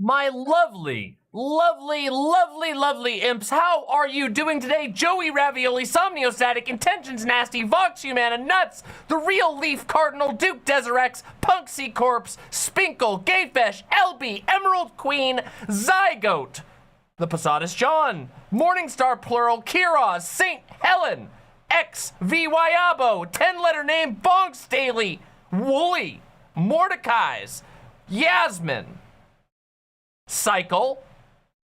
My lovely, lovely, lovely, lovely imps, how are you doing today? Joey Ravioli, Somniostatic, Intentions Nasty, Vox Humana, Nuts, The Real Leaf Cardinal, Duke Deserex, Punk Sea Corpse, Spinkle, Gayfesh, LB, Emerald Queen, Zygote, The Posadas John, Morningstar Plural, Kiroz, St. Helen, X, Vyabo, 10-letter name, Bonks Daily, Wooly, Mordecai's, Yasmin, Cycle,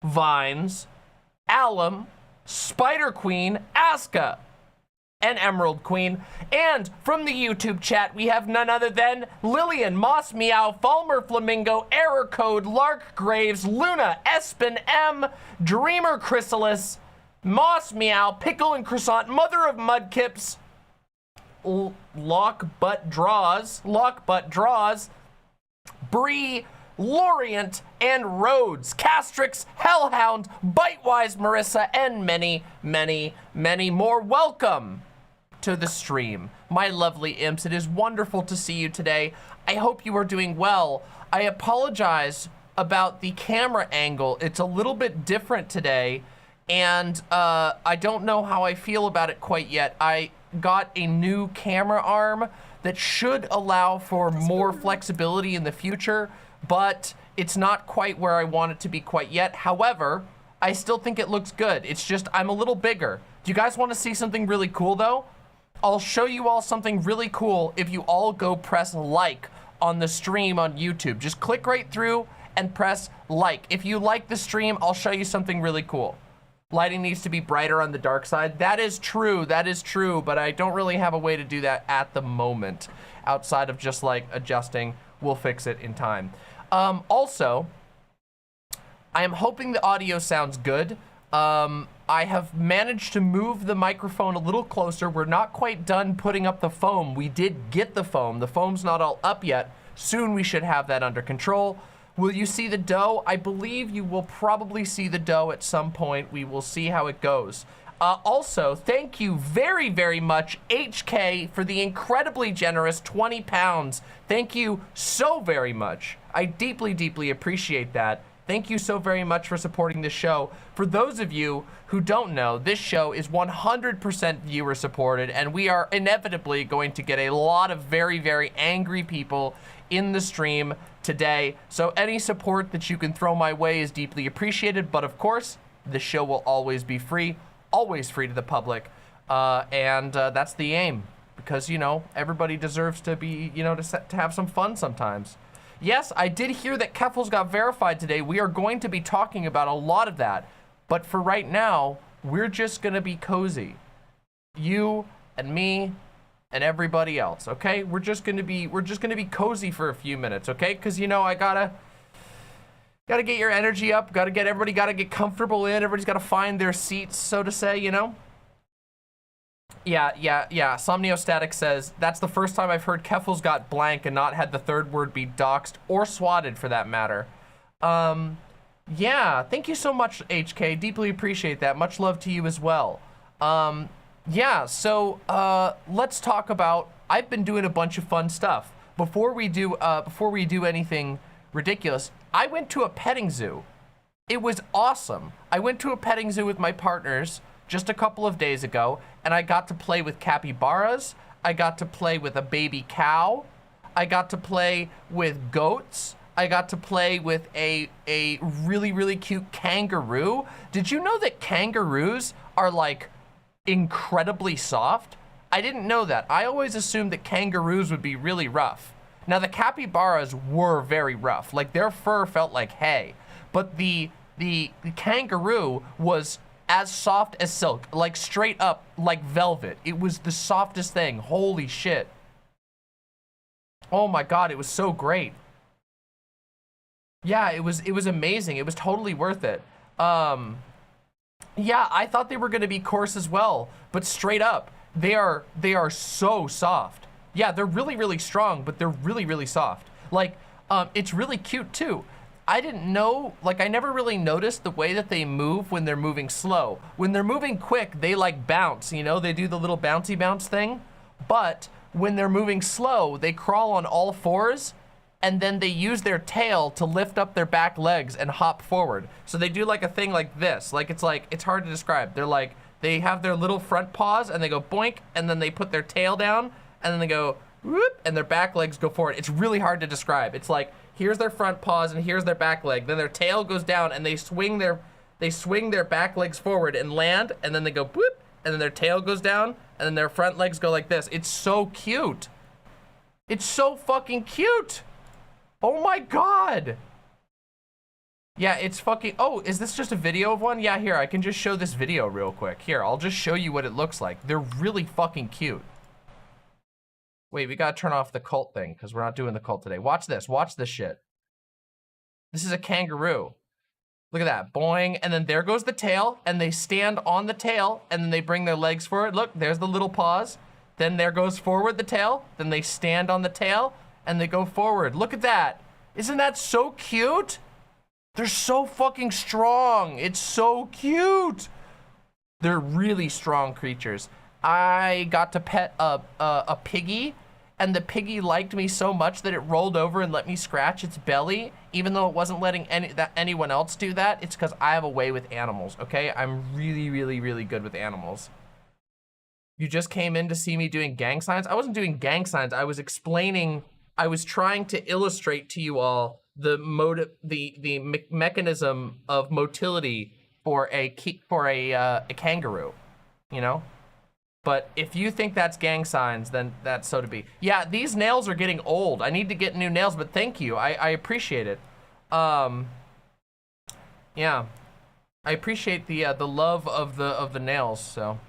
Vines, Alum, Spider Queen, Aska, and Emerald Queen. And from the YouTube chat, we have none other than Lillian, Moss Meow, Falmer Flamingo, Error Code, Lark Graves, Luna, Espen M, Dreamer Chrysalis, Moss Meow, Pickle and Croissant, Mother of Mudkips, Lock Butt Draws, Bree, Lorient, and Rhodes, Castrix, Hellhound, Bitewise Marissa, and many, many, many more. Welcome to the stream, my lovely imps. It is wonderful to see you today. I hope you are doing well. I apologize about the camera angle. It's a little bit different today, and I don't know how I feel about it quite yet. I got a new camera arm that should allow for more flexibility in the future, but it's not quite where I want it to be quite yet. However, I still think it looks good. It's just I'm a little bigger. Do you guys want to see something really cool though? I'll show you all something really cool if you all go press like on the stream on YouTube. Just click right through and press like. If you like the stream, I'll show you something really cool. Lighting needs to be brighter on the dark side. That is true, but I don't really have a way to do that at the moment outside of just like adjusting. We'll fix it in time. Also, I am hoping the audio sounds good. I have managed to move the microphone a little closer. We're not quite done putting up the foam. We did get the foam. The foam's not all up yet. Soon we should have that under control. Will you see the dough? I believe you will probably see the dough at some point. We will see how it goes. Also, thank you very, very much, HK, for the incredibly generous 20 pounds. Thank you so very much. I deeply, deeply appreciate that. Thank you so very much for supporting this show. For those of you who don't know, this show is 100% viewer supported, and we are inevitably going to get a lot of very, very angry people in the stream today. So any support that you can throw my way is deeply appreciated, but of course, the show will always be free. Always free to the public, and that's the aim, because, you know, everybody deserves to be, you know, to have some fun sometimes. Yes, I did hear that Keffels got verified today. We are going to be talking about a lot of that, but for right now, we're just gonna be cozy. You and me and everybody else, okay? We're just gonna be cozy for a few minutes, okay? Because, you know, I gotta get your energy up, everybody gotta get comfortable in, everybody's gotta find their seats, so to say, you know? Yeah, Somniostatic says, that's the first time I've heard Keffels got blank and not had the third word be doxed or swatted for that matter. Yeah, thank you so much, HK, deeply appreciate that, much love to you as well. Yeah, so, let's talk about, I've been doing a bunch of fun stuff. Before we do anything ridiculous, I went to a petting zoo. It was awesome. I went to a petting zoo with my partners just a couple of days ago, and I got to play with capybaras. I got to play with a baby cow. I got to play with goats. I got to play with a really, really cute kangaroo. Did you know that kangaroos are like incredibly soft? I didn't know that. I always assumed that kangaroos would be really rough. Now, the capybaras were very rough. Like, their fur felt like hay. But the kangaroo was as soft as silk. Like, straight up, like velvet. It was the softest thing. Holy shit. Oh my god, it was so great. Yeah, it was amazing. It was totally worth it. Yeah, I thought they were gonna be coarse as well. But straight up, they are so soft. Yeah, they're really, really strong, but they're really, really soft. Like, it's really cute too. I didn't know, like, I never really noticed the way that they move when they're moving slow. When they're moving quick, they like bounce, you know? They do the little bouncy bounce thing. But when they're moving slow, they crawl on all fours and then they use their tail to lift up their back legs and hop forward. So they do like a thing like this. It's hard to describe. They're like, they have their little front paws and they go boink, and then they put their tail down and then they go whoop, and their back legs go forward. It's really hard to describe. It's like, here's their front paws and here's their back leg. Then their tail goes down and they swing their back legs forward and land, and then they go whoop, and then their tail goes down, and then their front legs go like this. It's so cute. It's so fucking cute. Oh my God. Yeah, it's fucking, oh, is this just a video of one? Yeah, here, I can just show this video real quick. Here, I'll just show you what it looks like. They're really fucking cute. Wait, we gotta turn off the cult thing because we're not doing the cult today. Watch this shit. This is a kangaroo. Look at that, boing, and then there goes the tail, and they stand on the tail, and then they bring their legs forward. Look, there's the little paws. Then there goes forward the tail, then they stand on the tail, and they go forward. Look at that. Isn't that so cute? They're so fucking strong. It's so cute. They're really strong creatures. I got to pet a piggy, and the piggy liked me so much that it rolled over and let me scratch its belly, even though it wasn't letting anyone else do that. It's because I have a way with animals, okay? I'm really, really, really good with animals. You just came in to see me doing gang signs? I wasn't doing gang signs. I was explaining, I was trying to illustrate to you all the mechanism of motility for a kangaroo, you know? But if you think that's gang signs, then that's so to be. Yeah, these nails are getting old. I need to get new nails, but thank you. I appreciate it. Yeah, I appreciate the love of the nails. So,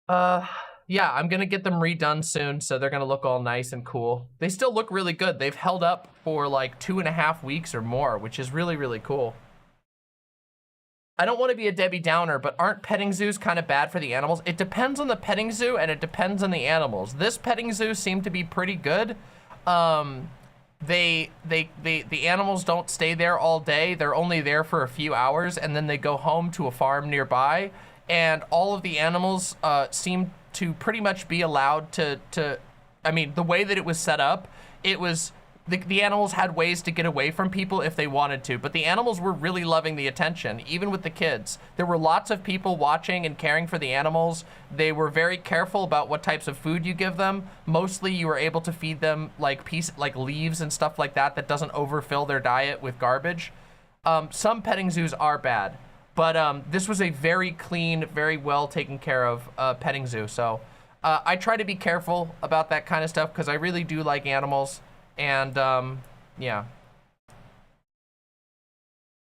yeah, I'm gonna get them redone soon, so they're gonna look all nice and cool. They still look really good. They've held up for like 2.5 weeks or more, which is really, really cool. I don't want to be a Debbie Downer, but aren't petting zoos kind of bad for the animals? It depends on the petting zoo and it depends on the animals. This petting zoo seemed to be pretty good. The animals don't stay there all day. They're only there for a few hours, and then they go home to a farm nearby. And all of the animals seem to pretty much be allowed to, I mean, the way that it was set up, it was, the animals had ways to get away from people if they wanted to, but the animals were really loving the attention, even with the kids. There were lots of people watching and caring for the animals. They were very careful about what types of food you give them. Mostly you were able to feed them like leaves and stuff like that that doesn't overfill their diet with garbage. Some petting zoos are bad, but this was a very clean, very well taken care of petting zoo. So I try to be careful about that kind of stuff because I really do like animals. And, yeah.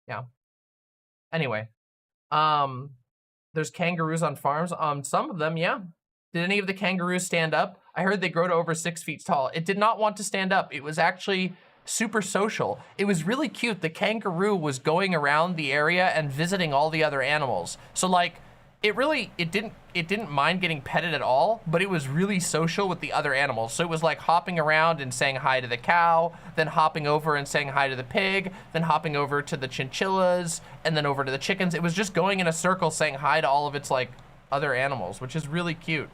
Yeah. Anyway, there's kangaroos on farms. Some of them, yeah. Did any of the kangaroos stand up? I heard they grow to over 6 feet tall. It did not want to stand up. It was actually super social. It was really cute. The kangaroo was going around the area and visiting all the other animals. So like, it didn't mind getting petted at all, but it was really social with the other animals. So it was like hopping around and saying hi to the cow, then hopping over and saying hi to the pig, then hopping over to the chinchillas, and then over to the chickens. It was just going in a circle saying hi to all of its like other animals, which is really cute.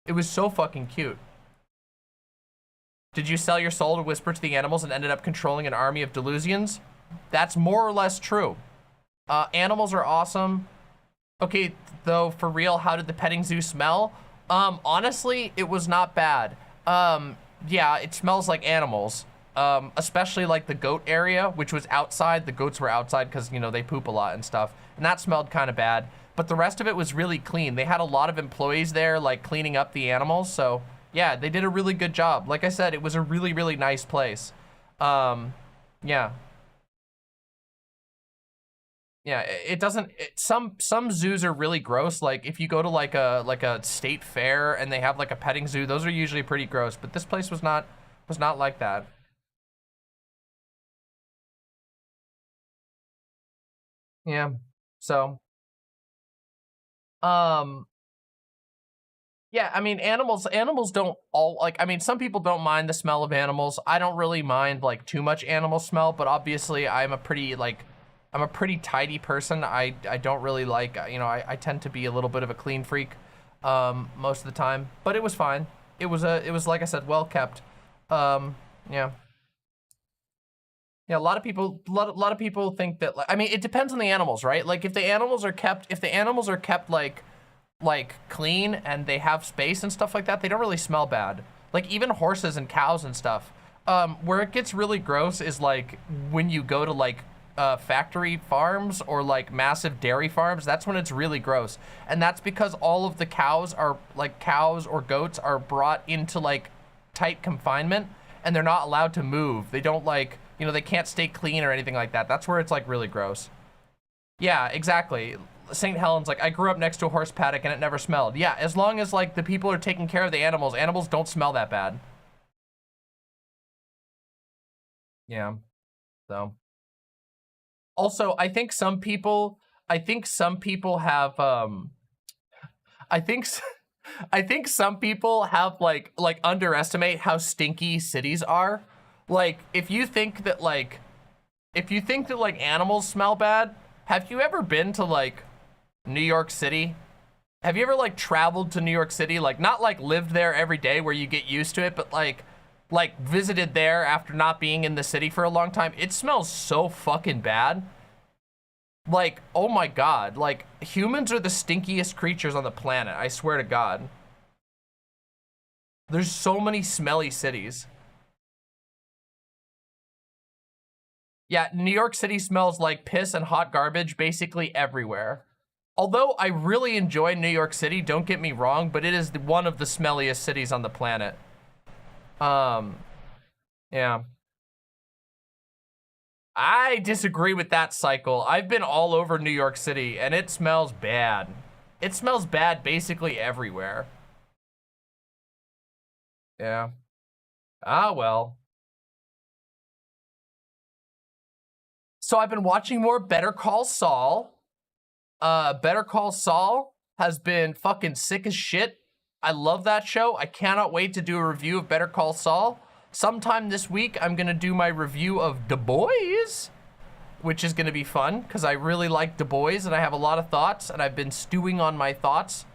It was so fucking cute. Did you sell your soul to whisper to the animals and ended up controlling an army of delusions? That's more or less true. Animals are awesome. Okay, though, for real, how did the petting zoo smell? Honestly, it was not bad. Yeah, it smells like animals, especially like the goat area, which was outside. The goats were outside because, you know, they poop a lot and stuff, and that smelled kind of bad. But the rest of it was really clean. They had a lot of employees there, like, cleaning up the animals, so, yeah, they did a really good job. Like I said, it was a really, really nice place. Yeah. Yeah, it doesn't, some zoos are really gross. Like if you go to like a state fair and they have like a petting zoo, those are usually pretty gross, but this place was not like that. Yeah. So, um, yeah, I mean, animals don't all, like, I mean, some people don't mind the smell of animals. I don't really mind like too much animal smell, but obviously I'm a pretty tidy person. I don't really like, you know, I tend to be a little bit of a clean freak most of the time, but it was fine. It was like I said, well kept. Yeah. Yeah, a lot of people think that, like, I mean, it depends on the animals, right? Like if the animals are kept like clean and they have space and stuff like that, they don't really smell bad. Like even horses and cows and stuff. Where it gets really gross is like when you go to like factory farms or like massive dairy farms. That's when it's really gross. And that's because all of the cows or goats are brought into like tight confinement and they're not allowed to move. They don't like, you know, they can't stay clean or anything like that. That's where it's like really gross. Yeah, exactly. St. Helens, like I grew up next to a horse paddock and it never smelled. Yeah, as long as like the people are taking care of the animals, animals don't smell that bad. Yeah, so. Also, I think some people have, I think, I think some people have like underestimate how stinky cities are. Like, if you think that like animals smell bad, have you ever been to like New York City? Have you ever like traveled to New York City? Like not like lived there every day where you get used to it, but like visited there after not being in the city for a long time. It smells so fucking bad. Like, oh my God, like humans are the stinkiest creatures on the planet. I swear to God. There's so many smelly cities. Yeah, New York City smells like piss and hot garbage basically everywhere. Although I really enjoy New York City, don't get me wrong, but it is one of the smelliest cities on the planet. Yeah. I disagree with that cycle. I've been all over New York City and it smells bad. It smells bad basically everywhere. Yeah. Ah, well. So I've been watching more Better Call Saul. Better Call Saul has been fucking sick as shit. I love that show. I cannot wait to do a review of Better Call Saul. Sometime this week, I'm gonna do my review of The Boys, which is gonna be fun because I really like The Boys and I have a lot of thoughts and I've been stewing on my thoughts.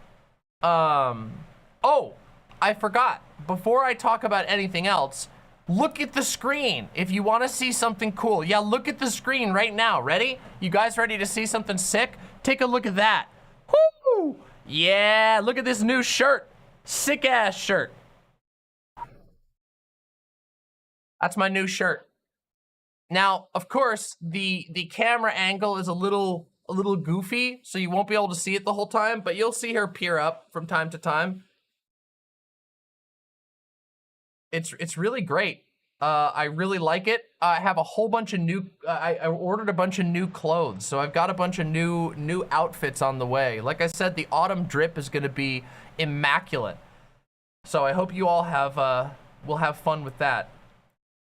Oh, I forgot. Before I talk about anything else, look at the screen if you want to see something cool. Yeah, look at the screen right now. Ready? You guys ready to see something sick? Take a look at that. Woo! Yeah, look at this new shirt. Sick ass shirt. That's my new shirt. Now, of course, the camera angle is a little goofy, so you won't be able to see it the whole time, but you'll see her peer up from time to time. It's really great. I really like it. I have a whole bunch of new, I ordered a bunch of new clothes, so I've got a bunch of new outfits on the way. Like I said, the autumn drip is gonna be immaculate. So I hope you all will have fun with that.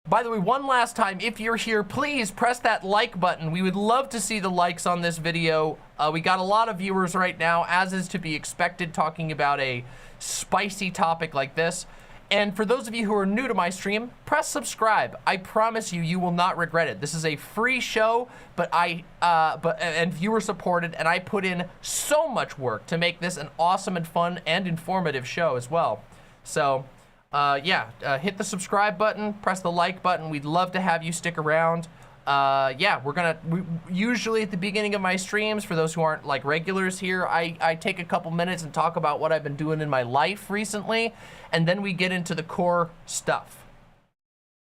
By the way, one last time, if you're here, please press that like button. We would love to see the likes on this video. We got a lot of viewers right now, as is to be expected, talking about a spicy topic like this. And for those of you who are new to my stream, press subscribe. I promise you, you will not regret it. This is a free show, but and viewer supported, and I put in so much work to make this an awesome and fun and informative show as well. So, yeah, hit the subscribe button, press the like button. We'd love to have you stick around. Yeah, we usually at the beginning of my streams, for those who aren't like regulars here, I take a couple minutes and talk about what I've been doing in my life recently, and then we get into the core stuff.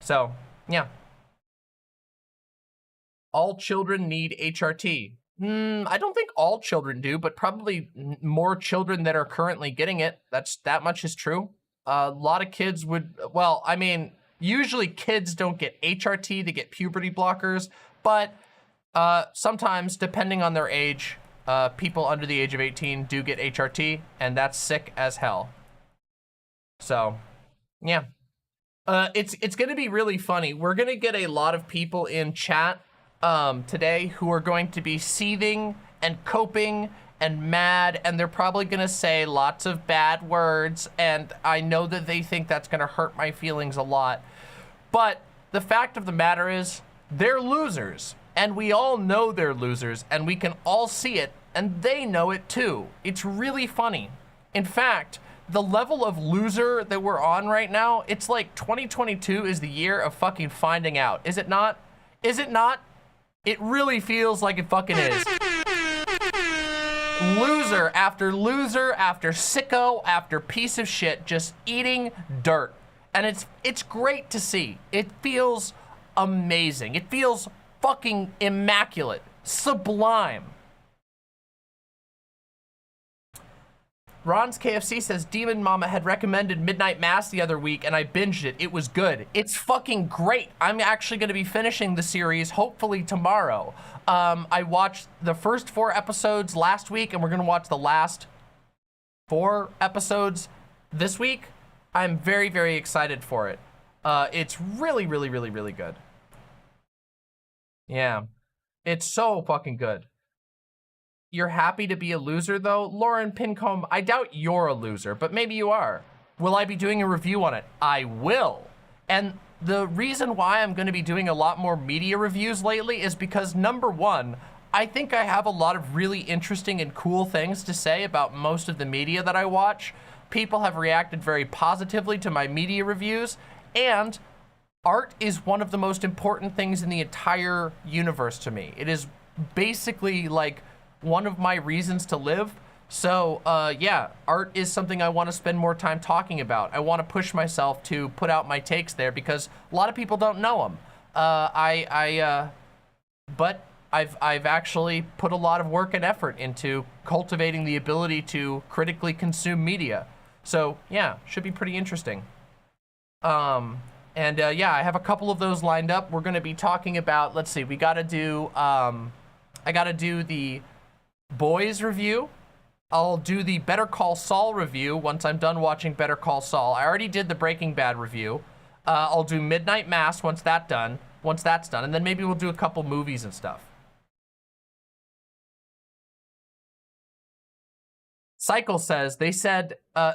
So, yeah. All children need HRT. I don't think all children do, but probably more children that are currently getting it. That much is true. A lot of kids would, well, I mean, usually kids don't get HRT, they get puberty blockers, but sometimes, depending on their age, people under the age of 18 do get HRT, and that's sick as hell. So, yeah. It's gonna be really funny. We're gonna get a lot of people in chat today who are going to be seething and coping and mad, and they're probably gonna say lots of bad words, and I know that they think that's gonna hurt my feelings a lot. But the fact of the matter is, they're losers, and we all know they're losers, and we can all see it, and they know it too. It's really funny. In fact, the level of loser that we're on right now, it's like 2022 is the year of fucking finding out. Is it not? Is it not? It really feels like it fucking is. Loser after sicko after piece of shit just eating dirt. And it's great to see. It feels amazing. It feels fucking immaculate, sublime. Ron's KFC says Demon Mama had recommended Midnight Mass the other week and I binged it. It was good. It's fucking great. I'm actually gonna be finishing the series hopefully tomorrow. I watched the first 4 episodes last week and we're gonna watch the last 4 episodes this week. I'm very, very excited for it. It's really, really, really, really good. Yeah, it's so fucking good. You're happy to be a loser though? Lauren Pincombe, I doubt you're a loser, but maybe you are. Will I be doing a review on it? I will. And the reason why I'm gonna be doing a lot more media reviews lately is because number one, I think I have a lot of really interesting and cool things to say about most of the media that I watch. People have reacted very positively to my media reviews, and art is one of the most important things in the entire universe to me. It is basically like one of my reasons to live. So yeah, art is something I want to spend more time talking about. I want to push myself to put out my takes there because a lot of people don't know them. But I've actually put a lot of work and effort into cultivating the ability to critically consume media. So yeah, should be pretty interesting. Yeah, I have a couple of those lined up. We're gonna be talking about, let's see, we gotta do, I gotta do the Boys review. I'll do the Better Call Saul review once I'm done watching Better Call Saul. I already did the Breaking Bad review. I'll do Midnight Mass once that's done, and then maybe we'll do a couple movies and stuff. Cycle says,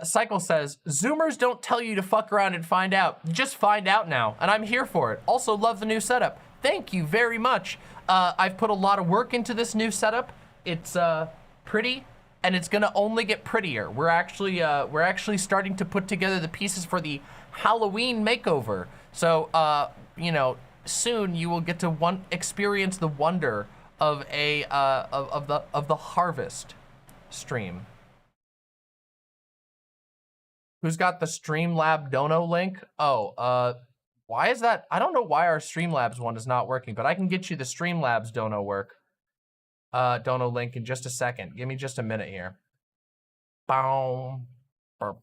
Cycle says, Zoomers don't tell you to fuck around and find out. Just find out now, and I'm here for it. Also love the new setup. Thank you very much. I've put a lot of work into this new setup. It's pretty, and it's gonna only get prettier. We're actually starting to put together the pieces for the Halloween makeover. So, you know, soon you will get to experience the wonder of the harvest stream. Who's got the Streamlab Dono link? Oh, why is that? I don't know why our Streamlabs one is not working, but I can get you the Streamlabs Dono Dono link in just a second. Give me just a minute here. Bow. That's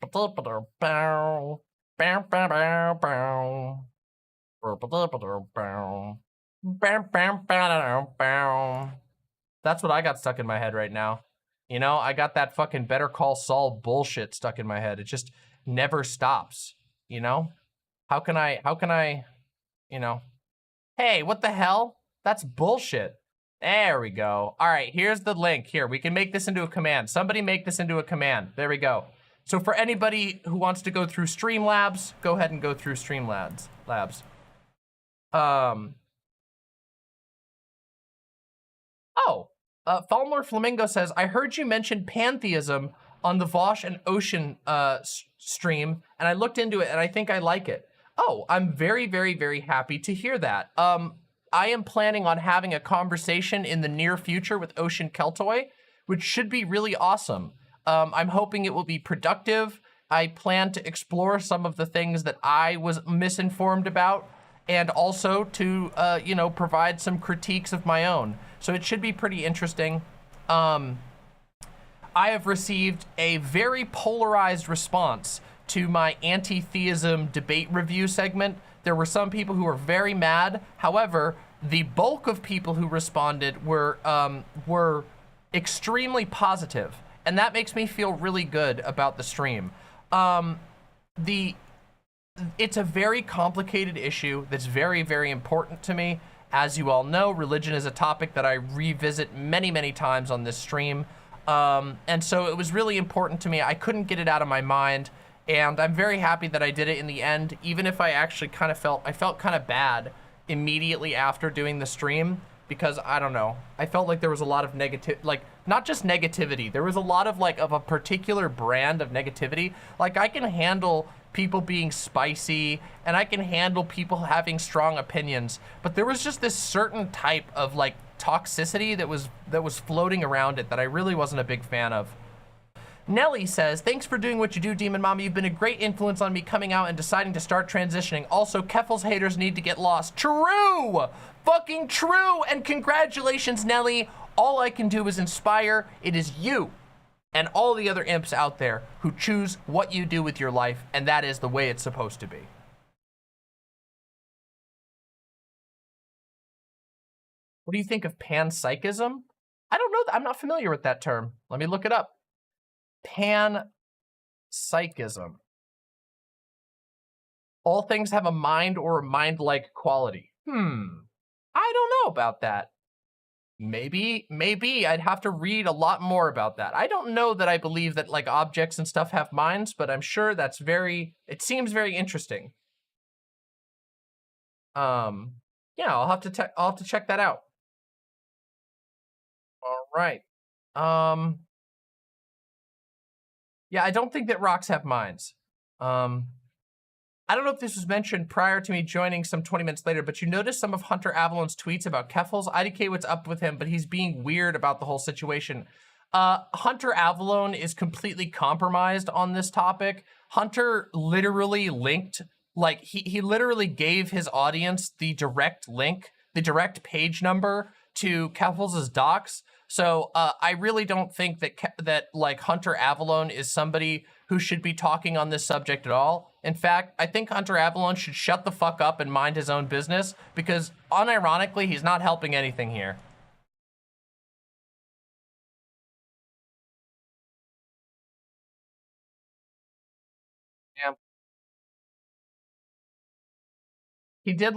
what I got stuck in my head right now. You know, I got that fucking Better Call Saul bullshit stuck in my head. It just never stops, you know? How can I, you know? Hey, what the hell? That's bullshit. There we go. All right, here's the link. Here, we can make this into a command. Somebody make this into a command. There we go. So for anybody who wants to go through Streamlabs, go ahead and go through Streamlabs. Falmore Flamingo says, I heard you mention pantheism on the Vosh and Ocean stream, and I looked into it, and I think I like it. Oh, I'm very, very, very happy to hear that. I am planning on having a conversation in the near future with Ocean Keltoy, which should be really awesome. I'm hoping it will be productive. I plan to explore some of the things that I was misinformed about, and also to, you know, provide some critiques of my own. So it should be pretty interesting. I have received a very polarized response to my anti-theism debate review segment. There were some people who were very mad. However, the bulk of people who responded were extremely positive, and that makes me feel really good about the stream. It's a very complicated issue that's very, very important to me. As you all know, religion is a topic that I revisit many, many times on this stream. And so it was really important to me. I couldn't get it out of my mind, and I'm very happy that I did it in the end, even if I actually kind of felt kind of bad immediately after doing the stream. because I don't know. I felt like there was a lot of negative, like not just negativity. There was a lot of like of a particular brand of negativity. Like I can handle people being spicy and I can handle people having strong opinions, but there was just this certain type of like toxicity that was floating around it that I really wasn't a big fan of. Nelly says, thanks for doing what you do, Demon Mama. You've been a great influence on me coming out and deciding to start transitioning. Also, Keffel's haters need to get lost. True! Fucking true! And congratulations, Nelly. All I can do is inspire. It is you and all the other imps out there who choose what you do with your life, and that is the way it's supposed to be. What do you think of panpsychism? I don't know. I'm not familiar with that term. Let me look it up. Panpsychism. All things have a mind or a mind-like quality. I don't know about that. Maybe I'd have to read a lot more about that. I don't know that I believe that like objects and stuff have minds, but I'm sure that's it seems very interesting. Yeah, I'll have to check that out. All right. Yeah, I don't think that rocks have minds. I don't know if this was mentioned prior to me joining some 20 minutes later, but you noticed some of Hunter Avalon's tweets about Keffels. IDK, what's up with him, but he's being weird about the whole situation. Hunter Avalon is completely compromised on this topic. Hunter literally linked, like he literally gave his audience the direct link, the direct page number to Keffels' docs. So I really don't think that like Hunter Avalon is somebody who should be talking on this subject at all. In fact, I think Hunter Avalon should shut the fuck up and mind his own business, because unironically, he's not helping anything here. Yeah. He did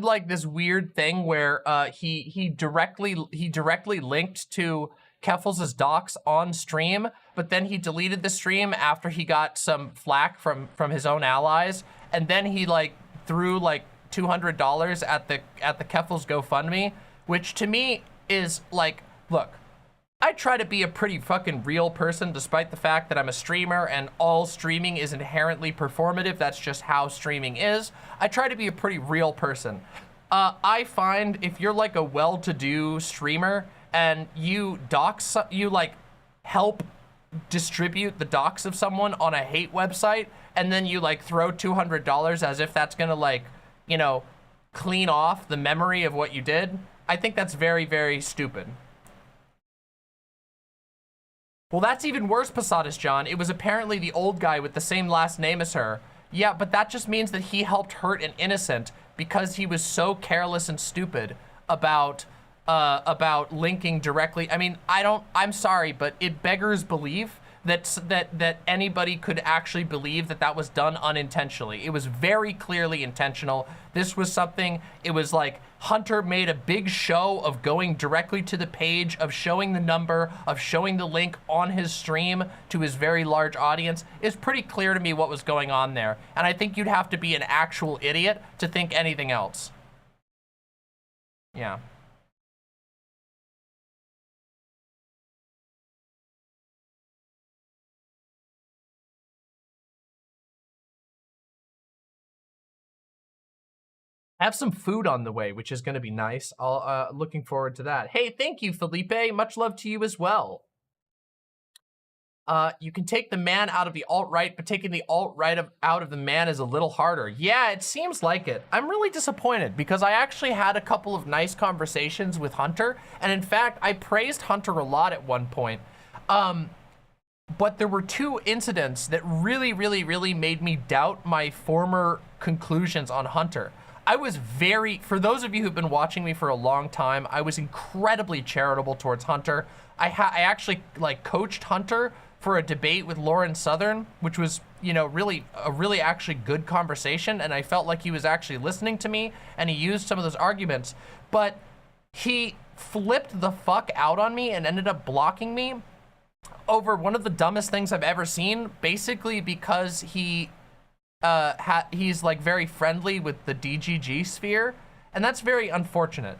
like this weird thing where he directly linked to Keffels' docs on stream, but then he deleted the stream after he got some flack from his own allies, and then he like threw like $200 at the Keffels GoFundMe, which to me is like, look, I try to be a pretty fucking real person despite the fact that I'm a streamer and all streaming is inherently performative. That's just how streaming is. I try to be a pretty real person. I find if you're like a well-to-do streamer and you like help distribute the docs of someone on a hate website, and then you like throw $200 as if that's gonna like, you know, clean off the memory of what you did, I think that's very, very stupid. Well, that's even worse, Posadas John. It was apparently the old guy with the same last name as her. Yeah, but that just means that he helped hurt an innocent because he was so careless and stupid about linking directly. I mean, I'm sorry, but it beggars belief that anybody could actually believe that that was done unintentionally. It was very clearly intentional. This was something, it was like Hunter made a big show of going directly to the page, of showing the number, of showing the link on his stream to his very large audience. It's pretty clear to me what was going on there. And I think you'd have to be an actual idiot to think anything else. Yeah. I have some food on the way, which is going to be nice. Looking forward to that. Hey, thank you, Felipe. Much love to you as well. You can take the man out of the alt-right, but taking the alt-right out of the man is a little harder. Yeah, it seems like it. I'm really disappointed because I actually had a couple of nice conversations with Hunter. And in fact, I praised Hunter a lot at one point. But there were two incidents that really, really, really made me doubt my former conclusions on Hunter. I was for those of you who've been watching me for a long time, I was incredibly charitable towards Hunter. I actually like coached Hunter for a debate with Lauren Southern, which was, you know, really actually good conversation. And I felt like he was actually listening to me and he used some of those arguments, but he flipped the fuck out on me and ended up blocking me over one of the dumbest things I've ever seen, basically because he's like very friendly with the DGG sphere, and that's very unfortunate.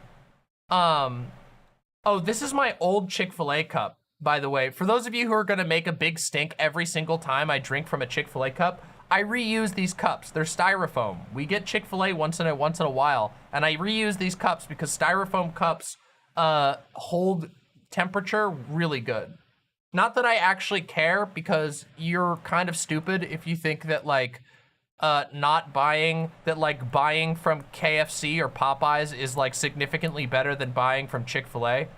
Oh, this is my old Chick-fil-A cup, by the way. For those of you who are gonna make a big stink every single time I drink from a Chick-fil-A cup, I reuse these cups. They're styrofoam. We get Chick-fil-A once in a while, and I reuse these cups because styrofoam cups hold temperature really good. Not that I actually care, because you're kind of stupid if you think that like buying from KFC or Popeyes is like significantly better than buying from Chick-fil-A.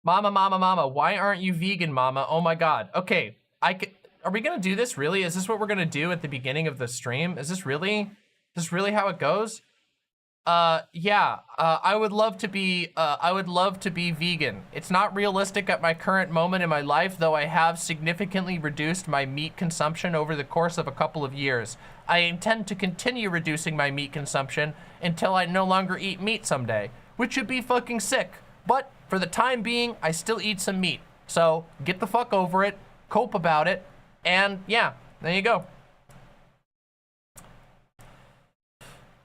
Mama, why aren't you vegan, Mama? Oh my God. Okay, are we gonna do this really? Is this what we're gonna do at the beginning of the stream? Is this really how it goes? Yeah, I would love to be vegan. It's not realistic at my current moment in my life, though I have significantly reduced my meat consumption over the course of a couple of years. I intend to continue reducing my meat consumption until I no longer eat meat someday, which would be fucking sick. But for the time being, I still eat some meat. So get the fuck over it, cope about it, and yeah, there you go.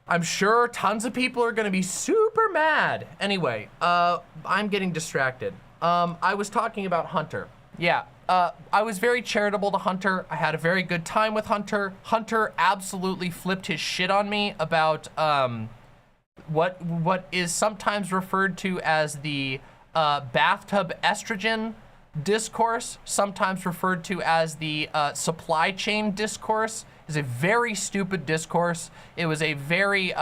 I'm sure tons of people are gonna be super mad. Anyway, I'm getting distracted. I was talking about Hunter. Yeah, I was very charitable to Hunter. I had a very good time with Hunter. Hunter absolutely flipped his shit on me about what is sometimes referred to as the bathtub estrogen discourse, sometimes referred to as the supply chain discourse. Is a very stupid discourse. It was a very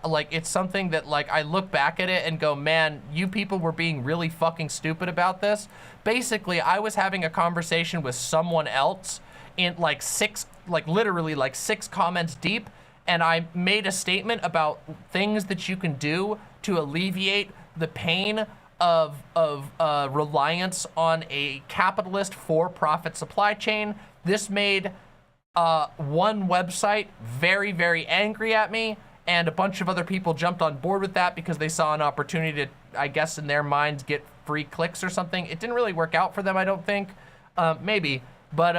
like, it's something that like I look back at it and go, man, you people were being really fucking stupid about this. Basically, I was having a conversation with someone else in like literally like 6 comments deep, and I made a statement about things that you can do to alleviate the pain of reliance on a capitalist for-profit supply chain. This made one website very, very angry at me, and a bunch of other people jumped on board with that because they saw an opportunity to, I guess in their minds, get free clicks or something. It didn't really work out for them, I don't think. Maybe, but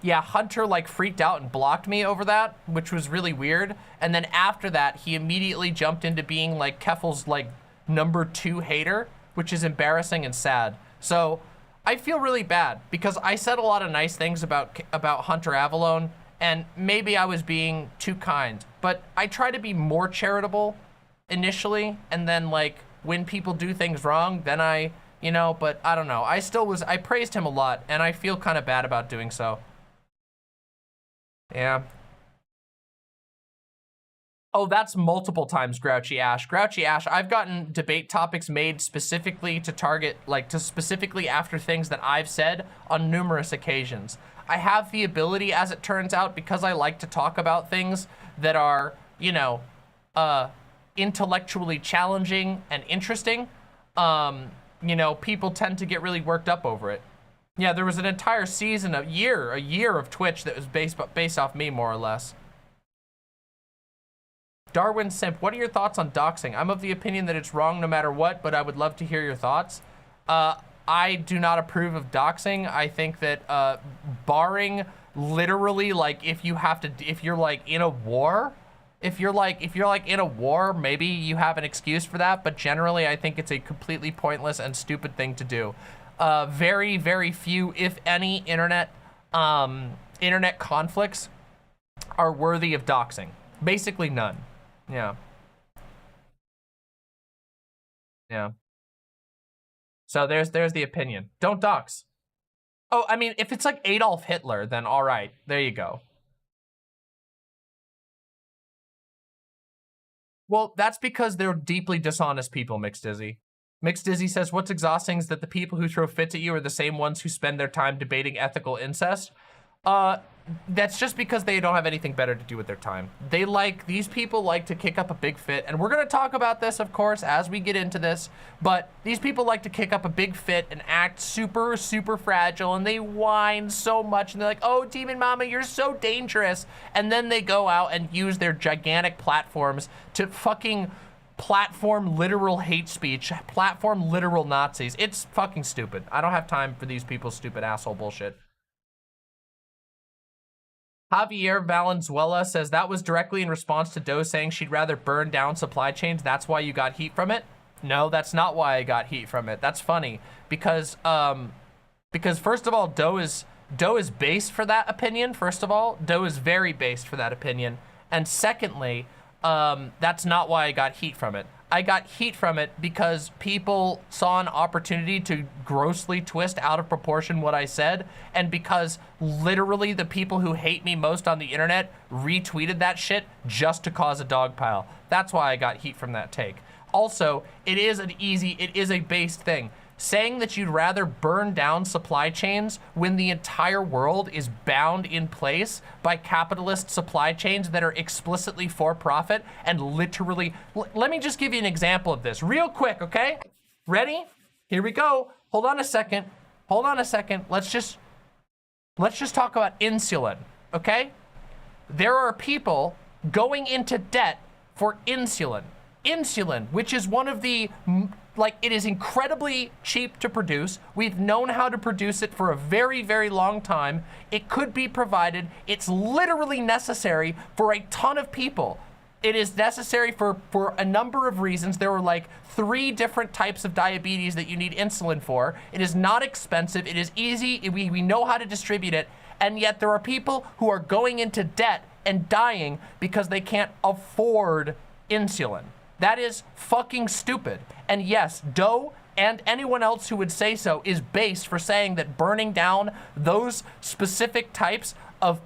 yeah, Hunter like freaked out and blocked me over that, which was really weird. And then after that, he immediately jumped into being like Keffel's like #2 hater, which is embarrassing and sad. So I feel really bad because I said a lot of nice things about Hunter Avalone, and maybe I was being too kind, but I try to be more charitable initially, and then like when people do things wrong, then I, you know, but I don't know. I praised him a lot, and I feel kind of bad about doing so. Yeah. Oh, that's multiple times, Grouchy Ash. Grouchy Ash, I've gotten debate topics made specifically to target, like to specifically after things that I've said on numerous occasions. I have the ability, as it turns out, because I like to talk about things that are, you know, intellectually challenging and interesting. You know, people tend to get really worked up over it. Yeah, there was an entire season, a year of Twitch that was based off me, more or less. Darwin Simp, what are your thoughts on doxing? I'm of the opinion that it's wrong no matter what, but I would love to hear your thoughts. I do not approve of doxing. I think that barring literally like if you're like in a war, if you're like in a war, maybe you have an excuse for that, but generally I think it's a completely pointless and stupid thing to do. Very, very few, if any, internet conflicts are worthy of doxing. Basically none. Yeah. Yeah. So there's the opinion. Don't dox. Oh, I mean, if it's like Adolf Hitler, then all right. There you go. Well, that's because they're deeply dishonest people, Mixed Dizzy. Mixed Dizzy says, what's exhausting is that the people who throw fits at you are the same ones who spend their time debating ethical incest. That's just because they don't have anything better to do with their time. These people like to kick up a big fit, and we're gonna talk about this, of course, as we get into this, but these people like to kick up a big fit and act super, super fragile, and they whine so much, and they're like, oh, Demon Mama, you're so dangerous, and then they go out and use their gigantic platforms to fucking platform literal hate speech, platform literal Nazis. It's fucking stupid. I don't have time for these people's stupid asshole bullshit. Javier Valenzuela says that was directly in response to Doe saying she'd rather burn down supply chains. That's why you got heat from it. No, that's not why I got heat from it. That's funny because first of all, Doe is based for that opinion. First of all, Doe is very based for that opinion. And secondly, that's not why I got heat from it. I got heat from it because people saw an opportunity to grossly twist out of proportion what I said, and because literally the people who hate me most on the internet retweeted that shit just to cause a dog pile. That's why I got heat from that take. Also, it is a based thing. Saying that you'd rather burn down supply chains when the entire world is bound in place by capitalist supply chains that are explicitly for profit and literally, let me just give you an example of this real quick, okay? Ready? Here we go. Hold on a second. Hold on a second. Let's just talk about insulin, okay? There are people going into debt for insulin. Insulin, which is one of the, like, it is incredibly cheap to produce. We've known how to produce it for a very, very long time. It could be provided. It's literally necessary for a ton of people. It is necessary for a number of reasons. There were like 3 different types of diabetes that you need insulin for. It is not expensive. It is easy. We know how to distribute it. And yet there are people who are going into debt and dying because they can't afford insulin. That is fucking stupid. And yes, Doe and anyone else who would say so is based for saying that burning down those specific types of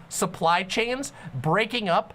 supply chains, breaking up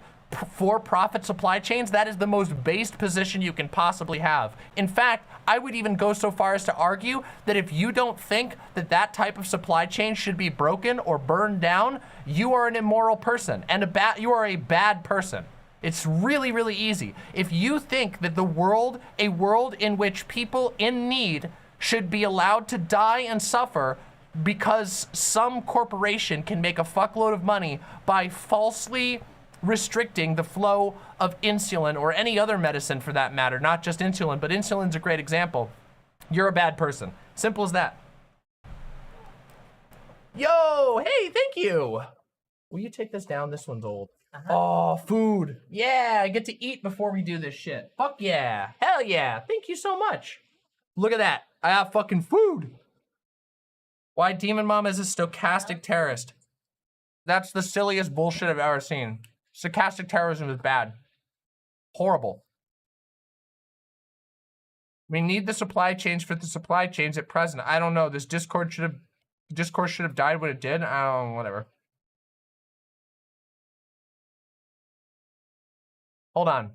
for-profit supply chains, that is the most based position you can possibly have. In fact, I would even go so far as to argue that if you don't think that that type of supply chain should be broken or burned down, you are an immoral person and you are a bad person. It's really, really easy. If you think that a world in which people in need should be allowed to die and suffer because some corporation can make a fuckload of money by falsely restricting the flow of insulin or any other medicine for that matter, not just insulin, but insulin's a great example, you're a bad person. Simple as that. Yo, hey, thank you. Will you take this down? This one's old. Oh, food. Yeah, I get to eat before we do this shit. Fuck yeah. Hell yeah. Thank you so much. Look at that. I have fucking food. Why Demon Mom is a stochastic terrorist. That's the silliest bullshit I've ever seen. Stochastic terrorism is bad. Horrible. We need the supply chains for the supply chains at present. I don't know. This discourse should have died when it did. I don't know, whatever. Hold on.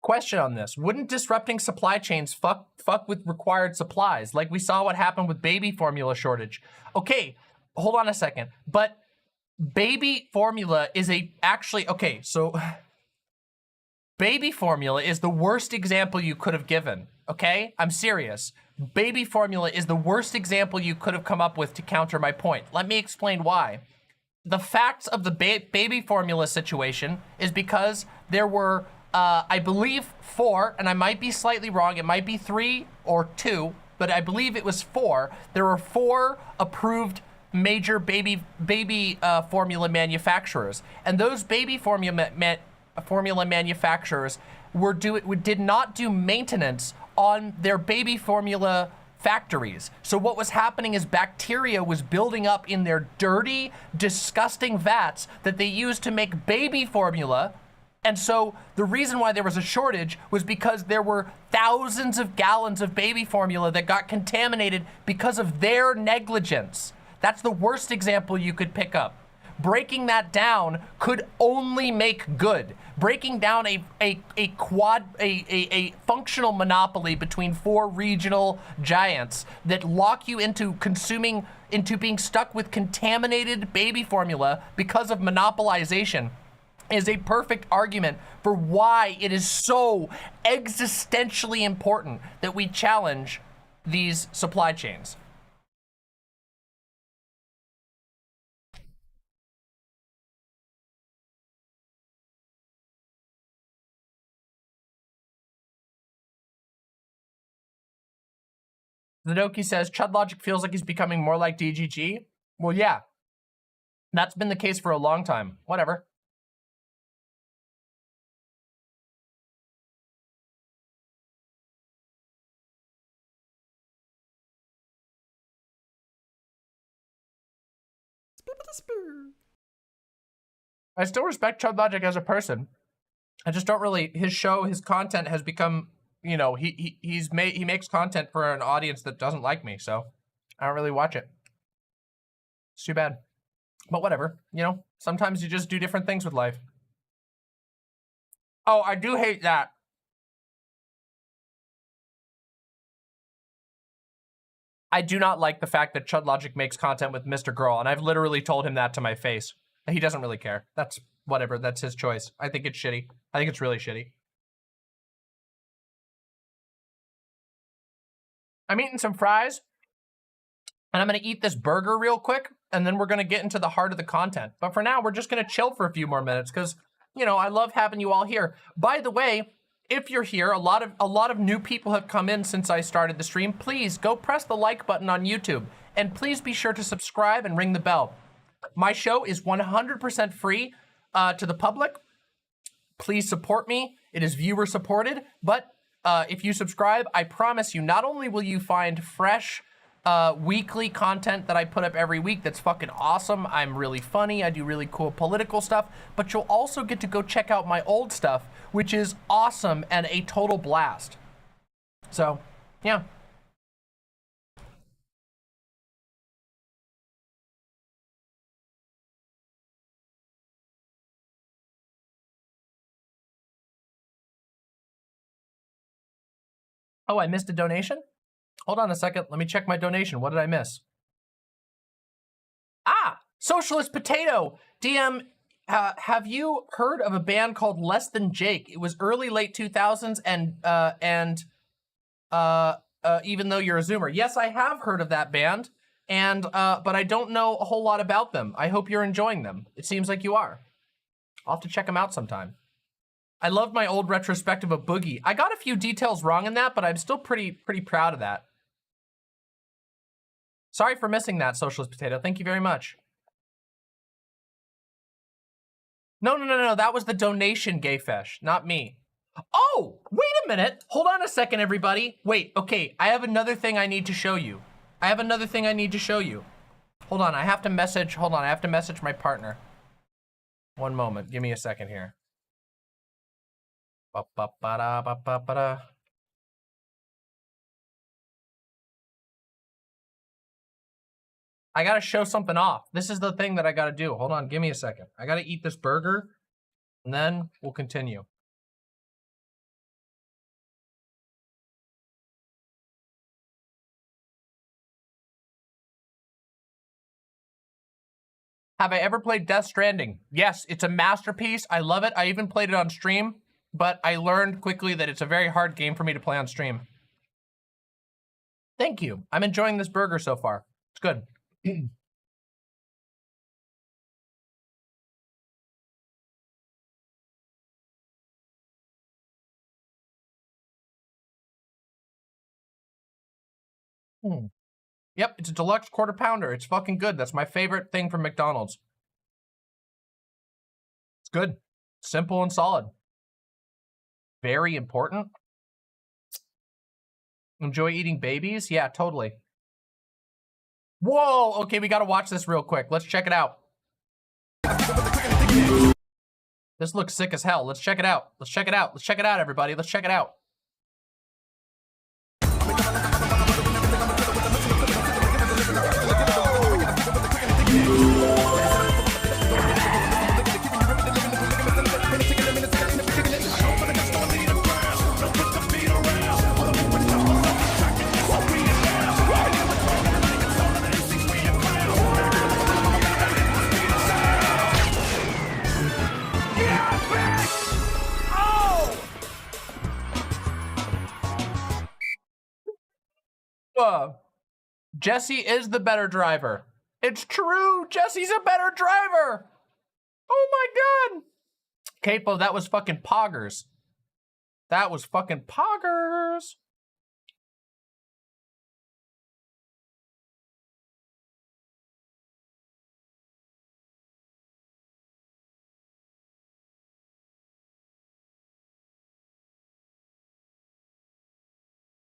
Question on this. Wouldn't disrupting supply chains fuck with required supplies? Like we saw what happened with baby formula shortage. Okay, hold on a second. But baby formula is okay, so baby formula is the worst example you could have given, okay? I'm serious. Baby formula is the worst example you could have come up with to counter my point. Let me explain why. The facts of the baby formula situation is because there were, I believe 4, and I might be slightly wrong, it might be 3 or 2, but I believe it was 4. There were 4 approved major baby formula manufacturers, and those baby formula manufacturers did not do maintenance on their baby formula factories. So what was happening is bacteria was building up in their dirty, disgusting vats that they used to make baby formula. And so the reason why there was a shortage was because there were thousands of gallons of baby formula that got contaminated because of their negligence. That's the worst example you could pick up. Breaking that down could only make good. Breaking down a functional monopoly between 4 regional giants that lock you into being stuck with contaminated baby formula because of monopolization is a perfect argument for why it is so existentially important that we challenge these supply chains. Zadoki says, Chud Logic feels like he's becoming more like DGG. Well, yeah. That's been the case for a long time. Whatever. I still respect Chud Logic as a person. I just don't really, his show, his content has become, you know, he makes content for an audience that doesn't like me, so I don't really watch it. It's too bad. But whatever, you know, sometimes you just do different things with life. Oh, I do hate that. I do not like the fact that Chud Logic makes content with Mr. Girl, and I've literally told him that to my face. He doesn't really care. That's whatever, that's his choice. I think it's shitty. I think it's really shitty. I'm eating some fries, and I'm gonna eat this burger real quick, and then we're gonna get into the heart of the content. But for now, we're just gonna chill for a few more minutes, because, you know, I love having you all here. By the way, if you're here, a lot of new people have come in since I started the stream. Please go press the like button on YouTube, and please be sure to subscribe and ring the bell. My show is 100% free to the public. Please support me. It is viewer supported, but if you subscribe, I promise you, not only will you find fresh weekly content that I put up every week that's fucking awesome, I'm really funny, I do really cool political stuff, but you'll also get to go check out my old stuff, which is awesome and a total blast. So, yeah. Oh, I missed a donation? Hold on a second, let me check my donation. What did I miss? Ah, Socialist Potato. DM, have you heard of a band called Less Than Jake? It was early, late 2000s, and even though you're a Zoomer. Yes, I have heard of that band, and but I don't know a whole lot about them. I hope you're enjoying them. It seems like you are. I'll have to check them out sometime. I love my old retrospective of Boogie. I got a few details wrong in that, but I'm still pretty proud of that. Sorry for missing that, Socialist Potato. Thank you very much. No. That was the donation, Gayfesh, not me. Oh, wait a minute. Hold on a second, everybody. Wait, okay. I have another thing I need to show you. Hold on, I have to message my partner. One moment. Give me a second here. Ba-ba-ba-da, ba-ba-ba-da. I gotta show something off. This is the thing that I gotta do. Hold on, give me a second. I gotta eat this burger, and then we'll continue. Have I ever played Death Stranding? Yes, it's a masterpiece. I love it. I even played it on stream, but I learned quickly that it's a very hard game for me to play on stream. Thank you. I'm enjoying this burger so far. It's good. Yep, it's a deluxe quarter pounder. It's fucking good. That's my favorite thing from McDonald's. It's good. Simple and solid. Very important. Enjoy eating babies? Yeah, totally. Whoa, okay, we gotta watch this real quick. Let's check it out. This looks sick as hell. Let's check it out. Let's check it out. Let's check it out, everybody. Let's check it out. Jesse is the better driver. It's true. Jesse's a better driver. Oh my God. Capo, that was fucking poggers. That was fucking poggers.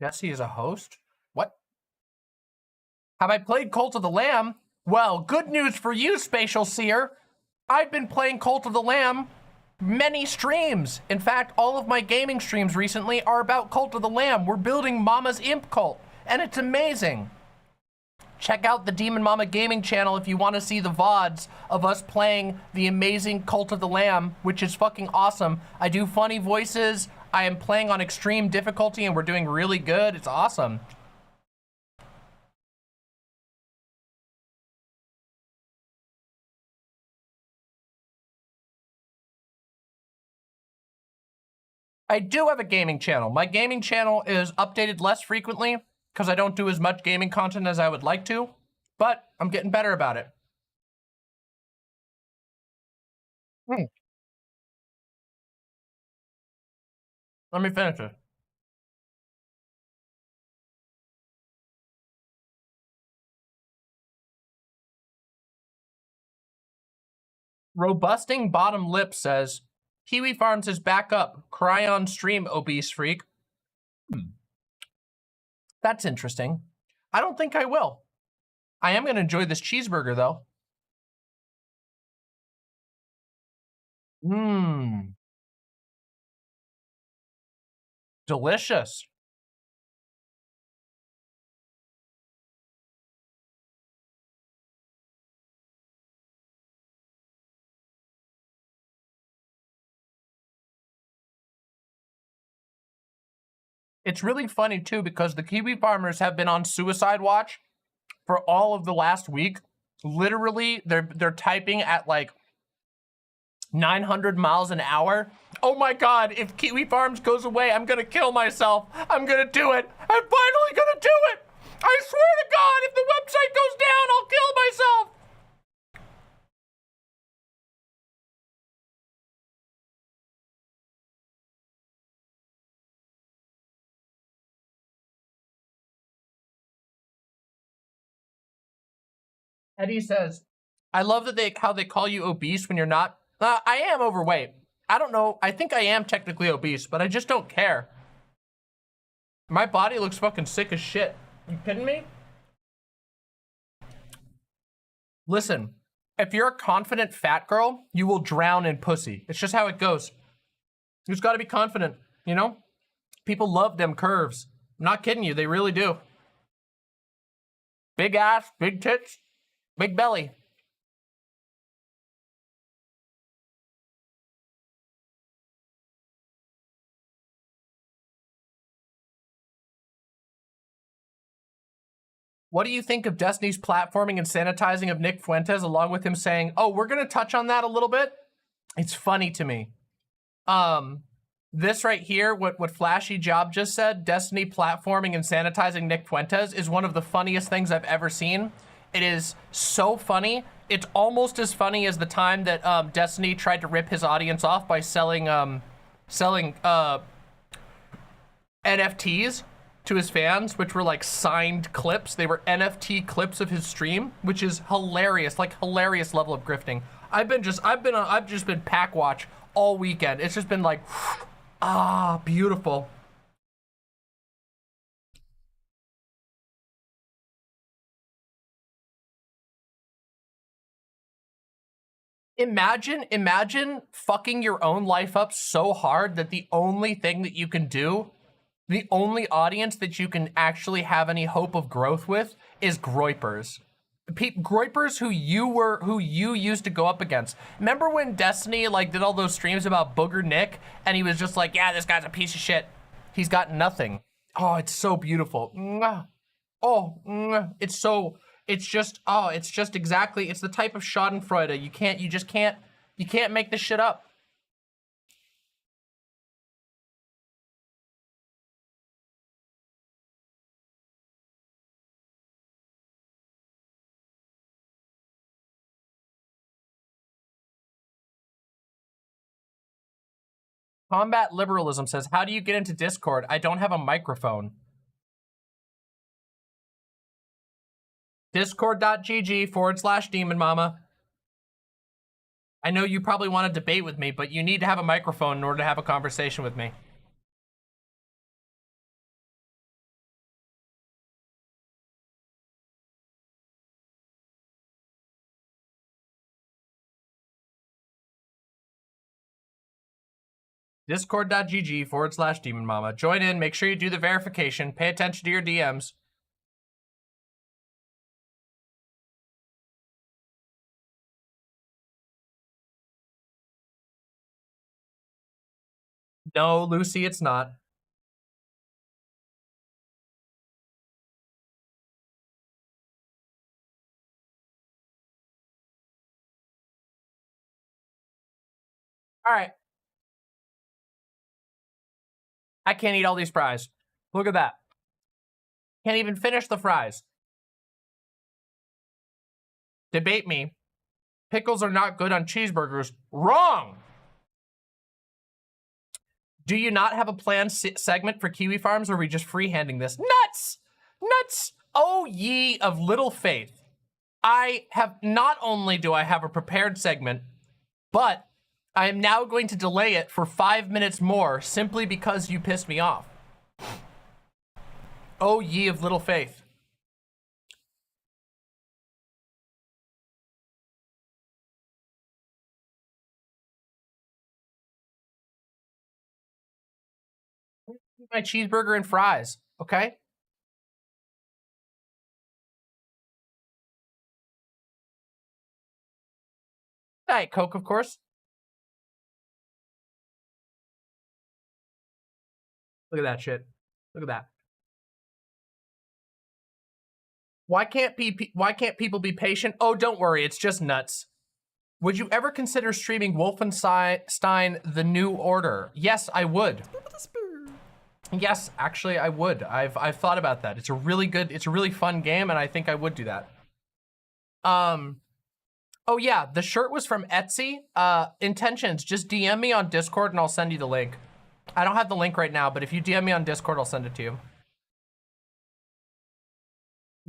Jesse is a host? What? Have I played Cult of the Lamb? Well, good news for you, Spatial Seer. I've been playing Cult of the Lamb many streams. In fact, all of my gaming streams recently are about Cult of the Lamb. We're building Mama's Imp Cult, and it's amazing. Check out the Demon Mama Gaming channel if you want to see the VODs of us playing the amazing Cult of the Lamb, which is fucking awesome. I do funny voices. I am playing on extreme difficulty, and we're doing really good. It's awesome. I do have a gaming channel. My gaming channel is updated less frequently because I don't do as much gaming content as I would like to, but I'm getting better about it. Let me finish it. Robusting Bottom Lip says, Kiwifarms is back up. Cry on stream, obese freak. That's interesting. I don't think I will. I am going to enjoy this cheeseburger, though. Mmm. Delicious. It's really funny, too, because the Kiwi farmers have been on suicide watch for all of the last week. Literally, they're typing at like 900 miles an hour. Oh my God, if Kiwifarms goes away, I'm gonna kill myself. I'm gonna do it. I'm finally gonna do it. I swear to God, if the website goes down, I'll kill myself. Eddie says, I love that how they call you obese when you're not. I am overweight. I don't know. I think I am technically obese, but I just don't care. My body looks fucking sick as shit. You kidding me? Listen, if you're a confident fat girl, you will drown in pussy. It's just how it goes. You just gotta be confident, you know? People love them curves. I'm not kidding you, they really do. Big ass, big tits, big belly. What do you think of Destiny's platforming and sanitizing of Nick Fuentes, along with him saying, oh, we're gonna touch on that a little bit? It's funny to me. This right here, what Flashy Job just said, Destiny platforming and sanitizing Nick Fuentes, is one of the funniest things I've ever seen. It is so funny. It's almost as funny as the time that Destiny tried to rip his audience off by selling NFTs to his fans, which were like signed clips. They were NFT clips of his stream, which is hilarious, like hilarious level of grifting. I've just been pack watch all weekend. It's just been like, ah, beautiful. Imagine fucking your own life up so hard that the only thing that you can do, the only audience that you can actually have any hope of growth with is groypers. Groypers who you used to go up against. Remember when Destiny like did all those streams about Booger Nick and he was just like, yeah, this guy's a piece of shit. He's got nothing. Oh, it's so beautiful. Oh, it's just exactly, it's the type of schadenfreude you can't make this shit up. Combat Liberalism says, how do you get into Discord? I don't have a microphone. Discord.gg/Demon Mama. I know you probably want to debate with me, but you need to have a microphone in order to have a conversation with me. Discord.gg/DemonMama. Join in, make sure you do the verification, pay attention to your DMs. No, Lucy, it's not. All right. I can't eat all these fries. Look at that. Can't even finish the fries. Debate me. Pickles are not good on cheeseburgers. Wrong! Do you not have a planned segment for Kiwifarms, or are we just freehanding this? Nuts! Nuts! Oh, ye of little faith. I have, not only do I have a prepared segment, but I am now going to delay it for 5 minutes more simply because you pissed me off. Oh, ye of little faith. My cheeseburger and fries, okay? Diet Coke, of course. Look at that shit. Look at that. Why can't people be patient? Oh, don't worry, it's just nuts. Would you ever consider streaming Wolfenstein: The New Order? Yes, I would. Yes, actually, I would. I've thought about that. It's a really fun game, and I think I would do that. Oh yeah, the shirt was from Etsy. Intentions, just DM me on Discord and I'll send you the link. I don't have the link right now, but if you DM me on Discord, I'll send it to you.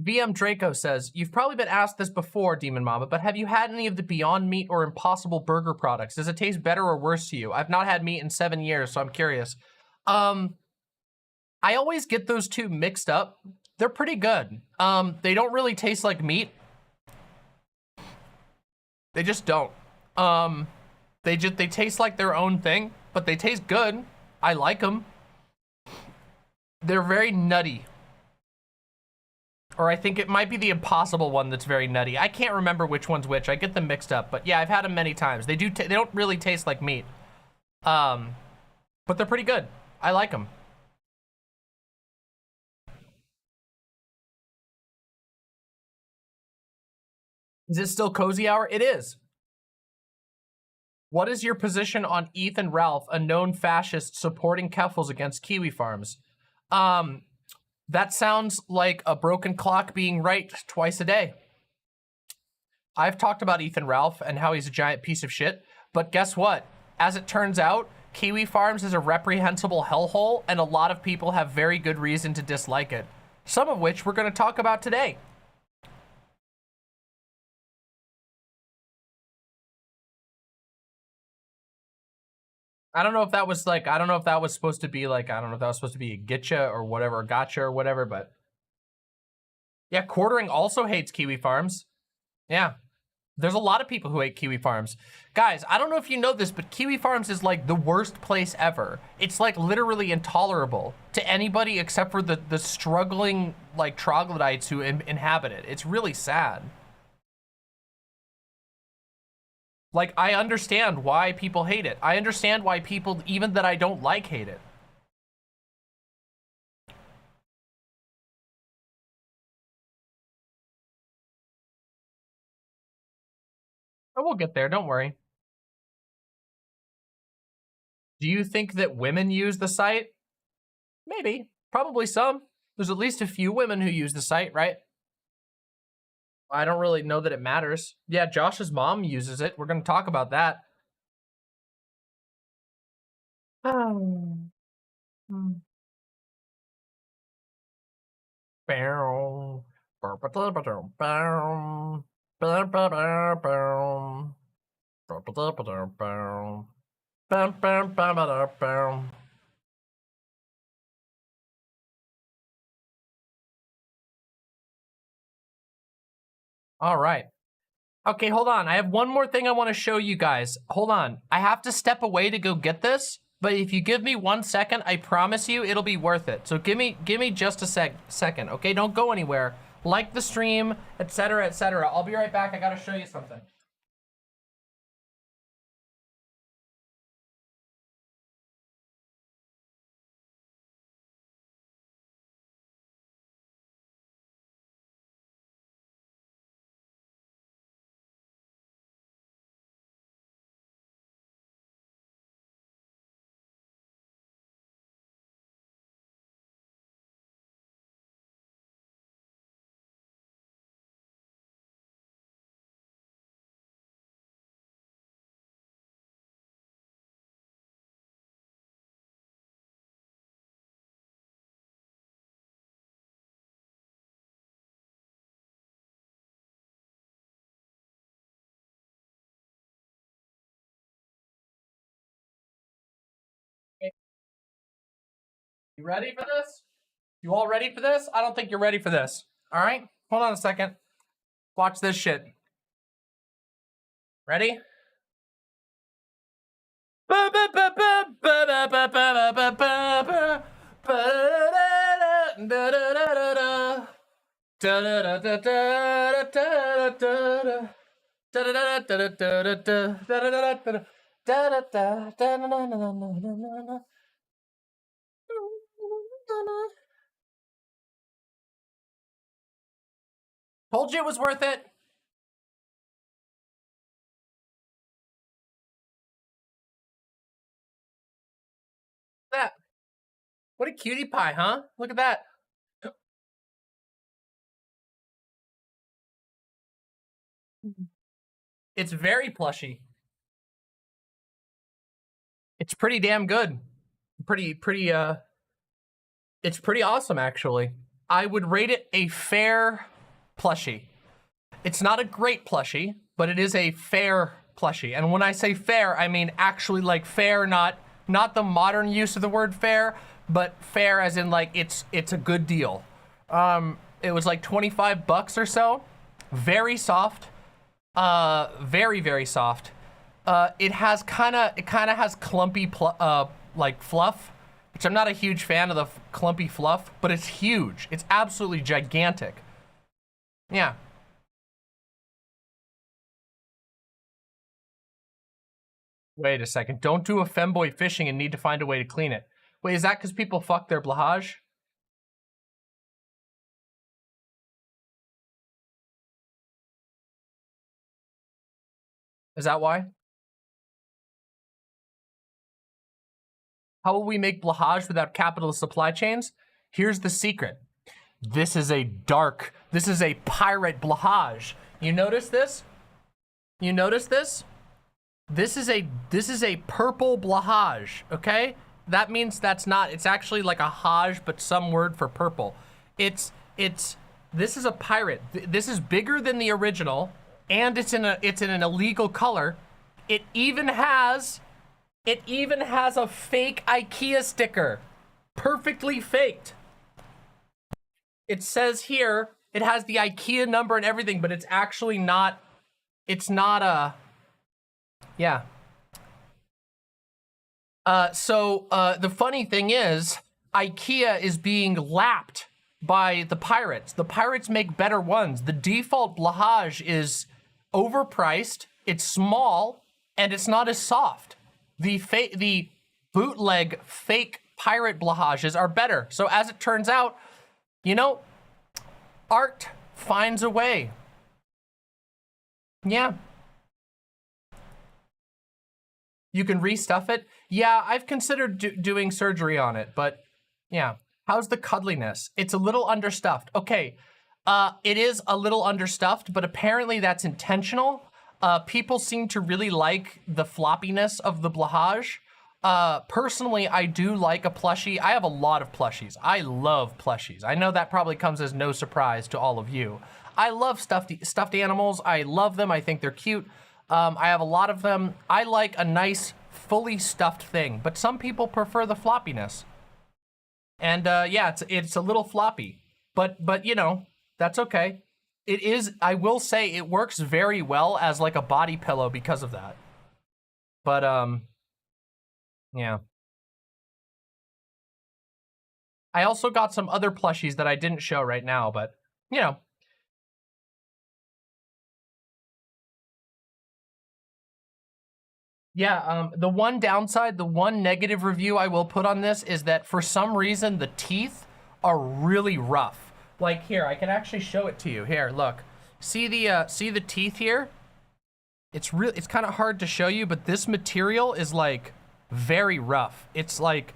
VM Draco says, you've probably been asked this before, Demon Mama, but have you had any of the Beyond Meat or Impossible Burger products? Does it taste better or worse to you? I've not had meat in 7 years, so I'm curious. I always get those two mixed up. They're pretty good. They don't really taste like meat. They just don't. They taste like their own thing, but they taste good. I like them. They're very nutty. Or I think it might be the Impossible one that's very nutty. I can't remember which one's which. I get them mixed up, but yeah, I've had them many times. They don't really taste like meat. But they're pretty good. I like them. Is it still cozy hour? It is. What is your position on Ethan Ralph, a known fascist supporting Keffels against Kiwifarms? That sounds like a broken clock being right twice a day. I've talked about Ethan Ralph and how he's a giant piece of shit, but guess what? As it turns out, Kiwifarms is a reprehensible hellhole, and a lot of people have very good reason to dislike it. Some of which we're going to talk about today. I don't know if that was like, I don't know if that was supposed to be like, I don't know if that was supposed to be a getcha or whatever, gotcha or whatever, but yeah, Quartering also hates Kiwifarms. Yeah, there's a lot of people who hate Kiwifarms. Guys, I don't know if you know this, but Kiwifarms is like the worst place ever. It's like literally intolerable to anybody except for the struggling like troglodytes who inhabit it. It's really sad. Like, I understand why people hate it. I understand why people, even that I don't like, hate it. But we'll get there, don't worry. Do you think that women use the site? Maybe, probably some. There's at least a few women who use the site, right? I don't really know that it matters. Yeah, Josh's mom uses it. We're gonna talk about that. Oh. All right. Okay, hold on. I have one more thing I want to show you guys. Hold on. I have to step away to go get this. But if you give me 1 second, I promise you it'll be worth it. So give me just a second, okay? Don't go anywhere. Like the stream, etc., etc. I'll be right back. I gotta show you something. You ready for this? You all ready for this? I don't think you're ready for this. All right? Hold on a second. Watch this shit. Ready? Told you it was worth it. That. What a cutie pie, huh? Look at that. It's very plushy. It's pretty damn good. It's pretty awesome, actually. I would rate it a fair plushie. It's not a great plushie, but it is a fair plushie. And when I say fair, I mean actually like fair, not the modern use of the word fair, but fair as in like it's a good deal. It was like 25 bucks or so. Very soft. Very, very soft. It kind of has clumpy like fluff, which I'm not a huge fan of the clumpy fluff, but it's huge. It's absolutely gigantic. Yeah. Wait a second. Don't do a femboy fishing and need to find a way to clean it. Wait, is that because people fuck their BLAHAJ? Is that why? How will we make BLAHAJ without capitalist supply chains? Here's the secret. This is a pirate BLAHAJ. You notice this? You notice this? This is a purple BLAHAJ, okay? That means it's actually like a Haj, but some word for purple. This is a pirate. This is bigger than the original, and it's in an illegal color. It even has a fake IKEA sticker. Perfectly faked. It says here, it has the IKEA number and everything, but it's actually not, yeah. The funny thing is, IKEA is being lapped by the pirates. The pirates make better ones. The default BLAHAJ is overpriced, it's small, and it's not as soft. The bootleg fake pirate BLAHAJs are better. So as it turns out, you know, art finds a way. Yeah. You can restuff it. Yeah, I've considered doing surgery on it, but yeah. How's the cuddliness? It's a little understuffed. Okay, it is a little understuffed, but apparently that's intentional. People seem to really like the floppiness of the BLAHAJ. Personally, I do like a plushie. I have a lot of plushies. I love plushies. I know that probably comes as no surprise to all of you. I love stuffed animals. I love them. I think they're cute. I have a lot of them. I like a nice, fully stuffed thing, but some people prefer the floppiness. And yeah, it's a little floppy, but you know, that's okay. It is, I will say, it works very well as like a body pillow because of that. But yeah. I also got some other plushies that I didn't show right now, but, you know. Yeah, the one downside, the one negative review I will put on this is that for some reason, the teeth are really rough. Like here, I can actually show it to you. Here, look. See the teeth here? It's kind of hard to show you, but this material is like very rough. It's like,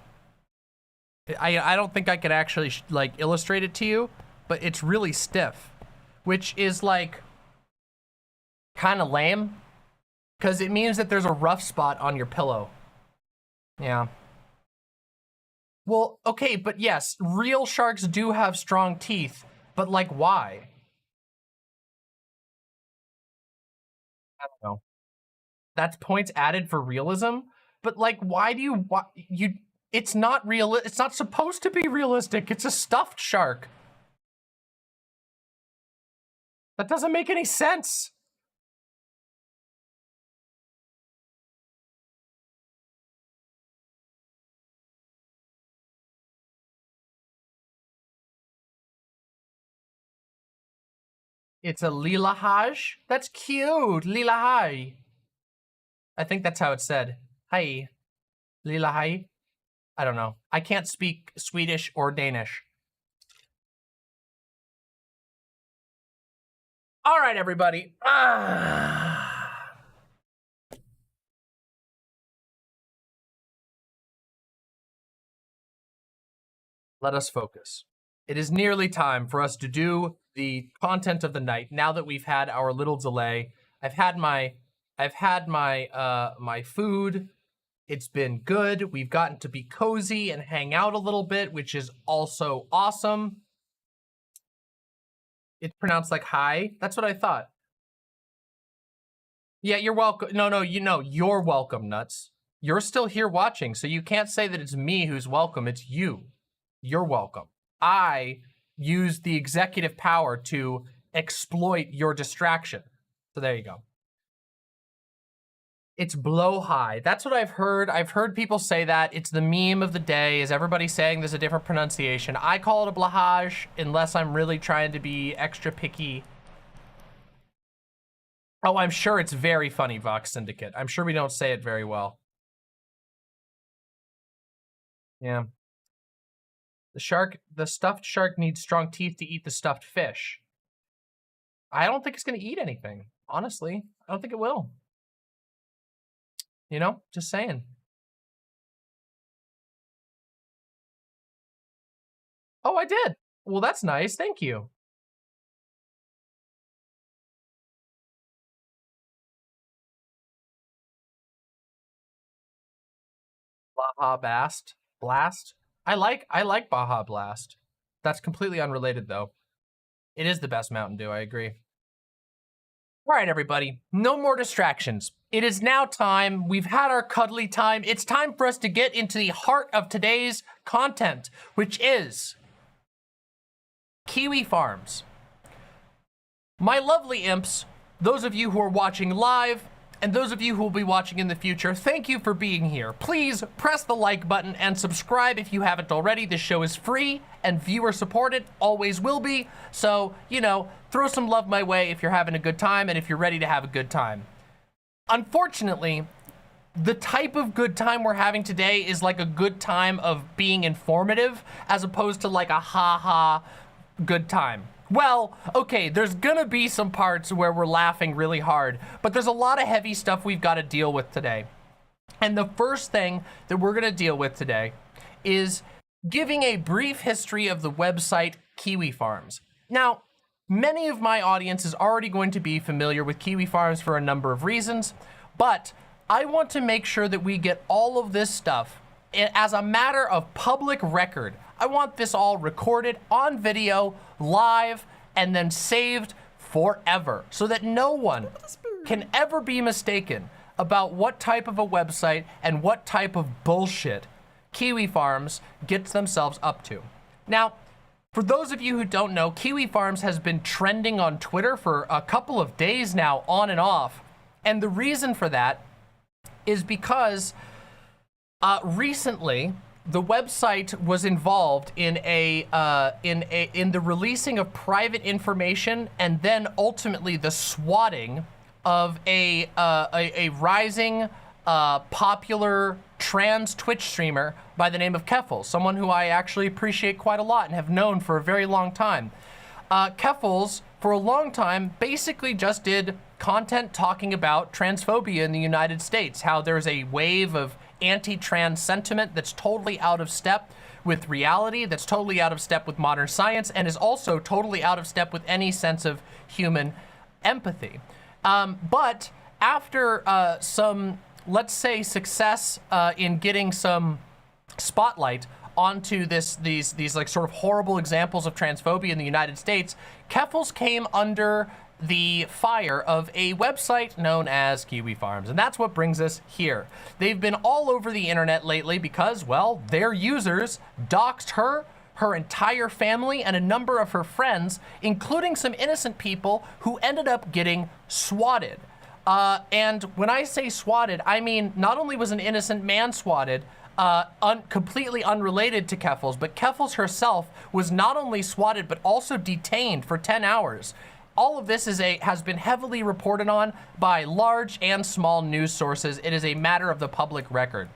I don't think I could actually like illustrate it to you, but it's really stiff, which is like kind of lame because it means that there's a rough spot on your pillow. Yeah. Well, okay, but yes, real sharks do have strong teeth, but like why? I don't know. That's points added for realism, but like why do you it's not real, it's not supposed to be realistic. It's a stuffed shark. That doesn't make any sense. It's a BLAHAJ. That's cute, BLAHAJ. I think that's how it's said. Hi, BLAHAJ. I don't know. I can't speak Swedish or Danish. All right, everybody. Let us focus. It is nearly time for us to do the content of the night. Now that we've had our little delay, I've had my my food. It's been good. We've gotten to be cozy and hang out a little bit, which is also awesome. It's pronounced like hi. That's what I thought. Yeah, you're welcome. No, you're welcome, Nuts. You're still here watching, so you can't say that it's me who's welcome. It's you. You're welcome. I use the executive power to exploit your distraction. So there you go. It's BLAHAJ. That's what I've heard. I've heard people say that. It's the meme of the day. Is everybody saying there's a different pronunciation? I call it a BLAHAJ unless I'm really trying to be extra picky. Oh, I'm sure it's very funny, Vox Syndicate. I'm sure we don't say it very well. Yeah. The stuffed shark needs strong teeth to eat the stuffed fish. I don't think it's gonna eat anything. Honestly, I don't think it will. You know, just saying. Oh, I did. Well, that's nice. Thank you. Baja Blast. I like Baja Blast. That's completely unrelated though. It is the best Mountain Dew, I agree. All right, everybody, no more distractions. It is now time. We've had our cuddly time. It's time for us to get into the heart of today's content, which is Kiwifarms. My lovely imps, those of you who are watching live, and those of you who will be watching in the future, thank you for being here. Please press the like button and subscribe if you haven't already. This show is free and viewer supported, always will be. So, you know, throw some love my way if you're having a good time and if you're ready to have a good time. Unfortunately, the type of good time we're having today is like a good time of being informative as opposed to like a ha-ha good time. Well, okay, there's gonna be some parts where we're laughing really hard, but there's a lot of heavy stuff we've got to deal with today. And the first thing that we're gonna deal with today is giving a brief history of the website Kiwifarms. Now, many of my audience is already going to be familiar with Kiwifarms for a number of reasons, but I want to make sure that we get all of this stuff as a matter of public record. I want this all recorded on video, live, and then saved forever so that no one can ever be mistaken about what type of a website and what type of bullshit Kiwifarms gets themselves up to. Now, for those of you who don't know, Kiwifarms has been trending on Twitter for a couple of days now, on and off. And the reason for that is because recently, the website was involved in in the releasing of private information and then ultimately the swatting of a rising popular trans Twitch streamer by the name of Keffals, someone who I actually appreciate quite a lot and have known for a very long time. Keffals, for a long time, basically just did content talking about transphobia in the United States, how there's a wave of anti-trans sentiment that's totally out of step with reality, that's totally out of step with modern science, and is also totally out of step with any sense of human empathy. But after some, let's say, success in getting some spotlight onto these like sort of horrible examples of transphobia in the United States, Keffals came under the fire of a website known as Kiwifarms, and that's what brings us here. They've been all over the internet lately because, well, their users doxed her entire family, and a number of her friends, including some innocent people who ended up getting swatted. And when I say swatted, I mean not only was an innocent man swatted, completely unrelated to Keffals, but Keffals herself was not only swatted but also detained for 10 hours. All of this has been heavily reported on by large and small news sources. It is a matter of the public record.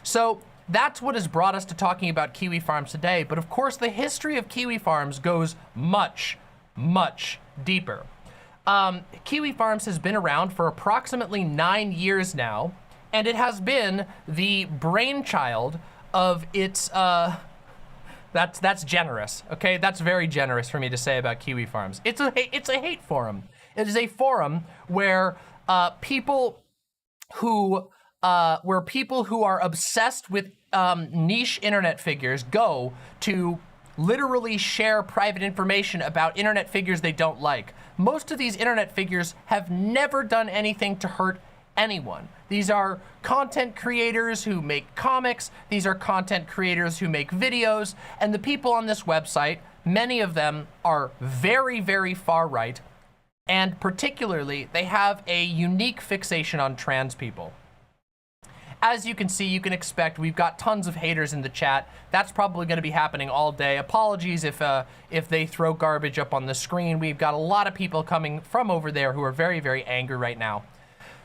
So that's what has brought us to talking about Kiwifarms today. But of course, the history of Kiwifarms goes much, much deeper. Kiwifarms has been around for approximately 9 years now, and it has been the brainchild of its, that's generous, okay? That's very generous for me to say about Kiwifarms. It's a hate forum. It is a forum where people who are obsessed with niche internet figures go to literally share private information about internet figures they don't like. Most of these internet figures have never done anything to hurt anyone. These are content creators who make comics. These are content creators who make videos. And the people on this website, many of them are very, very far right. And particularly, they have a unique fixation on trans people. As you can see, you can expect we've got tons of haters in the chat. That's probably going to be happening all day. Apologies if they throw garbage up on the screen. We've got a lot of people coming from over there who are very, very angry right now.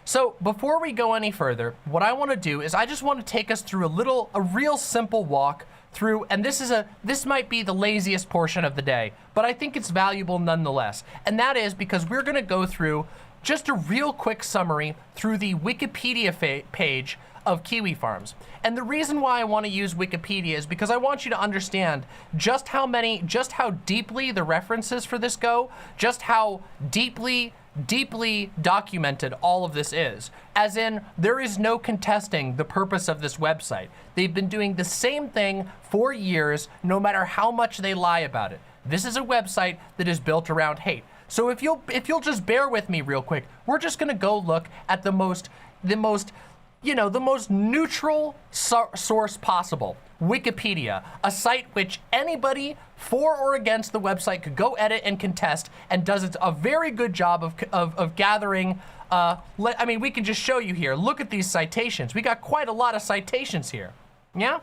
So before we go any further, what I want to do is I just want to take us through a real simple walk through, and this might be the laziest portion of the day, but I think it's valuable nonetheless. And that is because we're going to go through just a real quick summary through the Wikipedia page of Kiwifarms. And the reason why I want to use Wikipedia is because I want you to understand just how deeply the references for this go, just how deeply documented all of this is. As in, there is no contesting the purpose of this website. They've been doing the same thing for years, no matter how much they lie about it. This is a website that is built around hate. So if you'll just bear with me real quick, we're just gonna go look at the most neutral source possible, Wikipedia, a site which anybody for or against the website could go edit and contest, and does a very good job of gathering. I mean, we can just show you here. Look at these citations. We got quite a lot of citations here. Yeah?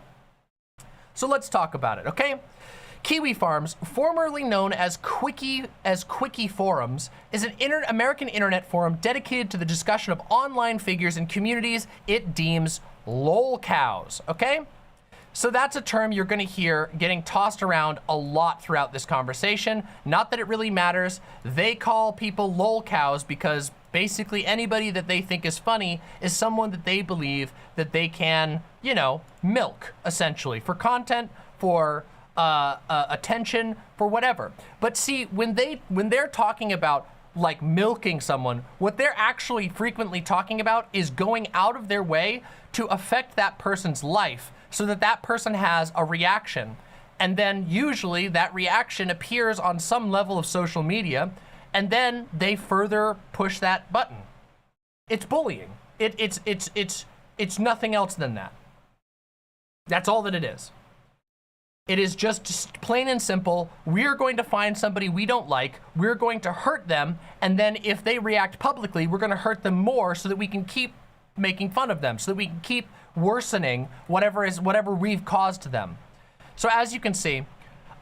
So let's talk about it, okay? Kiwifarms, formerly known as Kiwifarms, is an American internet forum dedicated to the discussion of online figures and communities it deems lolcows, okay? So that's a term you're gonna hear getting tossed around a lot throughout this conversation. Not that it really matters. They call people lolcows because basically anybody that they think is funny is someone that they believe that they can, milk, essentially, for content, for attention, for whatever. But see, when they're talking about like milking someone, what they're actually frequently talking about is going out of their way to affect that person's life so that that person has a reaction. And then usually that reaction appears on some level of social media, and then they further push that button. It's bullying. It's nothing else than that. That's all that it is. It is just plain and simple. We're going to find somebody we don't like, we're going to hurt them, and then if they react publicly, we're going to hurt them more so that we can keep, making fun of them so that we can keep worsening whatever we've caused to them. So as you can see,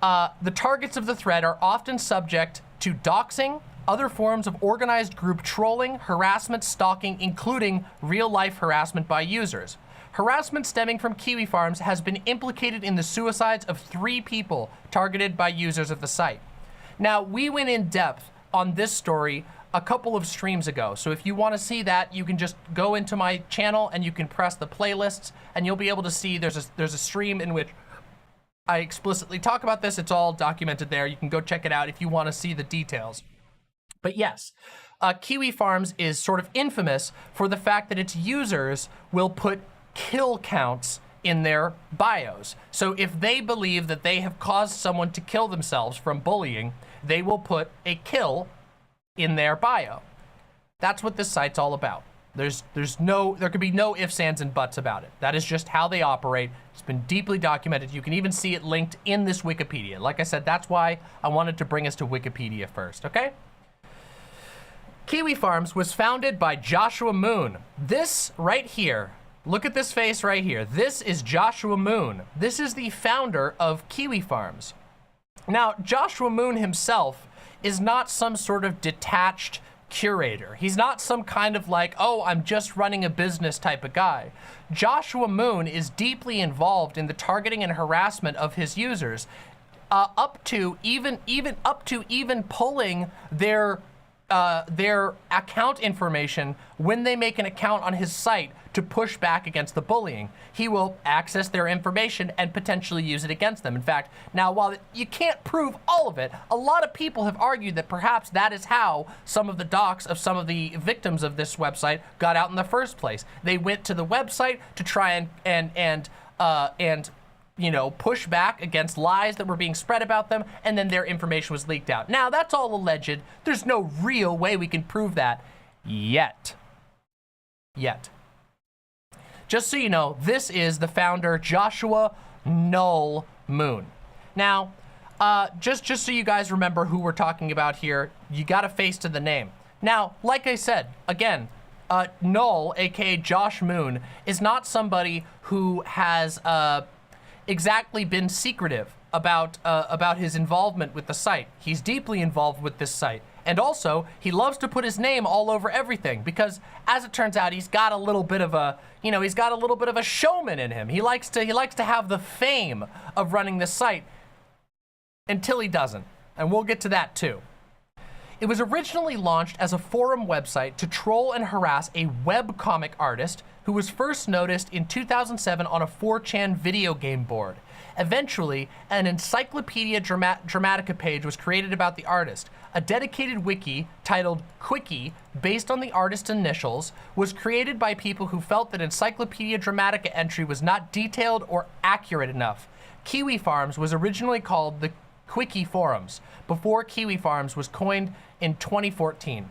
the targets of the thread are often subject to doxing, other forms of organized group trolling, harassment, stalking, including real-life harassment by users. Harassment stemming from Kiwifarms has been implicated in the suicides of 3 people targeted by users of the site. Now, we went in depth on this story a couple of streams ago, so if you want to see that, you can just go into my channel and you can press the playlists, and you'll be able to see there's a stream in which I explicitly talk about this. It's all documented there. You can go check it out if you want to see the details. But yes, Kiwifarms is sort of infamous for the fact that its users will put kill counts in their bios. So if they believe that they have caused someone to kill themselves from bullying, they will put a kill in their bio. That's what this site's all about. There could be no ifs, ands, and buts about it. That is just how they operate. It's been deeply documented. You can even see it linked in this Wikipedia. Like I said, that's why I wanted to bring us to Wikipedia first, okay? Kiwifarms was founded by Joshua Moon. This right here, look at this face right here. This is Joshua Moon. This is the founder of Kiwifarms. Now, Joshua Moon himself is not some sort of detached curator. He's not some kind of like, oh, I'm just running a business type of guy. Joshua Moon is deeply involved in the targeting and harassment of his users, up to even pulling their account information when they make an account on his site to push back against the bullying. He will access their information and potentially use it against them. In fact, now while you can't prove all of it, a lot of people have argued that perhaps that is how some of the docs of some of the victims of this website got out in the first place. They went to the website to try and you know, push back against lies that were being spread about them, and then their information was leaked out. Now, that's all alleged. There's no real way we can prove that yet. Just so you know, this is the founder, Joshua Null Moon. Now, just so you guys remember who we're talking about here, you got a face to the name. Now, like I said, again, Null, aka Josh Moon, is not somebody who has exactly been secretive about his involvement with the site. He's deeply involved with this site. And also, he loves to put his name all over everything because, as it turns out, he's got a little bit of a, you know, he's got a little bit of a showman in him. He likes to have the fame of running this site until he doesn't. And we'll get to that too. It was originally launched as a forum website to troll and harass a webcomic artist who was first noticed in 2007 on a 4chan video game board. Eventually, an Encyclopedia Dramatica page was created about the artist. A dedicated wiki titled Quickie, based on the artist's initials, was created by people who felt that Encyclopedia Dramatica entry was not detailed or accurate enough. Kiwifarms was originally called the Quickie Forums, before Kiwifarms was coined in 2014.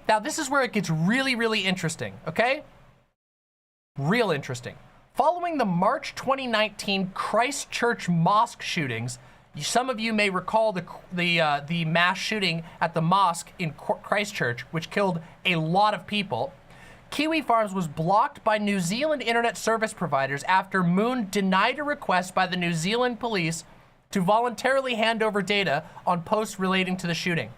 Now this is where it gets really, really interesting, okay? Real interesting. Following the March 2019 Christchurch mosque shootings, some of you may recall the mass shooting at the mosque in Christchurch, which killed a lot of people. Kiwifarms was blocked by New Zealand internet service providers after Moon denied a request by the New Zealand police to voluntarily hand over data on posts relating to the shooting.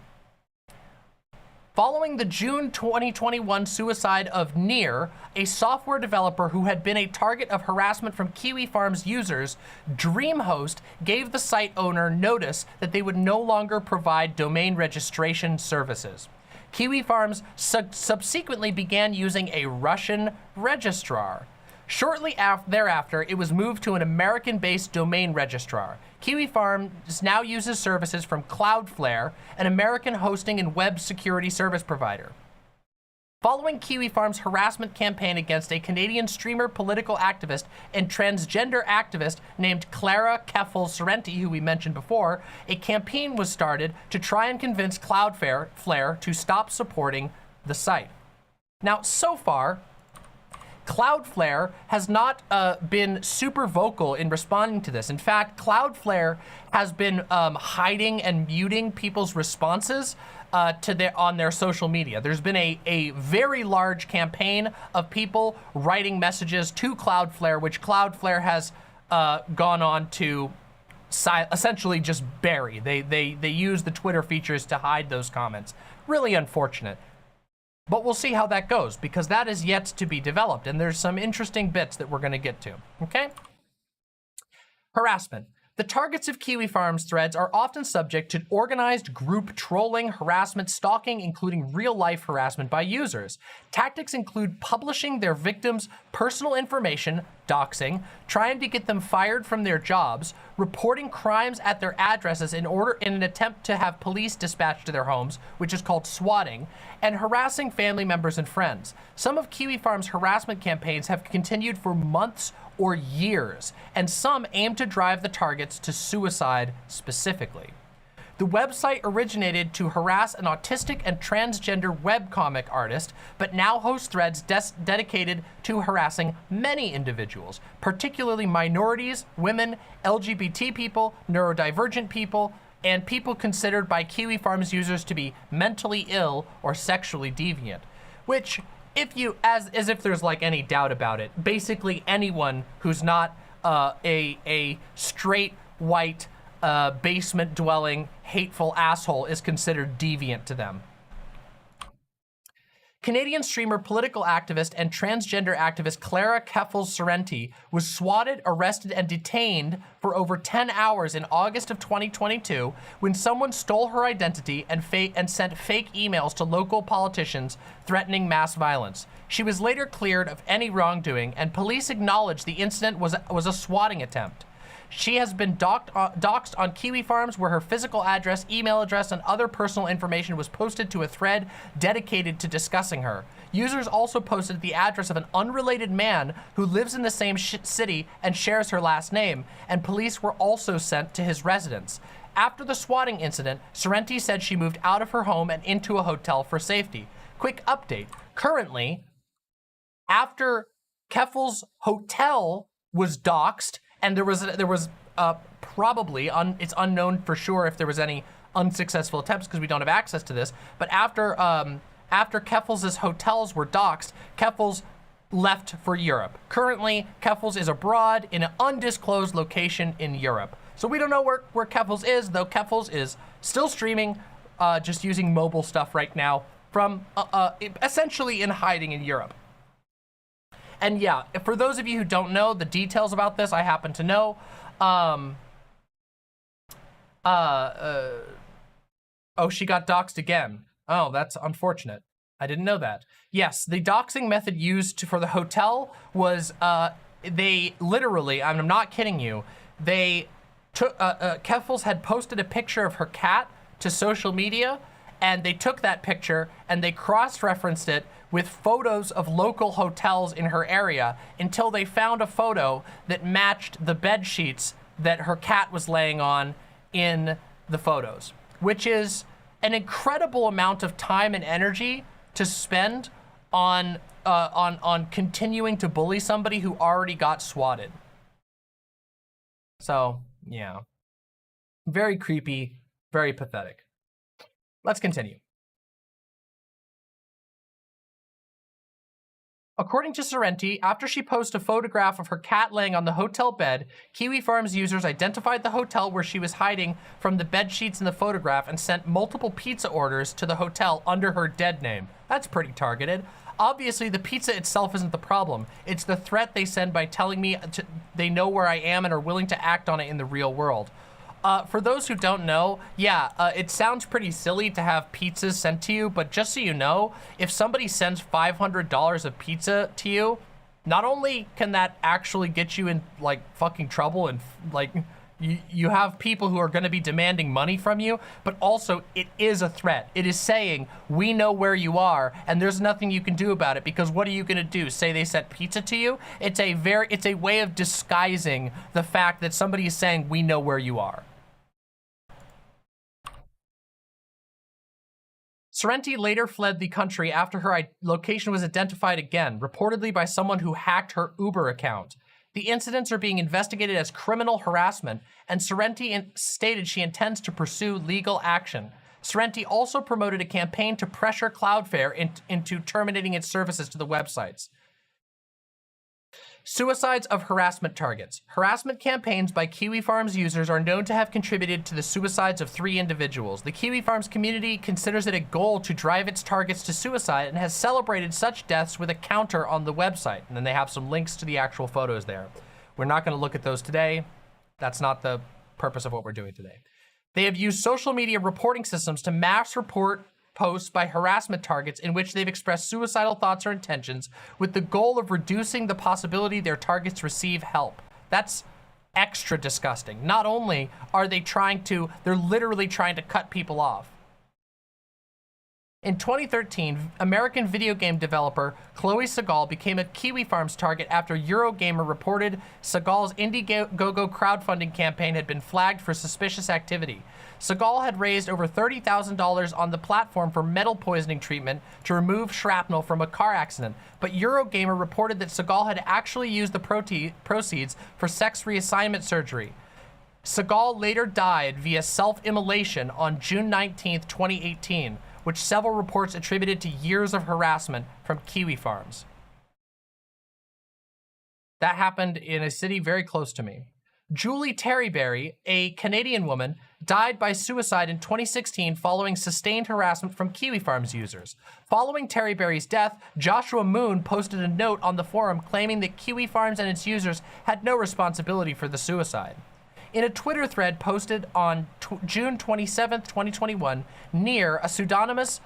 Following the June 2021 suicide of Near, a software developer who had been a target of harassment from Kiwifarms users, DreamHost gave the site owner notice that they would no longer provide domain registration services. Kiwifarms subsequently began using a Russian registrar. Shortly thereafter, it was moved to an American-based domain registrar. Kiwifarms now uses services from Cloudflare, an American hosting and web security service provider. Following Kiwifarms' harassment campaign against a Canadian streamer, political activist, and transgender activist named Clara Keffel-Sorrenti, who we mentioned before, a campaign was started to try and convince Cloudflare to stop supporting the site. Now, so far, Cloudflare has not been super vocal in responding to this. In fact, Cloudflare has been hiding and muting people's responses on their social media. There's been a very large campaign of people writing messages to Cloudflare, which Cloudflare has gone on to essentially just bury. They use the Twitter features to hide those comments. Really unfortunate. But we'll see how that goes, because that is yet to be developed, and there's some interesting bits that we're going to get to, okay? Harassment. The targets of Kiwifarms threads are often subject to organized group trolling, harassment, stalking, including real-life harassment by users. Tactics include publishing their victims' personal information, doxing, trying to get them fired from their jobs, reporting crimes at their addresses in an attempt to have police dispatched to their homes, which is called swatting, and harassing family members and friends. Some of Kiwifarms' harassment campaigns have continued for months or years, and some aim to drive the targets to suicide specifically. The website originated to harass an autistic and transgender webcomic artist, but now hosts threads dedicated to harassing many individuals, particularly minorities, women, LGBT people, neurodivergent people, and people considered by Kiwifarms users to be mentally ill or sexually deviant, which, as if there's like any doubt about it, basically anyone who's not a straight white basement dwelling hateful asshole is considered deviant to them. Canadian streamer, political activist, and transgender activist Clara Keffels-Sorrenti was swatted, arrested, and detained for over 10 hours in August of 2022 when someone stole her identity and sent fake emails to local politicians threatening mass violence. She was later cleared of any wrongdoing, and police acknowledged the incident was a swatting attempt. She has been doxed on Kiwifarms, where her physical address, email address, and other personal information was posted to a thread dedicated to discussing her. Users also posted the address of an unrelated man who lives in the same city and shares her last name, and police were also sent to his residence. After the swatting incident, Sorrenti said she moved out of her home and into a hotel for safety. Quick update. Currently, after Keffels' hotel was doxed, and there was probably, it's unknown for sure if there was any unsuccessful attempts because we don't have access to this, but after Keffels' hotels were doxed, Keffels left for Europe. Currently, Keffels is abroad in an undisclosed location in Europe. So we don't know where Keffels is, though Keffels is still streaming, just using mobile stuff right now from essentially in hiding in Europe. And yeah, for those of you who don't know the details about this, I happen to know. Oh, she got doxed again. Oh, that's unfortunate. I didn't know that. Yes, the doxing method used for the hotel was, they literally, I'm not kidding you, they took, Keffels had posted a picture of her cat to social media, and they took that picture and they cross-referenced it with photos of local hotels in her area until they found a photo that matched the bed sheets that her cat was laying on in the photos, which is an incredible amount of time and energy to spend on continuing to bully somebody who already got swatted. So, yeah. Very creepy, very pathetic. Let's continue. According to Sorrenti, after she posted a photograph of her cat laying on the hotel bed, Kiwifarms users identified the hotel where she was hiding from the bed sheets in the photograph and sent multiple pizza orders to the hotel under her dead name. That's pretty targeted. Obviously, the pizza itself isn't the problem. It's the threat they send by telling me they know where I am and are willing to act on it in the real world. For those who don't know, yeah, it sounds pretty silly to have pizzas sent to you, but just so you know, if somebody sends $500 of pizza to you, not only can that actually get you in, like, fucking trouble and, like, you have people who are gonna be demanding money from you, but also it is a threat. It is saying, we know where you are, and there's nothing you can do about it, because what are you gonna do? Say they sent pizza to you? It's a way of disguising the fact that somebody is saying, we know where you are. Sorrenti later fled the country after her location was identified again, reportedly by someone who hacked her Uber account. The incidents are being investigated as criminal harassment, and Sorrenti stated she intends to pursue legal action. Sorrenti also promoted a campaign to pressure Cloudflare into terminating its services to the websites. Suicides of harassment targets. Harassment campaigns by Kiwifarms users are known to have contributed to the suicides of 3 individuals. The Kiwifarms community considers it a goal to drive its targets to suicide and has celebrated such deaths with a counter on the website. And then they have some links to the actual photos there. We're not going to look at those today. That's not the purpose of what we're doing today. They have used social media reporting systems to mass report posts by harassment targets in which they've expressed suicidal thoughts or intentions with the goal of reducing the possibility their targets receive help. That's extra disgusting. Not only are they they're literally trying to cut people off. In 2013, American video game developer Chloe Segal became a Kiwifarms target after Eurogamer reported Segal's Indiegogo crowdfunding campaign had been flagged for suspicious activity. Segal had raised over $30,000 on the platform for metal poisoning treatment to remove shrapnel from a car accident, but Eurogamer reported that Segal had actually used the proceeds for sex reassignment surgery. Segal later died via self-immolation on June 19, 2018, which several reports attributed to years of harassment from Kiwifarms. That happened in a city very close to me. Julie Terryberry, a Canadian woman, died by suicide in 2016 following sustained harassment from Kiwifarms users. Following Terryberry's death, Joshua Moon posted a note on the forum claiming that Kiwifarms and its users had no responsibility for the suicide. In a Twitter thread posted on June 27, 2021, Near, a pseudonymous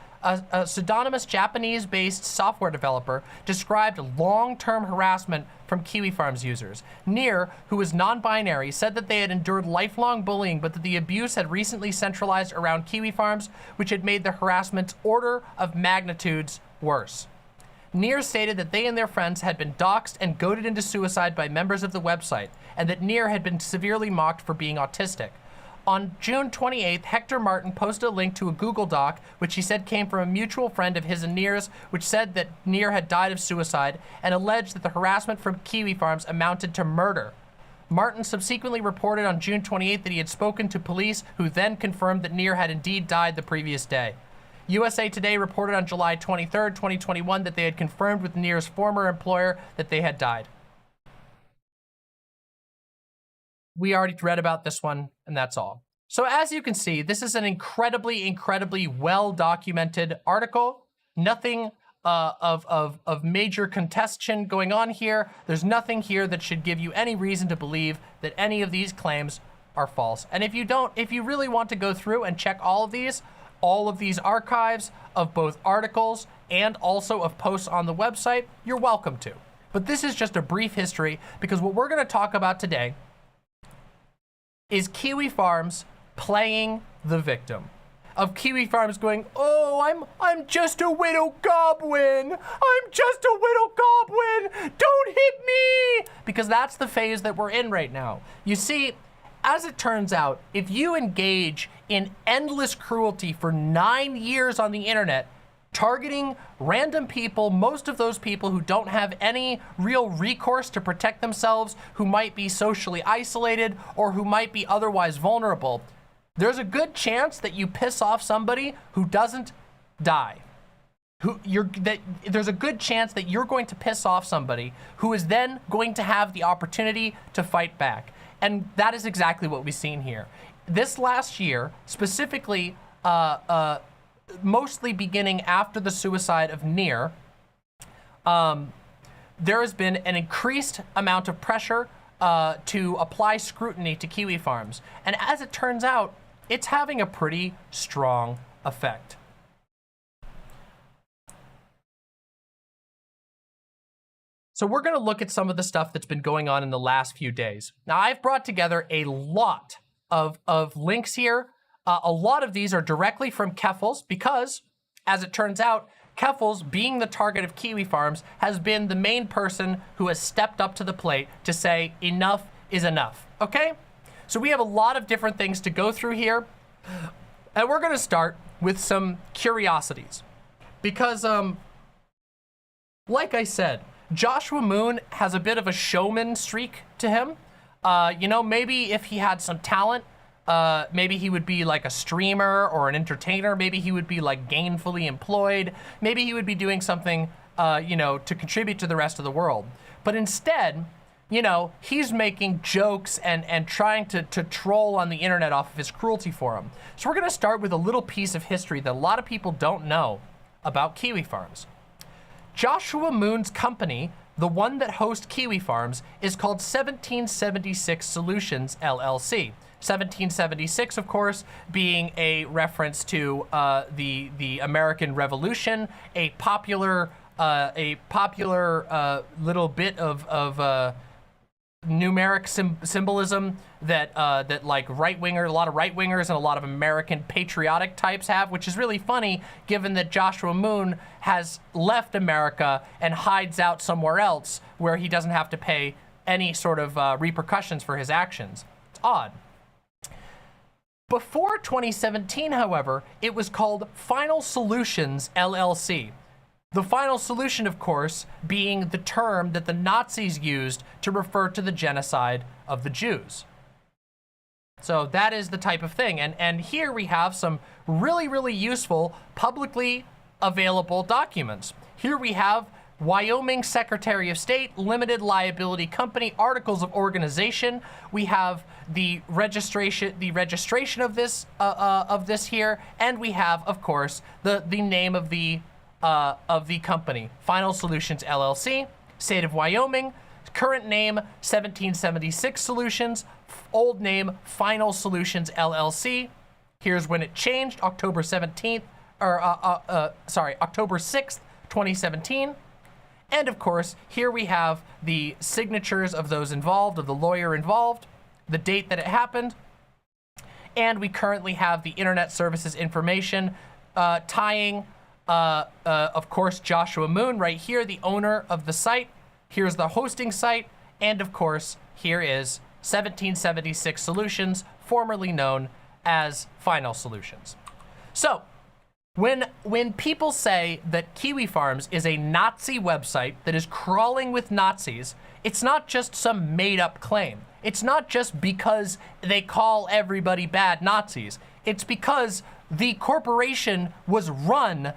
Japanese-based software developer, described long-term harassment from Kiwifarms users. Near, who is non-binary, said that they had endured lifelong bullying, but that the abuse had recently centralized around Kiwifarms, which had made the harassment's order of magnitudes worse. Near stated that they and their friends had been doxxed and goaded into suicide by members of the website, and that Near had been severely mocked for being autistic. On June 28th, Hector Martin posted a link to a Google Doc, which he said came from a mutual friend of his and Near's, which said that Near had died of suicide and alleged that the harassment from Kiwifarms amounted to murder. Martin subsequently reported on June 28th that he had spoken to police, who then confirmed that Near had indeed died the previous day. USA Today reported on July 23rd, 2021 that they had confirmed with Near's former employer that they had died. We already read about this one, and that's all. So as you can see, this is an incredibly well-documented article. Nothing of major contention going on here. There's nothing here that should give you any reason to believe that any of these claims are false. And if you really want to go through and check all of these archives of both articles and also of posts on the website, you're welcome to. But this is just a brief history, because what we're going to talk about today is Kiwifarms playing the victim. Of Kiwifarms going, oh, I'm just a little goblin. I'm just a little goblin. Don't hit me. Because that's the phase that we're in right now. You see, as it turns out, if you engage in endless cruelty for 9 years on the internet, targeting random people, most of those people who don't have any real recourse to protect themselves, who might be socially isolated or who might be otherwise vulnerable, there's a good chance that you piss off somebody who doesn't die. There's a good chance that you're going to piss off somebody who is then going to have the opportunity to fight back. And that is exactly what we've seen here. This last year, specifically, mostly beginning after the suicide of Near, there has been an increased amount of pressure to apply scrutiny to Kiwifarms. And as it turns out, it's having a pretty strong effect. So we're gonna look at some of the stuff that's been going on in the last few days. Now, I've brought together a lot of links here. A lot of these are directly from Keffels because, as it turns out, Keffels, being the target of Kiwifarms, has been the main person who has stepped up to the plate to say enough is enough, okay? So we have a lot of different things to go through here, and we're gonna start with some curiosities. Because, like I said, Joshua Moon has a bit of a showman streak to him. You know, maybe if he had some talent, maybe he would be like a streamer or an entertainer. Maybe he would be like gainfully employed. Maybe he would be doing something, you know, to contribute to the rest of the world. But instead, you know, he's making jokes and trying to troll on the internet off of his cruelty forum. So we're gonna start with a little piece of history that a lot of people don't know about Kiwifarms. Joshua Moon's company, the one that hosts Kiwifarms, is called 1776 Solutions, LLC. 1776, of course, being a reference to the American Revolution, a popular little bit of numeric symbolism that like a lot of right-wingers and a lot of American patriotic types have, which is really funny given that Joshua Moon has left America and hides out somewhere else where he doesn't have to pay any sort of repercussions for his actions. It's odd. Before 2017, however, it was called Final Solutions, LLC. The final solution, of course, being the term that the Nazis used to refer to the genocide of the Jews. So that is the type of thing. And here we have some really, really useful publicly available documents. Here we have Wyoming Secretary of State, Limited Liability Company, Articles of Organization. We have the registration of this here, and we have, of course, the name of the company, Final Solutions LLC, State of Wyoming, current name 1776 Solutions, old name Final Solutions LLC. Here's when it changed, October 17th, or October 6th, 2017. And of course, here we have the signatures of those involved, of the lawyer involved, the date that it happened, and we currently have the internet services information tying, of course, Joshua Moon right here, the owner of the site. Here's the hosting site, and of course, here is 1776 Solutions, formerly known as Final Solutions. So, when people say that Kiwifarms is a Nazi website that is crawling with Nazis, it's not just some made-up claim. It's not just because they call everybody bad Nazis. It's because the corporation was run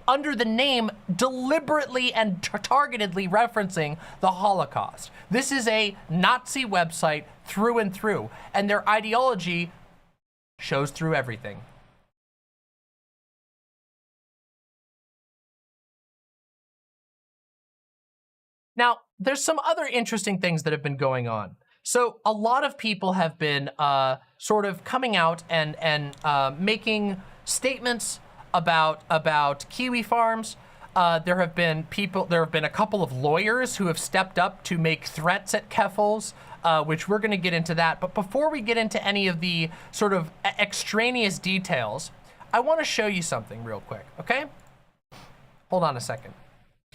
under the name deliberately and targetedly referencing the Holocaust. This is a Nazi website through and through, and their ideology shows through everything. Now, there's some other interesting things that have been going on. So a lot of people have been sort of coming out and making statements about Kiwifarms. There have been a couple of lawyers who have stepped up to make threats at Keffels, which we're gonna get into that. But before we get into any of the sort of extraneous details, I wanna show you something real quick, okay? Hold on a second.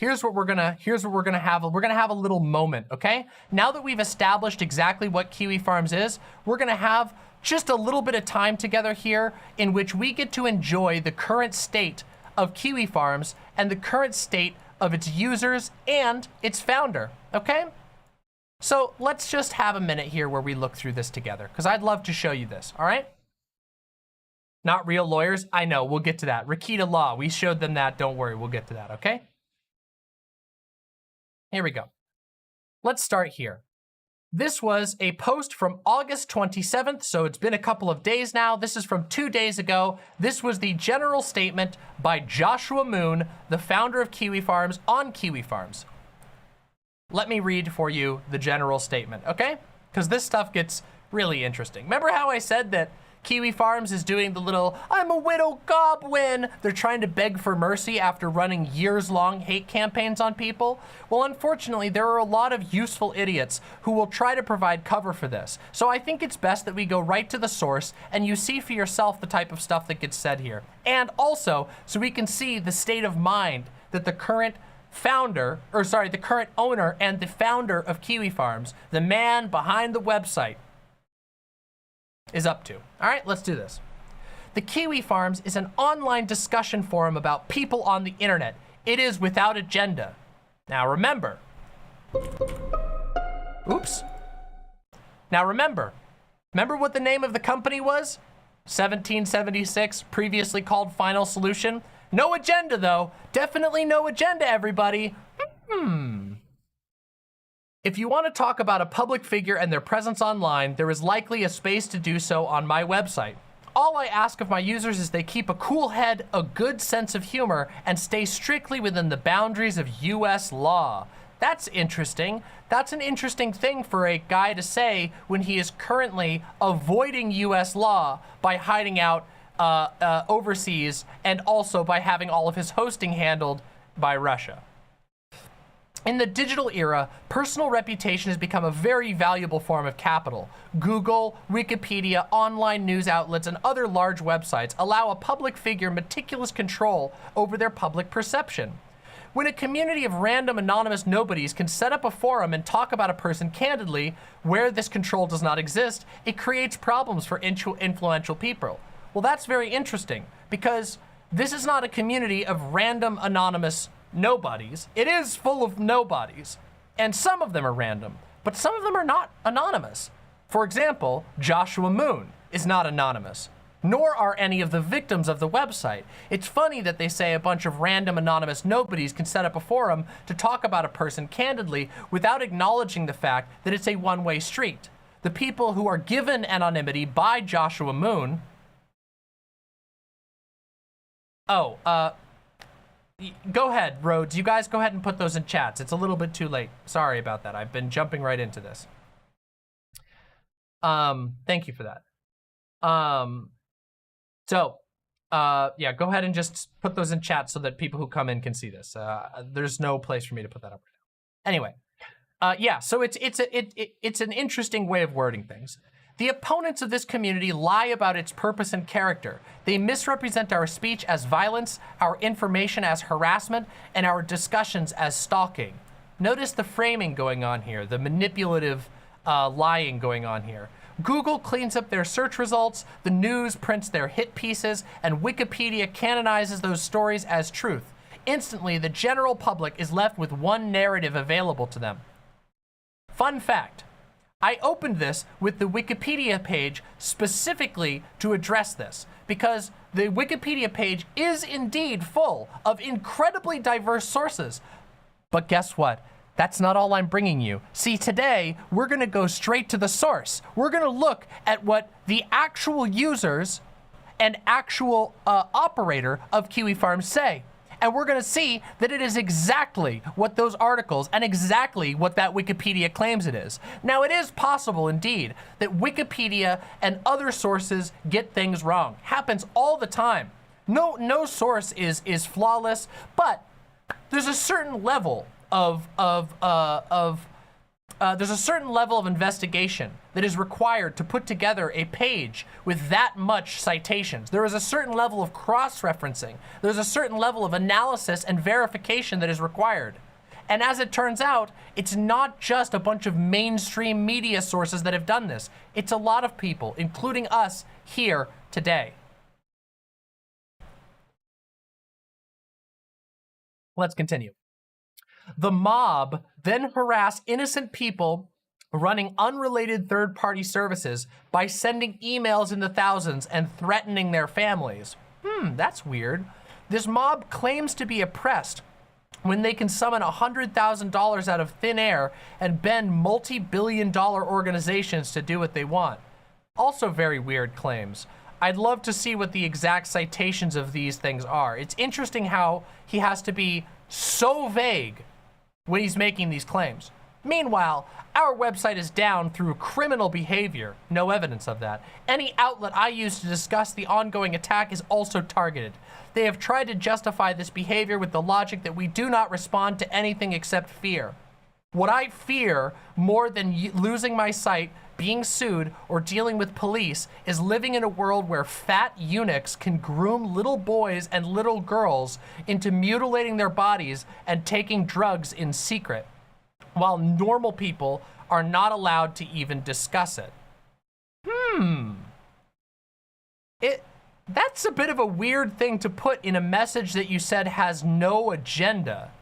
Here's what we're gonna have. We're gonna have a little moment, okay? Now that we've established exactly what Kiwifarms is, we're gonna have just a little bit of time together here in which we get to enjoy the current state of Kiwifarms and the current state of its users and its founder, okay? So let's just have a minute here where we look through this together, because I'd love to show you this, all right? Not real lawyers? I know, we'll get to that. Rakita Law, we showed them that, don't worry, we'll get to that, okay? Here we go. Let's start here. This was a post from August 27th, so it's been a couple of days now. This is from 2 days ago. This was the general statement by Joshua Moon, the founder of Kiwifarms, on Kiwifarms. Let me read for you the general statement, okay? Because this stuff gets really interesting. Remember how I said that Kiwifarms is doing the little, I'm a widow goblin. They're trying to beg for mercy after running years-long hate campaigns on people. Well, unfortunately, there are a lot of useful idiots who will try to provide cover for this. So I think it's best that we go right to the source and you see for yourself the type of stuff that gets said here. And also, so we can see the state of mind that the current founder, or sorry, the current owner and the founder of Kiwifarms, the man behind the website, is up to. All right, let's do this. The Kiwifarms is an online discussion forum about people on the internet. It is without agenda. Now remember, oops. Now remember, Remember what the name of the company was? 1776, previously called Final Solution. No agenda, though. Definitely no agenda, everybody. If you want to talk about a public figure and their presence online, there is likely a space to do so on my website. All I ask of my users is they keep a cool head, a good sense of humor, and stay strictly within the boundaries of US law. That's interesting. That's an interesting thing for a guy to say when he is currently avoiding US law by hiding out overseas, and also by having all of his hosting handled by Russia. In the digital era, personal reputation has become a very valuable form of capital. Google, Wikipedia, online news outlets, and other large websites allow a public figure meticulous control over their public perception. When a community of random anonymous nobodies can set up a forum and talk about a person candidly where this control does not exist, it creates problems for influential people. Well, that's very interesting, because this is not a community of random anonymous nobodies. It is full of nobodies, and some of them are random, but some of them are not anonymous. For example, Joshua Moon is not anonymous, nor are any of the victims of the website. It's funny that they say a bunch of random anonymous nobodies can set up a forum to talk about a person candidly without acknowledging the fact that it's a one-way street. The people who are given anonymity by Joshua Moon... Go ahead, Rhodes. You guys go ahead and put those in chats. It's a little bit too late. Sorry about that. I've been jumping right into this. Thank you for that. Yeah, go ahead and just put those in chat so that people who come in can see this. There's no place for me to put that up right now. Anyway, yeah, so it's an interesting way of wording things. The opponents of this community lie about its purpose and character. They misrepresent our speech as violence, our information as harassment, and our discussions as stalking. Notice the framing going on here, the manipulative lying going on here. Google cleans up their search results, the news prints their hit pieces, and Wikipedia canonizes those stories as truth. Instantly, the general public is left with one narrative available to them. Fun fact. I opened this with the Wikipedia page specifically to address this, because the Wikipedia page is indeed full of incredibly diverse sources. But guess what? That's not all I'm bringing you. See, today, we're gonna go straight to the source. We're gonna look at what the actual users and actual operator of Kiwifarms say. And we're gonna see that it is exactly what those articles and exactly what that Wikipedia claims it is. Now, it is possible indeed that Wikipedia and other sources get things wrong. Happens all the time. No source is flawless, but there's a certain level of investigation that is required to put together a page with that much citations. There is a certain level of cross-referencing. There's a certain level of analysis and verification that is required. And as it turns out, it's not just a bunch of mainstream media sources that have done this. It's a lot of people, including us here today. Let's continue. The mob then harass innocent people running unrelated third-party services by sending emails in the thousands and threatening their families. That's weird. This mob claims to be oppressed when they can summon $100,000 out of thin air and bend multi-billion-dollar organizations to do what they want. Also very weird claims. I'd love to see what the exact citations of these things are. It's interesting how he has to be so vague when he's making these claims. Meanwhile, our website is down through criminal behavior. No evidence of that. Any outlet I use to discuss the ongoing attack is also targeted. They have tried to justify this behavior with the logic that we do not respond to anything except fear. What I fear more than losing my site, being sued, or dealing with police is living in a world where fat eunuchs can groom little boys and little girls into mutilating their bodies and taking drugs in secret, while normal people are not allowed to even discuss it. That's a bit of a weird thing to put in a message that you said has no agenda.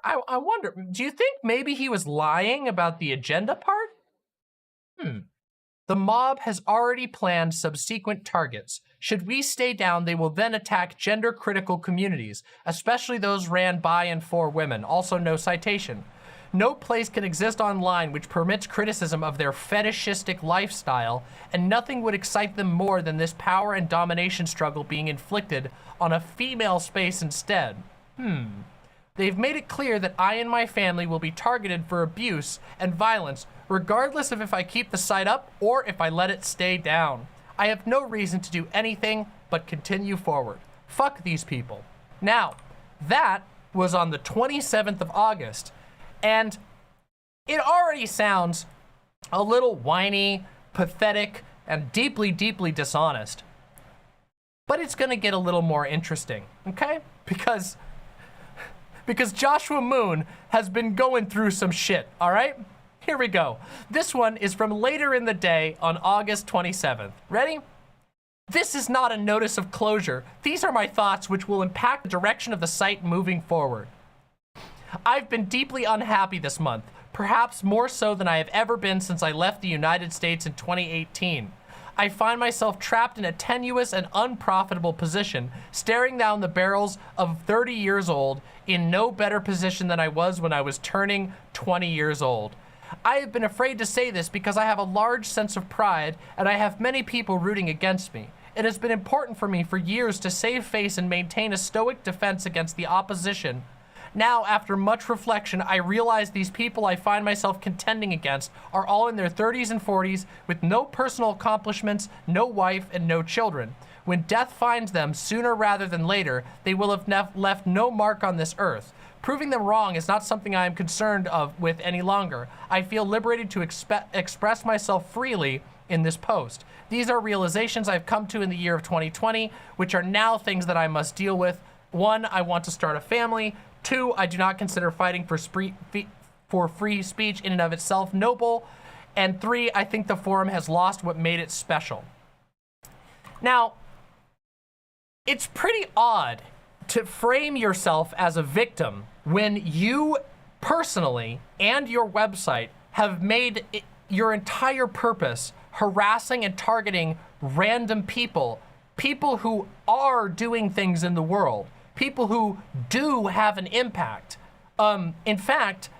I wonder, do you think maybe he was lying about the agenda part? The mob has already planned subsequent targets. Should we stay down, they will then attack gender-critical communities, especially those ran by and for women. Also, no citation. No place can exist online which permits criticism of their fetishistic lifestyle, and nothing would excite them more than this power and domination struggle being inflicted on a female space instead. They've made it clear that I and my family will be targeted for abuse and violence, regardless of if I keep the site up or if I let it stay down. I have no reason to do anything but continue forward. Fuck these people. Now, that was on the 27th of August, and it already sounds a little whiny, pathetic, and deeply, deeply dishonest. But it's gonna get a little more interesting, okay? Because Joshua Moon has been going through some shit, all right? Here we go. This one is from later in the day on August 27th. Ready? This is not a notice of closure. These are my thoughts which will impact the direction of the site moving forward. I've been deeply unhappy this month, perhaps more so than I have ever been since I left the United States in 2018. I find myself trapped in a tenuous and unprofitable position, staring down the barrels of 30 years old, in no better position than I was when I was turning 20 years old. I have been afraid to say this because I have a large sense of pride and I have many people rooting against me. It has been important for me for years to save face and maintain a stoic defense against the opposition. Now, after much reflection, I realize these people I find myself contending against are all in their 30s and 40s with no personal accomplishments, no wife, and no children. When death finds them, sooner rather than later, they will have left no mark on this earth. Proving them wrong is not something I am concerned with any longer. I feel liberated to express myself freely in this post. These are realizations I've come to in the year of 2020, which are now things that I must deal with. 1, I want to start a family. 2, I do not consider fighting for free speech in and of itself noble. And 3, I think the forum has lost what made it special. Now, it's pretty odd to frame yourself as a victim when you personally and your website have made your entire purpose harassing and targeting random people who are doing things in the world, people who do have an impact. In fact,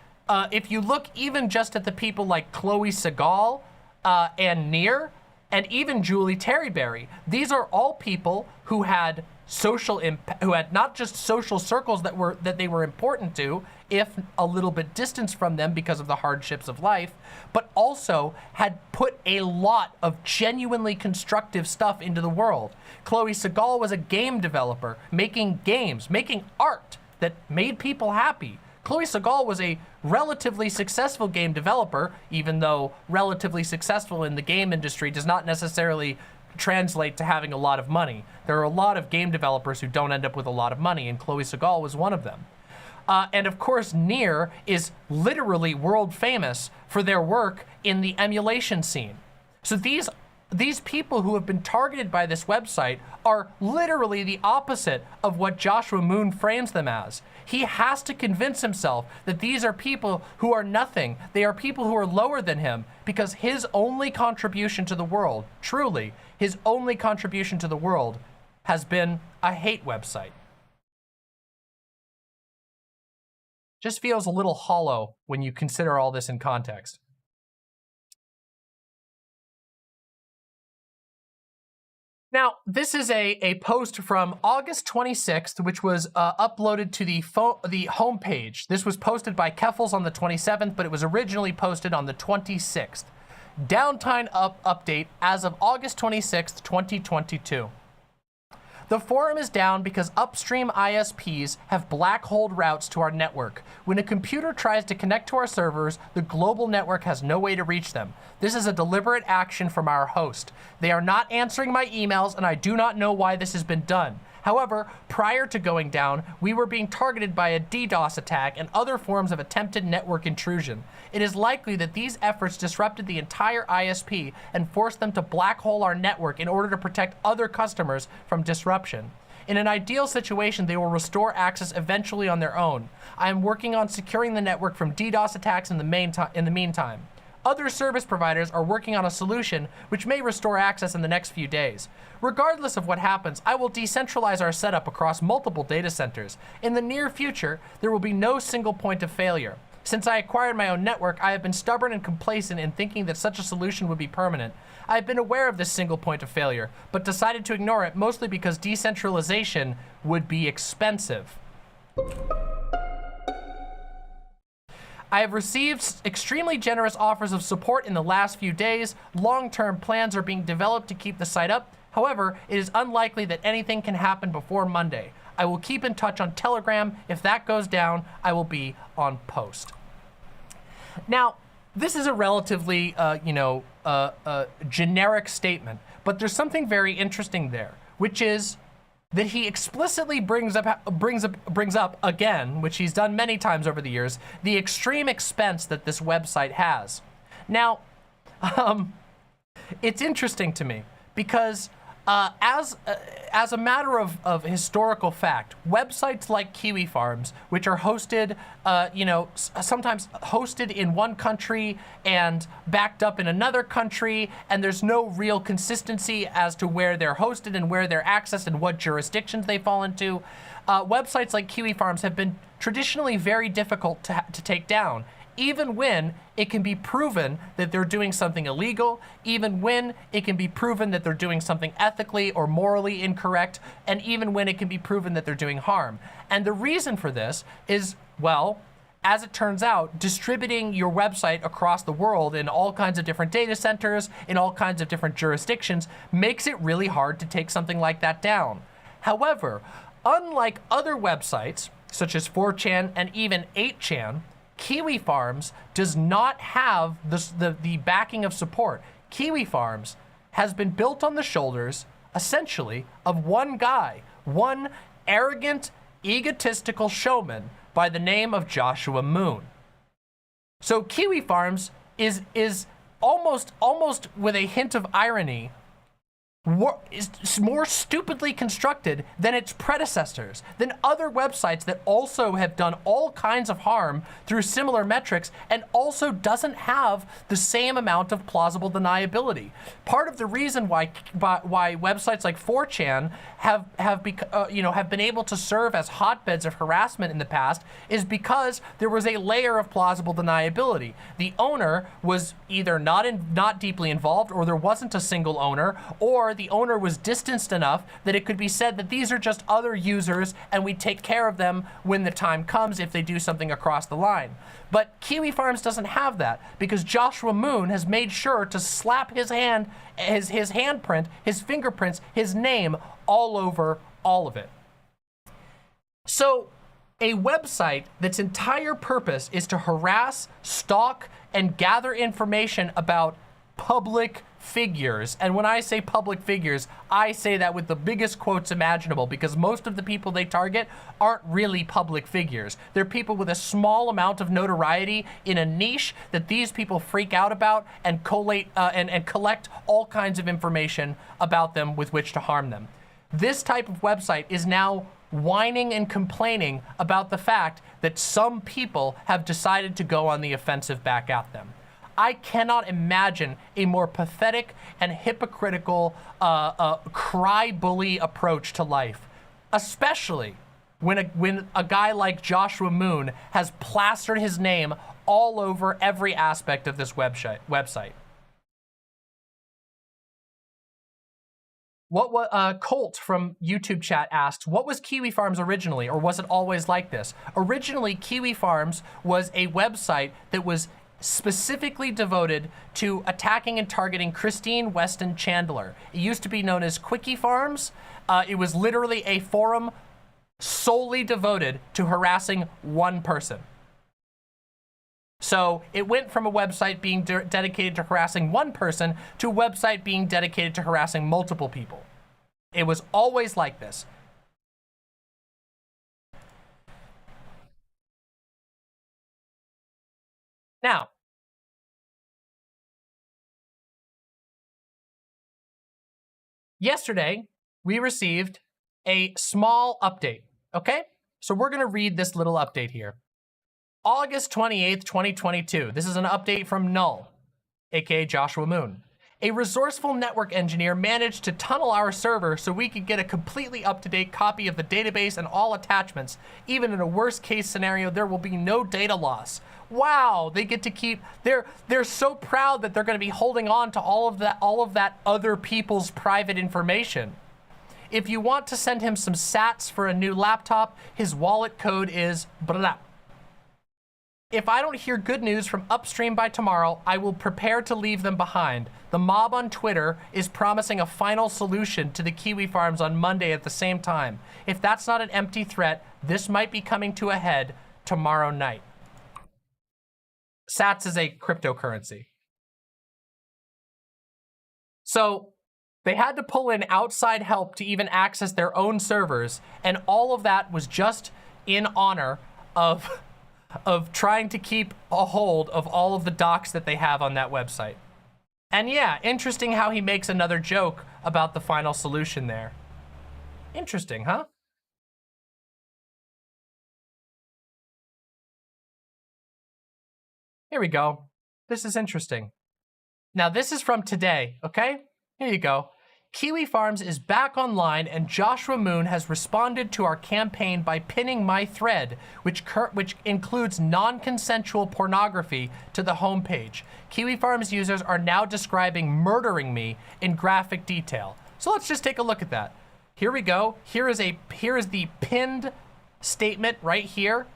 if you look even just at the people like Chloe Segal and Near, and even Julie Terryberry, these are all people who had who had not just social circles that they were important to, if a little bit distance from them because of the hardships of life, but also had put a lot of genuinely constructive stuff into the world. Chloe Segal was a game developer, making games, making art that made people happy. Chloe Segal was a relatively successful game developer, even though relatively successful in the game industry does not necessarily translate to having a lot of money. There are a lot of game developers who don't end up with a lot of money, and Chloe Segal was one of them. And of course, Near is literally world famous for their work in the emulation scene. So these people who have been targeted by this website are literally the opposite of what Joshua Moon frames them as. He has to convince himself that these are people who are nothing. They are people who are lower than him because his only contribution to the world, truly, his only contribution to the world has been a hate website. Just feels a little hollow when you consider all this in context. Now, this is a post from August 26th, which was uploaded to the homepage. This was posted by Keffels on the 27th, but it was originally posted on the 26th. Downtime update as of August 26th, 2022. The forum is down because upstream ISPs have black-holed routes to our network. When a computer tries to connect to our servers, the global network has no way to reach them. This is a deliberate action from our host. They are not answering my emails, and I do not know why this has been done. However, prior to going down, we were being targeted by a DDoS attack and other forms of attempted network intrusion. It is likely that these efforts disrupted the entire ISP and forced them to black hole our network in order to protect other customers from disruption. In an ideal situation, they will restore access eventually on their own. I am working on securing the network from DDoS attacks in the meantime. Other service providers are working on a solution which may restore access in the next few days. Regardless of what happens, I will decentralize our setup across multiple data centers. In the near future, there will be no single point of failure. Since I acquired my own network, I have been stubborn and complacent in thinking that such a solution would be permanent. I have been aware of this single point of failure, but decided to ignore it mostly because decentralization would be expensive. I have received extremely generous offers of support in the last few days. Long-term plans are being developed to keep the site up. However, it is unlikely that anything can happen before Monday. I will keep in touch on Telegram. If that goes down, I will be on post. Now, this is a relatively, generic statement, but there's something very interesting there, which is that he explicitly brings up again, which he's done many times over the years, the extreme expense that this website has. Now, it's interesting to me because as a matter of historical fact, websites like Kiwifarms, which are hosted, sometimes hosted in one country and backed up in another country, and there's no real consistency as to where they're hosted and where they're accessed and what jurisdictions they fall into. Websites like Kiwifarms have been traditionally very difficult to take down, even when it can be proven that they're doing something illegal, even when it can be proven that they're doing something ethically or morally incorrect, and even when it can be proven that they're doing harm. And the reason for this is, well, as it turns out, distributing your website across the world in all kinds of different data centers, in all kinds of different jurisdictions, makes it really hard to take something like that down. However, unlike other websites, such as 4chan and even 8chan, Kiwifarms does not have the backing of support. Kiwifarms has been built on the shoulders, essentially, of one guy, one arrogant, egotistical showman by the name of Joshua Moon. So Kiwifarms is almost with a hint of irony, is more stupidly constructed than its predecessors, than other websites that also have done all kinds of harm through similar metrics and also doesn't have the same amount of plausible deniability. Part of the reason why websites like 4chan have been able to serve as hotbeds of harassment in the past is because there was a layer of plausible deniability. The owner was either not deeply involved, or there wasn't a single owner, or the owner was distanced enough that it could be said that these are just other users and we take care of them when the time comes if they do something across the line. But Kiwifarms doesn't have that because Joshua Moon has made sure to slap his hand, his handprint, his fingerprints, his name all over all of it. So a website that's entire purpose is to harass, stalk, and gather information about public figures. And when I say public figures, I say that with the biggest quotes imaginable because most of the people they target aren't really public figures. They're people with a small amount of notoriety in a niche that these people freak out about and collate and collect all kinds of information about them with which to harm them. This type of website is now whining and complaining about the fact that some people have decided to go on the offensive back at them. I cannot imagine a more pathetic and hypocritical cry bully approach to life, especially when a guy like Joshua Moon has plastered his name all over every aspect of this website. Colt from YouTube chat asks, what was Kiwifarms originally, or was it always like this? Originally, Kiwifarms was a website that was specifically devoted to attacking and targeting Christine Weston Chandler. It used to be known as Quickie-Farms. It was literally a forum solely devoted to harassing one person. So it went from a website being dedicated to harassing one person to a website being dedicated to harassing multiple people. It was always like this. Now, yesterday, we received a small update, okay? So we're gonna read this little update here. August 28th, 2022. This is an update from Null, aka Joshua Moon. A resourceful network engineer managed to tunnel our server so we could get a completely up-to-date copy of the database and all attachments. Even in a worst-case scenario, there will be no data loss. Wow, they get to keep, they're so proud that they're gonna be holding on to all of that other people's private information. If you want to send him some sats for a new laptop, his wallet code is blah. If I don't hear good news from Upstream by tomorrow, I will prepare to leave them behind. The mob on Twitter is promising a final solution to the Kiwifarms on Monday at the same time. If that's not an empty threat, this might be coming to a head tomorrow night. Sats is a cryptocurrency. So they had to pull in outside help to even access their own servers, and all of that was just in honor of trying to keep a hold of all of the docs that they have on that website. And yeah, interesting how he makes another joke about the final solution there. Interesting, huh? Here we go. This is interesting. Now this is from today, okay? Here you go. Kiwifarms is back online and Joshua Moon has responded to our campaign by pinning my thread, which includes non-consensual pornography, to the homepage. Kiwifarms users are now describing murdering me in graphic detail. So let's just take a look at that. Here we go. Here is the pinned statement right here.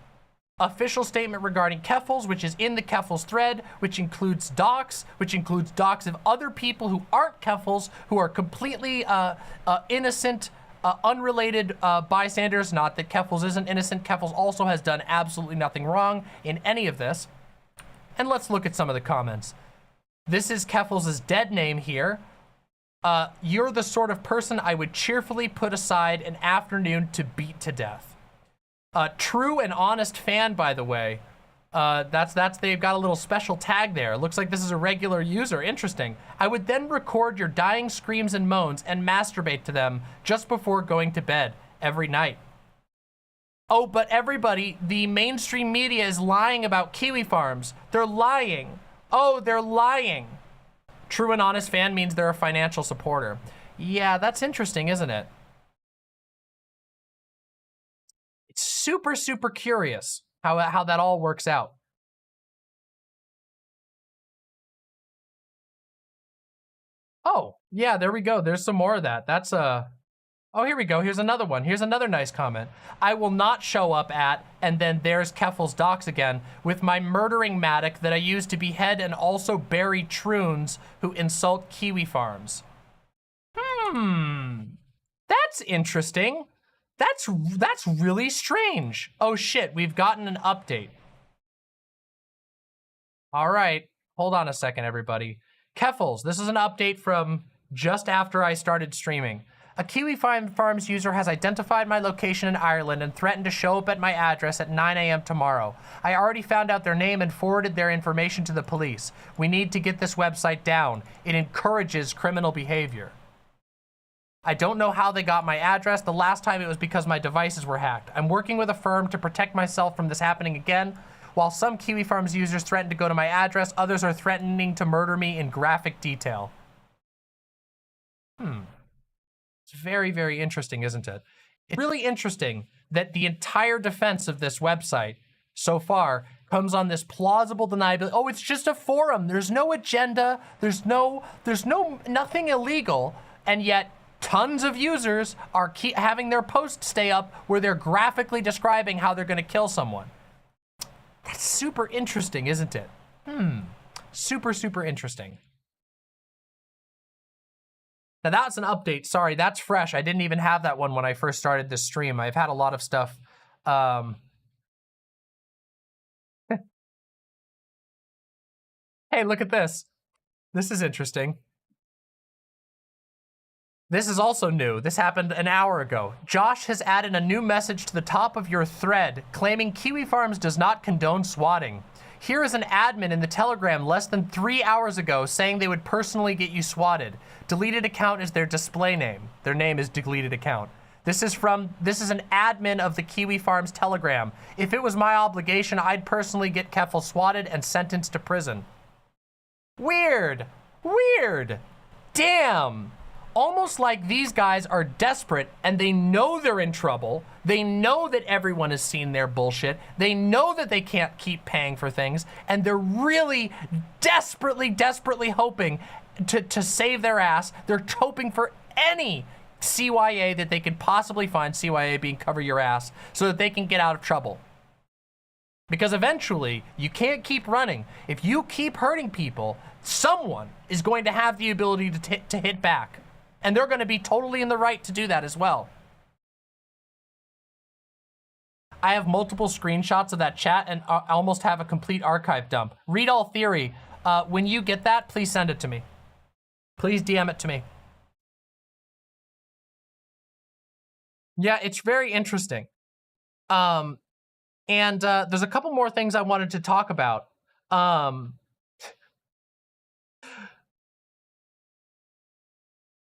Official statement regarding Keffals, which is in the Keffals thread, which includes docs of other people who aren't Keffals, who are completely innocent, unrelated bystanders. Not that Keffals isn't innocent. Keffals also has done absolutely nothing wrong in any of this. And let's look at some of the comments. This is Keffals' dead name here. You're the sort of person I would cheerfully put aside an afternoon to beat to death. True and honest fan, by the way. They've got a little special tag there. It looks like this is a regular user. Interesting. I would then record your dying screams and moans and masturbate to them just before going to bed every night. Oh, but everybody, the mainstream media is lying about Kiwifarms. They're lying. Oh, they're lying. True and honest fan means they're a financial supporter. Yeah, that's interesting, isn't it? Super, super curious how that all works out. Oh, yeah, there we go. There's some more of that. That's oh, here we go. Here's another one. Here's another nice comment. I will not show up at, and then there's Keffals docs again, with my murdering mattock that I use to behead and also bury troons who insult Kiwifarms. That's interesting. That's really strange. Oh shit, we've gotten an update. All right, hold on a second, everybody. Keffals, this is an update from just after I started streaming. A Kiwifarms user has identified my location in Ireland and threatened to show up at my address at 9 a.m. tomorrow. I already found out their name and forwarded their information to the police. We need to get this website down. It encourages criminal behavior. I don't know how they got my address. The last time it was because my devices were hacked. I'm working with a firm to protect myself from this happening again. While some Kiwifarms users threaten to go to my address, others are threatening to murder me in graphic detail. It's very, very interesting, isn't it? It's really interesting that the entire defense of this website so far comes on this plausible deniability. Oh, it's just a forum. There's no agenda. There's nothing illegal. And yet tons of users are having their posts stay up where they're graphically describing how they're gonna kill someone. That's super interesting, isn't it? Super, super interesting. Now that's an update. Sorry, that's fresh. I didn't even have that one when I first started this stream. I've had a lot of stuff. Hey, look at this. This is interesting. This is also new. This happened an hour ago. Josh has added a new message to the top of your thread claiming Kiwifarms does not condone swatting. Here is an admin in the Telegram less than 3 hours ago saying they would personally get you swatted. Deleted account is their display name. Their name is deleted account. This is an admin of the Kiwifarms Telegram. If it was my obligation, I'd personally get Keffel swatted and sentenced to prison. Weird. Weird. Damn. Almost like these guys are desperate and they know they're in trouble. They know that everyone has seen their bullshit. They know that they can't keep paying for things, and they're really desperately hoping to save their ass. They're hoping for any CYA that they could possibly find, CYA being cover your ass, so that they can get out of trouble. Because eventually, you can't keep running. If you keep hurting people, someone is going to have the ability to hit back. And they're going to be totally in the right to do that as well. I have multiple screenshots of that chat and I almost have a complete archive dump. Read all theory. When you get that, please send it to me. Please DM it to me. Yeah, it's very interesting. And there's a couple more things I wanted to talk about.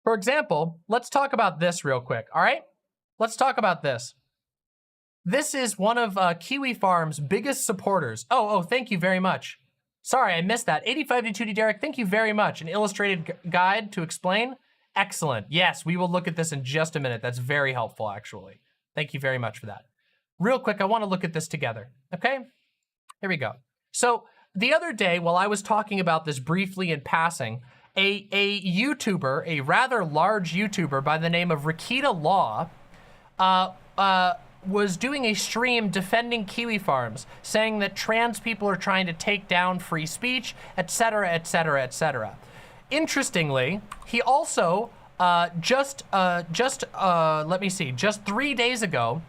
For example, let's talk about this real quick, all right? Let's talk about this. This is one of Kiwifarms' biggest supporters. Oh, thank you very much. Sorry, I missed that. 85-2D Derek, thank you very much. An illustrated guide to explain. Excellent. Yes, we will look at this in just a minute. That's very helpful, actually. Thank you very much for that. Real quick, I want to look at this together, okay? Here we go. So the other day, while I was talking about this briefly in passing, a YouTuber, a rather large YouTuber by the name of Rakita Law, was doing a stream defending Kiwifarms, saying that trans people are trying to take down free speech, etc., etc., etc. Interestingly, he also just 3 days ago,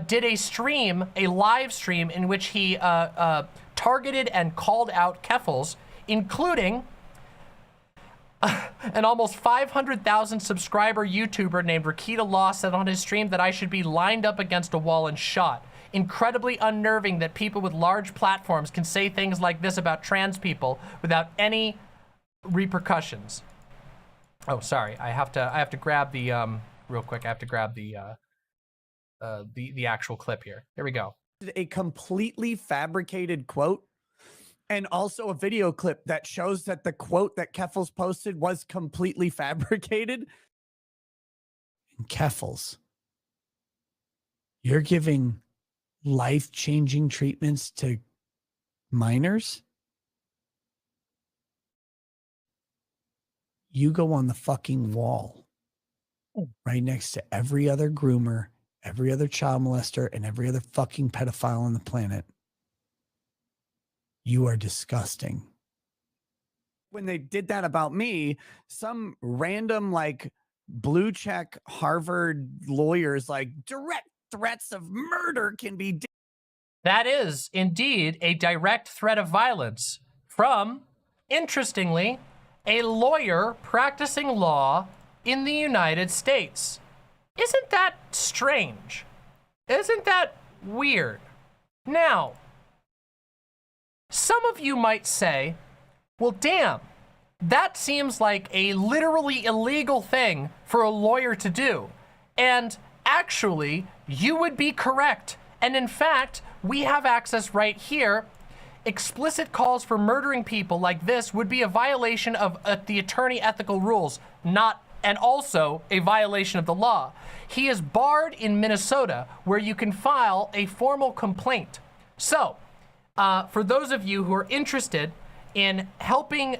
did a stream, a live stream in which he targeted and called out Keffels, including an almost 500,000 subscriber YouTuber named Rakita Law said on his stream that I should be lined up against a wall and shot. Incredibly unnerving that people with large platforms can say things like this about trans people without any repercussions. Oh, sorry. I have to grab the real quick. I have to grab the actual clip here. Here we go. A completely fabricated quote. And also a video clip that shows that the quote that Keffels posted was completely fabricated. And Keffels, you're giving life-changing treatments to minors? You go on the fucking wall right next to every other groomer, every other child molester, and every other fucking pedophile on the planet. You are disgusting. When they did that about me, some random like blue check Harvard lawyers like direct threats of murder can be. That is indeed a direct threat of violence from, interestingly, a lawyer practicing law in the United States. Isn't that strange? Isn't that weird? Now, some of you might say, well, damn, that seems like a literally illegal thing for a lawyer to do. And actually, you would be correct. And in fact, we have access right here. Explicit calls for murdering people like this would be a violation of the attorney ethical rules, and also a violation of the law. He is barred in Minnesota, where you can file a formal complaint. So, for those of you who are interested in helping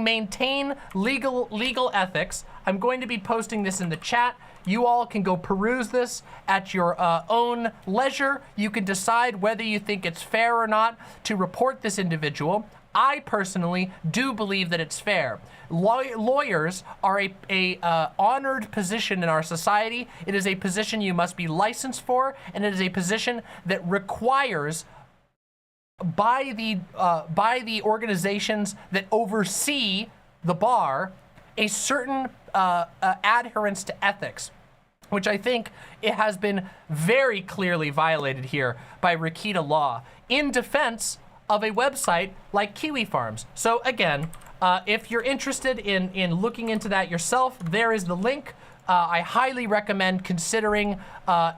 maintain legal ethics, I'm going to be posting this in the chat. You all can go peruse this at your own leisure. You can decide whether you think it's fair or not to report this individual. I personally do believe that it's fair. Lawyers are a honored position in our society. It is a position you must be licensed for, and it is a position that requires by the organizations that oversee the bar a certain adherence to ethics, which I think it has been very clearly violated here by Rakita Law in defense of a website like Kiwifarms. So again, if you're interested in looking into that yourself, there is the link. I highly recommend considering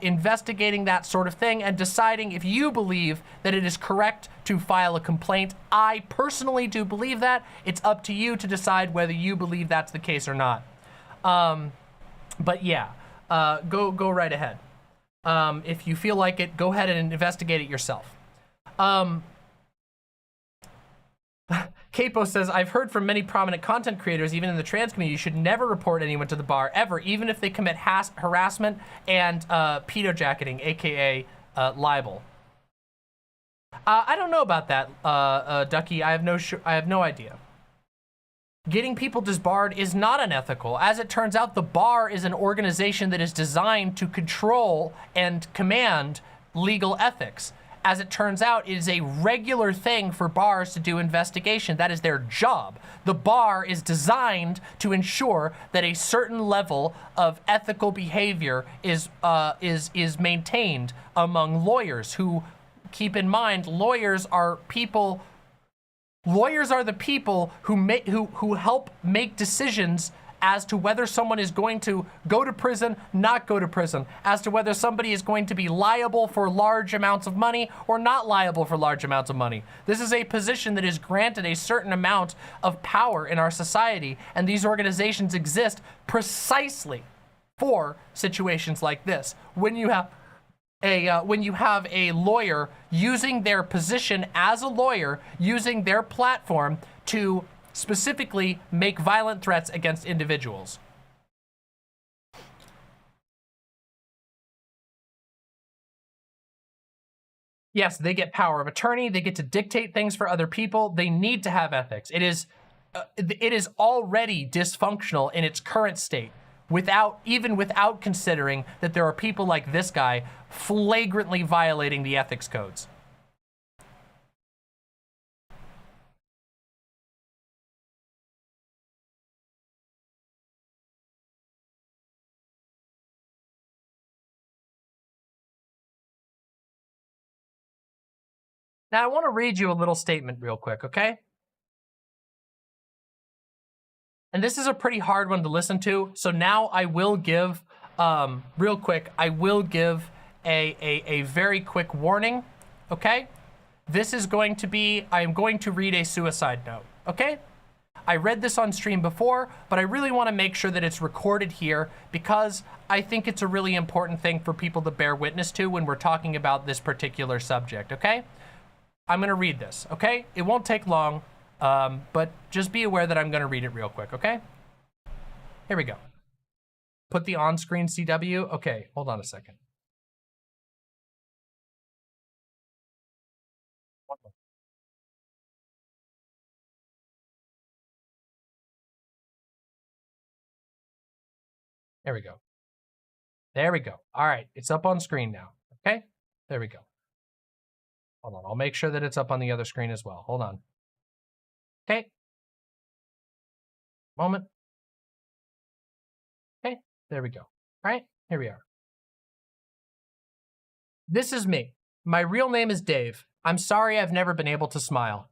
investigating that sort of thing and deciding if you believe that it is correct to file a complaint. I personally do believe that. It's up to you to decide whether you believe that's the case or not. But yeah, go right ahead. If you feel like it, go ahead and investigate it yourself. Capo says, I've heard from many prominent content creators, even in the trans community, you should never report anyone to the bar, ever, even if they commit harassment and pedo-jacketing, aka libel. I don't know about that, Ducky. I have no idea. Getting people disbarred is not unethical. As it turns out, the bar is an organization that is designed to control and command legal ethics. As it turns out, it is a regular thing for bars to do investigation. That is their job. The bar is designed to ensure that a certain level of ethical behavior is maintained among lawyers who, keep in mind, lawyers are the people who help make decisions as to whether someone is going to go to prison, not go to prison, as to whether somebody is going to be liable for large amounts of money or not liable for large amounts of money. This is a position that is granted a certain amount of power in our society, and these organizations exist precisely for situations like this. When you have a lawyer using their position as a lawyer, using their platform to specifically make violent threats against individuals. Yes, they get power of attorney. They get to dictate things for other people. They need to have ethics. It is already dysfunctional in its current state, even without considering that there are people like this guy flagrantly violating the ethics codes. Now, I want to read you a little statement real quick, okay? And this is a pretty hard one to listen to, so now I will give, real quick, I will give a very quick warning, okay? This is going to be, I am going to read a suicide note, okay? I read this on stream before, but I really want to make sure that it's recorded here because I think it's a really important thing for people to bear witness to when we're talking about this particular subject, okay? I'm gonna read this, okay? It won't take long, but just be aware that I'm gonna read it real quick, okay? Here we go. Put the on-screen CW. Okay, hold on a second. There we go. There we go. All right, it's up on screen now, okay? There we go. Hold on, I'll make sure that it's up on the other screen as well. Hold on. Okay. Moment. Okay, there we go. All right, here we are. This is me. My real name is Dave. I'm sorry I've never been able to smile.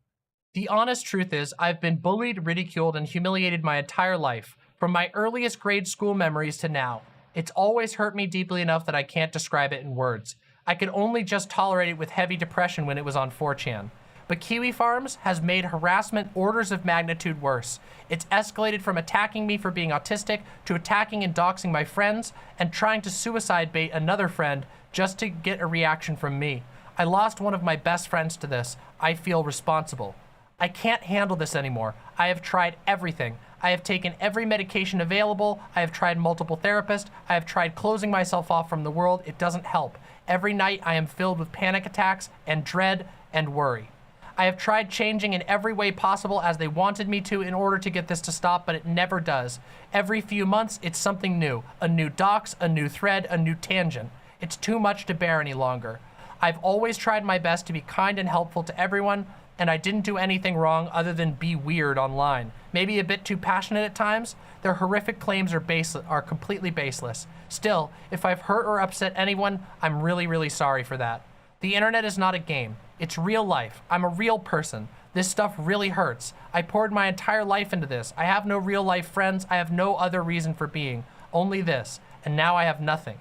The honest truth is I've been bullied, ridiculed, and humiliated my entire life, from my earliest grade school memories to now. It's always hurt me deeply enough that I can't describe it in words. I could only just tolerate it with heavy depression when it was on 4chan. But Kiwifarms has made harassment orders of magnitude worse. It's escalated from attacking me for being autistic to attacking and doxing my friends and trying to suicide bait another friend just to get a reaction from me. I lost one of my best friends to this. I feel responsible. I can't handle this anymore. I have tried everything. I have taken every medication available. I have tried multiple therapists. I have tried closing myself off from the world. It doesn't help. Every night I am filled with panic attacks and dread and worry. I have tried changing in every way possible as they wanted me to in order to get this to stop, but it never does. Every few months, it's something new. A new dox, a new thread, a new tangent. It's too much to bear any longer. I've always tried my best to be kind and helpful to everyone, and I didn't do anything wrong other than be weird online. Maybe a bit too passionate at times. Their horrific claims are completely baseless. Still, if I've hurt or upset anyone, I'm really, really sorry for that. The internet is not a game. It's real life. I'm a real person. This stuff really hurts. I poured my entire life into this. I have no real life friends. I have no other reason for being. only this, and now I have nothing.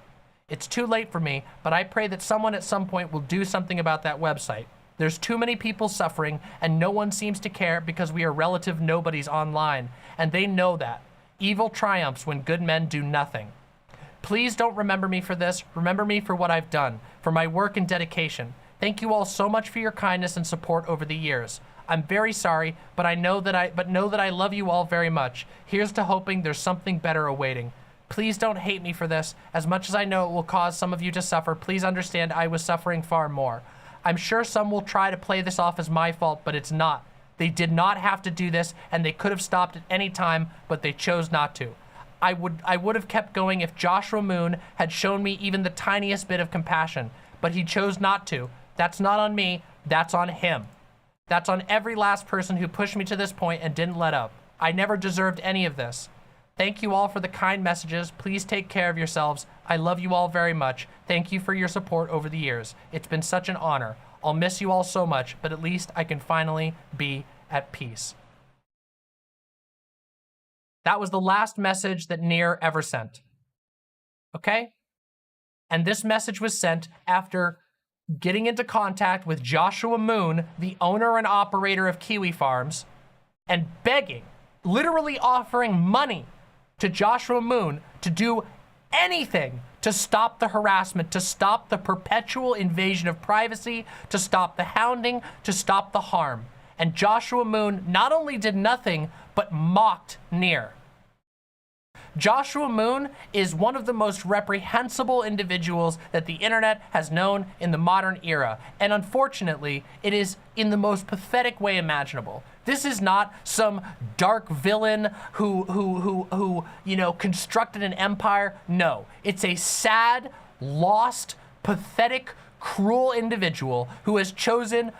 It's too late for me, but I pray that someone at some point will do something about that website. There's too many people suffering, and no one seems to care because we are relative nobodies online, and they know that. Evil triumphs when good men do nothing. Please don't remember me for this. Remember me for what I've done, for my work and dedication. Thank you all so much for your kindness and support over the years. I'm very sorry, but know that I love you all very much. Here's to hoping there's something better awaiting. Please don't hate me for this. As much as I know it will cause some of you to suffer, please understand I was suffering far more. I'm sure some will try to play this off as my fault, but it's not. They did not have to do this, and they could have stopped at any time, but they chose not to. I would have kept going if Joshua Moon had shown me even the tiniest bit of compassion, but he chose not to. That's not on me, that's on him. That's on every last person who pushed me to this point and didn't let up. I never deserved any of this. Thank you all for the kind messages. Please take care of yourselves. I love you all very much. Thank you for your support over the years. It's been such an honor. I'll miss you all so much, but at least I can finally be at peace. That was the last message that Near ever sent. Okay? And this message was sent after getting into contact with Joshua Moon, the owner and operator of Kiwifarms, and begging, literally offering money to Joshua Moon to do anything to stop the harassment, to stop the perpetual invasion of privacy, to stop the hounding, to stop the harm. And Joshua Moon not only did nothing, but mocked Near. Joshua Moon is one of the most reprehensible individuals that the internet has known in the modern era. And unfortunately, it is in the most pathetic way imaginable. This is not some dark villain who you know, constructed an empire. No, it's a sad, lost, pathetic, cruel individual who has chosen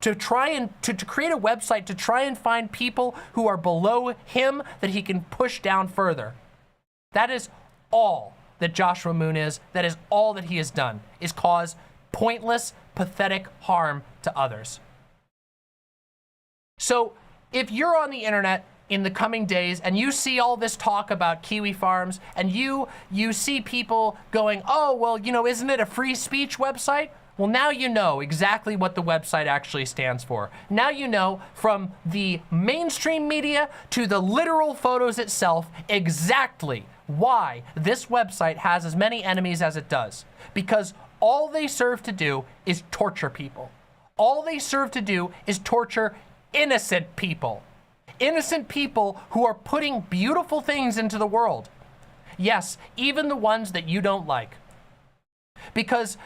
to try and to create a website to try and find people who are below him that he can push down further. That is all that Joshua Moon is. That is all that he has done, is cause pointless, pathetic harm to others. So if you're on the internet in the coming days and you see all this talk about Kiwifarms and you see people going, oh, well, you know, isn't it a free speech website? Well, now you know exactly what the website actually stands for. Now you know, from the mainstream media to the literal photos itself, exactly why this website has as many enemies as it does. Because all they serve to do is torture people. All they serve to do is torture innocent people. Innocent people who are putting beautiful things into the world. Yes, even the ones that you don't like. Because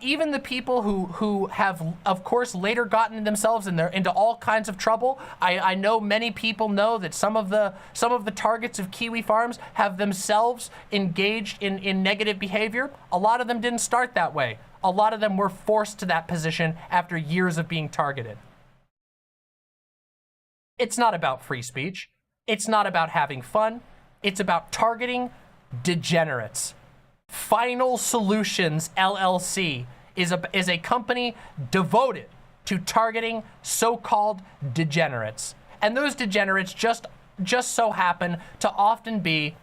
even the people who have, of course, later gotten themselves into all kinds of trouble. I know many people know that some of the targets of Kiwifarms have themselves engaged in negative behavior. A lot of them didn't start that way. A lot of them were forced to that position after years of being targeted. It's not about free speech. It's not about having fun. It's about targeting degenerates. Final Solutions LLC is a company devoted to targeting so-called degenerates. And those degenerates just so happen to often be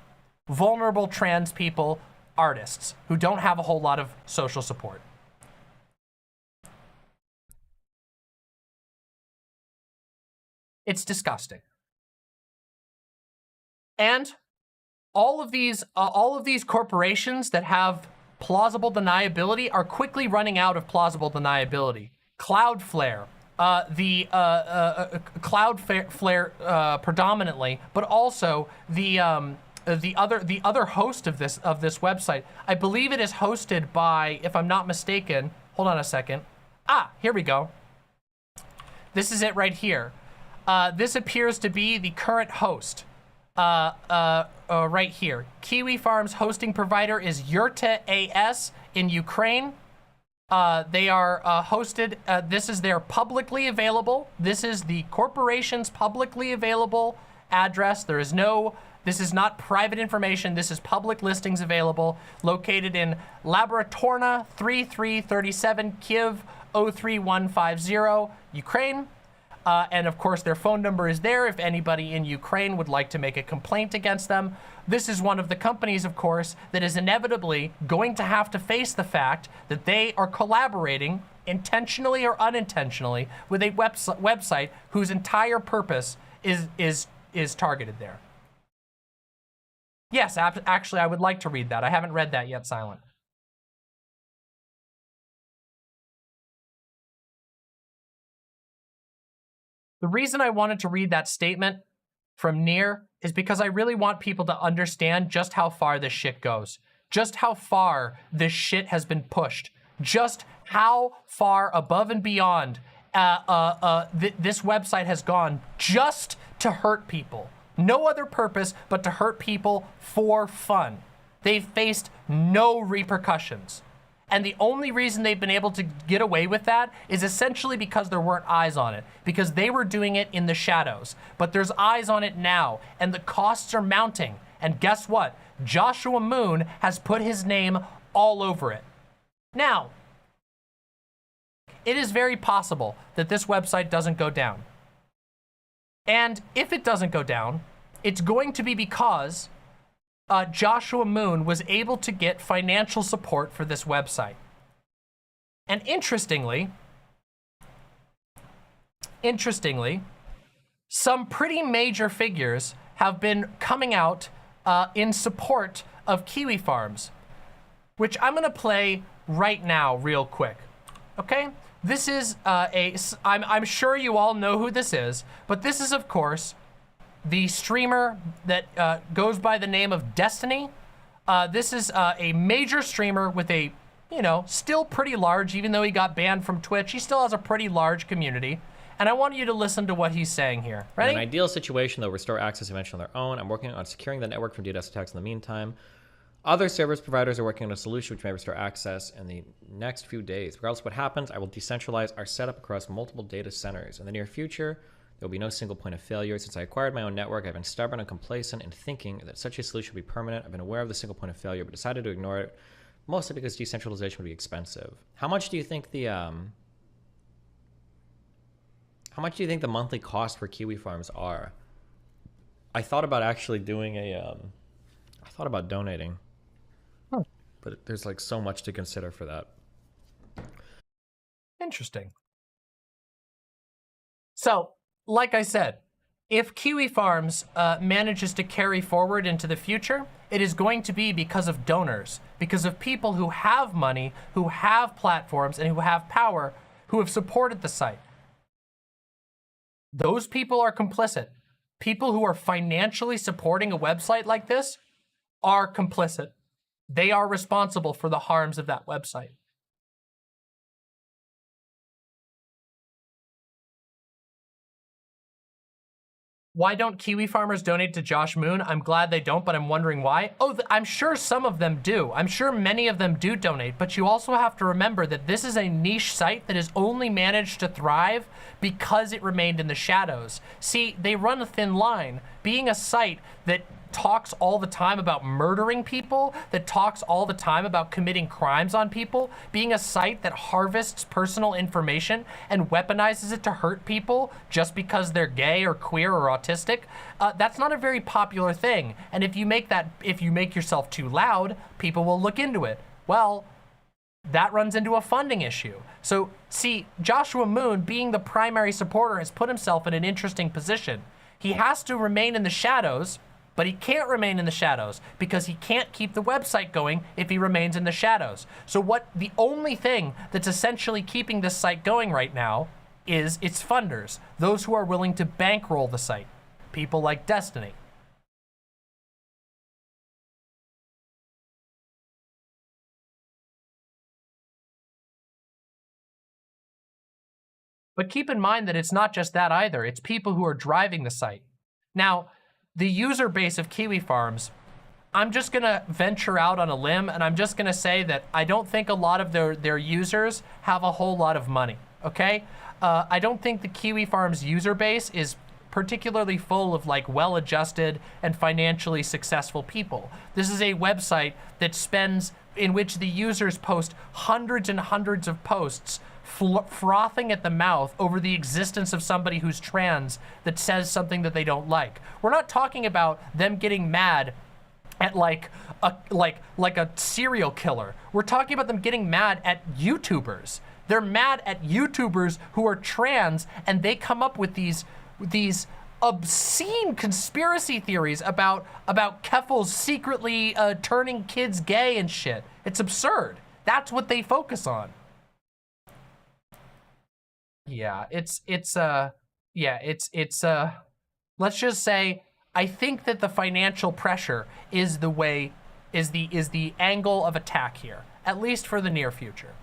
vulnerable trans people, artists, who don't have a whole lot of social support. It's disgusting. And all of these corporations that have plausible deniability are quickly running out of plausible deniability. Cloudflare, Cloudflare predominantly, but also the other host of this website. I believe it is hosted by, if I'm not mistaken, hold on a second. Here we go. This is it right here. This appears to be the current host. Right here. Kiwifarms hosting provider is Yurta AS in Ukraine. They are hosted, this is their publicly available, this is the corporation's publicly available address. This is not private information, this is public listings available, located in Laboratorna 3337 Kiev 03150, Ukraine. And of course, their phone number is there if anybody in Ukraine would like to make a complaint against them. This is one of the companies, of course, that is inevitably going to have to face the fact that they are collaborating intentionally or unintentionally with a website whose entire purpose is targeted there. Yes, actually, I would like to read that. I haven't read that yet, Silent. The reason I wanted to read that statement from Near is because I really want people to understand just how far this shit goes. Just how far this shit has been pushed. Just how far above and beyond this website has gone just to hurt people. No other purpose but to hurt people for fun. They've faced no repercussions. And the only reason they've been able to get away with that is essentially because there weren't eyes on it, because they were doing it in the shadows. But there's eyes on it now, and the costs are mounting. And guess what? Joshua Moon has put his name all over it. Now, it is very possible that this website doesn't go down. And if it doesn't go down, it's going to be because Joshua Moon was able to get financial support for this website. And interestingly, some pretty major figures have been coming out in support of Kiwifarms, which I'm gonna play right now real quick, okay? This is I'm sure you all know who this is, but this is, of course, the streamer that goes by the name of Destiny. This is a major streamer with a, you know, still pretty large, even though he got banned from Twitch, he still has a pretty large community. And I want you to listen to what he's saying here. Ready? In an ideal situation, they'll restore access eventually on their own. I'm working on securing the network from DDoS attacks in the meantime. Other service providers are working on a solution which may restore access in the next few days. Regardless of what happens, I will decentralize our setup across multiple data centers. In the near future, there will be no single point of failure. Since I acquired my own network, I've been stubborn and complacent in thinking that such a solution would be permanent. I've been aware of the single point of failure, but decided to ignore it, mostly because decentralization would be expensive. How much do you think the monthly cost for Kiwifarms are? I thought about actually doing I thought about donating. Huh. But there's like so much to consider for that. Interesting. So, like I said, if Kiwifarms manages to carry forward into the future, it is going to be because of donors, because of people who have money, who have platforms, and who have power, who have supported the site. Those people are complicit. People who are financially supporting a website like this are complicit. They are responsible for the harms of that website. Why don't Kiwi farmers donate to Josh Moon? I'm glad they don't, but I'm wondering why. Oh, I'm sure some of them do. I'm sure many of them do donate, but you also have to remember that this is a niche site that has only managed to thrive because it remained in the shadows. See, they run a thin line. Being a site that talks all the time about murdering people, that talks all the time about committing crimes on people, being a site that harvests personal information and weaponizes it to hurt people just because they're gay or queer or autistic, that's not a very popular thing. And if you make yourself too loud, people will look into it. Well, that runs into a funding issue. So see, Joshua Moon, being the primary supporter, has put himself in an interesting position. He has to remain in the shadows, but he can't remain in the shadows because he can't keep the website going if he remains in the shadows. So the only thing that's essentially keeping this site going right now is its funders, those who are willing to bankroll the site, people like Destiny. But keep in mind that it's not just that either. It's people who are driving the site. Now, the user base of Kiwifarms, I'm just gonna venture out on a limb and I'm just gonna say that I don't think a lot of their users have a whole lot of money, okay? I don't think the Kiwifarms user base is particularly full of like well-adjusted and financially successful people. This is a website that in which the users post hundreds and hundreds of posts frothing at the mouth over the existence of somebody who's trans that says something that they don't like. We're not talking about them getting mad at like a serial killer. We're talking about them getting mad at YouTubers. They're mad at YouTubers who are trans, and they come up with these obscene conspiracy theories about Keffals secretly turning kids gay and shit. It's absurd. That's what they focus on. Yeah, let's just say, I think that the financial pressure is the angle of attack here, at least for the near future.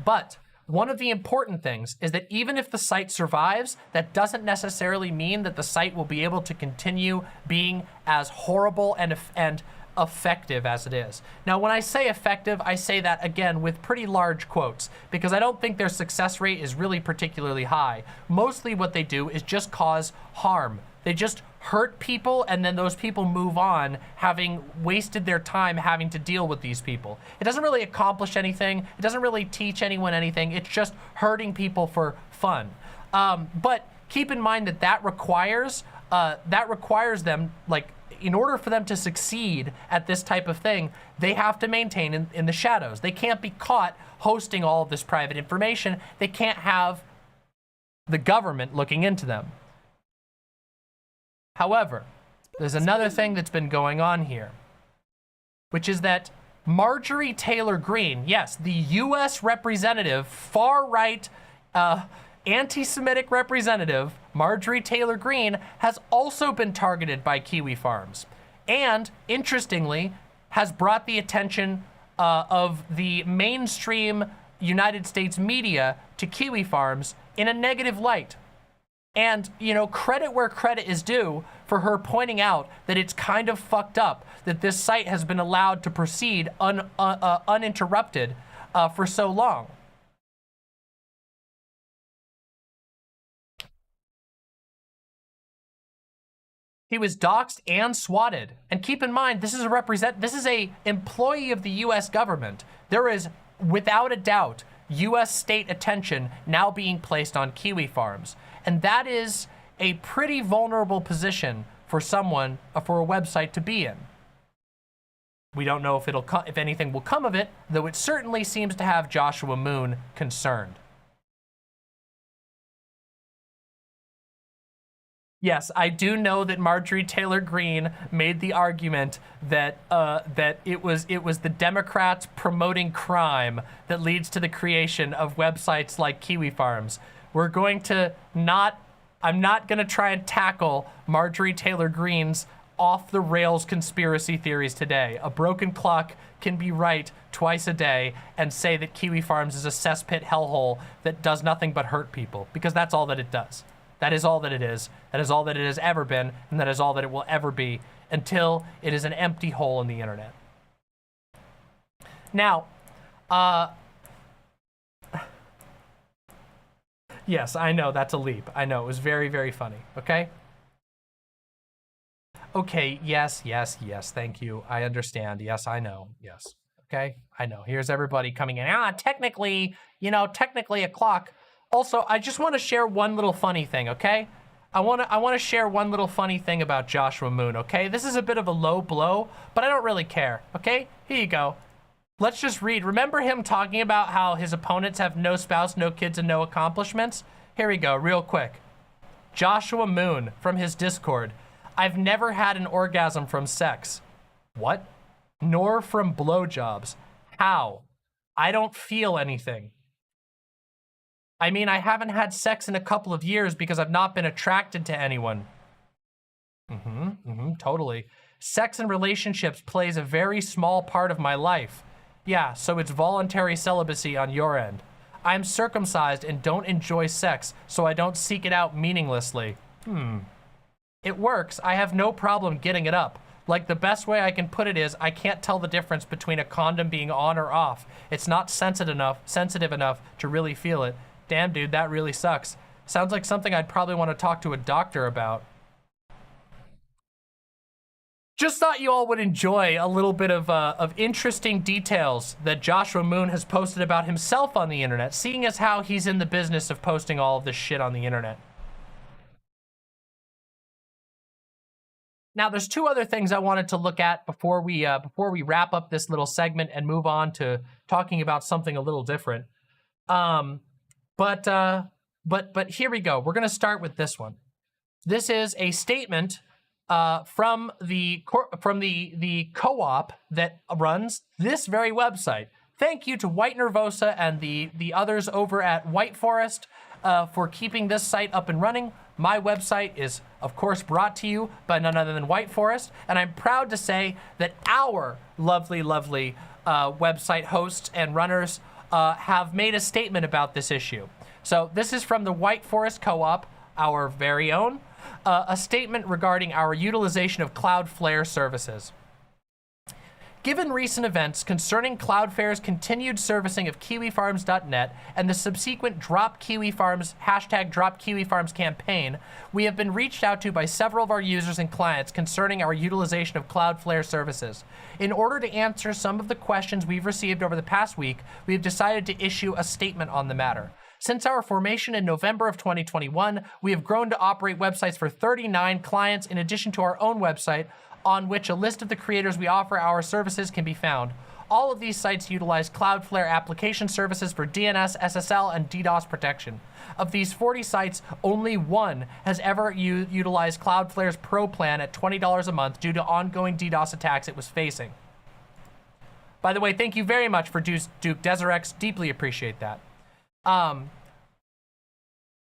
But one of the important things is that even if the site survives, that doesn't necessarily mean that the site will be able to continue being as horrible and effective as it is. Now, when I say effective, I say that again with pretty large quotes, because I don't think their success rate is really particularly high. Mostly what they do is just cause harm. They just hurt people, and then those people move on, having wasted their time having to deal with these people. It doesn't really accomplish anything. It doesn't really teach anyone anything. It's just hurting people for fun. But keep in mind that requires them, like, in order for them to succeed at this type of thing, they have to maintain in the shadows. They can't be caught hosting all of this private information. They can't have the government looking into them. However, there's another thing that's been going on here, which is that Marjorie Taylor Greene, yes, the US representative, far-right, anti-Semitic representative, Marjorie Taylor Greene, has also been targeted by Kiwifarms. And, interestingly, has brought the attention of the mainstream United States media to Kiwifarms in a negative light. And, you know, credit where credit is due for her pointing out that it's kind of fucked up that this site has been allowed to proceed uninterrupted for so long. He was doxxed and swatted. And keep in mind, this is a employee of the US government. There is, without a doubt, US state attention now being placed on Kiwifarms. And that is a pretty vulnerable position for a website to be in. We don't know if anything will come of it, though it certainly seems to have Joshua Moon concerned. Yes, I do know that Marjorie Taylor Greene made the argument that it was the Democrats promoting crime that leads to the creation of websites like Kiwifarms. I'm not gonna try and tackle Marjorie Taylor Greene's off-the-rails conspiracy theories today. A broken clock can be right twice a day and say that Kiwifarms is a cesspit hellhole that does nothing but hurt people, because that's all that it does. That is all that it is. That is all that it has ever been, and that is all that it will ever be until it is an empty hole in the internet. Now, yes, I know that's a leap. I know, it was very, very funny, okay? Okay, yes, thank you. I understand. Yes, I know. Yes, okay? I know. Here's everybody coming in. Technically a clock. Also, I just want to share one little funny thing, okay? I want to share one little funny thing about Joshua Moon, okay? This is a bit of a low blow, but I don't really care, okay? Here you go. Let's just read. Remember him talking about how his opponents have no spouse, no kids, and no accomplishments? Here we go, real quick. Joshua Moon from his Discord. I've never had an orgasm from sex. What? Nor from blowjobs. How? I don't feel anything. I mean, I haven't had sex in a couple of years because I've not been attracted to anyone. Totally. Sex and relationships plays a very small part of my life. Yeah, so it's voluntary celibacy on your end. I'm circumcised and don't enjoy sex, so I don't seek it out meaninglessly. It works. I have no problem getting it up. Like, the best way I can put it is I can't tell the difference between a condom being on or off. It's not sensitive enough to really feel it. Damn, dude, that really sucks. Sounds like something I'd probably want to talk to a doctor about. Just thought you all would enjoy a little bit of interesting details that Joshua Moon has posted about himself on the internet, seeing as how he's in the business of posting all of this shit on the internet. Now, there's two other things I wanted to look at before we wrap up this little segment and move on to talking about something a little different. But here we go. We're gonna start with this one. This is a statement from the co-op that runs this very website. Thank you to White Nervosa and the others over at White Forest for keeping this site up and running. My website is, of course, brought to you by none other than White Forest, and I'm proud to say that our lovely, lovely website hosts and runners have made a statement about this issue. So this is from the White Forest Co-op, our very own, a statement regarding our utilization of Cloudflare services. Given recent events concerning Cloudflare's continued servicing of Kiwifarms.net and the subsequent Drop Kiwifarms #DropKiwifarms campaign, we have been reached out to by several of our users and clients concerning our utilization of Cloudflare services. In order to answer some of the questions we've received over the past week, we have decided to issue a statement on the matter. Since our formation in November of 2021, we have grown to operate websites for 39 clients in addition to our own website, on which a list of the creators we offer our services can be found. All of these sites utilize Cloudflare application services for DNS, SSL, and DDoS protection. Of these 40 sites, only one has ever utilized Cloudflare's Pro plan at $20 a month due to ongoing DDoS attacks it was facing. By the way, thank you very much for Duke Deserex. Deeply appreciate that.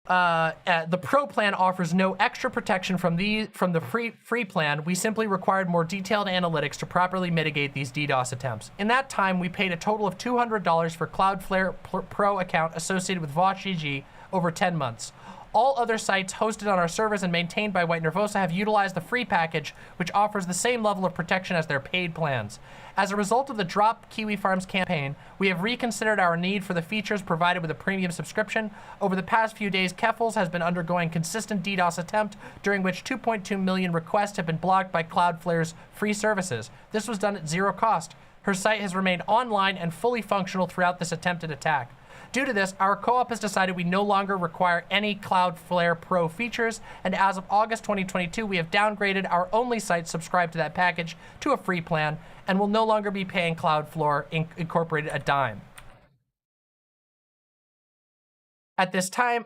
The Pro plan offers no extra protection from the free plan. We simply required more detailed analytics to properly mitigate these DDoS attempts. In that time, we paid a total of $200 for Cloudflare Pro account associated with VaughGG over 10 months. All other sites hosted on our servers and maintained by White Nervosa have utilized the free package, which offers the same level of protection as their paid plans. As a result of the Drop Kiwifarms campaign, we have reconsidered our need for the features provided with a premium subscription. Over the past few days, Keffels has been undergoing consistent DDoS attempt, during which 2.2 million requests have been blocked by Cloudflare's free services. This was done at zero cost. Her site has remained online and fully functional throughout this attempted attack. Due to this, our co-op has decided we no longer require any Cloudflare Pro features, and as of August 2022, we have downgraded our only site subscribed to that package to a free plan, and will no longer be paying Cloudflare Incorporated a dime. At this time,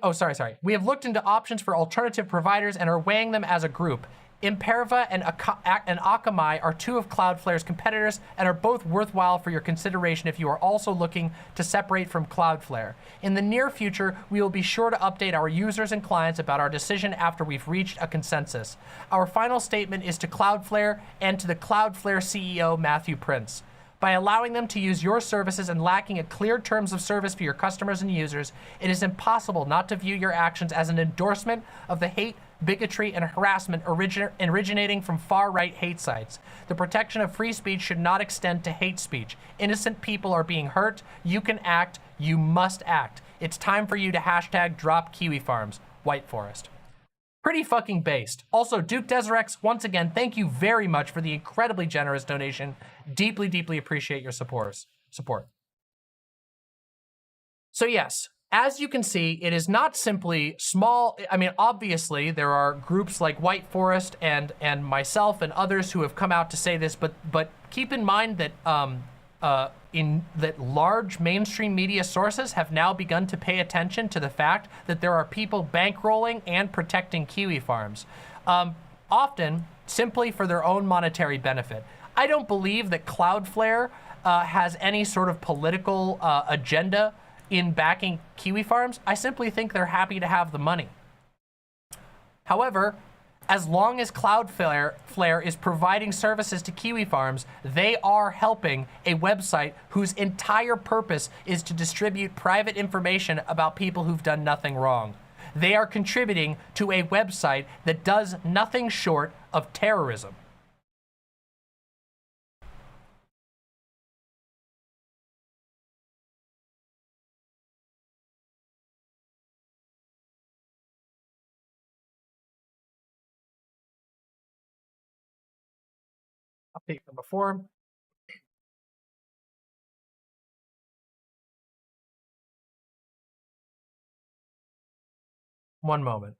we have looked into options for alternative providers and are weighing them as a group. Imperva and Akamai are two of Cloudflare's competitors and are both worthwhile for your consideration if you are also looking to separate from Cloudflare. In the near future, we will be sure to update our users and clients about our decision after we've reached a consensus. Our final statement is to Cloudflare and to the Cloudflare CEO, Matthew Prince. By allowing them to use your services and lacking a clear terms of service for your customers and users, it is impossible not to view your actions as an endorsement of the hate, bigotry, and harassment originating from far-right hate sites. The protection of free speech should not extend to hate speech. Innocent people are being hurt. You can act. You must act. It's time for you to #Drop Kiwifarms, White Forest. Pretty fucking based. Also, Duke Deserex, once again, thank you very much for the incredibly generous donation. Deeply, deeply appreciate your support. So yes, as you can see, it is not simply small. I mean, obviously, there are groups like White Forest and myself and others who have come out to say this, but keep in mind that that large mainstream media sources have now begun to pay attention to the fact that there are people bankrolling and protecting Kiwifarms, often simply for their own monetary benefit. I don't believe that Cloudflare has any sort of political agenda in backing Kiwifarms. I simply think they're happy to have the money. However, as long as Cloudflare is providing services to Kiwifarms, they are helping a website whose entire purpose is to distribute private information about people who've done nothing wrong. They are contributing to a website that does nothing short of terrorism. update from before. One moment.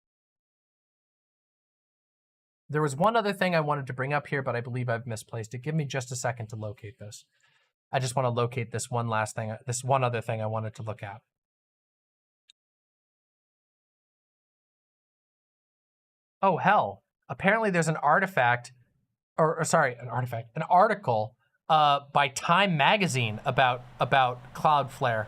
There was one other thing I wanted to bring up here, but I believe I've misplaced it. Give me just a second to locate this. I just want to locate this one last thing, this one other thing I wanted to look at. Oh, hell. Apparently there's an artifact, or sorry, an article by Time Magazine about Cloudflare.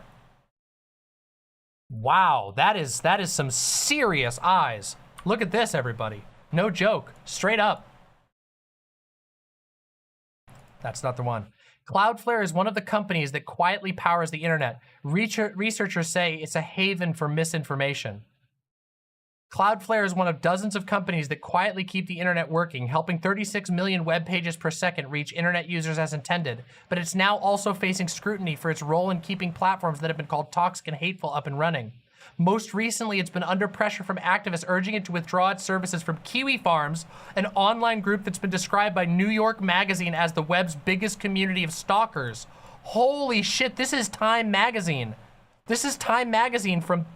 Wow, that is some serious eyes. Look at this, everybody. No joke, straight up. That's not the one. Cloudflare is one of the companies that quietly powers the internet. Researchers say it's a haven for misinformation. Cloudflare is one of dozens of companies that quietly keep the internet working, helping 36 million web pages per second reach internet users as intended. But it's now also facing scrutiny for its role in keeping platforms that have been called toxic and hateful up and running. Most recently, it's been under pressure from activists urging it to withdraw its services from Kiwifarms, an online group that's been described by New York Magazine as the web's biggest community of stalkers. Holy shit, this is Time Magazine. This is Time Magazine from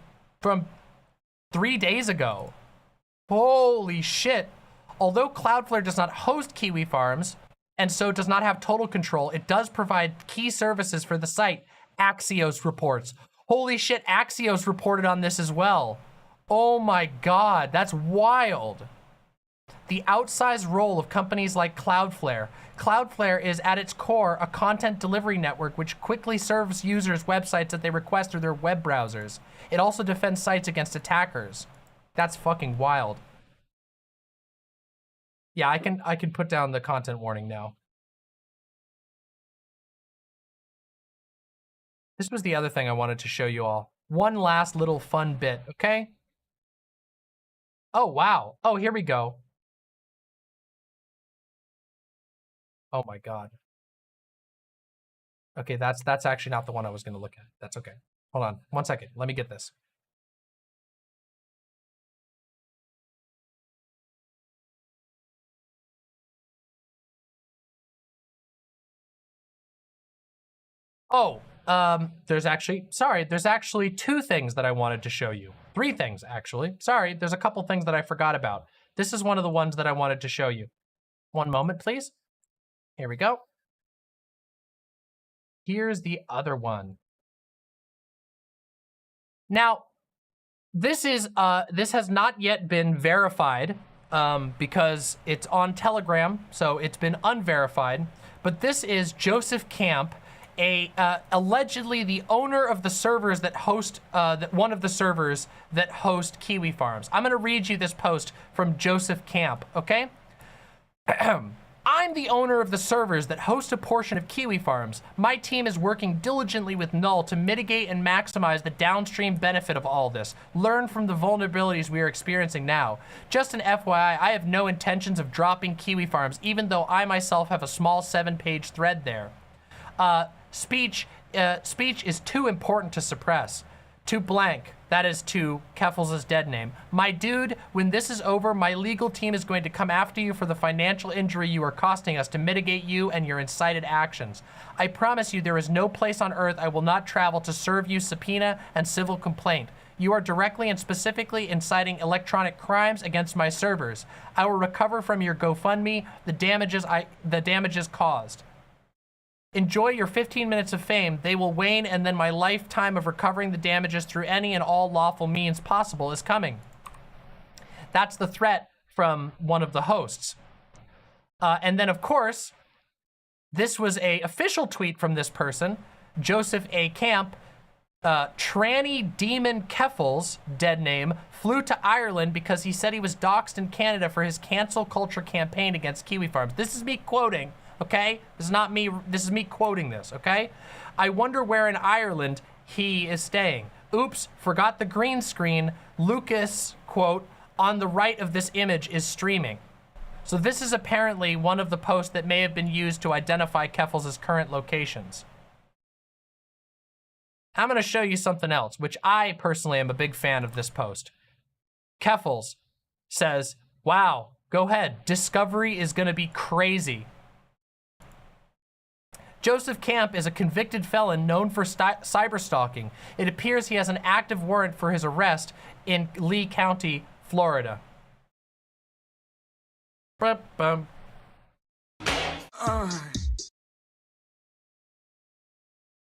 3 days ago. Holy shit. Although Cloudflare does not host Kiwifarms, and so does not have total control, it does provide key services for the site, Axios reports. Holy shit, Axios reported on this as well. Oh my God, that's wild. The outsized role of companies like Cloudflare. Cloudflare is at its core a content delivery network which quickly serves users websites that they request through their web browsers. It also defends sites against attackers. That's fucking wild. Yeah, I can put down the content warning now. This was the other thing I wanted to show you all. One last little fun bit, okay? Oh, wow. Oh, here we go. Oh my God. Okay, that's actually not the one I was gonna look at. That's okay. Hold on, 1 second. Let me get this. Oh, there's actually two things that I wanted to show you. Three things, actually. Sorry, there's a couple things that I forgot about. This is one of the ones that I wanted to show you. One moment, please. Here we go. Here's the other one. Now, this has not yet been verified because it's on Telegram, so it's been unverified. But this is Joseph Camp, allegedly the owner of the servers that host one of the servers that host Kiwifarms. I'm gonna read you this post from Joseph Camp, okay? I'm the owner of the servers that host a portion of Kiwifarms. My team is working diligently with Null to mitigate and maximize the downstream benefit of all this. Learn from the vulnerabilities we are experiencing now. Just an FYI, I have no intentions of dropping Kiwifarms, even though I myself have a small 7-page thread there. Speech is too important to suppress. To blank, that is to Keffels' dead name. My dude, when this is over, my legal team is going to come after you for the financial injury you are costing us to mitigate you and your incited actions. I promise you there is no place on earth I will not travel to serve you subpoena and civil complaint. You are directly and specifically inciting electronic crimes against my servers. I will recover from your GoFundMe the damages caused. Enjoy your 15 minutes of fame. They will wane, and then my lifetime of recovering the damages through any and all lawful means possible is coming. That's the threat from one of the hosts. And then, of course, this was a official tweet from this person, Joseph A. Camp. Tranny Demon Keffels, dead name, flew to Ireland because he said he was doxxed in Canada for his cancel culture campaign against Kiwifarms. This is me quoting. Okay? This is not me, this is me quoting this, okay? I wonder where in Ireland he is staying. Oops, forgot the green screen. Lucas, quote, on the right of this image is streaming. So this is apparently one of the posts that may have been used to identify Keffels' current locations. I'm gonna show you something else, which I personally am a big fan of this post. Keffels says, wow, go ahead, discovery is gonna be crazy. Joseph Camp is a convicted felon known for cyberstalking. It appears he has an active warrant for his arrest in Lee County, Florida. Bum, bum.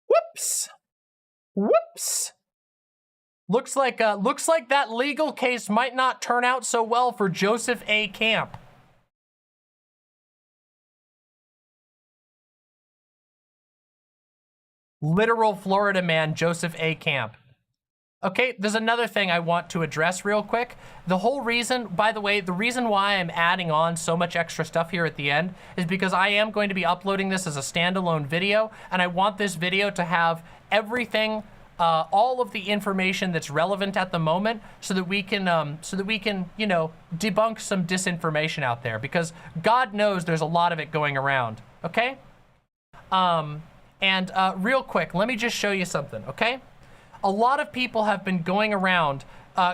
Whoops. Whoops. Looks like that legal case might not turn out so well for Joseph A. Camp. Literal Florida man, Joseph A. Camp. Okay, there's another thing I want to address real quick. The whole reason, by the way, the reason why I'm adding on so much extra stuff here at the end is because I am going to be uploading this as a standalone video, and I want this video to have everything, all of the information that's relevant at the moment, so that we can, you know, debunk some disinformation out there, because God knows there's a lot of it going around. Okay? Real quick, let me just show you something. Okay? A lot of people have been going around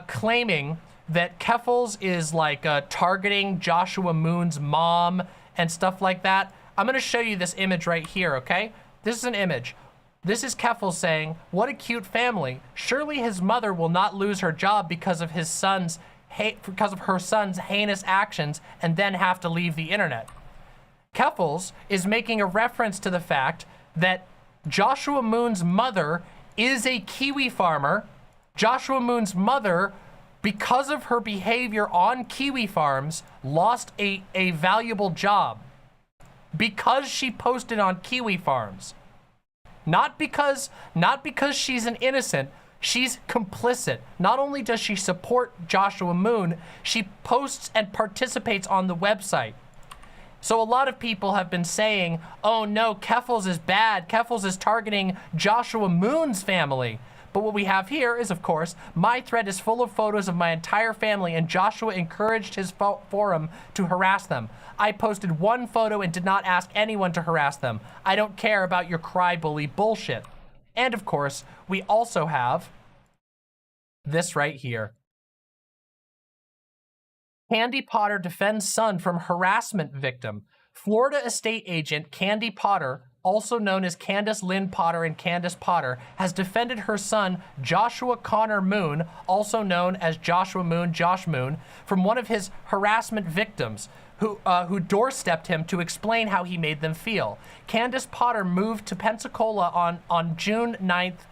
claiming that Keffals is like targeting Joshua Moon's mom and stuff like that. I'm gonna show you this image right here, okay? This is an image. This is Keffals saying, "What a cute family. Surely his mother will not lose her job because of her son's heinous actions and then have to leave the internet." Keffals is making a reference to the fact that Joshua Moon's mother is a Kiwi farmer. Joshua Moon's mother, because of her behavior on Kiwifarms, lost a valuable job because she posted on Kiwifarms. Not because she's an innocent, she's complicit. Not only does she support Joshua Moon, she posts and participates on the website. So a lot of people have been saying, oh no, Keffals is bad. Keffals is targeting Joshua Moon's family. But what we have here is, of course, my thread is full of photos of my entire family, and Joshua encouraged his forum to harass them. I posted one photo and did not ask anyone to harass them. I don't care about your cry-bully bullshit. And of course, we also have this right here. Candy Potter defends son from harassment victim. Florida estate agent Candy Potter, also known as Candace Lynn Potter and Candace Potter, has defended her son, Joshua Connor Moon, also known as Joshua Moon, Josh Moon, from one of his harassment victims, who doorstepped him to explain how he made them feel. Candace Potter moved to Pensacola on June 9th,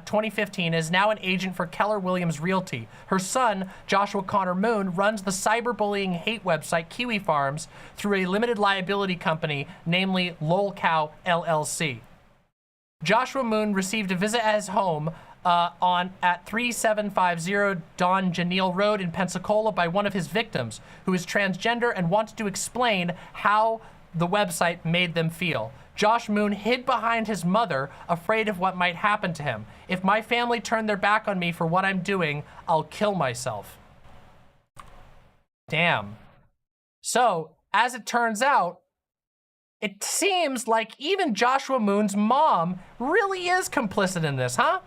2015, is now an agent for Keller Williams Realty. Her son, Joshua Connor Moon, runs the cyberbullying hate website Kiwifarms through a limited liability company, namely LolCow LLC. Joshua Moon received a visit at his home at 3750 Don Janelle Road in Pensacola by one of his victims, who is transgender and wanted to explain how the website made them feel. Josh Moon hid behind his mother, afraid of what might happen to him. If my family turned their back on me for what I'm doing, I'll kill myself. Damn. So, as it turns out, it seems like even Joshua Moon's mom really is complicit in this, huh?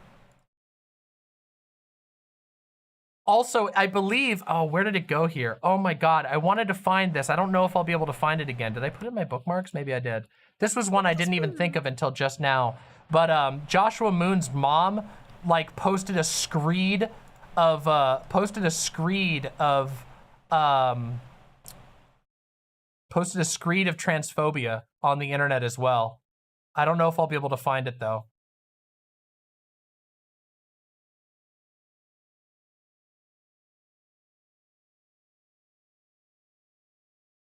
Also, I believe, oh, where did it go here? Oh my God, I wanted to find this. I don't know if I'll be able to find it again. Did I put it in my bookmarks? Maybe I did. This was one I didn't even think of until just now. But Joshua Moon's mom, like, posted a screed of transphobia on the internet as well. I don't know if I'll be able to find it though.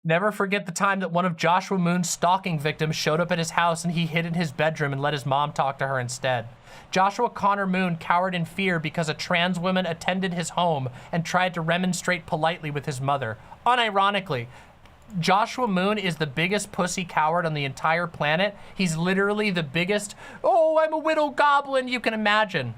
Never forget the time that one of Joshua Moon's stalking victims showed up at his house and he hid in his bedroom and let his mom talk to her instead. Joshua Connor Moon cowered in fear because a trans woman attended his home and tried to remonstrate politely with his mother. Unironically, Joshua Moon is the biggest pussy coward on the entire planet. He's literally the biggest, oh, I'm a widow goblin you can imagine.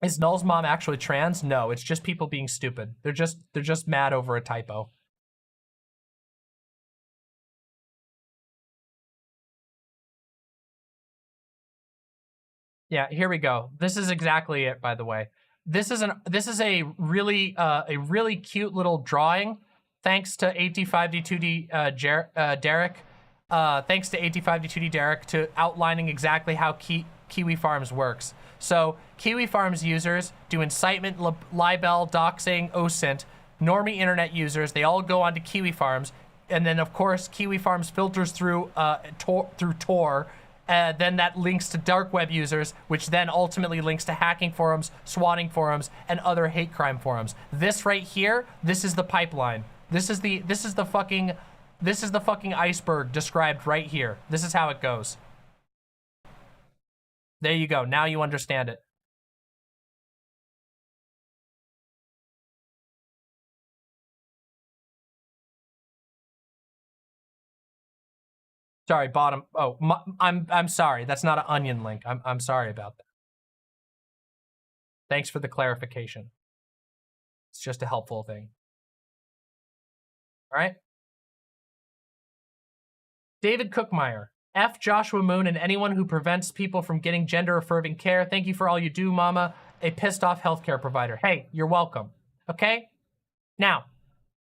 Is Null's mom actually trans? No, it's just people being stupid. They're just mad over a typo. Yeah, here we go. This is exactly it, by the way. This is a really cute little drawing Thanks to 85D2D Derek. Thanks to 85D2D Derek to outlining exactly how Kiwifarms works. So Kiwifarms users do incitement, libel, doxing, OSINT. Normie internet users, they all go onto Kiwifarms, and then of course Kiwifarms filters through Tor. Then that links to dark web users, which then ultimately links to hacking forums, swatting forums, and other hate crime forums. This right here, this is the pipeline. This is the fucking iceberg described right here. This is how it goes. There you go. Now you understand it. Sorry, bottom. Oh, I'm sorry. That's not an onion link. I'm sorry about that. Thanks for the clarification. It's just a helpful thing. All right. David Cookmeyer. F Joshua Moon and anyone who prevents people from getting gender-affirming care. Thank you for all you do, Mama. A pissed-off healthcare provider. Hey, you're welcome. Okay? Now,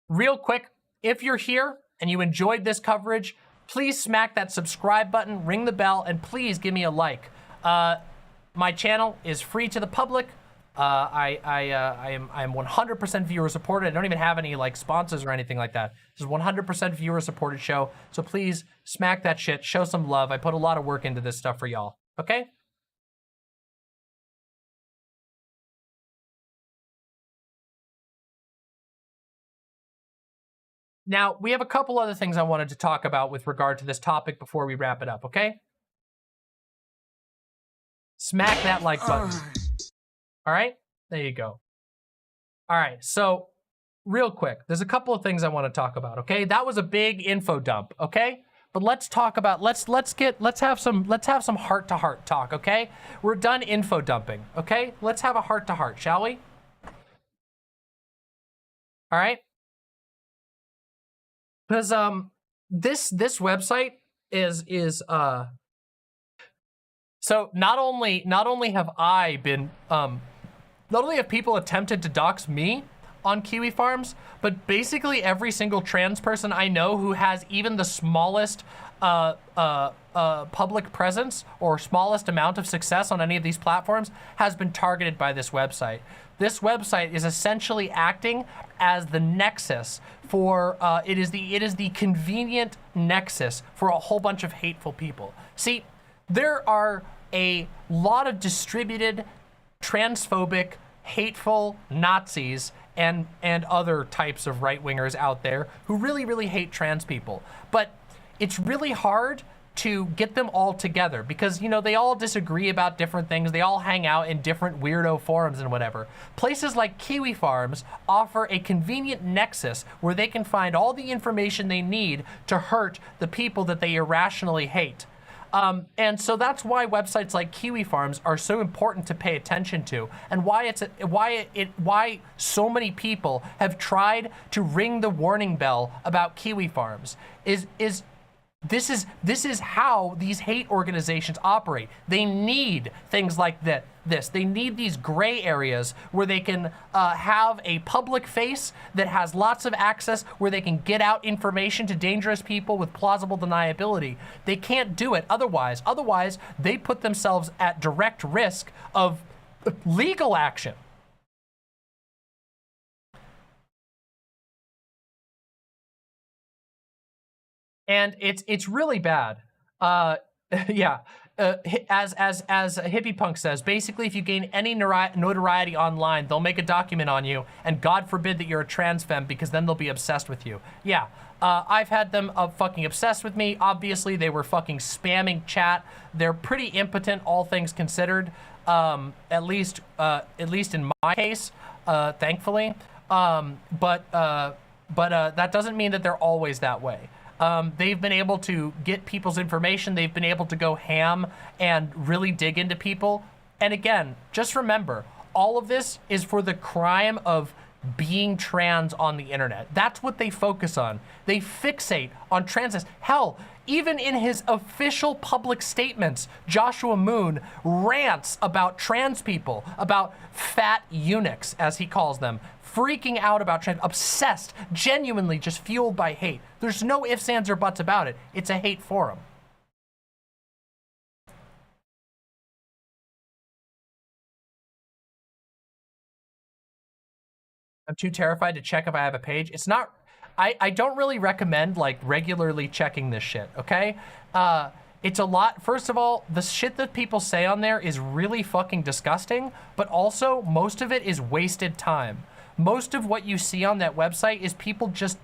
real quick, if you're here and you enjoyed this coverage, please smack that subscribe button, ring the bell, and please give me a like. My channel is free to the public. I am 100% viewer supported. I don't even have any like sponsors or anything like that. This is 100% viewer supported show. So please smack that shit, show some love. I put a lot of work into this stuff for y'all. Okay? Now, we have a couple other things I wanted to talk about with regard to this topic before we wrap it up, okay? Smack that like button. All right, there you go. All right, so real quick, there's a couple of things I want to talk about, okay? That was a big info dump, okay? But let's talk about, let's have some heart-to-heart talk, okay? We're done info dumping, okay? Let's have a heart-to-heart, shall we? All right? Because this website is so not only have I been not only have people attempted to dox me on Kiwifarms, but basically every single trans person I know who has even the smallest public presence or smallest amount of success on any of these platforms has been targeted by this website. This website is essentially acting as the nexus for, it is the convenient nexus for a whole bunch of hateful people. See, there are a lot of distributed transphobic, hateful Nazis and other types of right-wingers out there who really, really hate trans people. But it's really hard to get them all together because, you know, they all disagree about different things. They all hang out in different weirdo forums and whatever. Places like Kiwifarms offer a convenient nexus where they can find all the information they need to hurt the people that they irrationally hate. And so that's why websites like Kiwifarms are so important to pay attention to, and why so many people have tried to ring the warning bell about Kiwifarms this is how these hate organizations operate. They need things like this. They need these gray areas where they can have a public face that has lots of access, where they can get out information to dangerous people with plausible deniability. They can't do it otherwise. Otherwise, they put themselves at direct risk of legal action. And it's really bad. Yeah. As Hippie Punk says, basically, if you gain any notoriety online, they'll make a document on you, and God forbid that you're a trans femme, because then they'll be obsessed with you. Yeah, I've had them fucking obsessed with me. Obviously, they were fucking spamming chat. They're pretty impotent, all things considered. At least in my case, thankfully. But that doesn't mean that they're always that way. They've been able to get people's information. They've been able to go ham and really dig into people. And again, just remember, all of this is for the crime of being trans on the internet. That's what they focus on. They fixate on transness. Hell, even in his official public statements, Joshua Moon rants about trans people, about fat eunuchs, as he calls them, freaking out about trans, obsessed, genuinely just fueled by hate. There's no ifs, ands, or buts about it. It's a hate forum. I'm too terrified to check if I have a page. It's not, I don't really recommend like regularly checking this shit, okay? It's a lot. First of all, the shit that people say on there is really fucking disgusting, but also most of it is wasted time. Most of what you see on that website is people just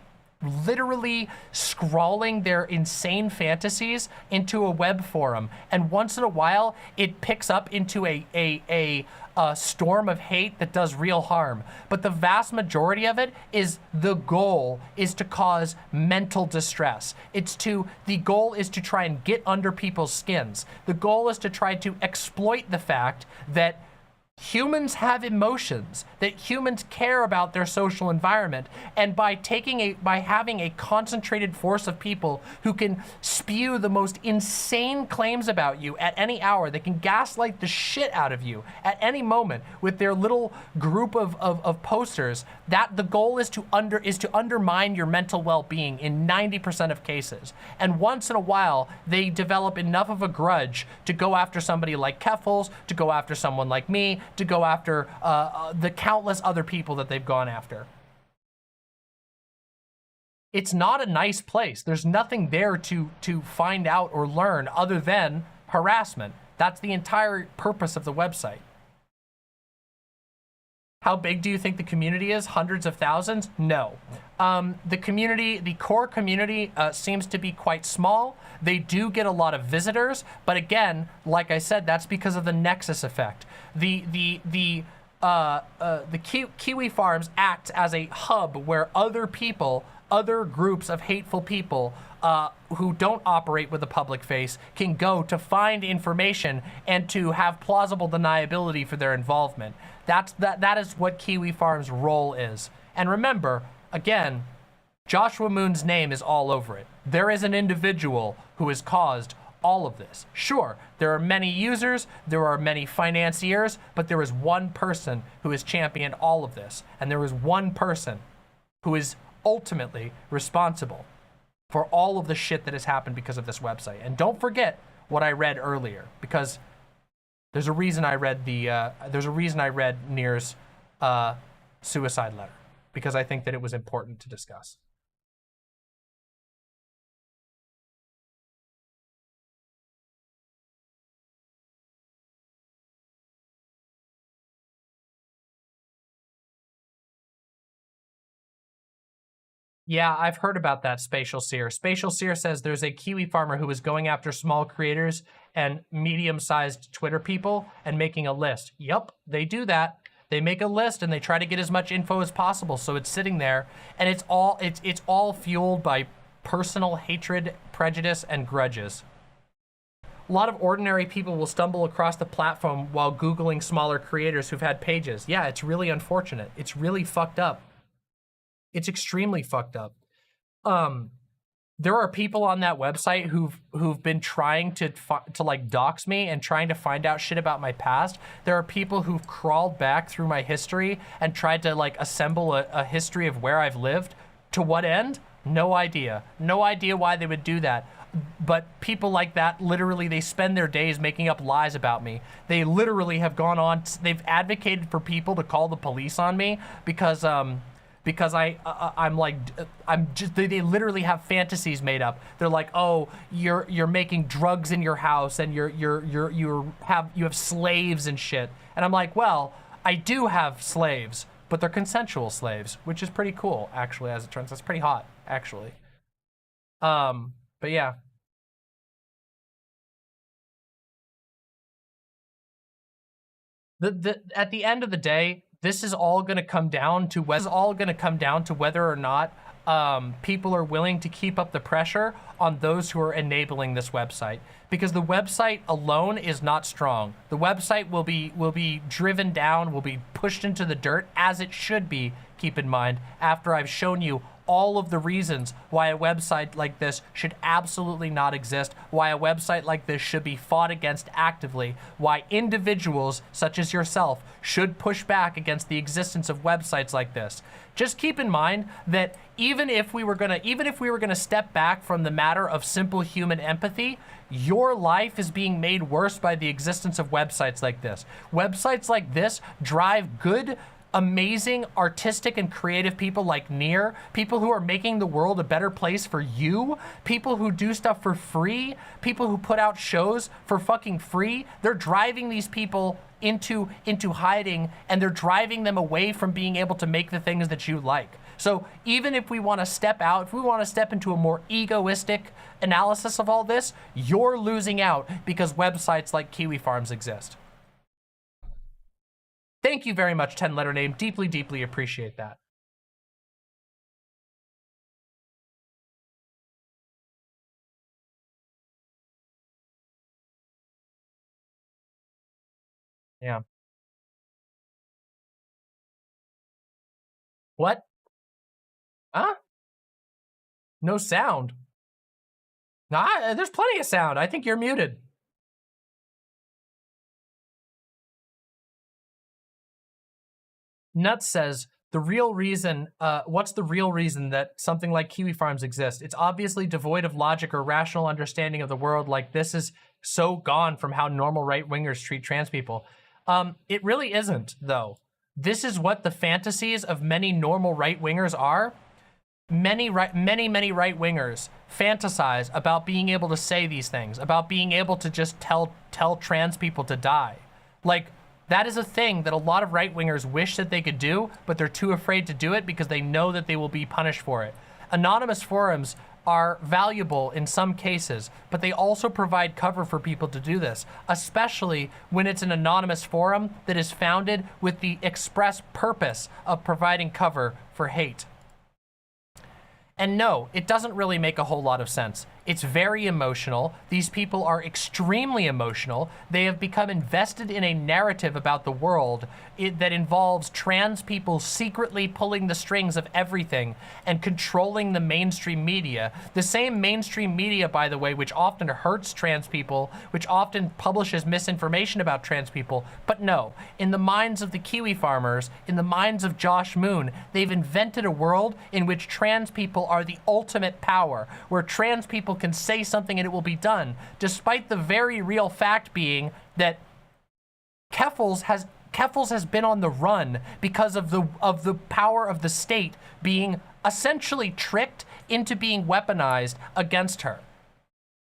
literally scrawling their insane fantasies into a web forum, and once in a while it picks up into a storm of hate that does real harm. But the vast majority of it is, the goal is to cause mental distress. The goal is to try and get under people's skins. The goal is to try to exploit the fact that humans have emotions, that humans care about their social environment, and by having a concentrated force of people who can spew the most insane claims about you at any hour, they can gaslight the shit out of you at any moment with their little group of posters, that the goal is to undermine your mental well-being in 90% of cases. And once in a while, they develop enough of a grudge to go after somebody like Keffels, to go after someone like me, to go after the countless other people that they've gone after. It's not a nice place. There's nothing there to find out or learn other than harassment. That's the entire purpose of the website. How big do you think the community is? Hundreds of thousands? No. The core community seems to be quite small. They do get a lot of visitors, but again, like I said, that's because of the nexus effect. The Kiwifarms act as a hub where other people, other groups of hateful people who don't operate with a public face can go to find information and to have plausible deniability for their involvement. That is what Kiwifarms' role is. And remember, again, Joshua Moon's name is all over it. There is an individual who has caused all of this. Sure, there are many users, there are many financiers, but there is one person who has championed all of this. And there is one person who is ultimately responsible for all of the shit that has happened because of this website. And don't forget what I read earlier, because there's a reason I read Nir's suicide letter, because I think that it was important to discuss. Yeah, I've heard about that, Spatial Seer. Spatial Seer says there's a Kiwi farmer who is going after small creators and medium-sized Twitter people and making a list. Yep, they do that. They make a list and they try to get as much info as possible, so it's sitting there, and it's all fueled by personal hatred, prejudice, and grudges. A lot of ordinary people will stumble across the platform while Googling smaller creators who've had pages. Yeah, it's really unfortunate. It's really fucked up. It's extremely fucked up. There are people on that website who've been trying to like dox me and trying to find out shit about my past. There are people who've crawled back through my history and tried to like assemble a history of where I've lived. To what end? No idea. No idea why they would do that. But people like that, literally, they spend their days making up lies about me. They literally have gone on, they've advocated for people to call the police on me because they literally have fantasies made up. They're like, oh, you're making drugs in your house and you have slaves and shit. And I'm like, well, I do have slaves, but they're consensual slaves, which is pretty cool, actually, as it turns out. It's pretty hot, actually. But yeah. At the end of the day, this is all going to come down to whether or not people are willing to keep up the pressure on those who are enabling this website, because the website alone is not strong. The website will be driven down, will be pushed into the dirt, as it should be, keep in mind, after I've shown you all of the reasons why a website like this should absolutely not exist, why a website like this should be fought against actively, why individuals such as yourself should push back against the existence of websites like this. Just keep in mind that even if we were gonna step back from the matter of simple human empathy, your life is being made worse by the existence of websites like this. Websites like this drive good, amazing, artistic, and creative people like Near, people who are making the world a better place for you, people who do stuff for free, people who put out shows for fucking free. They're driving these people into hiding, and they're driving them away from being able to make the things that you like. So even if we want to step out, if we want to step into a more egoistic analysis of all this, you're losing out because websites like Kiwifarms exist. Thank you very much, 10-letter name. Deeply, deeply appreciate that. Yeah. What? Huh? No sound. Nah, there's plenty of sound. I think you're muted. Nuts says, the real reason, what's the real reason that something like Kiwifarms exists? It's obviously devoid of logic or rational understanding of the world. Like, this is so gone from how normal right-wingers treat trans people. It really isn't, though. This is what the fantasies of many normal right-wingers are. Many right-wingers fantasize about being able to say these things, about being able to just tell trans people to die. Like, that is a thing that a lot of right-wingers wish that they could do, but they're too afraid to do it because they know that they will be punished for it. Anonymous forums are valuable in some cases, but they also provide cover for people to do this, especially when it's an anonymous forum that is founded with the express purpose of providing cover for hate. And no, it doesn't really make a whole lot of sense. It's very emotional. These people are extremely emotional. They have become invested in a narrative about the world that involves trans people secretly pulling the strings of everything and controlling the mainstream media. The same mainstream media, by the way, which often hurts trans people, which often publishes misinformation about trans people. But no, in the minds of the Kiwi farmers, in the minds of Josh Moon, they've invented a world in which trans people are the ultimate power, where trans people can say something and it will be done, despite the very real fact being that Keffels has been on the run because of the power of the state being essentially tricked into being weaponized against her.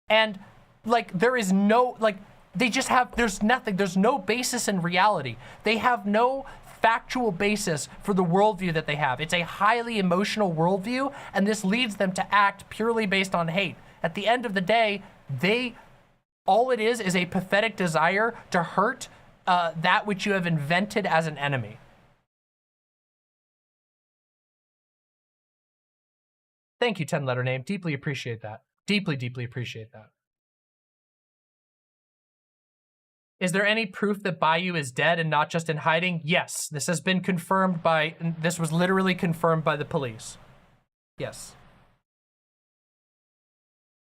And like, there is no, like, they just have, there's nothing, there's no basis in reality. They have no factual basis for the worldview that they have. It's a highly emotional worldview, and this leads them to act purely based on hate. At the end of the day, all it is a pathetic desire to hurt that which you have invented as an enemy. Thank you, 10-letter name. Deeply appreciate that. Deeply, deeply appreciate that. Is there any proof that Bayou is dead and not just in hiding? Yes, this has been confirmed by, this was literally confirmed by the police. Yes.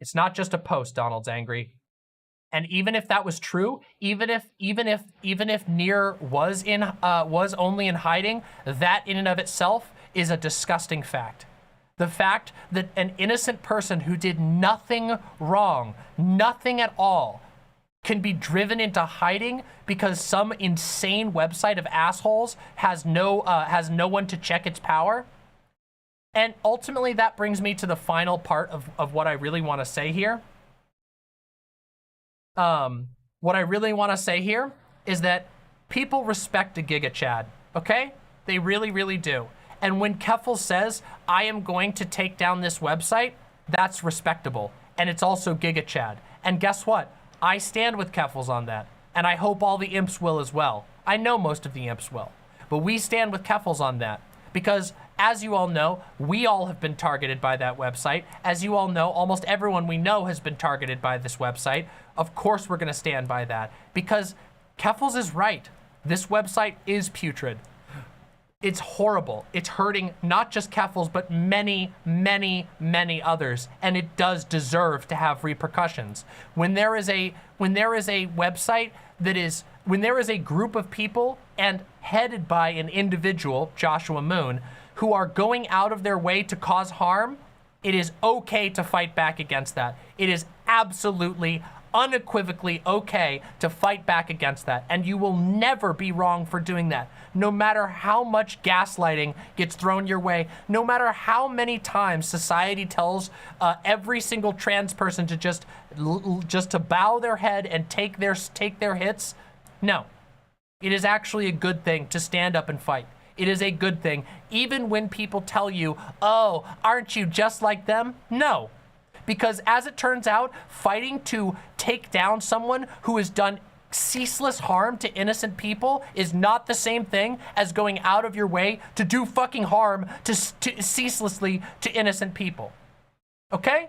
It's not just a post, Donald's angry. And even if that was true, even if Near was only in hiding, that in and of itself is a disgusting fact. The fact that an innocent person who did nothing wrong, nothing at all, can be driven into hiding because some insane website of assholes has no one to check its power. And ultimately, that brings me to the final part of what I really want to say here. What I really want to say here is that people respect a Giga Chad, okay? They really, really do. And when Keffel says, I am going to take down this website, that's respectable. And it's also Giga Chad. And guess what? I stand with Keffels on that. And I hope all the imps will as well. I know most of the imps will. But we stand with Keffels on that. Because As you all know, we all have been targeted by that website. As you all know, almost everyone we know has been targeted by this website. Of course we're gonna stand by that because Keffals is right. This website is putrid. It's horrible. It's hurting not just Keffals, but many, many, many others. And it does deserve to have repercussions. When there is a website that is, when there is a group of people and headed by an individual, Joshua Moon, who are going out of their way to cause harm, it is okay to fight back against that. It is absolutely, unequivocally okay to fight back against that. And you will never be wrong for doing that. No matter how much gaslighting gets thrown your way, no matter how many times society tells every single trans person to just to bow their head and take their hits, no. It is actually a good thing to stand up and fight. It is a good thing, even when people tell you, oh, aren't you just like them? No. Because as it turns out, fighting to take down someone who has done ceaseless harm to innocent people is not the same thing as going out of your way to do fucking harm to ceaselessly to innocent people. Okay?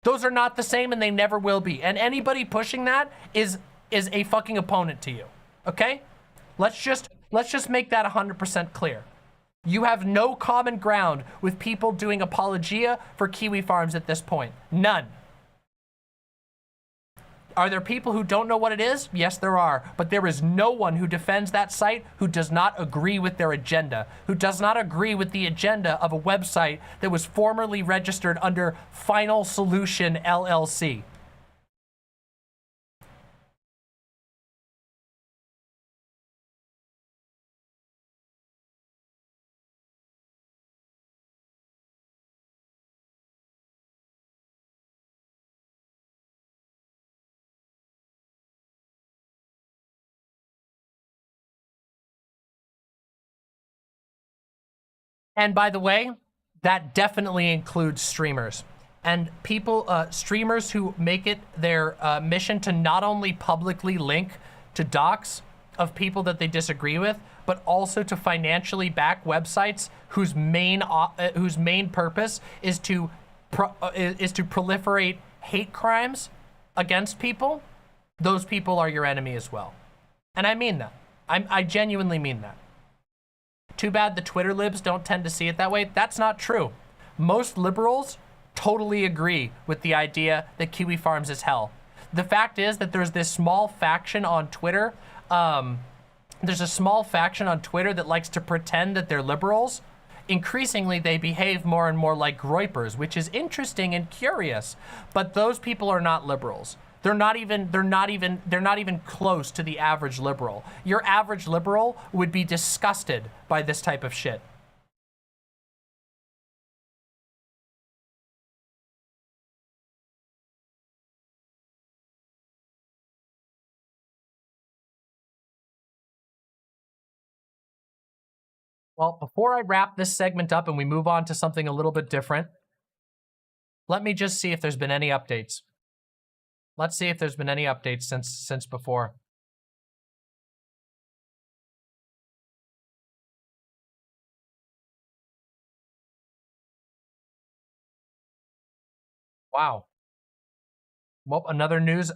Those are not the same and they never will be. And anybody pushing that is a fucking opponent to you. Okay? Let's just make that 100% clear. You have no common ground with people doing apologia for Kiwifarms at this point. None. Are there people who don't know what it is? Yes, there are. But there is no one who defends that site who does not agree with their agenda, who does not agree with the agenda of a website that was formerly registered under Final Solution LLC. And by the way, that definitely includes streamers. And people, streamers who make it their mission to not only publicly link to docs of people that they disagree with, but also to financially back websites whose main purpose is to proliferate hate crimes against people. Those people are your enemy as well. And I mean that. I genuinely mean that. Too bad the Twitter libs don't tend to see it that way. That's not true. Most liberals totally agree with the idea that Kiwifarms is hell. The fact is that there's this small faction on Twitter. There's a small faction on Twitter that likes to pretend that they're liberals. Increasingly, they behave more and more like groypers, which is interesting and curious. But those people are not liberals. They're not even close to the average liberal. Your average liberal would be disgusted by this type of shit. Well, before I wrap this segment up and we move on to something a little bit different, let me just see if there's been any updates. Let's see if there's been any updates since before. Wow. Well, another news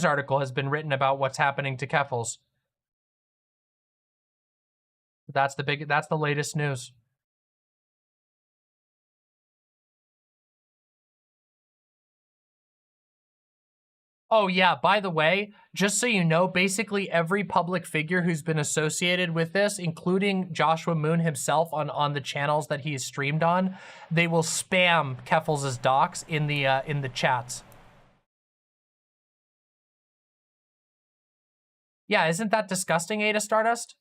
article has been written about what's happening to Keffals. That's the latest news. Oh yeah, by the way, just so you know, basically every public figure who's been associated with this, including Joshua Moon himself on the channels that he's streamed on, they will spam Keffals' docs in the chats. Yeah, isn't that disgusting, Ada Stardust?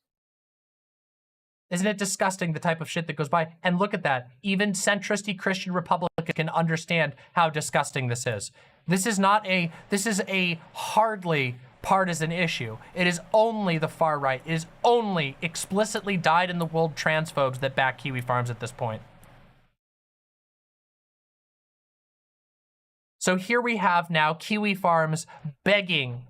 Isn't it disgusting, the type of shit that goes by? And look at that. Even centristy Christian Republicans can understand how disgusting this is. This is a hardly partisan issue. It is only the far right. It is only explicitly dyed-in-the-wool transphobes that back Kiwifarms at this point. So here we have now Kiwifarms begging,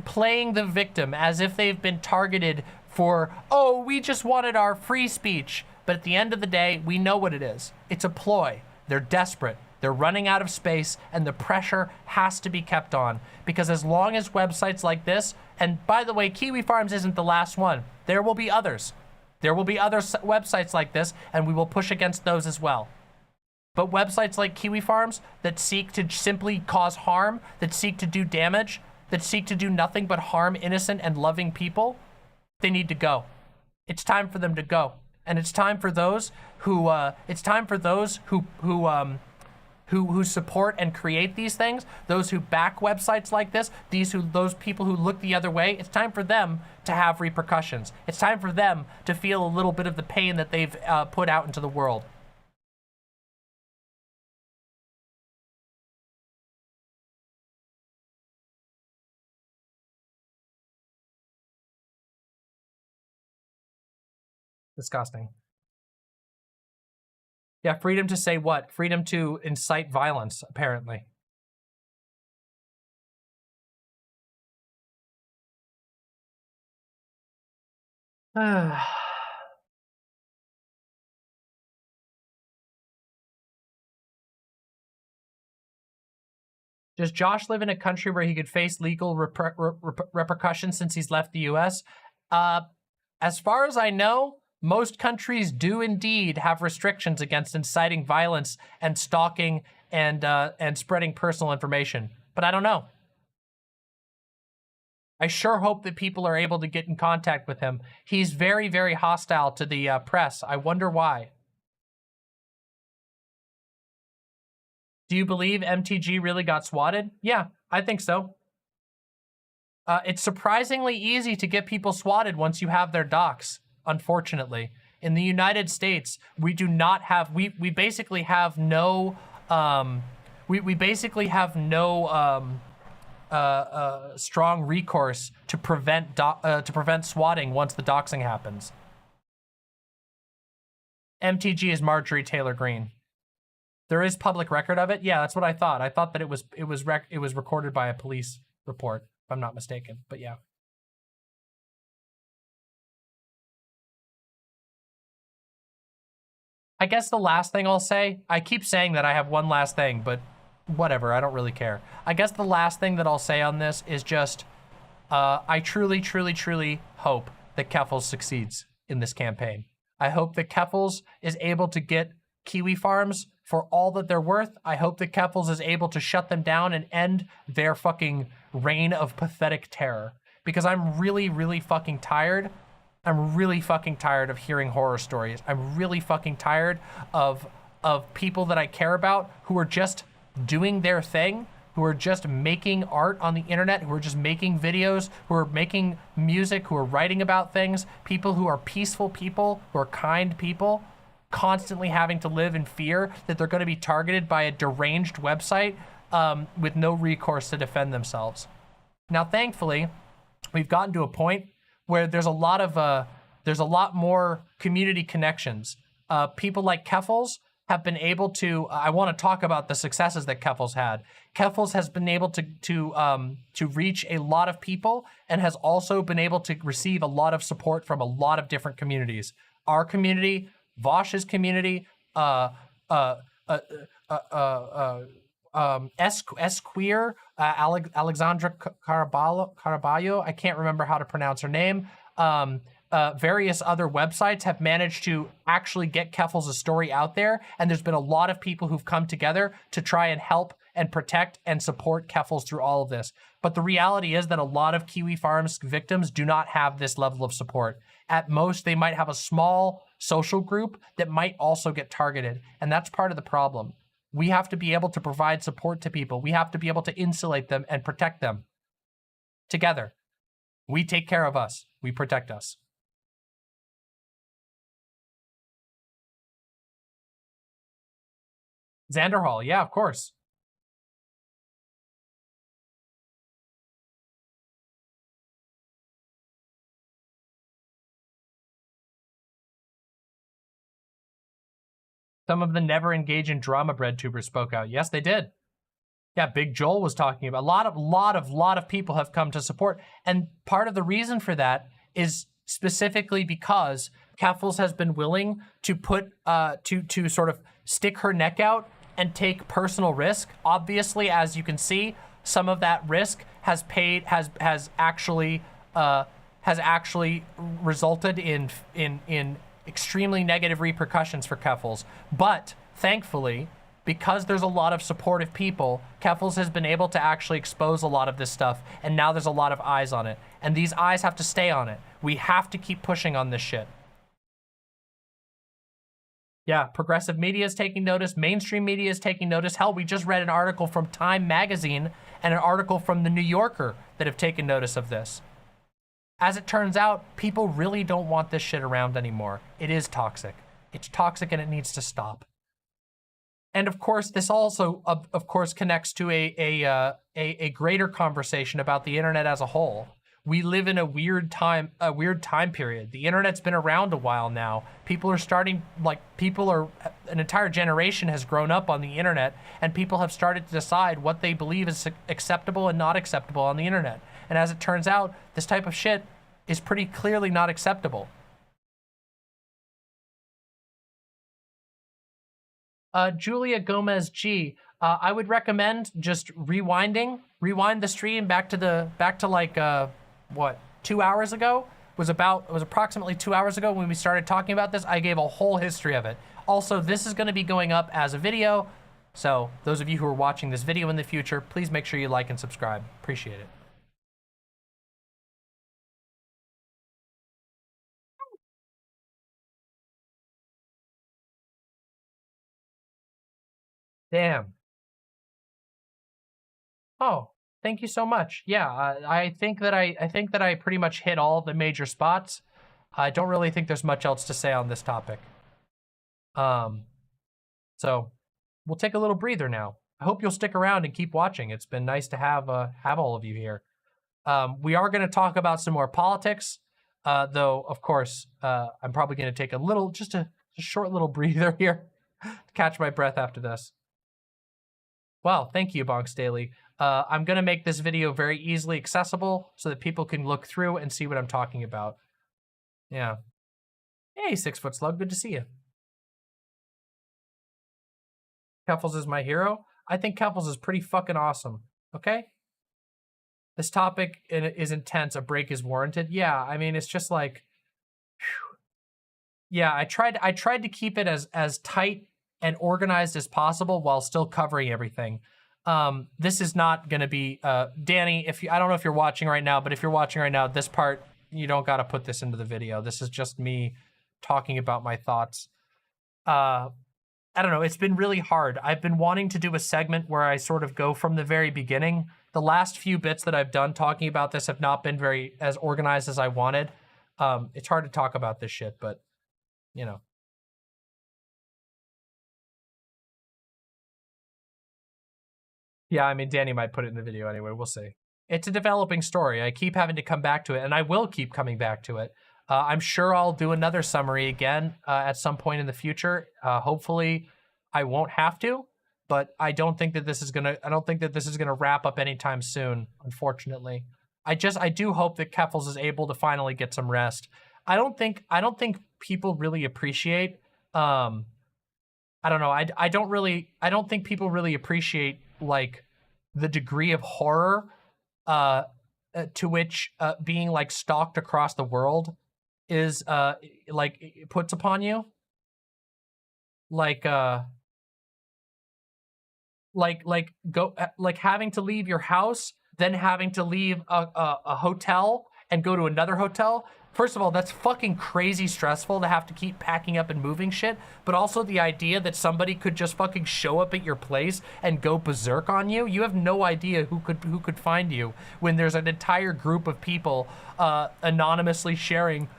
playing the victim as if they've been targeted for, oh, we just wanted our free speech. But at the end of the day, we know what it is. It's a ploy. They're desperate. They're running out of space, and the pressure has to be kept on. Because as long as websites like this, and by the way, Kiwifarms isn't the last one. There will be others. There will be other websites like this, and we will push against those as well. But websites like Kiwifarms that seek to simply cause harm, that seek to do damage, that seek to do nothing but harm innocent and loving people, they need to go. It's time for them to go. And it's time for those who who support and create these things, those who back websites like this, those people who look the other way, it's time for them to have repercussions. It's time for them to feel a little bit of the pain that they've put out into the world. Disgusting. Yeah, freedom to say what? Freedom to incite violence, apparently. Does Josh live in a country where he could face legal repercussions since he's left the US? As far as I know, most countries do indeed have restrictions against inciting violence and stalking and spreading personal information. But I don't know. I sure hope that people are able to get in contact with him. He's very, very hostile to the press. I wonder why. Do you believe MTG really got swatted? Yeah, I think so. It's surprisingly easy to get people swatted once you have their docs, unfortunately. In the United States, we do not have, we basically have no, we basically have no strong recourse to prevent swatting once the doxing happens. MTG is Marjorie Taylor Greene. There is public record of it. Yeah, that's what I thought. I thought that it was recorded by a police report, if I'm not mistaken. But yeah. I guess the last thing I'll say, I keep saying that I have one last thing, but whatever, I don't really care. I guess the last thing that I'll say on this is just, I truly, truly, truly hope that Keffals succeeds in this campaign. I hope that Keffals is able to get Kiwifarms for all that they're worth. I hope that Keffals is able to shut them down and end their fucking reign of pathetic terror. Because I'm really, really fucking tired. I'm really fucking tired of hearing horror stories. I'm really fucking tired of people that I care about who are just doing their thing, who are just making art on the internet, who are just making videos, who are making music, who are writing about things, people who are peaceful people, who are kind people, constantly having to live in fear that they're going to be targeted by a deranged website with no recourse to defend themselves. Now, thankfully, we've gotten to a point where there's a lot more community connections. People like Keffals have been able to, I want to talk about the successes that Keffals had. Keffals has been able to reach a lot of people and has also been able to receive a lot of support from a lot of different communities. Our community, Vosh's community, S-Queer, Alexandra Caraballo, I can't remember how to pronounce her name. Various other websites have managed to actually get Keffals' story out there, and there's been a lot of people who've come together to try and help and protect and support Keffals through all of this. But the reality is that a lot of Kiwifarms victims do not have this level of support. At most, they might have a small social group that might also get targeted, and that's part of the problem. We have to be able to provide support to people. We have to be able to insulate them and protect them together. We take care of us. We protect us. Xanderhall, yeah, of course. Some of the never engage in drama bread tubers spoke out. Yes, they did. Yeah, Big Joel was talking about a lot of people have come to support. And part of the reason for that is specifically because Keffels has been willing to put to sort of stick her neck out and take personal risk. Obviously, as you can see, some of that risk has actually resulted in extremely negative repercussions for Keffels. But thankfully, because there's a lot of supportive people, Keffels has been able to actually expose a lot of this stuff, and now there's a lot of eyes on it. And these eyes have to stay on it. We have to keep pushing on this shit. Yeah, progressive media is taking notice. Mainstream media is taking notice. Hell, we just read an article from Time Magazine and an article from The New Yorker that have taken notice of this. As it turns out, people really don't want this shit around anymore. It is toxic. It's toxic and it needs to stop. And of course, this also, of course, connects to a greater conversation about the internet as a whole. We live in a weird time period. The internet's been around a while now. People are starting, an entire generation has grown up on the internet, and people have started to decide what they believe is acceptable and not acceptable on the internet. And as it turns out, this type of shit is pretty clearly not acceptable. Julia Gomez G. I would recommend just rewind the stream back to like what, 2 hours ago? It was approximately 2 hours ago when we started talking about this. I gave a whole history of it. Also, this is going to be going up as a video, so those of you who are watching this video in the future, please make sure you like and subscribe. Appreciate it. Damn. Oh, thank you so much. Yeah, I think that I pretty much hit all the major spots. I don't really think there's much else to say on this topic. So we'll take a little breather now. I hope you'll stick around and keep watching. It's been nice to have all of you here. We are going to talk about some more politics, though. Of course, I'm probably going to take just a short little breather here to catch my breath after this. Well, thank you, Bonks Daily. I'm going to make this video very easily accessible so that people can look through and see what I'm talking about. Yeah. Hey, 6 Foot Slug, good to see you. Keffels is my hero. I think Keffels is pretty fucking awesome, okay? This topic is intense. A break is warranted. Yeah, I mean, it's just like, whew. Yeah, I tried to keep it as tight and organized as possible while still covering everything. This is not going to be, Danny, I don't know if you're watching right now, but if you're watching right now, this part, you don't got to put this into the video. This is just me talking about my thoughts. I don't know, it's been really hard. I've been wanting to do a segment where I sort of go from the very beginning. The last few bits that I've done talking about this have not been as organized as I wanted. It's hard to talk about this shit, but, you know. Yeah, I mean, Danny might put it in the video anyway. We'll see. It's a developing story. I keep having to come back to it, and I will keep coming back to it. I'm sure I'll do another summary again at some point in the future. Hopefully, I won't have to, but I don't think that this is gonna wrap up anytime soon. Unfortunately, I do hope that Keffels is able to finally get some rest. I don't think people really appreciate. I don't know. I don't think people really appreciate like the degree of horror to which being like stalked across the world is like it puts upon you. Like having to leave your house, then having to leave a hotel and go to another hotel. First of all, that's fucking crazy stressful to have to keep packing up and moving shit, but also the idea that somebody could just fucking show up at your place and go berserk on you. You have no idea who could find you when there's an entire group of people anonymously sharing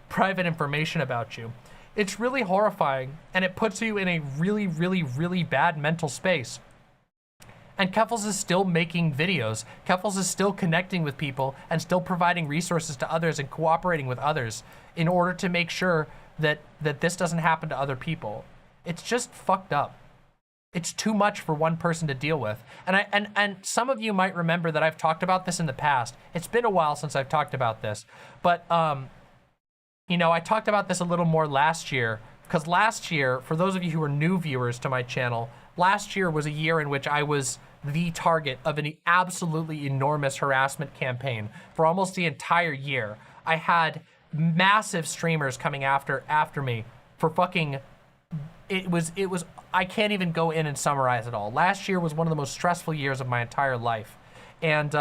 private information about you. It's really horrifying, and it puts you in a really, really, really bad mental space. And Keffels is still making videos. Keffels is still connecting with people and still providing resources to others and cooperating with others in order to make sure that this doesn't happen to other people. It's just fucked up. It's too much for one person to deal with. And some of you might remember that I've talked about this in the past. It's been a while since I've talked about this, but you know, I talked about this a little more last year, because last year, for those of you who are new viewers to my channel, last year was a year in which I was the target of an absolutely enormous harassment campaign for almost the entire year. I had massive streamers coming after me for fucking, it was, I can't even go in and summarize it all. Last year was one of the most stressful years of my entire life. And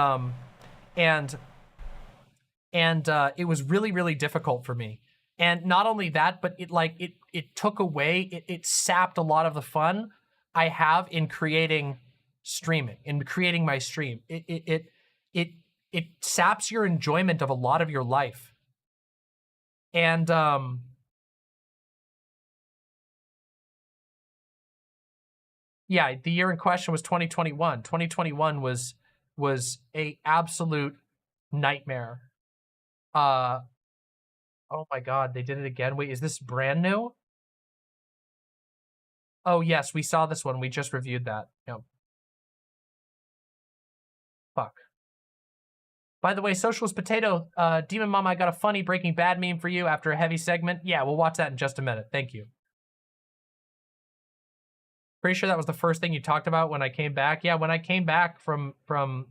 it was really, really difficult for me. And not only that, but it took away, it sapped a lot of the fun I have in creating streaming, in creating my stream. It saps your enjoyment of a lot of your life. And yeah, the year in question was 2021. 2021 was a absolute nightmare. Oh my God, they did it again. Wait, is this brand new? Oh yes, we saw this one. We just reviewed that. Yep. Fuck. By the way, Socialist Potato, Demon Mama, I got a funny Breaking Bad meme for you after a heavy segment. Yeah, we'll watch that in just a minute. Thank you. Pretty sure that was the first thing you talked about when I came back. Yeah, when I came back from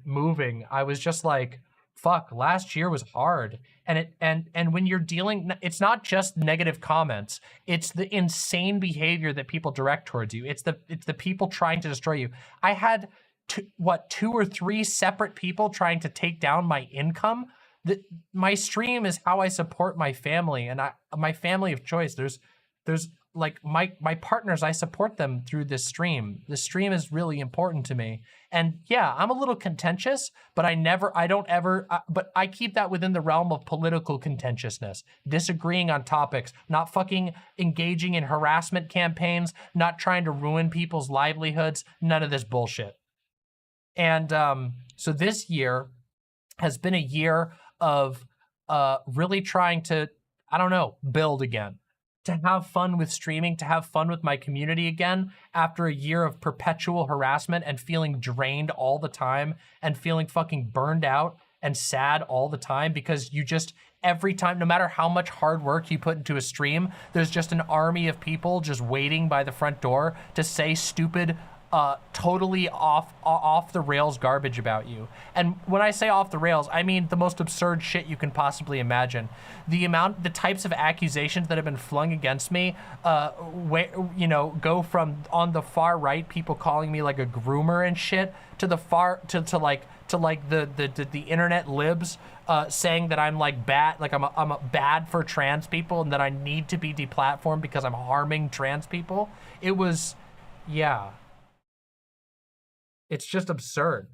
moving, I was just like, fuck, last year was hard. And when you're dealing, it's not just negative comments, it's the insane behavior that people direct towards you. It's the people trying to destroy you. I had two or three separate people trying to take down my income. My stream is how I support my family, and my family of choice. There's like my partners, I support them through this stream. This stream is really important to me. And yeah, I'm a little contentious, but but I keep that within the realm of political contentiousness, disagreeing on topics, not fucking engaging in harassment campaigns, not trying to ruin people's livelihoods, none of this bullshit. And so this year has been a year of really trying to, I don't know, build again. To have fun with streaming, to have fun with my community again after a year of perpetual harassment and feeling drained all the time and feeling fucking burned out and sad all the time because you just, every time, no matter how much hard work you put into a stream, there's just an army of people just waiting by the front door to say stupid, totally off the rails garbage about you. And when I say off the rails, I mean the most absurd shit you can possibly imagine. The types of accusations that have been flung against me, go from on the far right, people calling me like a groomer and shit, to the far to the internet libs saying that I'm like bad, like I'm bad for trans people and that I need to be deplatformed because I'm harming trans people. It was, yeah. It's just absurd.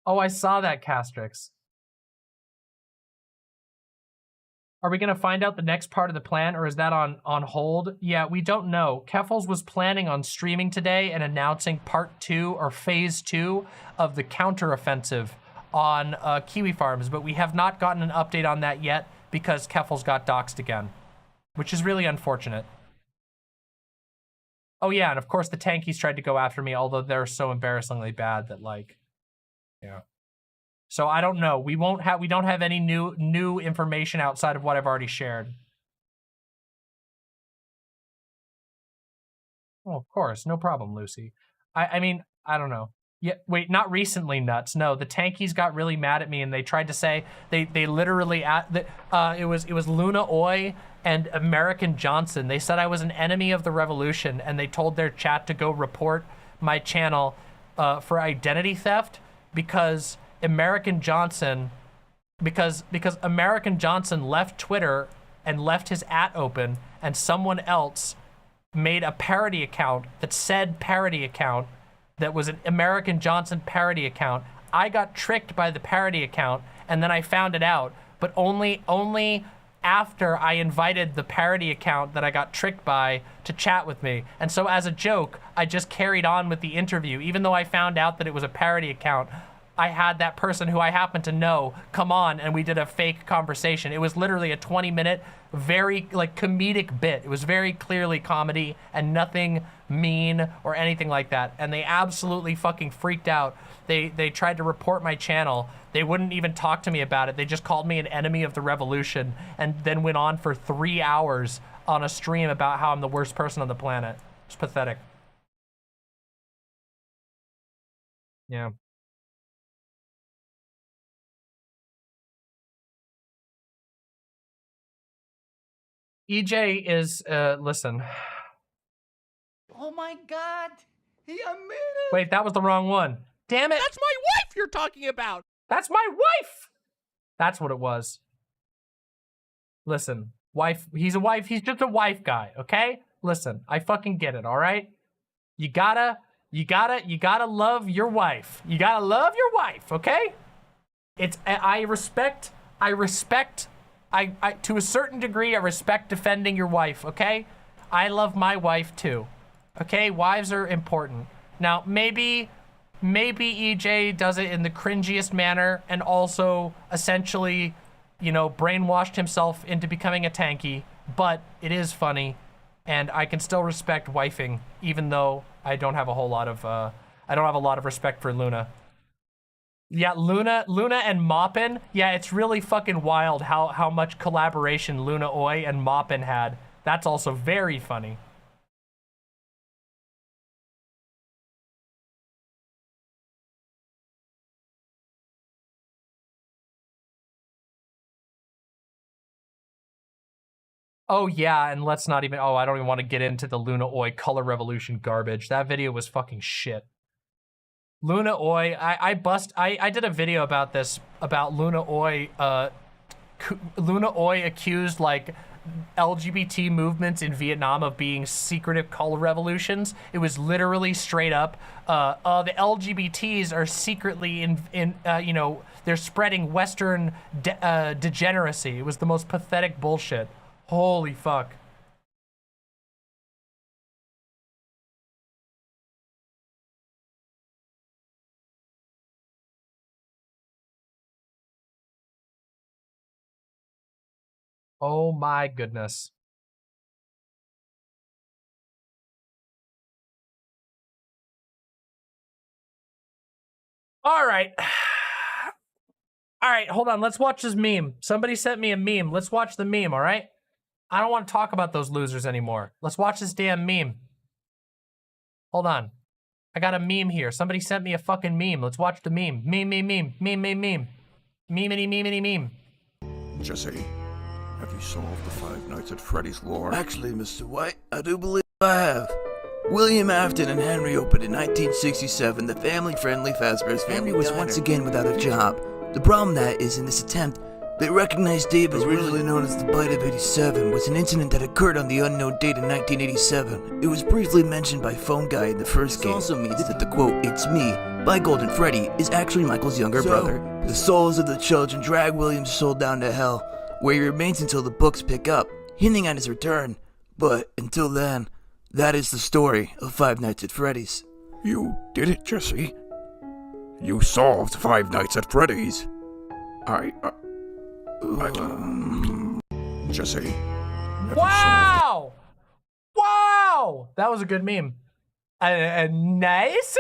Oh, I saw that, Castrix. Are we gonna find out the next part of the plan, or is that on hold? Yeah, we don't know. Keffels was planning on streaming today and announcing part 2 or phase 2 of the counteroffensive on Kiwifarms, but we have not gotten an update on that yet because Keffels got doxxed again, which is really unfortunate. Oh yeah, and of course the tankies tried to go after me, although they're so embarrassingly bad that like, yeah. So I don't know. We don't have any new information outside of what I've already shared. Oh, of course, no problem, Lucy. I mean, I don't know. Yeah, wait, not recently, Nuts. No, the tankies got really mad at me and they tried to say they literally it was Luna Oi and American Johnson. They said I was an enemy of the revolution and they told their chat to go report my channel for identity theft because American Johnson left Twitter and left his open and someone else made a parody account that said parody account that was an American Johnson parody account. I got tricked by the parody account and then I found it out, but only after I invited the parody account that I got tricked by to chat with me. And so as a joke, I just carried on with the interview. Even though I found out that it was a parody account, I had that person who I happen to know come on and we did a fake conversation. It was literally a 20-minute, very like comedic bit. It was very clearly comedy and nothing mean or anything like that. And they absolutely fucking freaked out. They tried to report my channel. They wouldn't even talk to me about it. They just called me an enemy of the revolution and then went on for 3 hours on a stream about how I'm the worst person on the planet. It's pathetic. Yeah. EJ is, listen. Oh my God. He admitted it. Wait, that was the wrong one. Damn it. That's my wife you're talking about. That's my wife. That's what it was. Listen, wife, he's a wife. He's just a wife guy, okay? Listen, I fucking get it, all right? You gotta love your wife. You gotta love your wife, okay? I respect, to a certain degree, I respect defending your wife, okay? I love my wife too, okay? Wives are important. Now, maybe EJ does it in the cringiest manner and also essentially, you know, brainwashed himself into becoming a tanky, but it is funny and I can still respect wifing even though I don't have a whole lot of, I don't have a lot of respect for Luna. Yeah, Luna and Moppin. Yeah, it's really fucking wild how much collaboration Luna Oi and Moppin had. That's also very funny. Oh yeah, and let's not even, oh, I don't even want to get into the Luna Oi Color Revolution garbage. That video was fucking shit. Luna Oi, I did a video about this, about Luna Oi accused like LGBT movements in Vietnam of being secretive color revolutions. It was literally straight up, the LGBTs are secretly you know, they're spreading Western degeneracy. It was the most pathetic bullshit. Holy fuck. Oh my goodness. All right. All right, hold on. Let's watch this meme. Somebody sent me a meme. Let's watch the meme, all right? I don't want to talk about those losers anymore. Let's watch this damn meme. Hold on. I got a meme here. Somebody sent me a fucking meme. Let's watch the meme. Meme. Memeity meme. Jesse, have you solved the Five Nights at Freddy's lore? Actually, Mr. White, I do believe I have. William Afton and Henry opened in 1967 the family-friendly Fazbear's Family was once again without a job. The problem that is, in this attempt, they recognized Dave as originally known as the Bite of 87 was an incident that occurred on the unknown date in 1987. It was briefly mentioned by Phone Guy in the first game. This also means that the quote, "It's me," by Golden Freddy is actually Michael's younger brother. The souls of the children drag William's soul down to hell, where he remains until the books pick up, hinting at his return. But until then, that is the story of Five Nights at Freddy's. You did it, Jesse. You solved Five Nights at Freddy's. Jesse. Wow! Wow! That was a good meme. A nice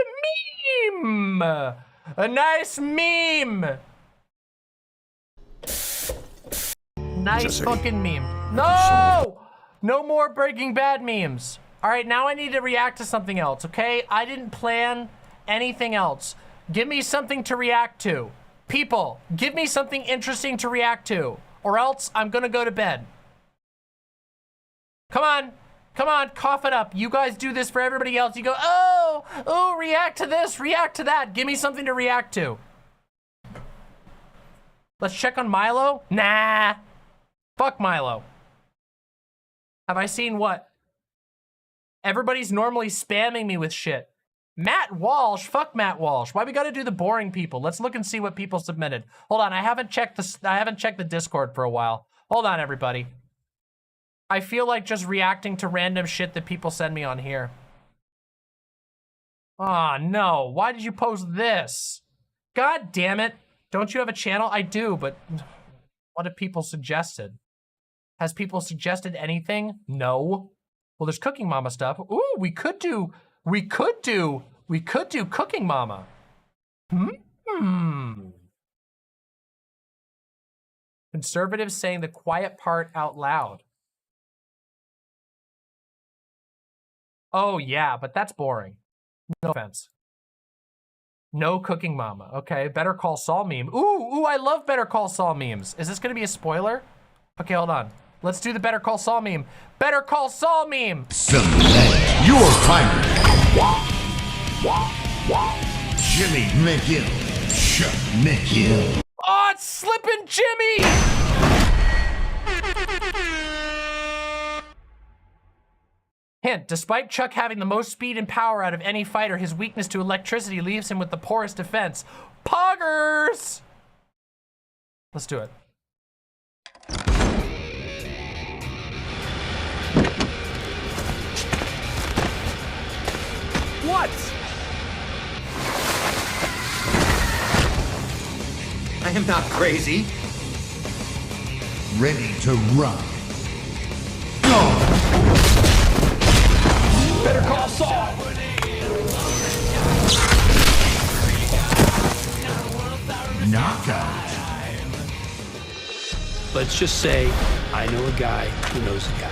meme! A nice meme! Nice Jesse. fucking meme. No! No more Breaking Bad memes. All right, now I need to react to something else, okay? I didn't plan anything else. Give me something to react to. People, give me something interesting to react to, or else I'm gonna go to bed. Come on, cough it up. You guys do this for everybody else. You go, oh, react to this, react to that. Give me something to react to. Let's check on Milo. Nah, fuck Milo. Have I seen what? Everybody's normally spamming me with shit. Matt Walsh, fuck Matt Walsh. Why we gotta do the boring people? Let's look and see what people submitted. Hold on, I haven't checked the Discord for a while. Hold on, everybody. I feel like just reacting to random shit that people send me on here. Aw, no. Why did you post this? God damn it. Don't you have a channel? I do, but what have people suggested? Has people suggested anything? No. Well, there's Cooking Mama stuff. Ooh, we could do Cooking Mama. Conservatives saying the quiet part out loud. Oh yeah, but that's boring. No offense. No Cooking Mama. Okay, Better Call Saul meme. Ooh, I love Better Call Saul memes. Is this gonna be a spoiler? Okay, hold on. Let's do the Better Call Saul meme. Better Call Saul meme. Select your fighter. Jimmy McGill. Chuck McGill. Oh, it's slipping Jimmy! Hint, despite Chuck having the most speed and power out of any fighter, his weakness to electricity leaves him with the poorest defense. Poggers! Let's do it. What? I am not crazy. Ready to run. Go! Better Call Saul! Knockout. Let's just say I know a guy who knows a guy.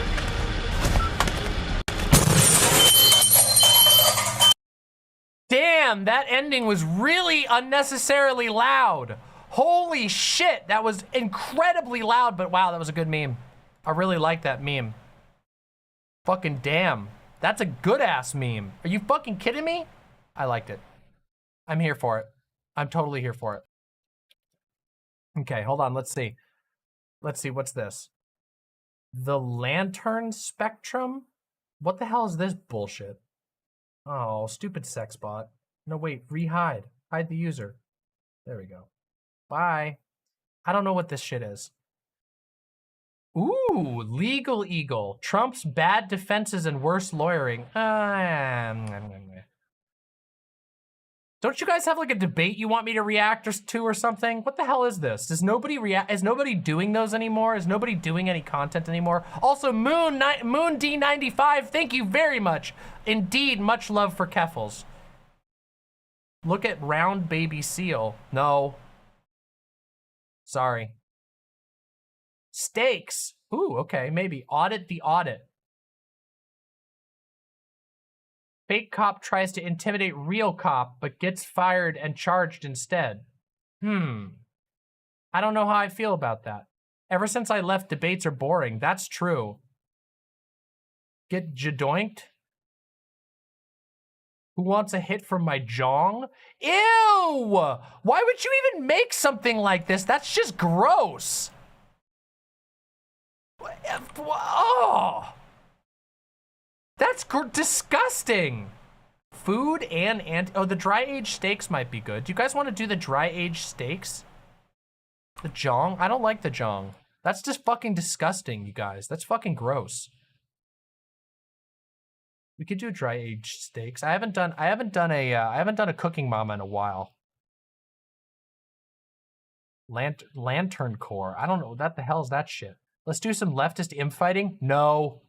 Damn, that ending was really unnecessarily loud. Holy shit, that was incredibly loud, but wow, that was a good meme. I really like that meme. Fucking damn. That's a good ass meme. Are you fucking kidding me? I liked it. I'm here for it. I'm totally here for it. Okay, hold on, let's see. Let's see, what's this? The Lantern Spectrum? What the hell is this bullshit? Oh, stupid sex bot. No, wait, re-hide. Hide the user. There we go. Bye. I don't know what this shit is. Ooh, Legal Eagle. Trump's bad defenses and worse lawyering. Don't you guys have like a debate you want me to react to or something? What the hell is this? Does nobody react? Is nobody doing those anymore? Is nobody doing any content anymore? Also, Moon D95, thank you very much. Indeed, much love for Keffels. Look at Round Baby Seal. No. Sorry. Stakes. Ooh, okay, maybe. Audit the audit. Fake cop tries to intimidate real cop, but gets fired and charged instead. I don't know how I feel about that. Ever since I left, debates are boring. That's true. Get jadoinked? Who wants a hit from my jong? Ew! Why would you even make something like this? That's just gross. Oh! That's disgusting. Food and oh, the dry aged steaks might be good. Do you guys want to do the dry aged steaks? The jong? I don't like the jong. That's just fucking disgusting, you guys. That's fucking gross. We could do dry aged steaks. I haven't done a Cooking Mama in a while. Lantern Core. I don't know what the hell is that shit. Let's do some leftist infighting. No.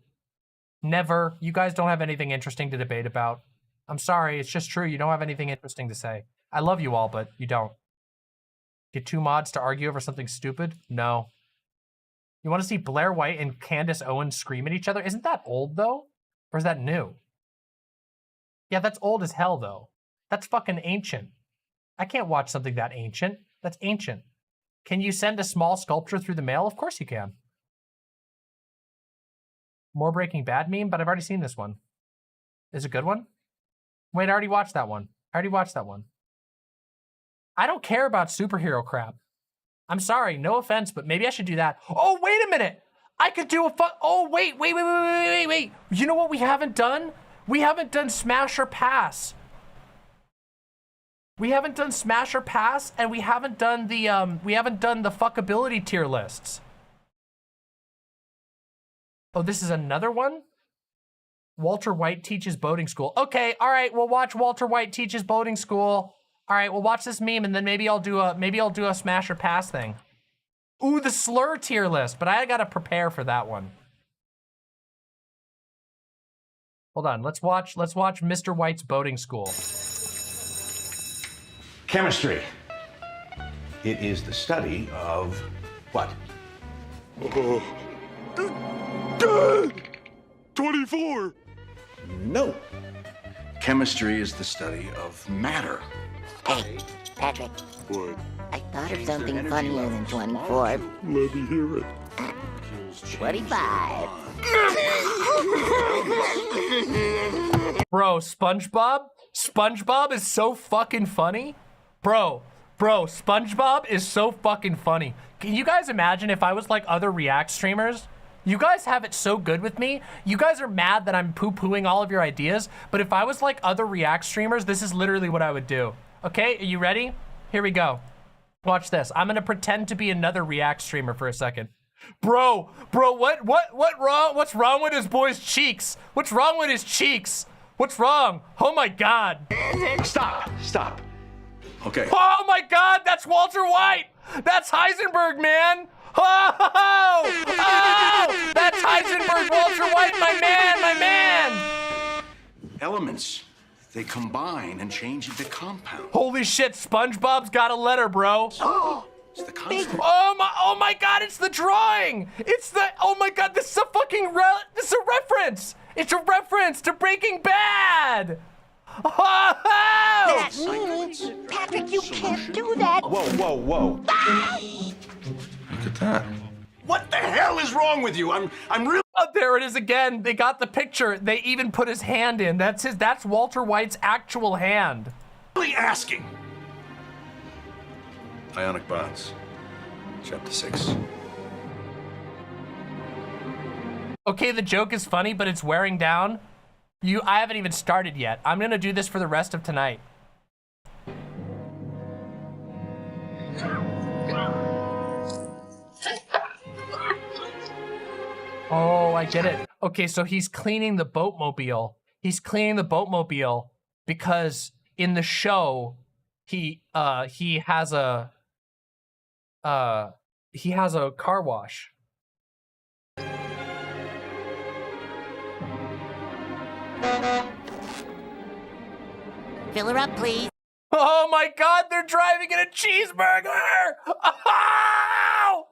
Never. You guys don't have anything interesting to debate about. I'm sorry, it's just true. You don't have anything interesting to say. I love you all, but you don't. Get two mods to argue over something stupid? No. You want to see Blair White and Candace Owens scream at each other? Isn't that old, though? Or is that new? Yeah, that's old as hell, though. That's fucking ancient. I can't watch something that ancient. That's ancient. Can you send a small sculpture through the mail? Of course you can. More Breaking Bad meme, but I've already seen this one. Is it a good one? Wait, I already watched that one. I don't care about superhero crap. I'm sorry, no offense, but maybe I should do that. Oh, wait a minute. I could do oh, wait. You know what we haven't done? We haven't done Smash or Pass. We haven't done Smash or Pass, and we haven't done the fuckability tier lists. Oh, this is another one? Walter White teaches boating school. Okay, all right, we'll watch Walter White teaches boating school. All right, well, watch this meme, and then maybe I'll do a smash or pass thing. Ooh, the slur tier list, but I gotta prepare for that one. Hold on, let's watch Mr. White's boating school. Chemistry. It is the study of what? 24! No. Chemistry is the study of matter. Hey, Patrick. What? I thought of something funnier than 24. Let me hear it. 25. Bro, SpongeBob is so fucking funny. Bro, SpongeBob is so fucking funny. Can you guys imagine if I was like other React streamers? You guys have it so good with me. You guys are mad that I'm poo-pooing all of your ideas, but if I was like other React streamers, this is literally what I would do. Okay, are you ready? Here we go. Watch this. I'm gonna pretend to be another React streamer for a second. Bro, what's wrong with his boy's cheeks? What's wrong with his cheeks? What's wrong? Oh my God. Stop. Okay. Oh my God, that's Walter White. That's Heisenberg, man. Oh, that's Heisenberg, Walter White, my man. Elements. They combine and change into compounds. Holy shit, SpongeBob's got a letter, bro. It's the constant. Oh my God, it's the drawing. Oh my God, this is a fucking this is a reference. It's a reference to Breaking Bad. Oh! That means, Patrick, you can't do that. Whoa. Look at that. What the hell is wrong with you? I'm really. Oh, there it is again. They got the picture. They even put his hand in. That's Walter White's actual hand. Really asking. Ionic bonds. Chapter 6. Okay, the joke is funny, but it's wearing down. I haven't even started yet. I'm gonna do this for the rest of tonight. Oh, I get it. Okay, so he's cleaning the boatmobile. He's cleaning the boatmobile because in the show, he has a car wash. Fill her up, please. Oh my God, they're driving in a cheeseburger! Oh!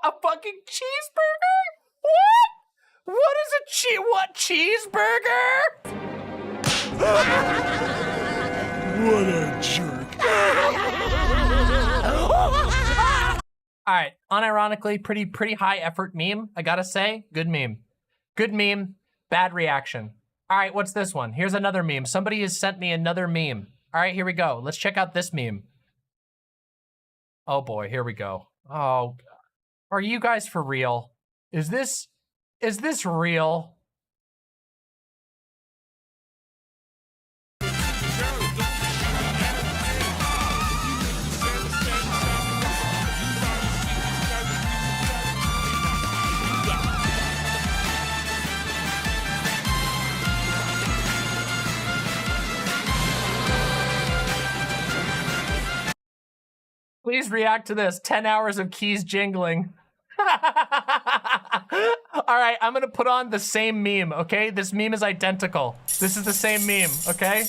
A fucking cheeseburger? What? What is what cheeseburger? What a jerk. All right, unironically, pretty high effort meme. I gotta say, good meme. Good meme, bad reaction. All right, what's this one? Here's another meme. Somebody has sent me another meme. All right, here we go. Let's check out this meme. Oh boy, here we go. Oh, are you guys for real? Is this real? Please react to this. 10 hours of keys jingling. All right, I'm gonna put on the same meme, okay? This meme is identical. This is the same meme, okay?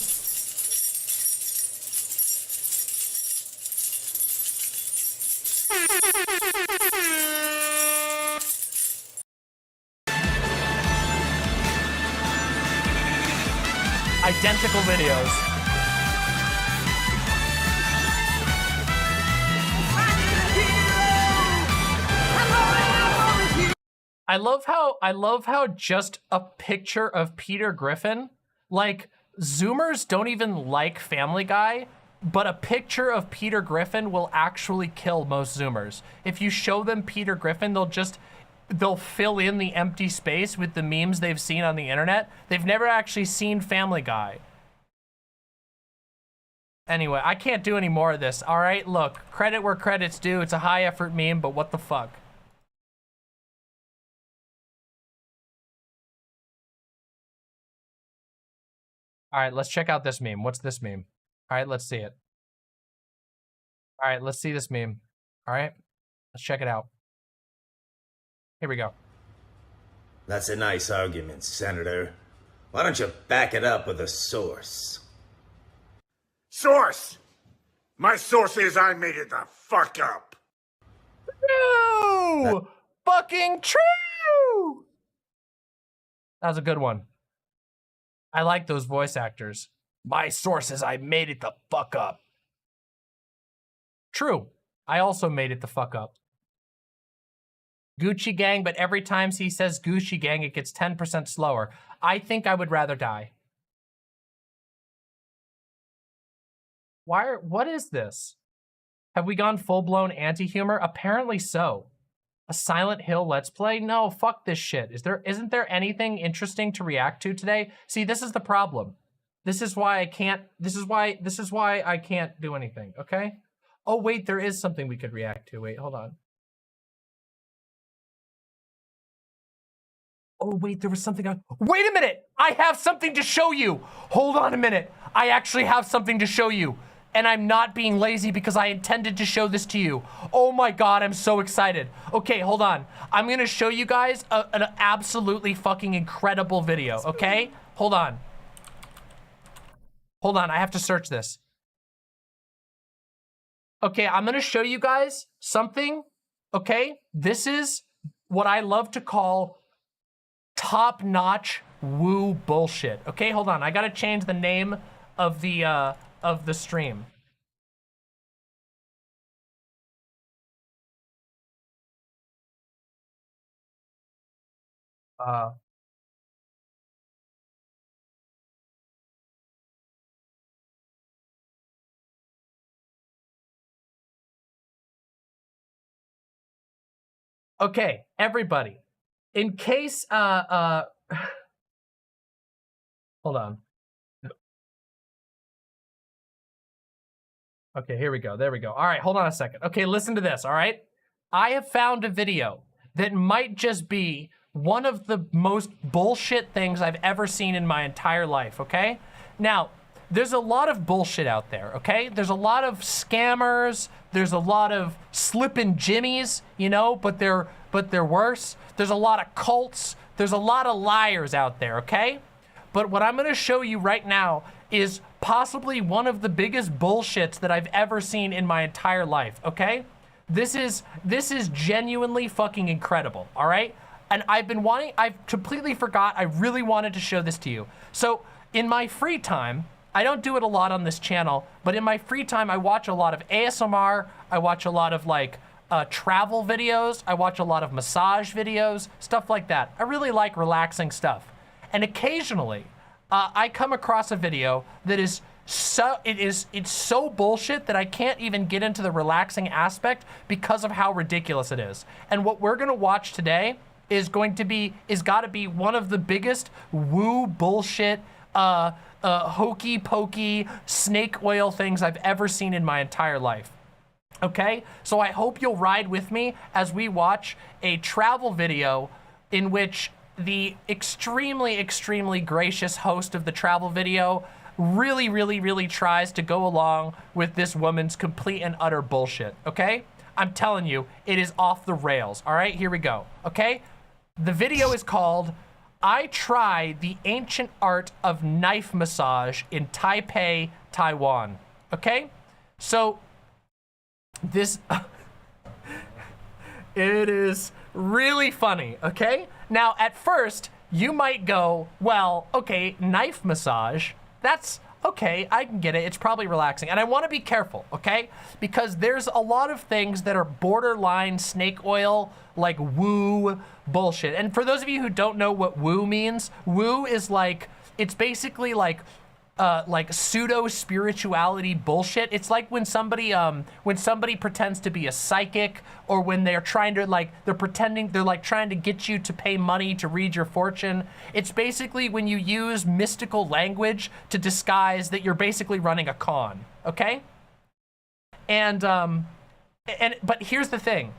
Identical videos. I love how just a picture of Peter Griffin, like Zoomers don't even like Family Guy, but a picture of Peter Griffin will actually kill most Zoomers. If you show them Peter Griffin, they'll fill in the empty space with the memes they've seen on the internet. They've never actually seen Family Guy. Anyway, I can't do any more of this. All right, look, credit where credit's due. It's a high effort meme, but what the fuck? All right, let's check out this meme. What's this meme? All right, let's see it. All right, let's see this meme. All right, let's check it out. Here we go. That's a nice argument, Senator. Why don't you back it up with a source? Source! My source is I made it the fuck up. True! Fucking true! That was a good one. I like those voice actors. My source is I made it the fuck up. True. I also made it the fuck up. Gucci gang, but every time he says Gucci gang, it gets 10% slower. I think I would rather die. What is this? Have we gone full-blown anti-humor? Apparently so. A Silent Hill Let's Play? No, fuck this shit. Isn't there anything interesting to react to today? See, this is the problem. This is why I can't do anything, okay? Oh wait, there is something we could react to. Wait, hold on. Oh wait, there was something wait a minute! I have something to show you! Hold on a minute. I actually have something to show you. And I'm not being lazy because I intended to show this to you. Oh my God, I'm so excited. Okay, hold on. I'm gonna show you guys an absolutely fucking incredible video, okay? Hold on. Hold on, I have to search this. Okay, I'm gonna show you guys something, okay? This is what I love to call top-notch woo bullshit. Okay, hold on, I gotta change the name of the stream. Okay, everybody, in case, hold on. Okay, here we go. There we go. All right, hold on a second. Okay, listen to this, all right? I have found a video that might just be one of the most bullshit things I've ever seen in my entire life, okay? Now, there's a lot of bullshit out there, okay? There's a lot of scammers, there's a lot of slippin' jimmies, you know, but they're worse. There's a lot of cults, there's a lot of liars out there, okay? But what I'm gonna show you right now is possibly one of the biggest bullshits that I've ever seen in my entire life, okay? This is genuinely fucking incredible, all right? And I completely forgot, I really wanted to show this to you. So in my free time, I don't do it a lot on this channel, but in my free time, I watch a lot of ASMR, I watch a lot of like travel videos, I watch a lot of massage videos, stuff like that. I really like relaxing stuff. And occasionally, I come across a video that is it's so bullshit that I can't even get into the relaxing aspect because of how ridiculous it is. And what we're gonna watch today is gotta be one of the biggest woo bullshit, hokey pokey snake oil things I've ever seen in my entire life. Okay, so I hope you'll ride with me as we watch a travel video in which the extremely gracious host of the travel video really tries to go along with this woman's complete and utter bullshit, okay? I'm telling you, it is off the rails, all right? Here we go, okay? The video is called, I Try the Ancient Art of Knife Massage in Taipei, Taiwan, okay? So, this, it is really funny, okay? Now, at first, you might go, well, okay, knife massage, that's okay, I can get it, it's probably relaxing. And I wanna be careful, okay? Because there's a lot of things that are borderline snake oil, like woo bullshit. And for those of you who don't know what woo means, woo is like, it's basically like pseudo spirituality bullshit. It's like when somebody pretends to be a psychic, or when they're trying to they're trying to get you to pay money to read your fortune. It's basically when you use mystical language to disguise that you're basically running a con, okay? But here's the thing.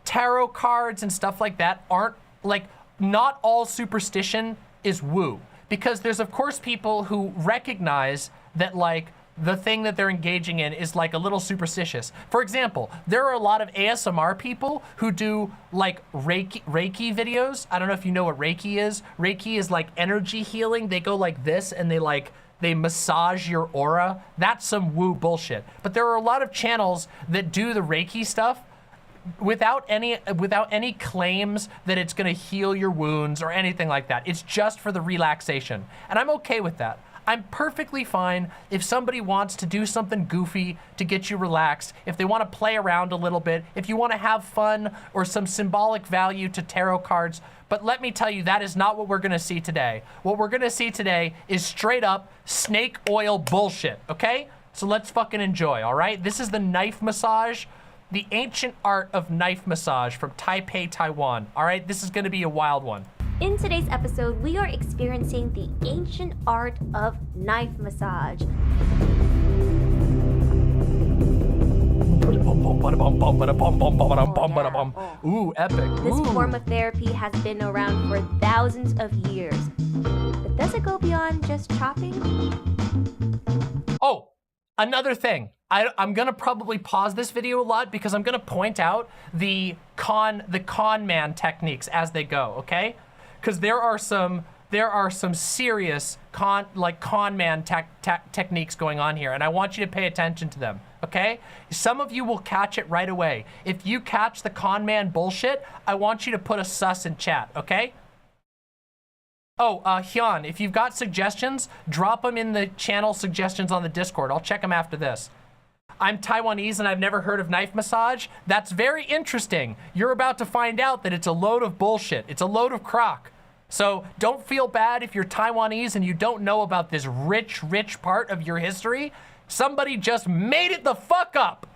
Tarot cards and stuff like that aren't, not all superstition is woo. because there's of course people who recognize that like the thing that they're engaging in is like a little superstitious. For example, there are a lot of ASMR people who do like Reiki videos. I don't know if you know what Reiki is. Reiki is like energy healing. They go like this and they massage your aura. That's some woo bullshit. But there are a lot of channels that do the Reiki stuff without any claims that it's gonna heal your wounds or anything like that. It's just for the relaxation. And I'm okay with that. I'm perfectly fine if somebody wants to do something goofy to get you relaxed, if they want to play around a little bit, if you want to have fun or some symbolic value to tarot cards. But let me tell you, that is not what we're gonna see today. What we're gonna see today is straight up snake oil bullshit, okay? So let's fucking enjoy, all right? This is the knife massage, the ancient art of knife massage from Taipei, Taiwan, all right? This is gonna be a wild one. In today's episode, we are experiencing the ancient art of knife massage. Ooh, epic. This form of therapy has been around for thousands of years. But does it go beyond just chopping? Oh, another thing. I'm gonna probably pause this video a lot because I'm gonna point out the con man techniques as they go, okay? Because there are some serious con man techniques going on here, and I want you to pay attention to them, okay? Some of you will catch it right away. If you catch the con man bullshit, I want you to put a sus in chat, okay? Oh, Hyun, if you've got suggestions, drop them in the channel suggestions on the Discord. I'll check them after this. I'm Taiwanese and I've never heard of knife massage. That's very interesting. You're about to find out that it's a load of bullshit. It's a load of crock. So don't feel bad if you're Taiwanese and you don't know about this rich part of your history. Somebody just made it the fuck up.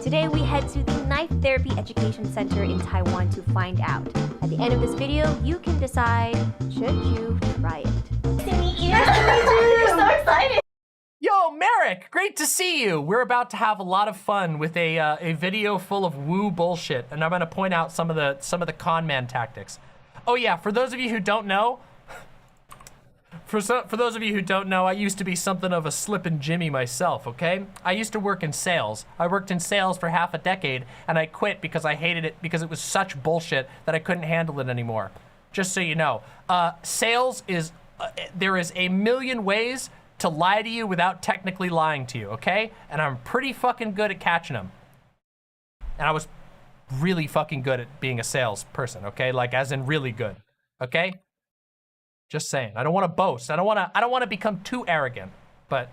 Today we head to the Knife Therapy Education Center in Taiwan to find out. At the end of this video, you can decide, should you try it? Nice to meet you. Nice to meet you. You're so excited. Yo, Merrick, great to see you. We're about to have a lot of fun with a video full of woo bullshit, and I'm gonna point out some of the con man tactics. Oh yeah, for those of you who don't know, I used to be something of a slippin' Jimmy myself, okay? I used to work in sales. I worked in sales for half a decade, and I quit because I hated it because it was such bullshit that I couldn't handle it anymore. Just so you know, sales is, there is a million ways to lie to you without technically lying to you, okay? And I'm pretty fucking good at catching them. And I was really fucking good at being a salesperson, okay? Like, as in really good, okay? Just saying. I don't want to boast. I don't want to become too arrogant, but.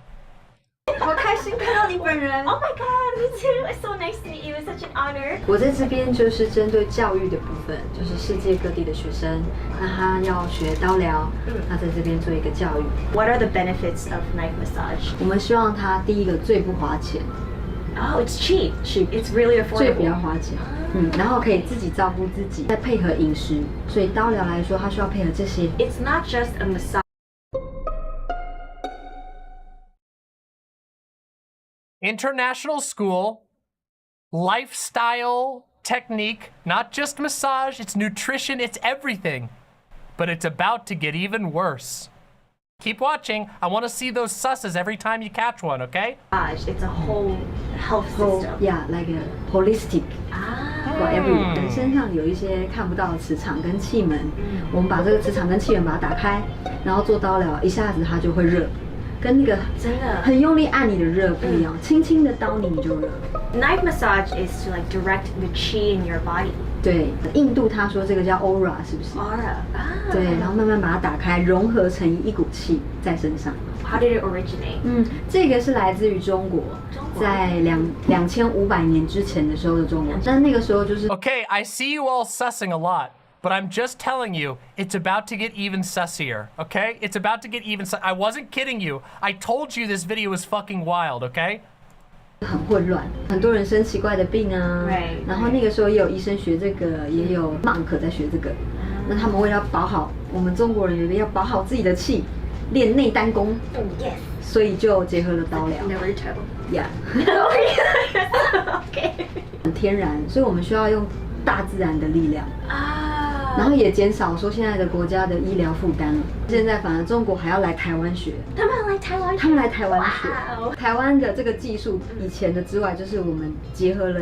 好开心看到你本人 Oh my god, me too. It's so nice to meet you. It's such an honor. 我在这边就是针对教育的部分，就是世界各地的学生，那他要学刀疗，那在这边做一个教育。What are the benefits of knife massage? 我们希望他第一个最不花钱。Oh, it's cheap. It's really affordable. 最不要花钱。然后可以自己照顾自己，再配合饮食。所以刀疗来说，它需要配合这些。It's not just a massage. International school, lifestyle technique, not just massage, it's nutrition, it's everything. But it's about to get even worse. Keep watching. I want to see those susses every time you catch one, okay? It's a whole health system. Yeah, like a holistic. For everyone. 人身上有一些看不到的磁场跟气门，我们把这个磁场跟气门把它打开，然后做刀疗，一下子它就会热。跟那个真的很用力按你的热不一样，轻轻的刀你就热。Knife massage is to like direct the chi in your body. 对，印度他说这个叫 aura， 是不是 ？aura， 对，然后慢慢把它打开，融合成一股气在身上。How did it originate? 这个是来自于中国，在2500年之前的时候的中国，但那个时候就是。Okay, I see you all sussing a lot. But I'm just telling you, it's about to get even sussier, okay? It's about to get even I wasn't kidding you. I told you this video was fucking wild, okay? 很混乱，很多人生奇怪的病啊。然后那个时候也有医生学这个，也有 monk 在学这个。那他们为了保好，我们中国人有的要保好自己的气，练内丹功。Yes. 所以就结合了刀疗。Naruto. Yeah. Okay. 很天然，所以我们需要用大自然的力量。然后也减少说现在的国家的医疗负担了。现在反而中国还要来台湾学，他们来台湾，他们来台湾学。台湾的这个技术以前的之外，就是我们结合了。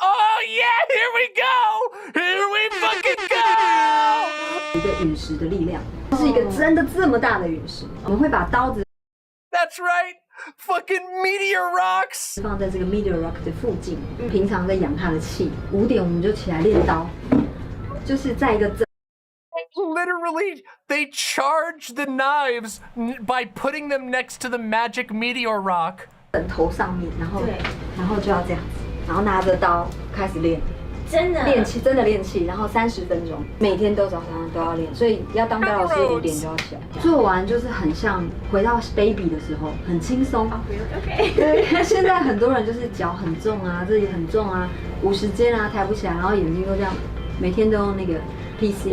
Oh yeah, here we go, here we fucking go. 一个陨石的力量，是一个真的这么大的陨石，我们会把刀子。That's right, fucking meteor rocks. 放在这个 meteor rock 的附近，平常在养它的气。5点我们就起来练刀，就是在一个。Literally, they charge the knives by putting them next to the magic meteor rock. 枕头上面，然后就要这样子，然后拿着刀开始练。真的练气，真的练气，然后30分钟，每天都早上都要练，所以要当导师5点就要起来。做完就是很像回到 baby 的时候，很轻松。OK。对，现在很多人就是脚很重啊，这里很重啊，50肩啊抬不起来，然后眼睛都这样，每天都用那个 PC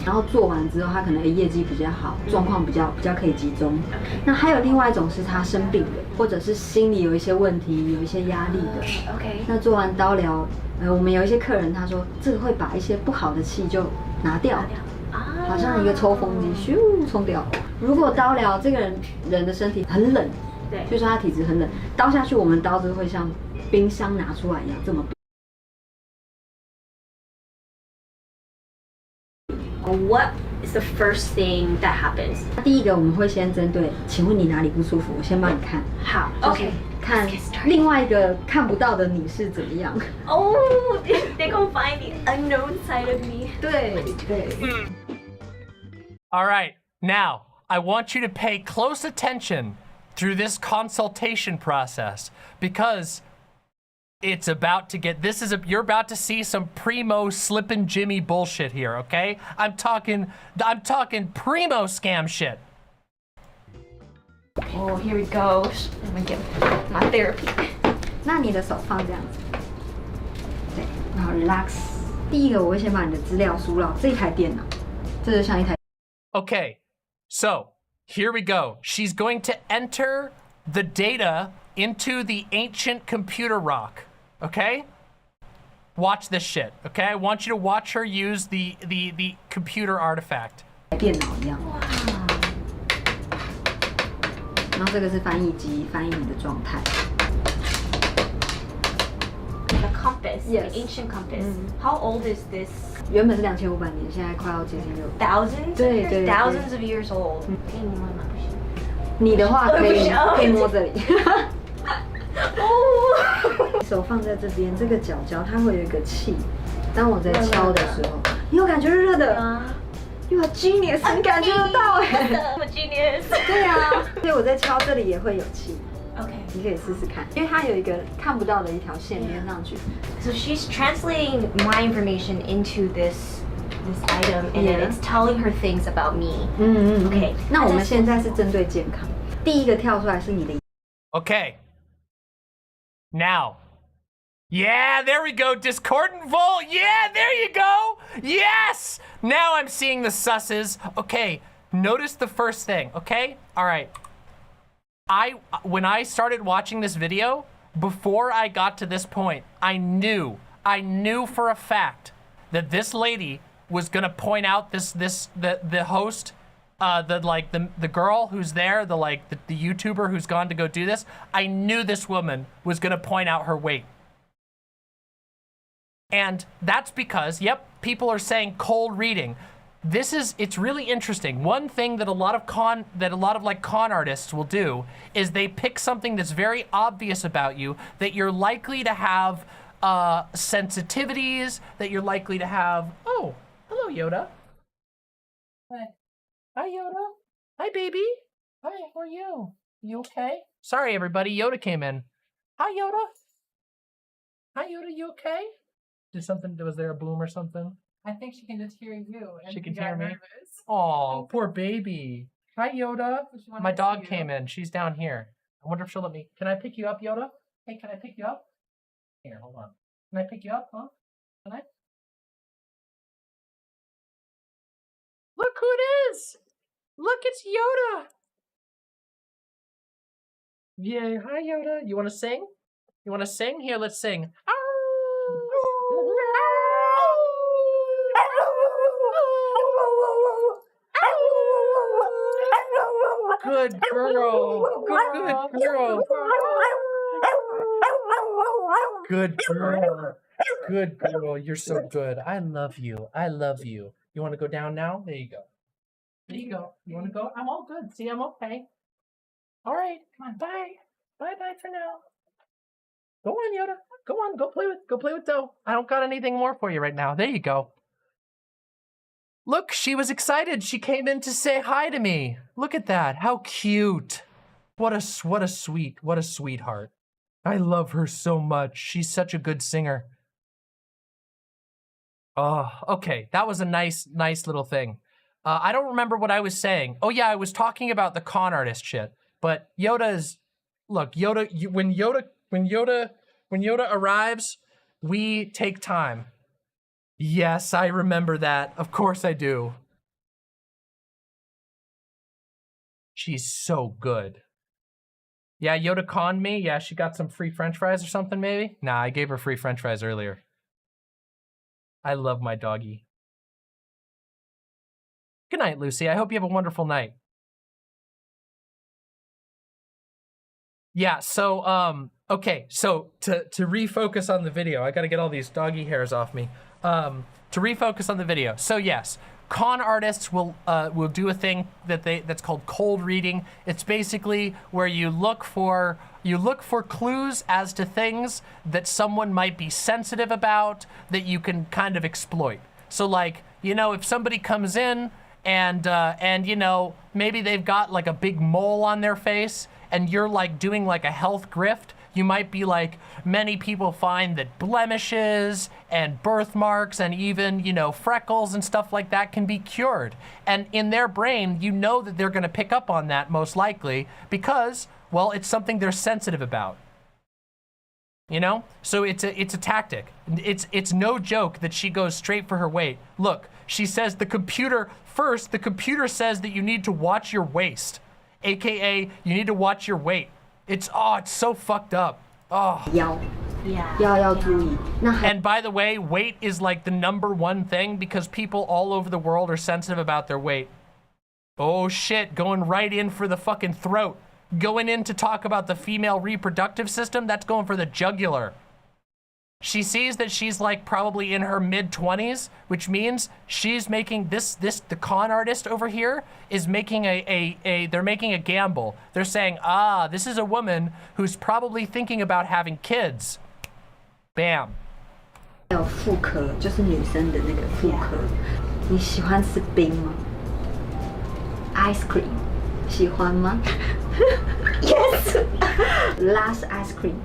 然后做完之后，他可能业绩比较好，状况比较可以集中。那还有另外一种是他生病的，或者是心里有一些问题，有一些压力的。OK。那做完刀疗。我们有一些客人，他说这个会把一些不好的气就拿掉，好像一个抽风机，咻冲掉。如果刀疗这个人的身体很冷，对，就说他体质很冷，刀下去，我们刀子会像冰箱拿出来一样这么冰。What is the first thing that happens？ 第一个我们会先针对，请问你哪里不舒服？我先帮你看。好 ，OK。看另外一个看不到的你是怎么样。Oh, they can find the unknown side of me. 对。All right, now I want you to pay close attention through this consultation process because it's about to get. You're about to see some primo slippin' Jimmy bullshit here. Okay, I'm talking primo scam shit. Oh, here we go. I'm gonna get my therapy. 那你的手放这样子，对，然后 relax。第一个我会先把你的资料输到这台电脑，这就像一台。Okay, so here we go. She's going to enter the data into the ancient computer rock. Okay? Watch this shit. Okay? I want you to watch her use the computer artifact. 电脑一样。然后这个是翻译机，翻译你的状态。The compass, the ancient compass. How old is this? 原本是2500年，现在快要接近6。Thousands? 对 Thousands of years old. 可以摸吗？不行。你的话可以摸这里。哦。手放在这边，这个角角它会有一个气。当我在敲的时候，你有感觉热的。You are genius， 你感觉得到哎。I'm a genius。对啊，所以我在敲这里也会有气。OK， 你可以试试看，因为它有一个看不到的一条线连上去。So she's translating my information into this item, and then it's telling her things about me. OK， 那我们现在是针对健康。第一个跳出来是你的。Okay. Now. Yeah, there we go. Discordant Volt. Yeah, there you go. Yes. Now I'm seeing the susses. Okay. Notice the first thing. Okay. All right. When I started watching this video, before I got to this point, I knew for a fact that this lady was gonna point out the host, the girl who's there, the YouTuber who's gone to go do this. I knew this woman was gonna point out her weight. And that's because, yep, people are saying cold reading. It's really interesting. One thing that a lot of con artists will do is they pick something that's very obvious about you, that you're likely to have sensitivities, that you're likely to have. Oh, hello, Yoda. Hi, Yoda. Hi, baby. Hi, how are you? You okay? Sorry, everybody. Yoda came in. Hi, Yoda. Hi, Yoda. You okay? Was there a boom or something? I think she can just hear you. And she can hear me? Nervous. Oh, poor baby. Hi, Yoda. My dog came in. She's down here. I wonder if she'll let me. Can I pick you up, Yoda? Hey, can I pick you up? Here, hold on. Can I pick you up, huh? Can I? Look who it is! Look, it's Yoda! Yay, hi, Yoda. You want to sing? You want to sing? Here, let's sing. Good girl. Good girl. Good girl. Good girl. You're so good. I love you. I love you. You want to go down now? There you go. There you go. You want to go? I'm all good. See, I'm okay. All right. Come on. Bye. Bye-bye for now. Go on, Yoda. Go on. Go play with Doe. I don't got anything more for you right now. There you go. Look, she was excited. She came in to say hi to me. Look at that. How cute. What a sweetheart. I love her so much. She's such a good singer. Oh, okay. That was a nice little thing. I don't remember what I was saying. Oh yeah, I was talking about the con artist shit. But look, when Yoda arrives, we take time. Yes, I remember that. Of course I do. She's so good. Yeah, Yoda conned me. Yeah, she got some free french fries or something, maybe? Nah, I gave her free french fries earlier. I love my doggy. Good night, Lucy. I hope you have a wonderful night. Yeah, so, okay, so to refocus on the video, I gotta get all these doggy hairs off me. To refocus on the video, so yes, con artists will do a thing that's called cold reading. It's basically where you look for clues as to things that someone might be sensitive about that you can kind of exploit. So like, you know, if somebody comes in and you know, maybe they've got like a big mole on their face and you're like doing like a health grift, you might be like, many people find that blemishes and birthmarks and even, you know, freckles and stuff like that can be cured. And in their brain, you know that they're gonna pick up on that most likely because, well, it's something they're sensitive about. You know? So it's a tactic. It's no joke that she goes straight for her weight. Look, she says the computer says that you need to watch your waist. AKA, you need to watch your weight. It's so fucked up. Oh. And by the way, weight is like the #1 thing because people all over the world are sensitive about their weight. Oh shit, going right in for the fucking throat. Going in to talk about the female reproductive system, that's going for the jugular. She sees that she's like probably in her mid-20s, which means she's making the con artist over here is making they're making a gamble. They're saying, this is a woman who's probably thinking about having kids. Bam. 还有妇科，就是女生的那个妇科。你喜欢吃冰吗 ？Ice cream， 喜欢吗 ？Yes。Last ice cream。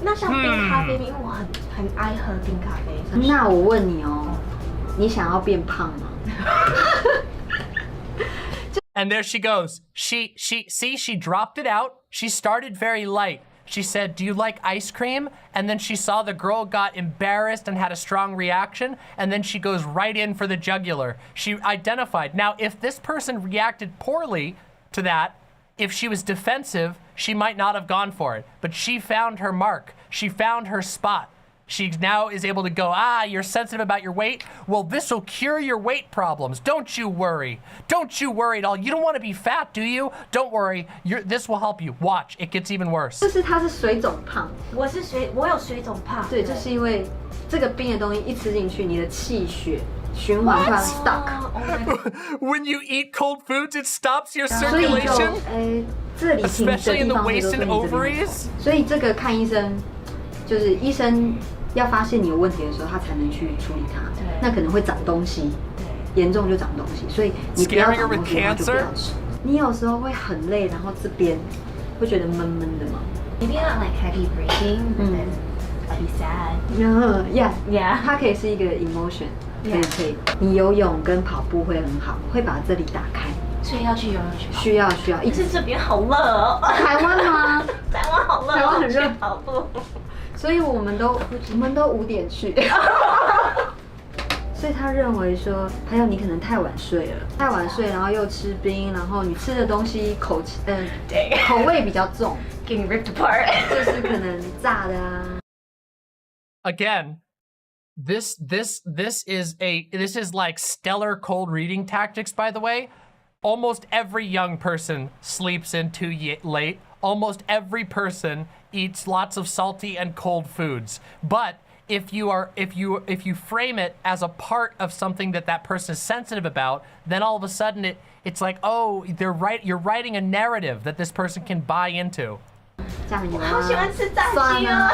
那像冰咖啡，因为我很爱喝冰咖啡。那我问你哦，你想要变胖吗？ And there she goes. She dropped it out. She started very light. She said, "Do you like ice cream?" And then she saw the girl got embarrassed and had a strong reaction. And then she goes right in for the jugular. She identified. Now, if this person reacted poorly to that, if she was defensive, she might not have gone for it. But she found her mark. She found her spot. She now is able to go, you're sensitive about your weight? Well, this will cure your weight problems. Don't you worry. Don't you worry at all. You don't want to be fat, do you? Don't worry. This will help you. Watch, it gets even worse. 就是他是水肿胖，我有水肿胖。对，就是因为这个冰的东西一吃进去，你的气血循环突然 stuck。When you eat cold foods, it stops your circulation. 这里停的 Especially in 地 the 方会 waist 都 and 跟你这边 ovaries. 所以这个看医生，就是医生要发现你有问题的时候，他才能去处理它。那可能会长东西，严重就长东西，所以你不要长东西的话就不要吃。你有时候会很累，然后这边会觉得闷闷的吗 Maybe not like heavy breathing, but then I'll be sad. Yeah. 它可以是一个 emotion， 可以。你游泳跟跑步会很好，会把这里打开。所以要去游泳去跑。需要。可是这边好热哦。台湾吗？台湾好热，台湾很热。跑步。所以我们都5点去。所以他认为说，还有你可能太晚睡了，然后又吃冰，然后你吃的东西口味比较重 ，getting ripped apart， 就是可能炸的啊。Again, this is like stellar cold reading tactics, by the way. Almost every young person sleeps in too late. Almost every person eats lots of salty and cold foods. But if you frame it as a part of something that person is sensitive about, then all of a sudden it's like, oh, you're writing a narrative that this person can buy into. 我好喜欢吃炸鸡哦，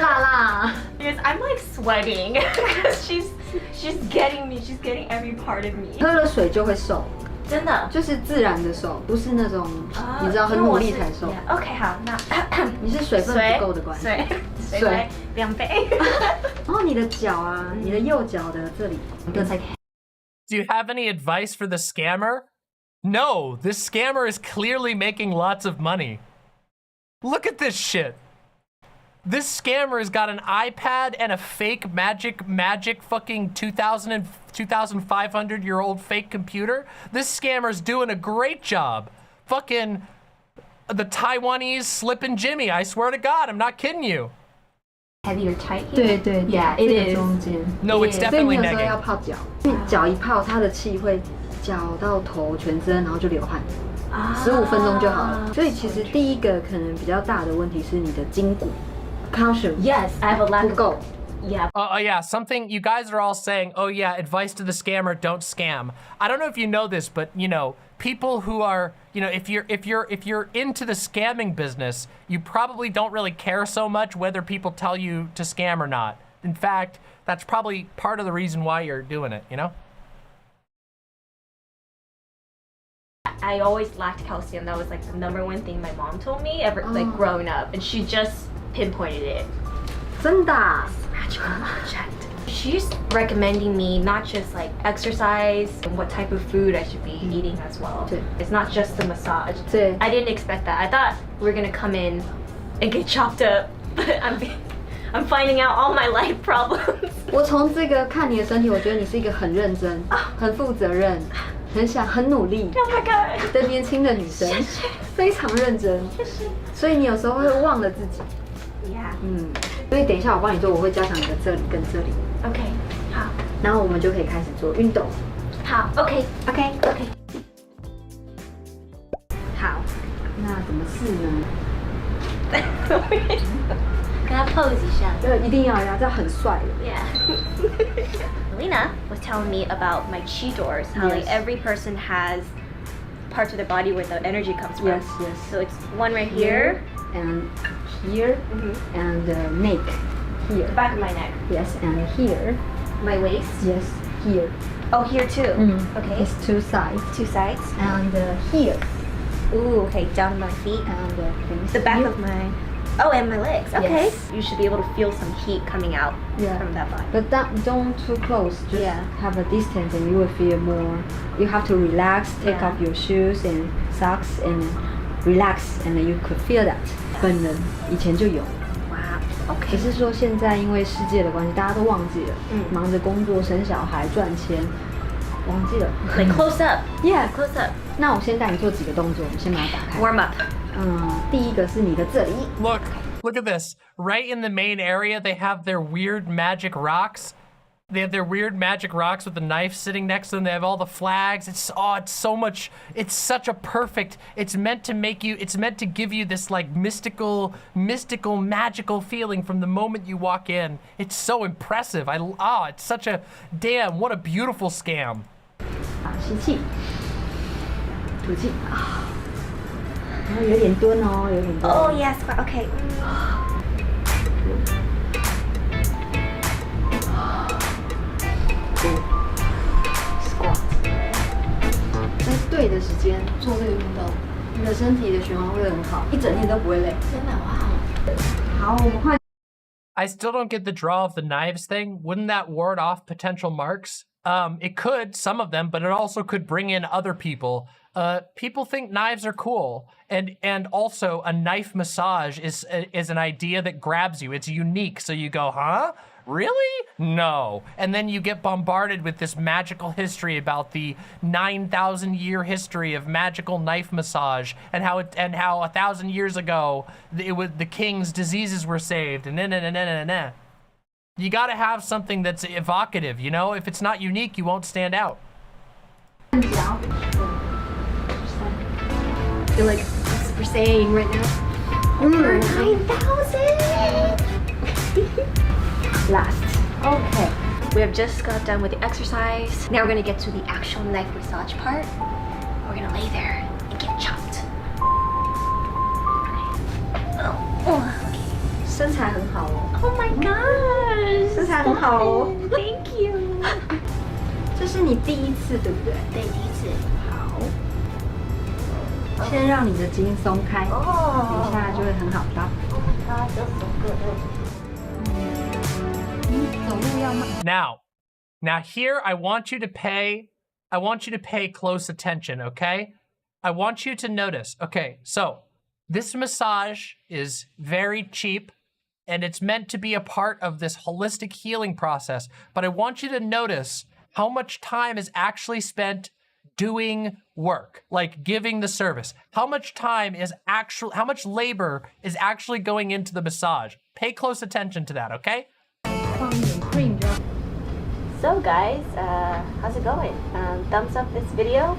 辣辣。Because I'm like sweating because she's getting me, she's getting every part of me. 喝了水就会瘦，真的，就是自然的瘦，不是那种你知道很努力才瘦。OK， 好，那你是水分不够的关系。水2杯。然后你的脚啊，你的右脚的这里。Do you have any advice for the scammer? No, this scammer is clearly making lots of money. Look at this shit. This scammer has got an iPad and a fake magic fucking 2,500-year-old fake computer. This scammer's doing a great job. Fucking the Taiwanese slippin' Jimmy, I swear to God, I'm not kidding you. Heavy or tight here? 对 Yeah, it is. No, it's 所以 definitely 你有时候 negging. 要泡脚，脚一泡，它的气会搅到头全身，然后就流汗。15分钟就好了。所以其实第一个可能比较大的问题是你的筋骨 calcium. Yes, I have a lack 不够。Yeah. Yeah, something you guys are all saying, oh yeah, advice to the scammer, don't scam. I don't know if you know this, but you know, people who are, you know, if you're into the scamming business, you probably don't really care so much whether people tell you to scam or not. In fact, that's probably part of the reason why you're doing it, you know? I always lacked calcium. That was like the #1 thing my mom told me like growing up, and she just pinpointed it. 真的？ Magical object. She's recommending me not just like exercise and what type of food I should be eating as well. It's not just the massage. I didn't expect that. I thought we were gonna come in and get chopped up, but I'm finding out all my life problems. 我从这个看你的身体，我觉得你是一个很认真、很负责任、很努力 Oh my god 的年轻的女生，非常认真。所以你有时候会忘了自己。Yeah. 所以等一下我帮你做，我会加强你的这里跟这里。OK， 好。然后我们就可以开始做运动。好 ，OK。好，那怎么试呢？跟他 pose 一下。对，一定要呀，这样很帅的。Yeah. Lena was telling me about my chi doors, how like every person has parts of their body where the energy comes from. Yes. So it's one right here. And here, and neck, here. Back of my neck. Yes, and here. My waist. Yes, here. Oh, here too. Okay. It's two sides. Two sides. And here. Ooh, okay. Down my feet. And the back of my. Oh, and my legs. Okay. Yes. You should be able to feel some heat coming out from that body. But don't too close. Just have a distance, and you will feel more. You have to relax. Take off your shoes and socks and relax, and you could feel that. 本人以前就有。哇 ，OK。只是说现在因为世界的关系，大家都忘记了，忙着工作、生小孩、赚钱，忘记了。Like close up. Yeah, close up. 那我先带你做几个动作，我们先把它打开。 Warm up. 第一个是你的这里。Look at this. Right in the main area, they have their weird magic rocks. They have their weird magic rocks with the knife sitting next to them. They have all the flags. It's so much. It's such a perfect. It's meant to give you this like mystical, magical feeling from the moment you walk in. It's so impressive. It's such a damn. What a beautiful scam. 吸气，吐气然后有点蹲哦，有点蹲。Oh yes, okay. Squat， 在对的时间做这个运动，你的身体的循环会很好，一整天都不会累。真的哇！好，我们换。I still don't get the draw of the knives thing. Wouldn't that ward off potential marks? It could, some of them, but it also could bring in other people. People think knives are cool, and also a knife massage is an idea that grabs you. It's unique, so you go, huh? Really? No. And then you get bombarded with this magical history about the 9,000-year history of magical knife massage and how 1,000 years ago the king's diseases were saved and nah. You gotta have something that's evocative, you know? If it's not unique, you won't stand out. feel like Super Saiyan right now. Over 9,000! Last. Okay. We have just got done with the exercise. Now we're gonna get to the actual knife massage part. We're gonna lay there and get chopped. Oh, okay. 身材很好哦。Oh my gosh！ 身材很好哦。Thank you。这是你第一次对不对？对，第一次。好。先让你的筋松开，等一下就会很好抓。它就是个。走路要慢。Now here I want you to pay close attention, okay? I want you to notice. Okay, so this massage is very cheap and it's meant to be a part of this holistic healing process, but I want you to notice how much time is actually spent doing work, like giving the service. How much labor is actually going into the massage? Pay close attention to that, okay? So guys, how's it going? Thumbs up this video,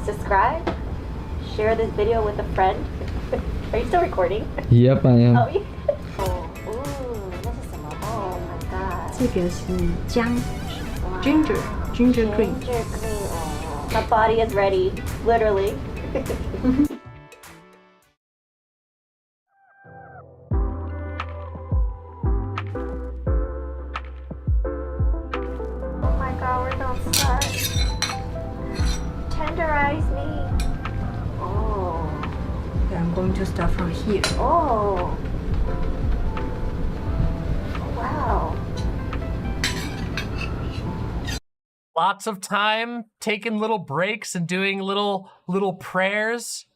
subscribe, share this video with a friend. Are you still recording? Yep, I am. Oh, yeah. Ooh, this is some, oh my god. 这个是姜 ginger green. Ginger green. My body is ready, literally. Oh my god, we're gonna start. Tenderize me. Oh. Okay, I'm going to start from here. Oh. Wow. Lots of time, taking little breaks and doing little prayers.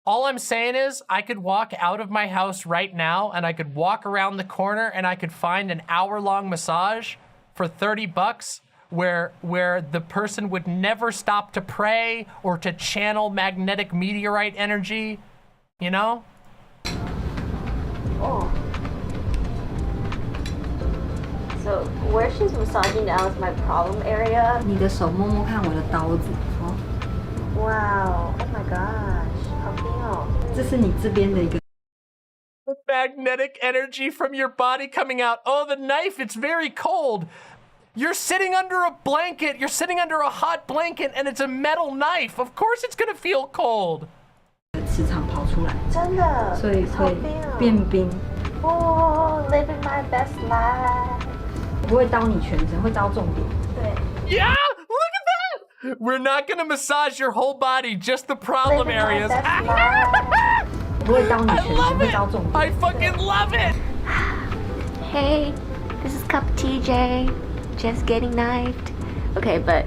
All I'm saying is I could walk out of my house right now and I could walk around the corner and I could find an hour-long massage for 30 bucks where the person would never stop to pray or to channel magnetic meteorite energy, you know? Oh. So where she's massaging now is my problem area. 你的手摸摸看我的刀子哦。Wow. Oh my gosh. 好冰哦。这是你这边的一个。 Magnetic energy from your body coming out. Oh, the knife, it's very cold. You're sitting under a blanket. You're sitting under a hot blanket and it's a metal knife. Of course it's gonna feel cold. 磁场跑出来，真的，所以会变冰。Oh, living my best life. 不会刀你全身，会刀重点。对。Yeah, look at that. We're not gonna massage your whole body, just the problem areas.不会刀你全身，会刀重点。I fucking love it. Hey, this is Cup TJ. Just getting knifed. Okay, but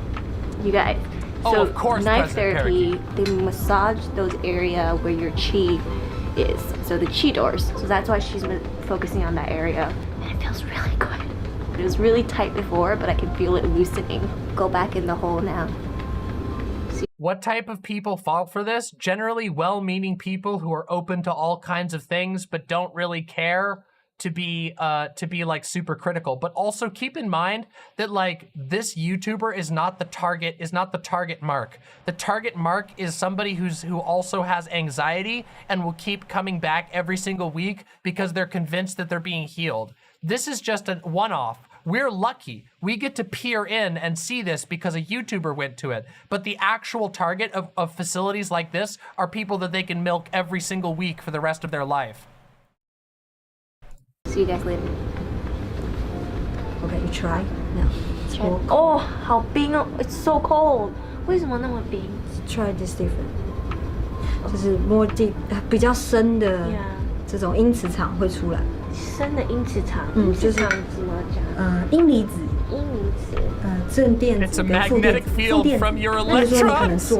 you guys. So of course, knife therapy, they massage those area where your chi is. So the chi doors. So that's why she's been focusing on that area. And it feels really good. It was really tight before, but I can feel it loosening. Go back in the hole now. What type of people fall for this? Generally well-meaning people who are open to all kinds of things, but don't really care to be like super critical. But also keep in mind that like this YouTuber is not the target mark. The target mark is somebody who also has anxiety and will keep coming back every single week because they're convinced that they're being healed. This is just a one-off. We're lucky. We get to peer in and see this because a YouTuber went to it. But the actual target of facilities like this are people that they can milk every single week for the rest of their life. See you guys later. Okay, you try now. Oh, 好冰哦 It's so cold. 为什么那么冰 Try this different. 就是 more deep 比较深的这种阴磁场会出来。深的阴磁场，就是怎么讲？阴离子。阴离子。正电子 It's a magnetic field from your electrons.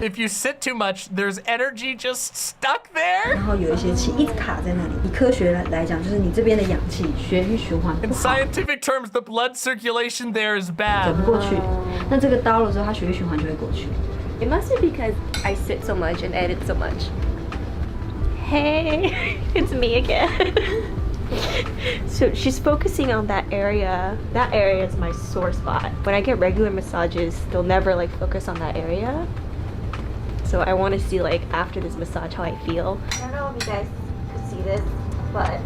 If you sit too much, there's energy just stuck there. 然后有一些气一直卡在那里。以科学来讲，就是你这边的氧气血液循环不好。 In scientific terms, the blood circulation there is bad. 走不过去。那这个刀了之后，它血液循环就会过去。 It must be because I sit so much and edit so much. Hey, it's me again. So she's focusing on that area. That area is my sore spot. When I get regular massages, they'll never like focus on that area. So I want to see like after this massage how I feel. I don't know if you guys could see this, but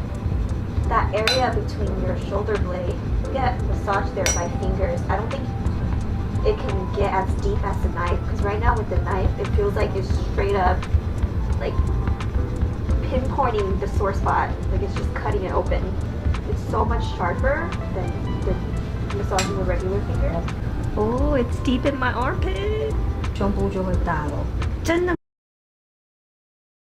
that area between your shoulder blade, you get massaged there by fingers. I don't think it can get as deep as the knife, because right now with the knife, it feels like it's straight up like pinpointing the sore spot, like it's just cutting it open. It's so much sharper than the massaging with regular fingers. Oh, it's deep in my armpit. 胸部就会大了。真的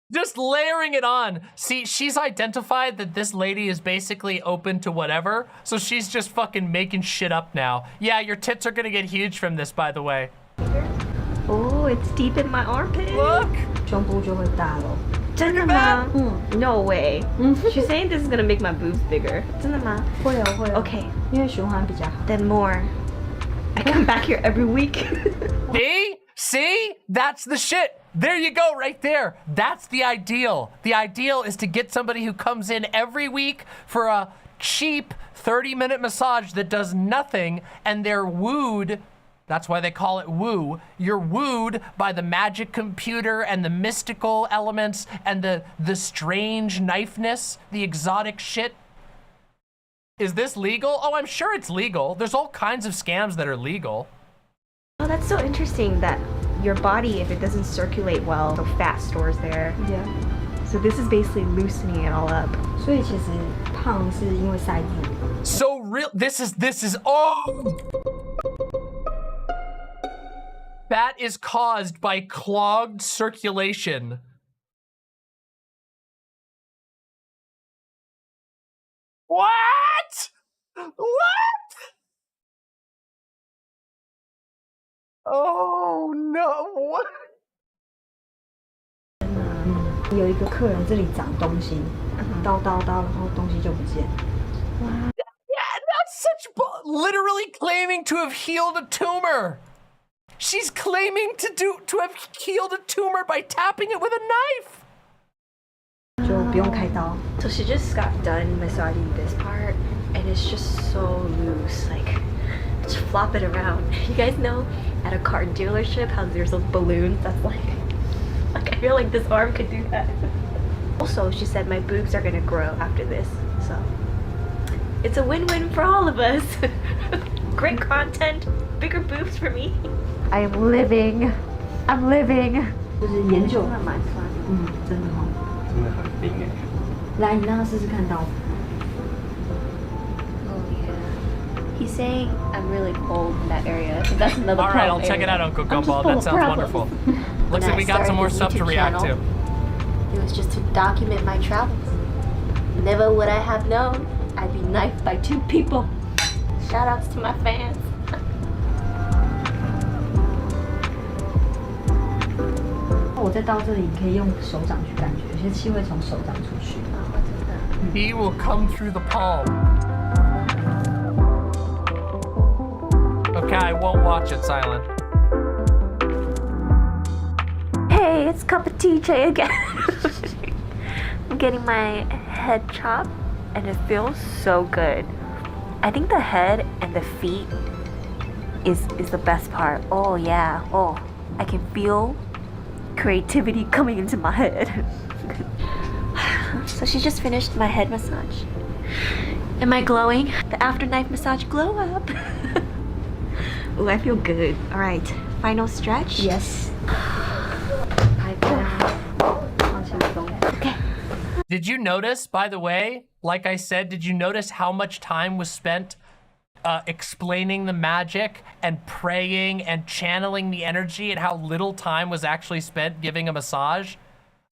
Just layering it on. See, she's identified that this lady is basically open to whatever, so she's just fucking making shit up now. Yeah, your tits are gonna get huge from this, by the way. Oh, it's deep in my armpit. Look! 胸部就会大了。真的吗? No way. She's saying this is gonna make my boobs bigger. 真的吗? 会哦会哦。 Okay. 因为循环比较好。 Then more. I come back here every week. See? See? That's the shit. There you go, right there. That's the ideal. The ideal is to get somebody who comes in every week for a cheap 30-minute massage that does nothing, and they're wooed. That's why they call it woo. You're wooed by the magic computer and the mystical elements and the strange knifeness, the exotic shit. Is this legal? Oh, I'm sure it's legal. There's all kinds of scams that are legal. Oh, that's so interesting that your body, if it doesn't circulate well, so fat stores there. Yeah. So this is basically loosening it all up. 所以其实胖是因为塞住。 So real. This is oh. That is caused by clogged circulation. What? What? Oh no! What? 有一个客人这里长东西，叨叨叨，然后东西就不见。 Yeah, that's such literally claiming to have healed a tumor. She's claiming to have healed a tumor by tapping it with a knife. 就不用开刀。 So she just got done massaging this part, and it's just so loose, like just flop it around. You guys know at a car dealership how there's those balloons that's like I feel like this arm could do that. Also, she said my boobs are gonna grow after this, so it's a win-win for all of us. Great content, bigger boobs for me. I am living. I'm living. 就是研究还蛮酸，真的哦。真的很冰哎。来，你让他试试看刀。 He's saying I'm really cold in that area. So that's another All right, I'll check it out, Uncle Gumball. That sounds wonderful. Looks like we got some more stuff to react to. It was just to document my travels. Never would I have known I'd be knifed by 2 people. Shout outs to my fans. 我在刀这里可以用手掌去感觉，有些气会从手掌出去。 He will come through the palm. Okay, I won't watch it, Silent. Hey, it's Cup of TJ again. I'm getting my head chopped and it feels so good. I think the head and the feet is the best part. Oh yeah. Oh, I can feel creativity coming into my head. So she just finished my head massage. Am I glowing? The after knife massage glow up. Ooh, I feel good. All right, final stretch. Yes. Okay. Did you notice, by the way, like I said, did you notice how much time was spent explaining the magic and praying and channeling the energy, and how little time was actually spent giving a massage?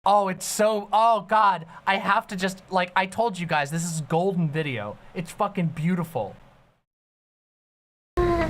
Oh, it's so, oh God, I have to just, like, I told you guys, this is golden video. It's fucking beautiful. I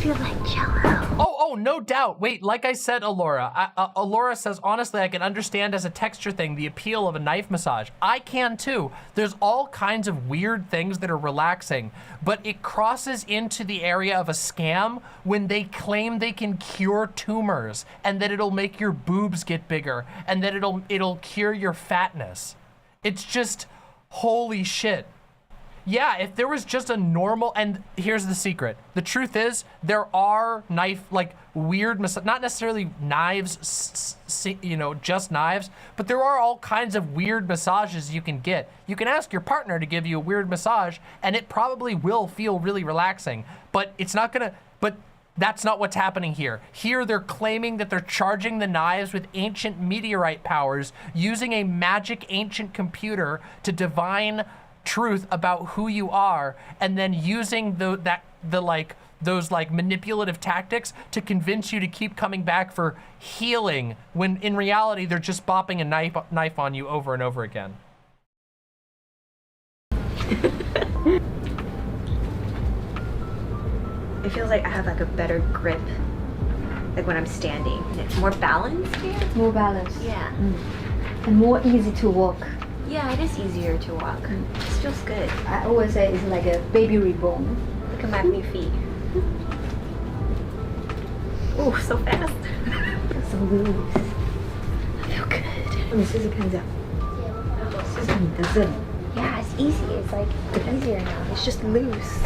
feel like jello. Oh, no doubt. Wait, like I said, Alora, Alora says, honestly, I can understand as a texture thing the appeal of a knife massage. I can too. There's all kinds of weird things that are relaxing, but it crosses into the area of a scam when they claim they can cure tumors and that it'll make your boobs get bigger and that it'll cure your fatness. It's just, holy shit. yeah, if there was just a normal, and here's the secret. The truth is, there are weird, not necessarily knives, you know, just knives, but there are all kinds of weird massages you can get. You can ask your partner to give you a weird massage, and it probably will feel really relaxing, but it's not gonna, but that's not what's happening here. Here, they're claiming that they're charging the knives with ancient meteorite powers, using a magic ancient computer to divine truth about who you are, and then using those manipulative tactics to convince you to keep coming back for healing, when in reality they're just bopping a knife on you over and over again. It feels like I have like a better grip, like when I'm standing. And it's more balanced here. It's more balanced. Yeah. And more easy to walk. Yeah, it is easier to walk. It just feels good. I always say it's like a baby reborn. Look at my new feet. Oh, so fast. So loose. I feel good. 你试试看这样。试试你的这里。 Yeah, it's easy. It's like easier now. It's just loose.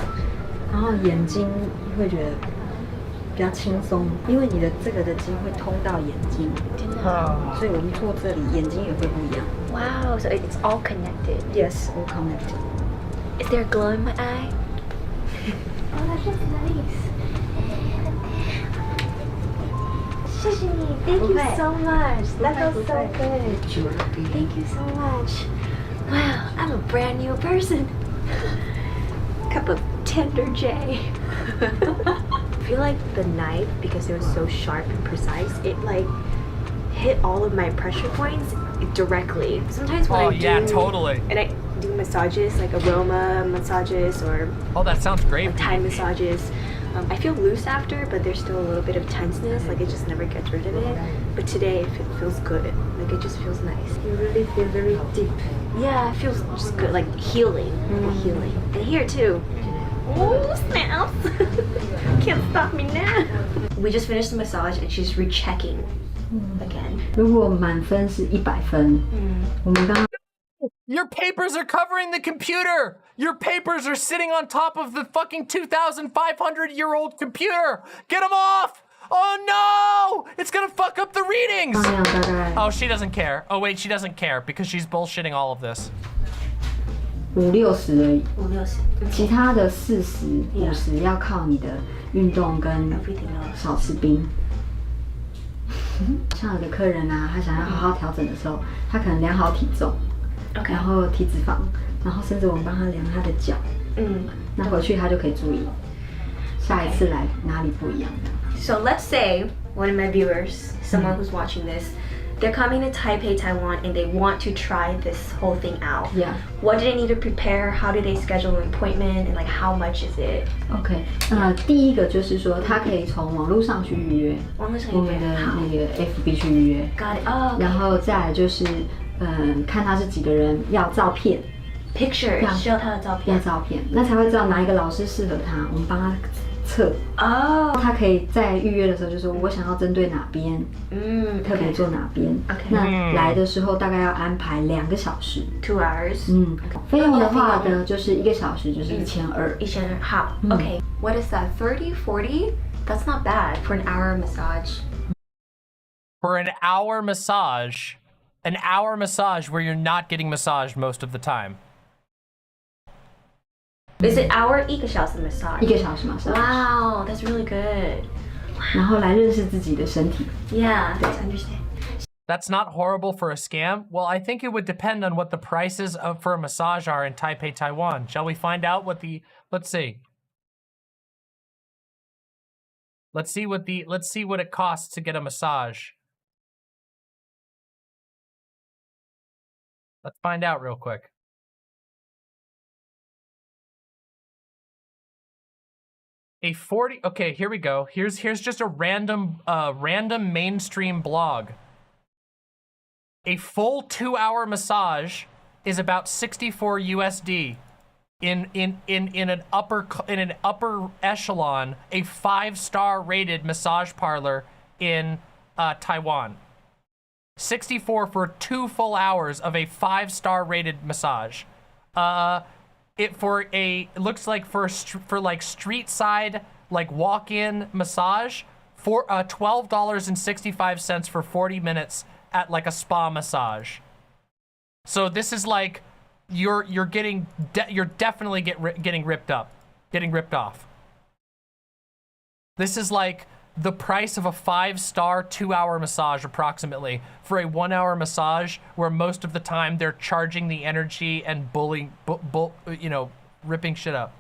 然后眼睛会觉得比较轻松，因为你的这个的筋会通到眼睛，真的，所以我们做这里眼睛也会不一样。Wow, so it's all connected. Yes, all connected. Is there a glow in my eye? Oh, that feels nice. 谢谢你 Thank you so much. That feels so good. Thank you so much. Wow, I'm a brand new person. Cup of tender J. I feel like the knife, because it was so sharp and precise, it like hit all of my pressure points directly. Sometimes when totally. And I do massages, like aroma massages or that sounds great. Thai massages. I feel loose after, but there's still a little bit of tenseness. Like it just never gets rid of it. But today it feels good. Like it just feels nice. You really feel very deep. Yeah, it feels just good, like healing, healing. And here too. Oh, snaps! Can't stop me now. We just finished the massage and she's rechecking again. 如果满分是100分，我们刚刚 Your papers are covering the computer! Your papers are sitting on top of the fucking 2,500-year-old computer! Get them off! Oh no! It's gonna fuck up the readings! Oh, she doesn't care. Oh wait, she doesn't care because she's bullshitting all of this. 50-60而已，其他的40-50要靠你的运动跟少吃冰。像有的客人啊，他想要好好调整的时候，他可能量好体重，然后体脂肪，然后甚至我们帮他量他的脚，那回去他就可以注意，下一次来哪里不一样的。So let's say one of my viewers, someone who's watching this, they're coming to Taipei, Taiwan, and they want to try this whole thing out. Yeah. What do they need to prepare? How do they schedule an appointment? And like, how much is it? OK，第一个就是说，他可以从网络上去预约，我们的那个 FB 去预约。Got it. Oh. 然后再来就是，看他是几个人，要照片。Picture 需要他的照片。要照片，那才会知道哪一个老师适合他，我们帮他测。哦。他可以在预约的时候就说，我想要针对哪边，特别做哪边。OK。那来的时候大概要安排2个小时。2 hours。费用的话呢，就是1个小时就是1200。1200。好。Okay. What is that? 30, 40? That's not bad for an hour massage. For an hour massage. An hour massage where you're not getting massaged most of the time. Is it hour 1个小时 massage? 1个小时 massage. Wow, that's really good. 然后来认识自己的身体。Yeah, I understand. That's not horrible for a scam? Well, I think it would depend on what the prices for a massage are in Taipei, Taiwan. Shall we find out what the, let's see. Let's see what it costs to get a massage. Let's find out real quick. Okay, here we go. Here's just a random mainstream blog. A full 2-hour massage is about 64 USD. In an upper echelon, a 5-star rated massage parlor in Taiwan. 64 for 2 full hours of a 5-star rated massage. it looks like for like street side, like walk-in massage for $12.65 for 40 minutes at like a spa massage. So this is like you're definitely getting ripped off. This is like the price of a 5-star 2-hour massage approximately for a 1-hour massage where most of the time they're charging the energy and ripping shit up.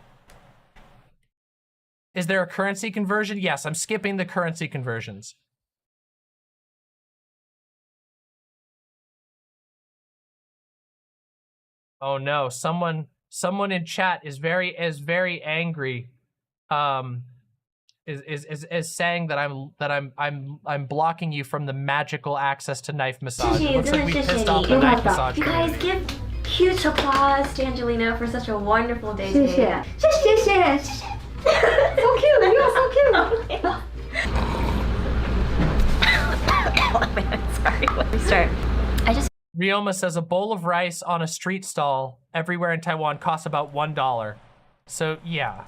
Is there a currency conversion? Yes, I'm skipping the currency conversions. Oh no, someone in chat is very angry. Is saying that I'm blocking you from the magical access to knife massage. It looks like we pissed off the knife massage. You guys give huge applause to Angelina for such a wonderful day today. 谢谢 So cute, you are so cute. Oh man, sorry. Let me start. Ryoma says a bowl of rice on a street stall everywhere in Taiwan costs about $1. So yeah.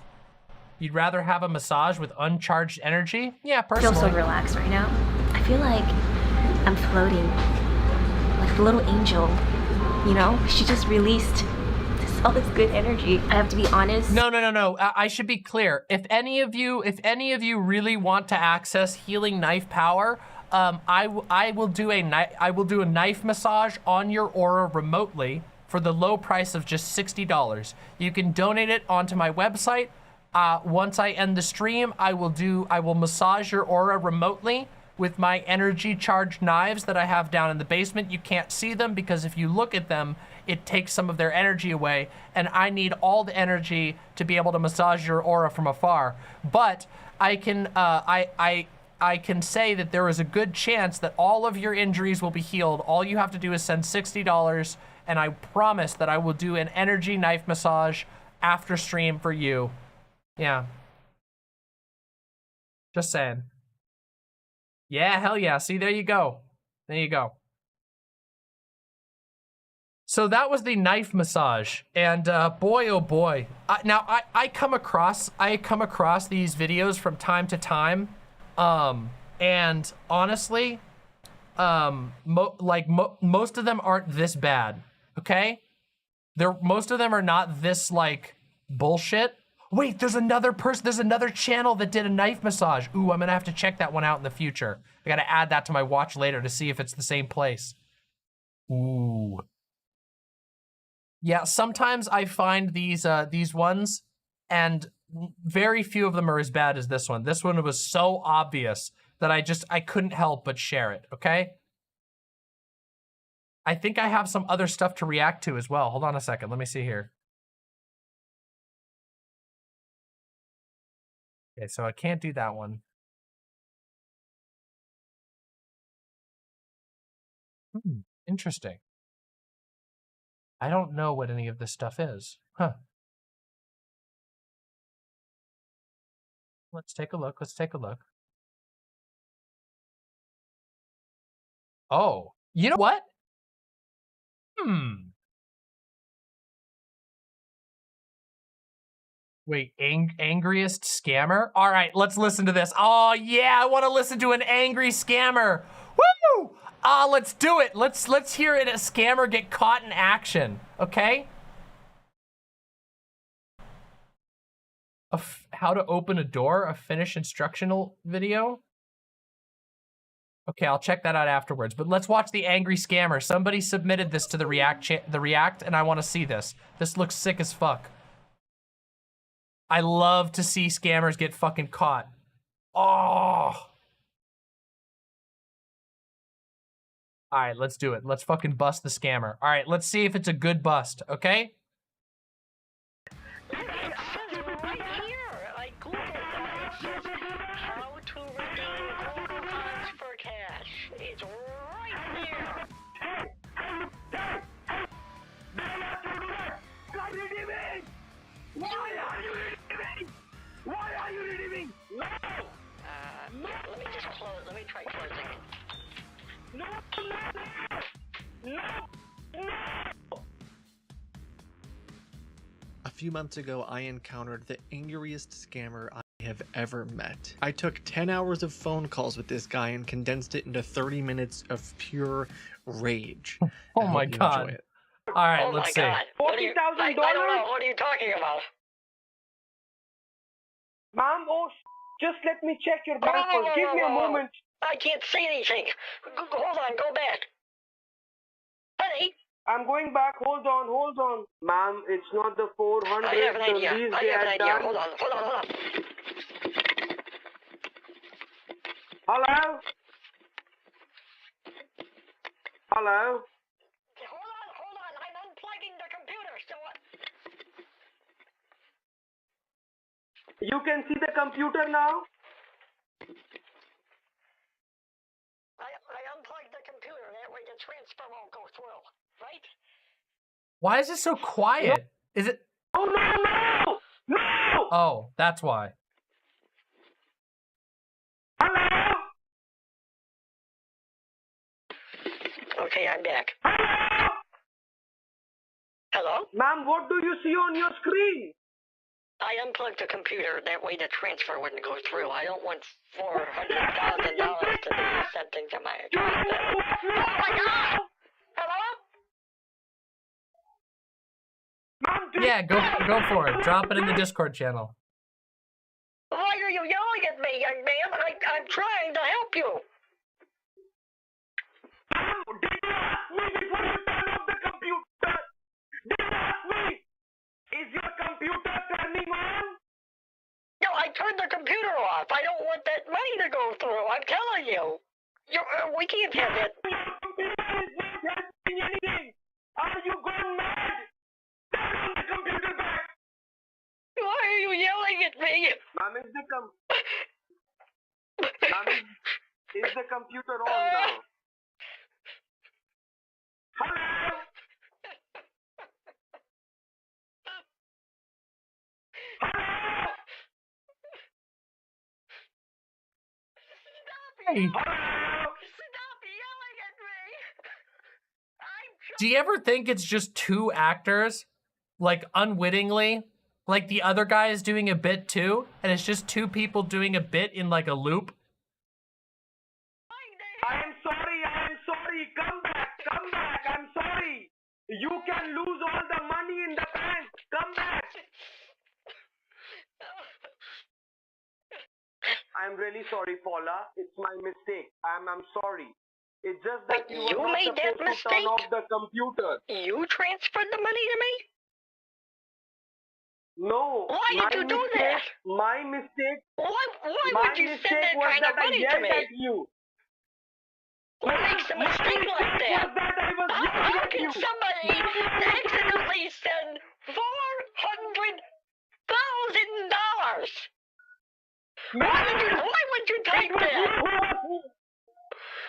You'd rather have a massage with uncharged energy? Yeah, personally. I feel so relaxed right now. I feel like I'm floating. Like a little angel. You know? She just released all this good energy. I have to be honest. No. I should be clear. If any of you really want to access healing knife power, I will do a knife massage on your aura remotely for the low price of just $60. You can donate it onto my website. Once I end the stream, I will massage your aura remotely with my energy charged knives that I have down in the basement. You can't see them because if you look at them, it takes some of their energy away, and I need all the energy to be able to massage your aura from afar. But I can I can say that there is a good chance that all of your injuries will be healed. All you have to do is send $60, and I promise that I will do an energy knife massage after stream for you. Yeah. Just saying. Yeah, hell yeah. See, there you go. There you go. So that was the knife massage, and boy, oh boy. Now I come across these videos from time to time, and honestly, most of them aren't this bad. Okay, most of them are not this like bullshit. Wait, there's another person. There's another channel that did a knife massage. Ooh, I'm gonna have to check that one out in the future. I gotta add that to my watch later to see if it's the same place. Ooh. Yeah, sometimes I find these ones, and very few of them are as bad as this one. This one was so obvious that I couldn't help but share it, okay? I think I have some other stuff to react to as well. Hold on a second, let me see here. Okay, so I can't do that one. Interesting. I don't know what any of this stuff is. Huh. Let's take a look. Let's take a look. Oh, you know what? Wait, angriest scammer? All right, let's listen to this. Oh yeah, I want to listen to an angry scammer. Woo! Let's do it. Let's hear it. A scammer get caught in action. Okay. How to open a door, a Finnish instructional video. Okay, I'll check that out afterwards. But let's watch the angry scammer. Somebody submitted this to the React, and I want to see this. This looks sick as fuck. I love to see scammers get fucking caught. Oh. All right, let's do it. Let's fucking bust the scammer. All right, let's see if it's a good bust, okay? How to redeem Google Funds for cash. It's right here. Why are you redeeming? Why are you redeeming? No! Let me just close. Let me try closing it. No! No! No! I few months ago, I encountered the angriest scammer I have ever met. I took 10 hours of phone calls with this guy and condensed it into 30 minutes of pure rage. Oh my god. All right, let's see. $40,000. I don't know. What are you talking about? Ma'am, just let me check your bank first. Give me a moment. I can't see anything. Hold on, go back. Honey? I'm going back. Hold on. Ma'am, it's not the 400. I have an idea. Hold on. Hello? Hello? Hold on. I'm unplugging the computer. You can see the computer now? I unplugged the computer. That way the transfer won't go through. Right? Why is it so quiet? Is it? Oh, no! Oh, that's why. Hello? Okay, I'm back. Hello? Ma'am, what do you see on your screen? I unplugged the computer. That way the transfer wouldn't go through. I don't want $400,000 to be sent into my account. Oh my god! Hello? Yeah, go for it. Drop it in the Discord channel. Why are you yelling at me, young man? I'm trying to help you. Did you ask me before you turn off the computer? Did you ask me? Is your computer turning on? No, I turned the computer off. I don't want that money to go through. I'm telling you. We can't have it. Your computer is not helping anything. Are you gone mad? Turn on the computer back. Why are you yelling at me? Ma'am, is the computer on now? Hello? Hey. Do you ever think it's just two actors, like unwittingly, like the other guy is doing a bit too, and it's just two people doing a bit in like a loop? I am sorry. Come back. I'm sorry. You can lose all the money in the bank. Come back. I'm really sorry, Paula. It's my mistake. I'm sorry. It's just that you were not supposed to turn off the computer. You transferred the money to me? No. Why did you do that? My mistake. Why would you send that kind of money to me? Who makes a mistake like that? How can somebody accidentally send $400,000? Why would you type that? Why?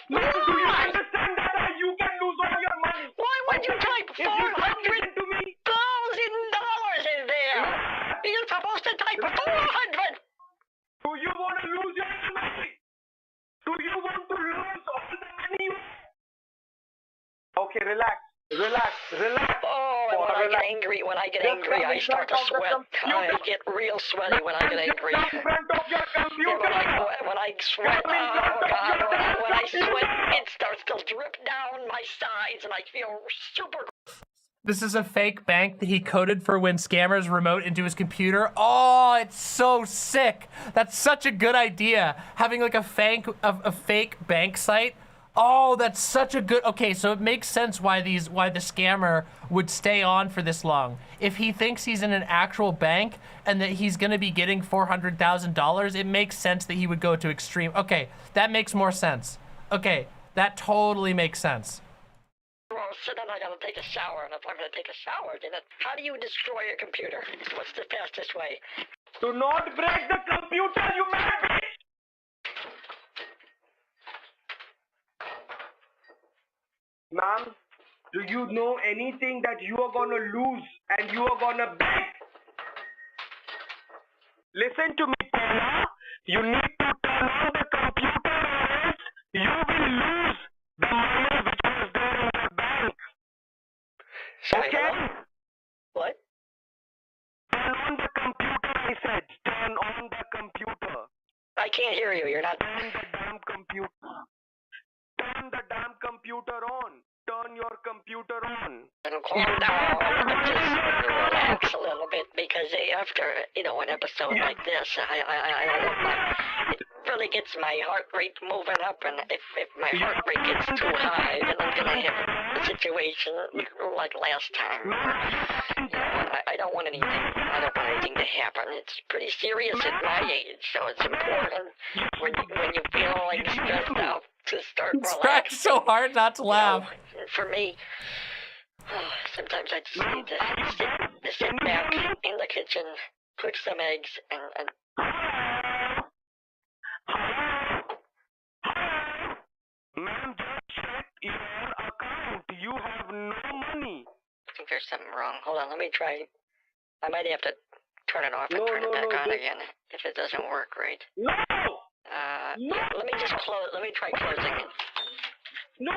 Do you understand that you can lose all your money? Why would you type $400,000 in there? You're supposed to type 400. Do you want to lose your money? Do you want to lose all the money? Okay, relax. Oh, and when I get angry, I start to sweat. I get real sweaty when I get angry. When I sweat, oh god, when I sweat, it starts to drip down my sides, and I feel super. This is a fake bank that he coded for when scammers remote into his computer. Oh, it's so sick. That's such a good idea. Having like a fake bank site. Oh, that's such a good, okay, so it makes sense why the scammer would stay on for this long. If he thinks he's in an actual bank and that he's gonna be getting $400,000, it makes sense that he would go to extreme. Okay, that makes more sense. Okay, that totally makes sense. Well, so then I gotta take a shower, and if I'm gonna take a shower, then how do you destroy a computer? What's the fastest way? Do not break the computer, you mad bitch! Ma'am, do you know anything that you are gonna lose and you are gonna beg? Listen to me, Paula. You need to turn on the computer or else you will lose the money which was there in the bank. Okay? What? can't hear you. You're not. Turn the damn computer. Turn the damn computer on. Turn your computer on. Calm down. Just relax a little bit because after an episode like this, I don't want it really gets my heart rate moving up, and if my heart rate gets too high, then I'm gonna have a situation like last time. I don't want anything. I don't want anything to happen. It's pretty serious at my age, so it's important when you feel like stressed out to start relaxing. Trying so hard not to laugh. For me, sometimes I just need to sit back in the kitchen, cook some eggs, and Ma'am, just check your account. You have no money. I think there's something wrong. Hold on, let me try. I might have to turn it off and turn it back on again if it doesn't work right. No! Yeah, let me just close. Let me try closing it. No!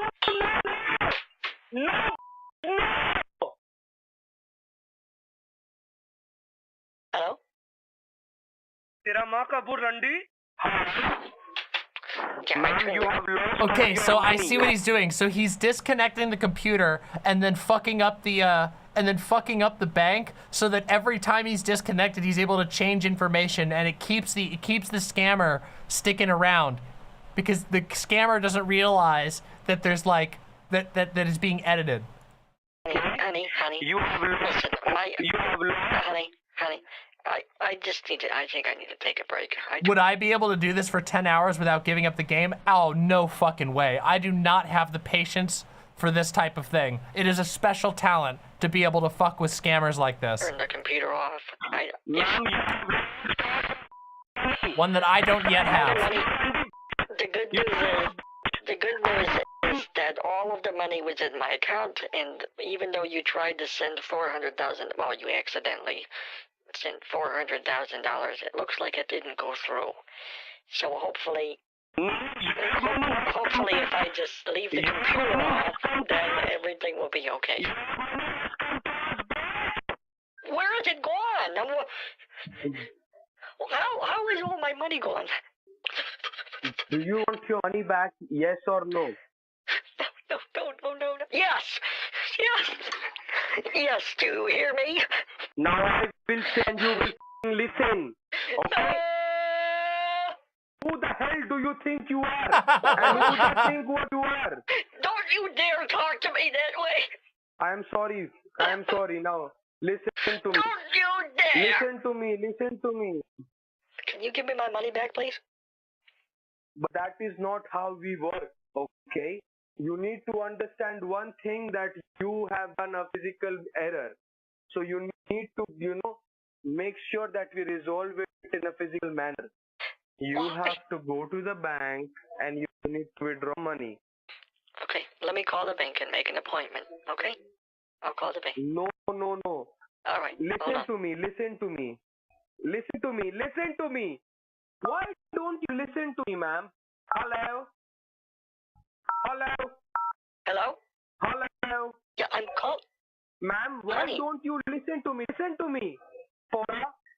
Hello? तेरा माँ का बुर रंडी? Okay, so I see what he's doing. So he's disconnecting the computer and then fucking up the bank, so that every time he's disconnected, he's able to change information, and it keeps the scammer sticking around, because the scammer doesn't realize that there's like that is being edited. Honey, listen, honey. I think I need to take a break. Would I be able to do this for 10 hours without giving up the game? Oh, no fucking way. I do not have the patience for this type of thing. It is a special talent to be able to fuck with scammers like this. Turn the computer off. One that I don't yet have. The good news is that all of the money was in my account, and even though you tried to send $400,000, well, you accidentally sent $400,000, it looks like it didn't go through. So hopefully if I just leave the computer off, then everything will be okay. Where is it gone? How is all my money gone? Do you want your money back? Yes or no? No. Yes. Yes, do you hear me? Now I will send you. Listen. Okay? Who the hell do you think you are? And who do you think what you are? Don't you dare talk to me that way. I am sorry. Now, listen to me. Don't you dare. Listen to me. Can you give me my money back, please? But that is not how we work, okay? You need to understand one thing, that you have done a physical error. So you need to, make sure that we resolve it in a physical manner. You have to go to the bank and you need to withdraw money. Okay, let me call the bank and make an appointment, okay? I'll call the bank. No. All right, Listen to me. Why don't you listen to me, ma'am? Hello? Yeah, I'm called. Ma'am, why don't you listen to me? Listen to me.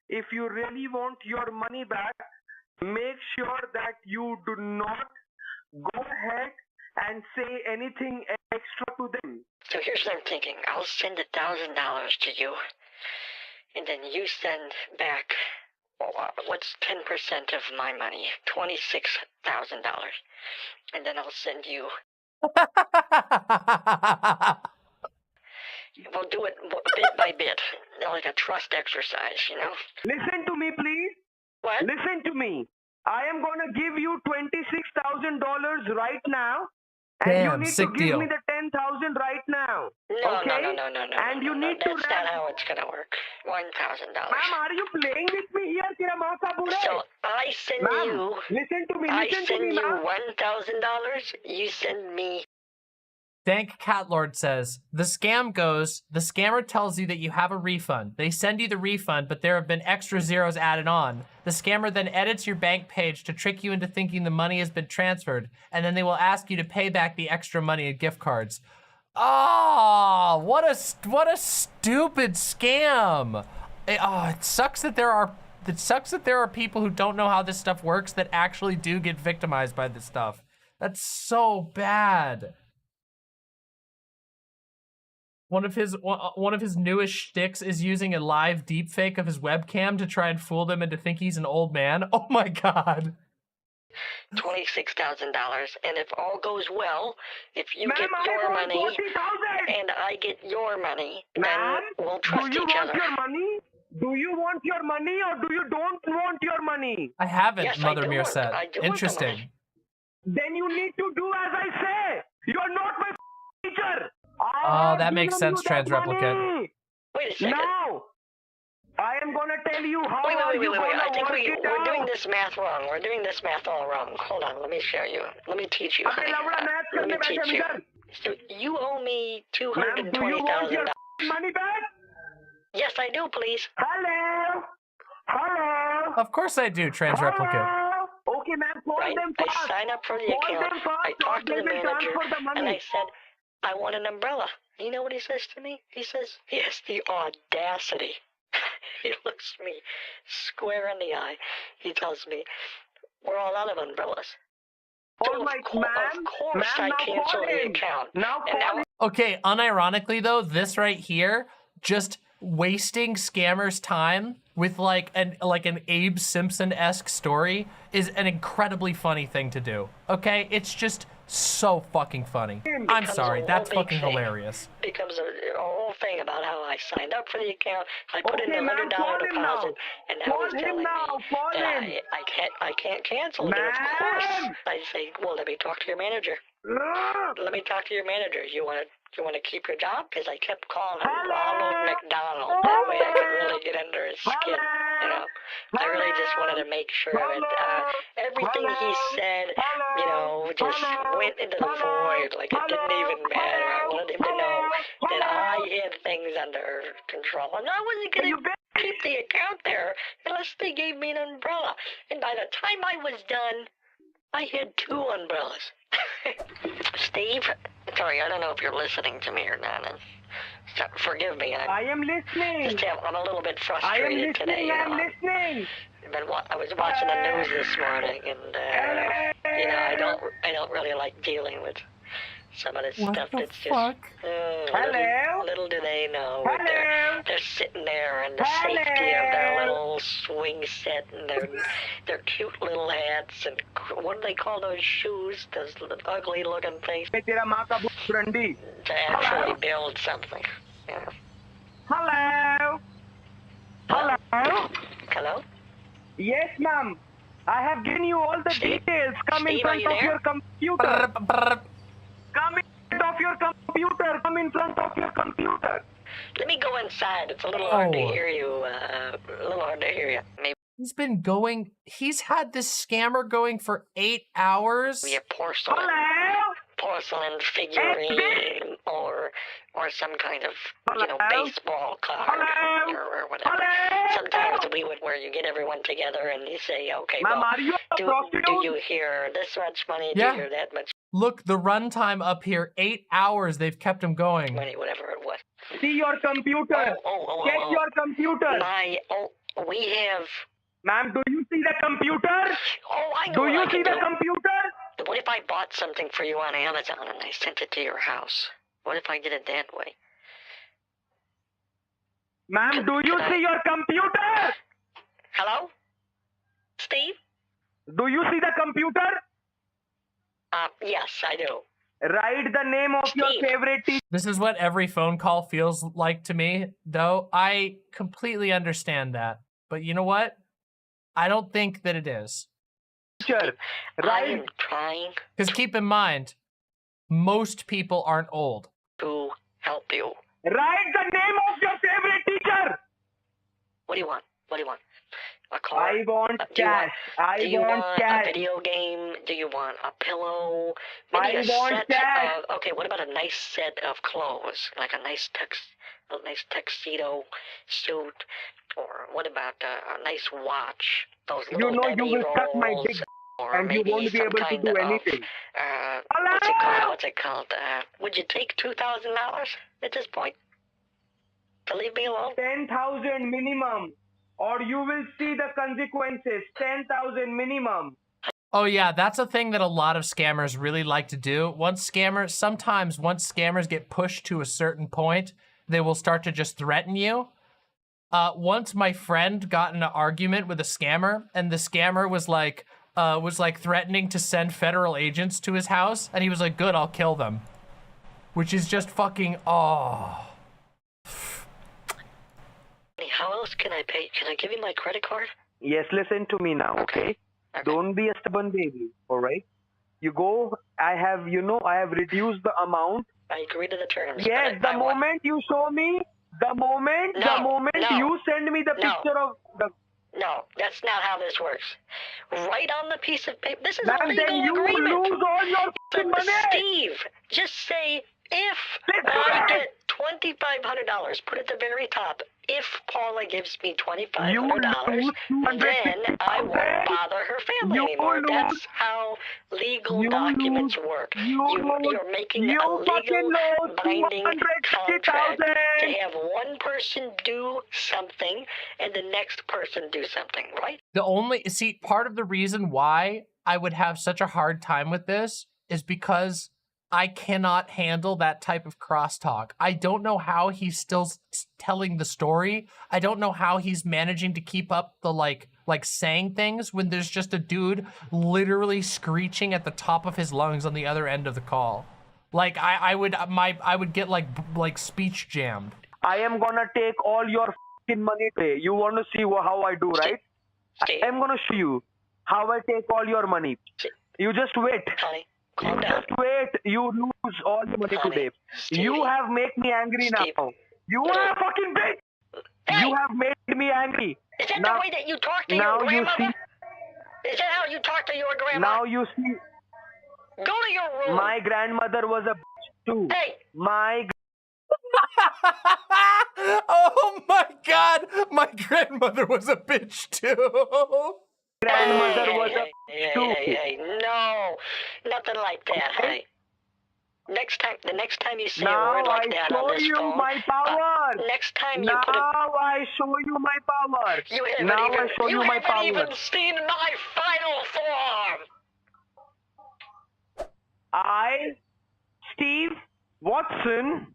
If you really want your money back, make sure that you do not go ahead and say anything extra to them. So here's what I'm thinking. I'll send $1,000 to you, and then you send back, what's 10% of my money? $26,000. And then I'll send you... We'll do it bit by bit, like a trust exercise, Listen to me, please. What? Listen to me. I am going to give you $26,000 right now. And Damn, you need sick to give deal. me the 10,000 right now. No. And you need to... That's not how it's going to work. $1,000. Ma'am, are you playing with me here? Tera maa ka bura hai? So I send you... Listen to me, I ma'am. send you $1,000. You send me... Dank Catlord says, the scam goes, the scammer tells you that you have a refund. They send you the refund, but there have been extra zeros added on. The scammer then edits your bank page to trick you into thinking the money has been transferred, and then they will ask you to pay back the extra money and gift cards. Oh, what a stupid scam. It sucks that there are It sucks that there are people who don't know how this stuff works that actually do get victimized by this stuff. That's so bad. One of his newest shticks is using a live deepfake of his webcam to try and fool them into thinking he's an old man. Oh my god. $26,000, and if all goes well, if you get your money and I get your money, then we'll trust each other. Do you want your money or do you don't want your money? I haven't, Mother Meerset. Interesting. Then you need to do as I say. You're not my teacher. Oh, that makes sense, Transreplicant. Wait a second. Now, I am gonna tell you how wait. are you I gonna think work it we're doing out. this math wrong. We're doing this math all wrong. Hold on, let me show you. Let me teach you. Let me teach you. So you owe me $220,000. Do you want your money back? Yes, I do, please. Hello? Hello? Of course I do, Transreplicant. Okay, ma'am, call them I fast. signed up for the Call account. them fast, I talked to they the will manager, transfer the money. and I said, I want an umbrella. You know what he says to me? He says, he has the audacity. He looks me square in the eye. He tells me, we're all out of umbrellas. So of course I canceled the account. Okay, unironically though, this right here, just wasting scammers' time with like an Abe Simpson-esque story is an incredibly funny thing to do. Okay, it's just so fucking funny. I'm sorry, that's fucking hilarious. Becomes a whole thing about how I signed up for the account. I put in a $100 deposit, and now he's telling me that I can't cancel it. And of course, I say, well, let me talk to your manager. Let me talk to your manager. You want to keep your job? Because I kept calling him Ronald McDonald. That way I could really get under his skin. You know, I really just wanted to make sure that everything he said, you know, just went into the void. Like it didn't even matter. I wanted him to know that I had things under control, and I wasn't going to keep the account there unless they gave me an umbrella. And by the time I was done, I had 2 umbrellas. Steve, sorry, I don't know if you're listening to me or not. Forgive me. I am listening. I'm a little bit frustrated today. I am listening. I was watching the news this morning, and you know, I don't really like dealing with some of this stuff that's just. Little do they know. They're sitting there in the safety of their little swing set and their cute little hats and what do they call those shoes? Those ugly looking things. To actually build something. Yeah. Hello? Hello? Hello? Yes, ma'am. I have given you all the details. Come in front of your computer. Come in front of your computer. Come in front of your computer. Let me go inside. It's a little hard to hear you. Maybe. He's had this scammer going for 8 hours. Be a porcelain figurine or some kind of baseball card or whatever. Sometimes we would where you get everyone together and you say, okay, well, do you hear this much money? Do you hear that much? Look, the runtime up here, 8 hours they've kept him going. Money, whatever it was. See your computer. Check your computer. We have. Ma'am, do you see the computer? Oh, I know. Do you see the computer? What if I bought something for you on Amazon and I sent it to your house? What if I did it that way? Ma'am, do you see your computer? Hello? Steve? Do you see the computer? Yes, I do. Write the name of your favorite teacher. This is what every phone call feels like to me, though. I completely understand that. But you know what? I don't think that it is. I am trying. Because keep in mind, most people aren't old. To help you. Write the name of your favorite teacher. What do you want? What do you want? A car? I want cash. Do you want a video game? Do you want a pillow? Maybe a set of, okay, what about a nice set of clothes? Like a nice tuxedo suit? Or what about a nice watch? Those little you will cut my dick and you won't be able to do anything. What's it called? Would you take $2,000 at this point? To leave me alone? 10,000 minimum. or you will see the consequences. 10,000 minimum. Oh yeah, that's a thing that a lot of scammers really like to do. Sometimes once scammers get pushed to a certain point, they will start to just threaten you. Once my friend got in an argument with a scammer, and the scammer was like threatening to send federal agents to his house, and he was like, good, I'll kill them. Which is just fucking, oh. How else can I pay? Can I give you my credit card? Yes, listen to me now, okay? Don't be a stubborn baby, alright? You go, I have reduced the amount. I agree to the terms. Yes, the moment you show me, the moment you send me the picture of the... No, that's not how this works. Write on the piece of paper. This is Ma'am, a legal then you agreement. lose all your fucking money. Steve, just say, if I get $2,500, put at the very top, if Paula gives me $2,500, then I won't bother her family anymore. That's how legal documents work. You're making a legal binding contract to have one person do something and the next person do something, right? Part of the reason why I would have such a hard time with this is because I cannot handle that type of crosstalk. I don't know how he's still telling the story. I don't know how he's managing to keep up the like saying things when there's just a dude literally screeching at the top of his lungs on the other end of the call. Like I would get like speech jammed. I am gonna take all your fucking money today. You want to see how I do, right? I am gonna show you how I take all your money. You just wait. You just wait. You lose all the money today. You have made me angry now. You are a fucking bitch. You have made me angry. Is that the way that you talk to your grandmother? Is that how you talk to your grandmother? Now you see. Go to your room. My grandmother was a bitch too. Hey. Oh my god, my grandmother was a bitch too. Grandmother was a bitch too. Hey, no, nothing like that, honey. The next time you say a word like that on this phone. Now I show you my power. Next time now I show you my power. You haven't even seen my final form. Steve Watson,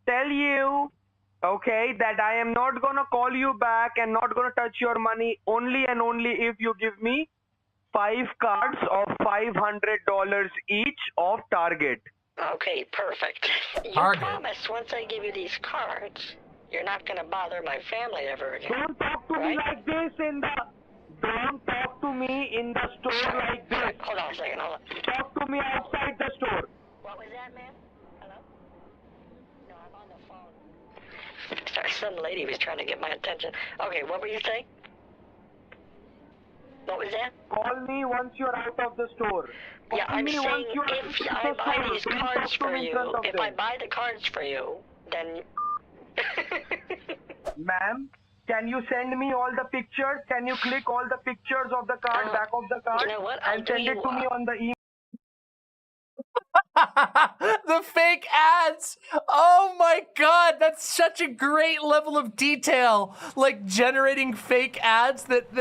tell you, okay, that I am not gonna call you back and not gonna touch your money only and only if you give me 5 cards of $500 each of Target. Okay, perfect. You promise once I give you these cards, you're not gonna bother my family ever again. Don't talk to me like this Don't talk to me in the store like this. Hold on a second, hold on. Talk to me outside the store. What was that, man? Hello? No, I'm on the phone. Sorry, some lady was trying to get my attention. Okay, what were you saying? What was that? Call me once you're out of the store. Yeah, I'm saying if I buy these cards for you, if I buy the cards for you, then... Ma'am, can you send me all the pictures? Can you click all the pictures of the card, back of the card, you know what? and send it to me on the email? The fake ads. Oh my god, that's such a great level of detail. Like generating fake ads that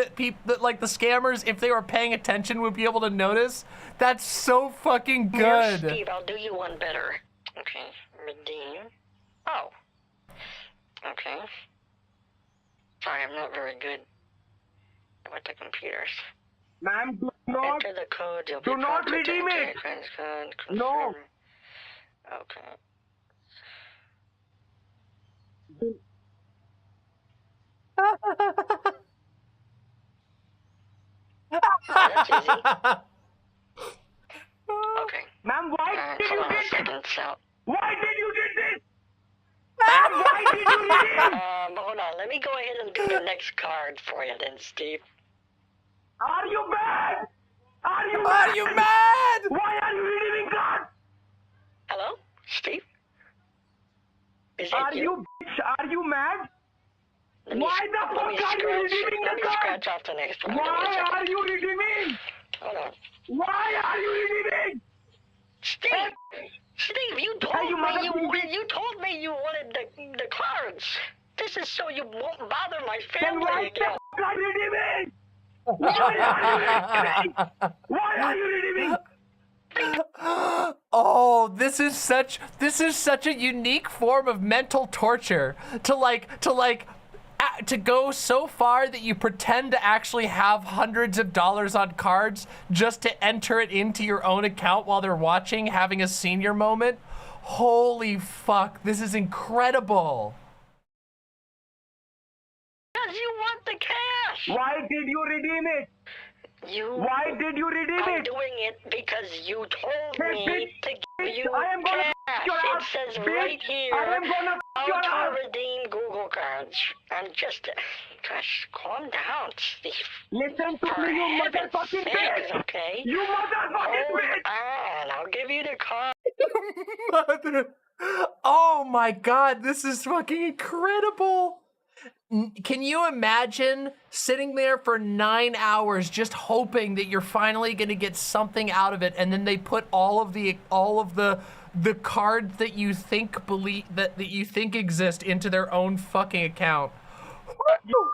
like the scammers, if they were paying attention, would be able to notice. That's so fucking good. Steve, I'll do you one better. Okay, redeem. Oh. Okay. Sorry, I'm not very good with the computers. Ma'am, do not. Enter the code. You'll do be not prompted to redeem enter it. your code. No. Okay. Oh, that's easy. Okay. Ma'am, why did you hold on do a second, so... Why did you do this? Ma'am, why did you do this? Hold on. Let me go ahead and do the next card for you then, Steve. Are you mad? Are you mad? Are you mad? Why are you redeeming cards? Hello? Steve? Are you mad? Why the fuck are you redeeming the cards? Scratch off the next one. Why are you redeeming? Hold on. Why are you redeeming? Steve, you told me you wanted the cards This is so you won't bother my Then family why again. the fuck are you redeeming? Why are you redeeming? Oh, this is such a unique form of mental torture to go so far that you pretend to actually have hundreds of dollars on cards just to enter it into your own account while they're watching, having a senior moment. Holy fuck, this is incredible. Because you want the cash. Why did you redeem it? Why did you redeem I'm it? doing it because you told Hey, me bitch, to give you I am gonna cash. your It ass, says bitch. right here I am gonna how your to ass. redeem Google cards. I'm just, gosh, calm down, Steve. Listen to For me, you heaven's motherfucking sakes, bitch. okay? You motherfucking Hold bitch. on, I'll give you the card. Oh my god, this is fucking incredible. Can you imagine sitting there for 9 hours just hoping that you're finally gonna get something out of it, and then they put all of the cards that you think that you think exist into their own fucking account?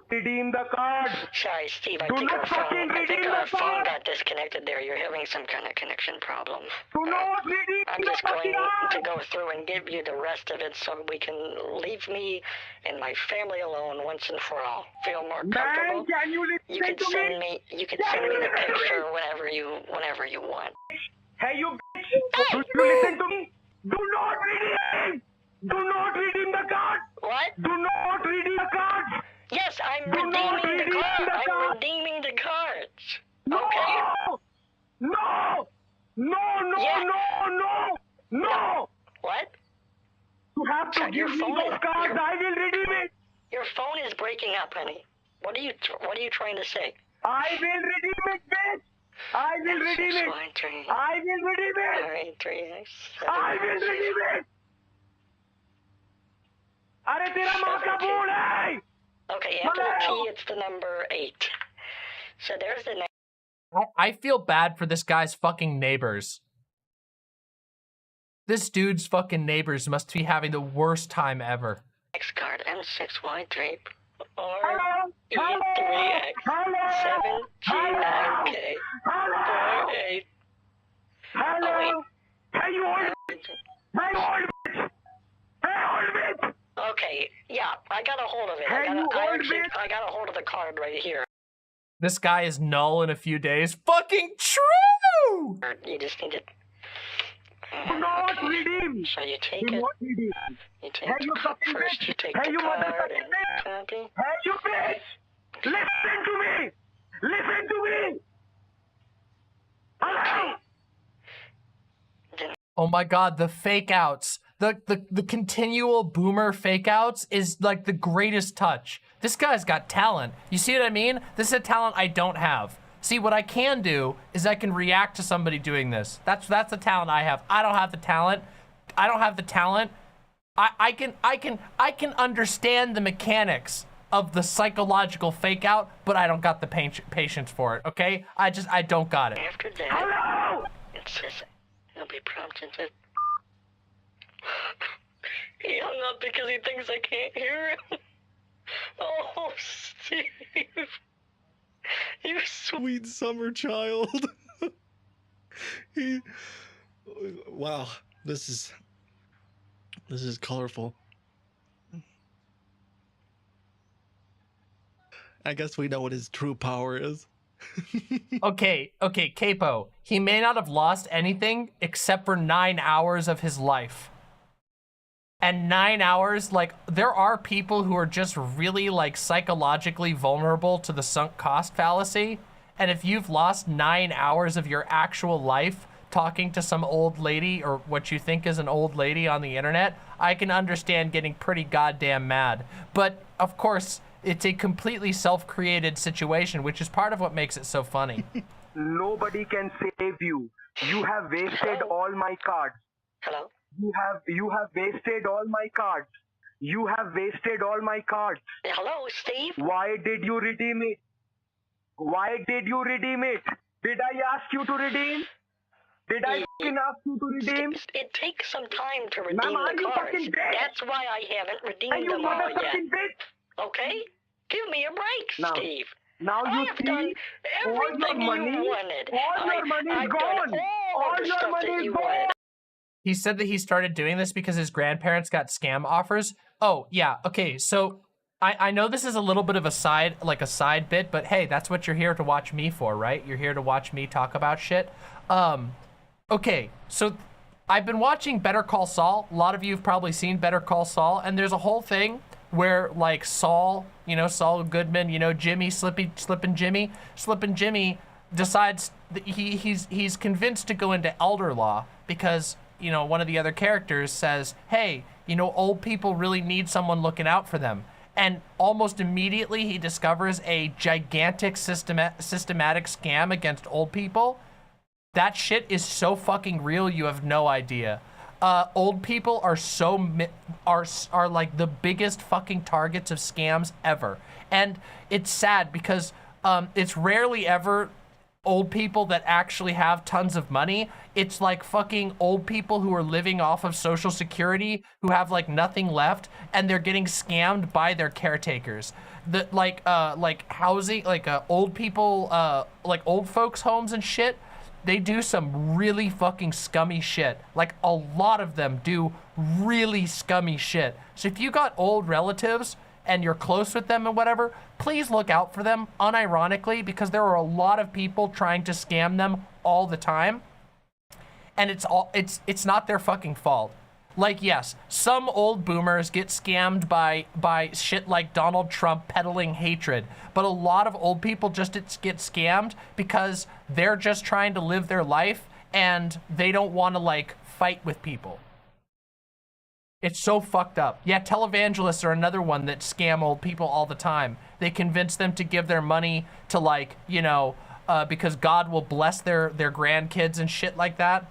Redeem the card. Sorry, Steve, I Do think not our phone, fucking I think redeem our the phone card. got disconnected there. You're having some kind of connection problem. Do not redeem I'm the just going fucking to card. go through and give you the rest of it so we can leave me and my family alone once and for all. Feel more comfortable? Man, can you listen You can to send me? me. You can send me the picture whenever you want. Hey, you bitch. Do you listen to me? Do not redeem. Do not redeem the card. What? Do not redeem the card. Yes, I'm Do not redeeming the redeem card. the I'm card. redeeming the cards. No. Okay. No. No. No. Yeah. No. No. No. What? You have to Your give me phone those is- cards. your- I will redeem it. Your phone is breaking up, honey. What are you trying to say? I will redeem it, bitch. I will redeem it. I will redeem it. All right, 3x. I will redeem it. अरे तेरा माँ का बोल है. Okay, after the T, it's the number 8. So there's the next I feel bad for this guy's fucking neighbors. This dude's fucking neighbors must be having the worst time ever. card. M6Y3 R E3X 7G9K 48. Hello. Hey, you old bitch. Hey, old bitch. Hey, old bitch. Okay, yeah, I got a hold of it. Hey, you old bitch. I got a hold of the card right here. This guy is null in a few days. Fucking true! You just need to... Do not redeem. So you take Do it. not redeem. You take Hey, the you fucking first. bitch. You take Hey, the you card motherfucking and bitch. copy. Hey, you bitch. Listen to me. Listen to me. Hello. Oh my god, the fake outs. The continual boomer fake outs is like the greatest touch. This guy's got talent. You see what I mean? This is a talent I don't have. See, what I can do is I can react to somebody doing this. That's the talent I have. I don't have the talent. I don't have the talent. I can understand the mechanics of the psychological fake out, but I don't got the patience for it, okay? I don't got it. After that, Hello. it says he'll be prompted to... He hung up because he thinks I can't hear him. Oh, Steve. You Sweet summer child. Wow, this is colorful. I guess we know what his true power is. Okay, Capo. He may not have lost anything except for 9 hours of his life. And 9 hours, like, there are people who are just really, like, psychologically vulnerable to the sunk cost fallacy. And if you've lost 9 hours of your actual life talking to some old lady or what you think is an old lady on the internet, I can understand getting pretty goddamn mad. But, of course, it's a completely self-created situation, which is part of what makes it so funny. Nobody can save you. You have wasted all my cards. Hello? You have wasted all my cards. You have wasted all my cards. Hello, Steve? Why did you redeem it? Why did you redeem it? Did I ask you to redeem? Did I fucking ask you to redeem? It takes some time to redeem Ma'am, are the you cards. fucking bitch? That's why I haven't Are redeemed you them all yet. motherfucking bitch? Okay? Give me a break, Now, Steve. Now I you have see, done all your everything money, you wanted. all your money is I've gone. done all of the your stuff money that is you gone. wanted. He said that he started doing this because his grandparents got scam offers. Oh, yeah. Okay, so I know this is a little bit of a side bit, but hey, that's what you're here to watch me for, right? You're here to watch me talk about shit. Okay, so I've been watching Better Call Saul. A lot of you have probably seen Better Call Saul, and there's a whole thing where like Saul, you know, Saul Goodman, you know, Jimmy, Slippin' Jimmy decides that he's convinced to go into elder law because, you know, one of the other characters says, hey, you know, old people really need someone looking out for them. And almost immediately he discovers a gigantic systematic scam against old people. That shit is so fucking real, you have no idea. Old people are are like the biggest fucking targets of scams ever. And it's sad because it's rarely ever old people that actually have tons of money. It's like fucking old people who are living off of Social Security, who have like nothing left, and they're getting scammed by their caretakers. The like housing, like old people, like old folks' homes and shit. They do some really fucking scummy shit. Like a lot of them do really scummy shit. So if you got old relatives and you're close with them and whatever, please look out for them unironically, because there are a lot of people trying to scam them all the time. And it's not their fucking fault. Like, yes, some old boomers get scammed by shit like Donald Trump peddling hatred, but a lot of old people just get scammed because they're just trying to live their life and they don't want to like fight with people. It's so fucked up. Yeah, televangelists are another one that scam old people all the time. They convince them to give their money to like, you know, because God will bless their grandkids and shit like that.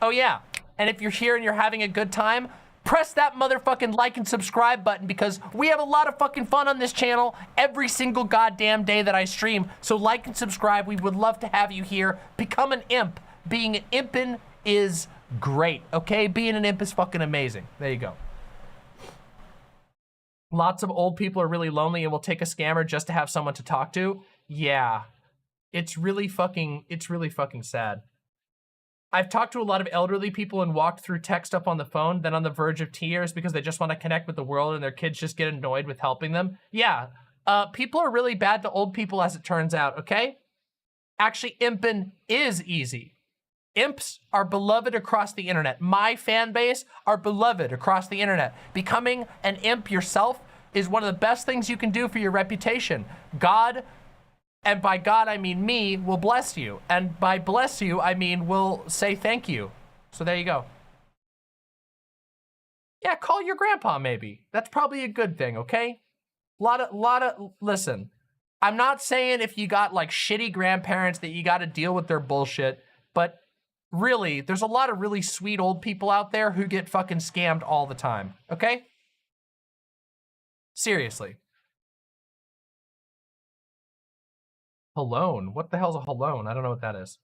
Oh yeah. And if you're here and you're having a good time, press that motherfucking like and subscribe button, because we have a lot of fucking fun on this channel every single goddamn day that I stream. So like and subscribe. We would love to have you here. Become an imp. Being an impin' is great, okay? Being an imp is fucking amazing. There you go. Lots of old people are really lonely and will take a scammer just to have someone to talk to. Yeah. It's really fucking sad. I've talked to a lot of elderly people and walked through tech stuff on the phone, then on the verge of tears because they just want to connect with the world and their kids just get annoyed with helping them. Yeah, people are really bad to old people, as it turns out, okay? Actually, imping is easy. Imps are beloved across the internet. My fan base are beloved across the internet. Becoming an imp yourself is one of the best things you can do for your reputation. God, and by God, I mean me, will bless you. And by bless you, I mean will say thank you. So there you go. Yeah, call your grandpa maybe. That's probably a good thing, okay? Listen, I'm not saying if you got like shitty grandparents that you got to deal with their bullshit, but really, there's a lot of really sweet old people out there who get fucking scammed all the time, okay? Seriously. Halone? What the hell's a halone? I don't know what that is.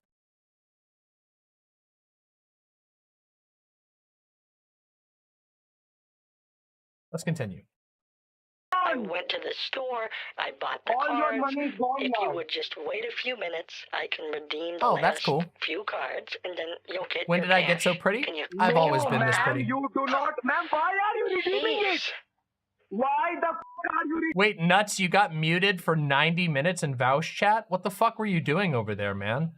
Let's continue. I went to the store, I bought the cards. Your money's gone if now. you would just wait a few minutes, I can redeem the that's cool. few cards, and then you'll get When your did I cash. get so pretty? Can you I've always been this pretty. You do not, ma'am. Why are you redeeming it? Why the fuck are you Wait, Nuts, you got muted for 90 minutes in Vouch chat? What the fuck were you doing over there, man?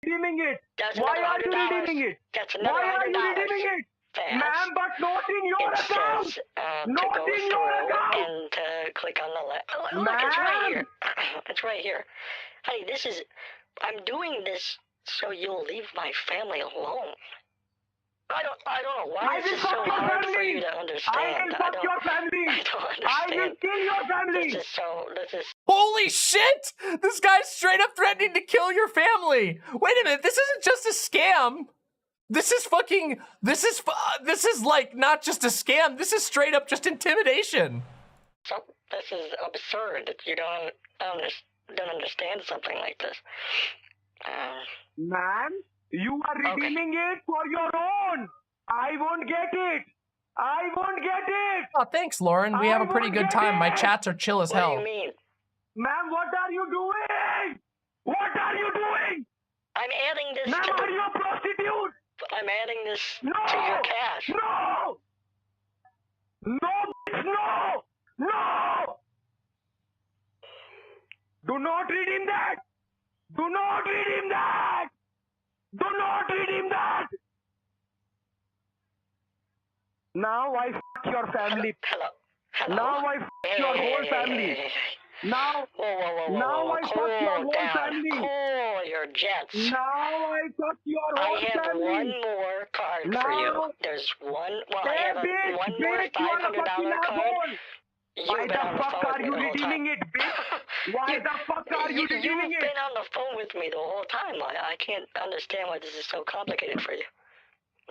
redeeming it? That's Why another are you $100. redeeming it? That's another Why are you $100. redeeming it? Fast. Ma'am, but not in your It account. says Not to go in your through account. and to click on the left. Look, it's right here. It's right here. Honey, I'm doing this so you'll leave my family alone. I don't know why is this so hard for you to understand. I will fuck your family. I don't understand. I will kill your family. This is Holy shit! This guy's straight up threatening to kill your family. Wait a minute, this isn't just a scam. This is like not just a scam. This is straight up just intimidation. this is absurd that you don't understand something like this. Ma'am, You are redeeming it for your own. I won't get it. I won't get it. Oh, thanks, Lauren. We have a pretty good time. My chats are chill as hell. What do you mean? Ma'am, what are you doing? What are you doing? I'm adding this Ma'am, to are you a prostitute? I'm adding this No! to your cash. No! No, bitch, no! No! Do not redeem that! Do not redeem that! Do not redeem that! Now I f*** your family. Hello. Hello. Now I f*** your whole family. Now, now I fuck your whole family. Cool your jets. Now I fuck your whole family. I have one more card for you. There's one. Well, I have one more $500 card. Why the fuck are you redeeming it, bitch? Why the fuck are you redeeming You've it? been on the phone with me the whole time. I can't understand why this is so complicated for you.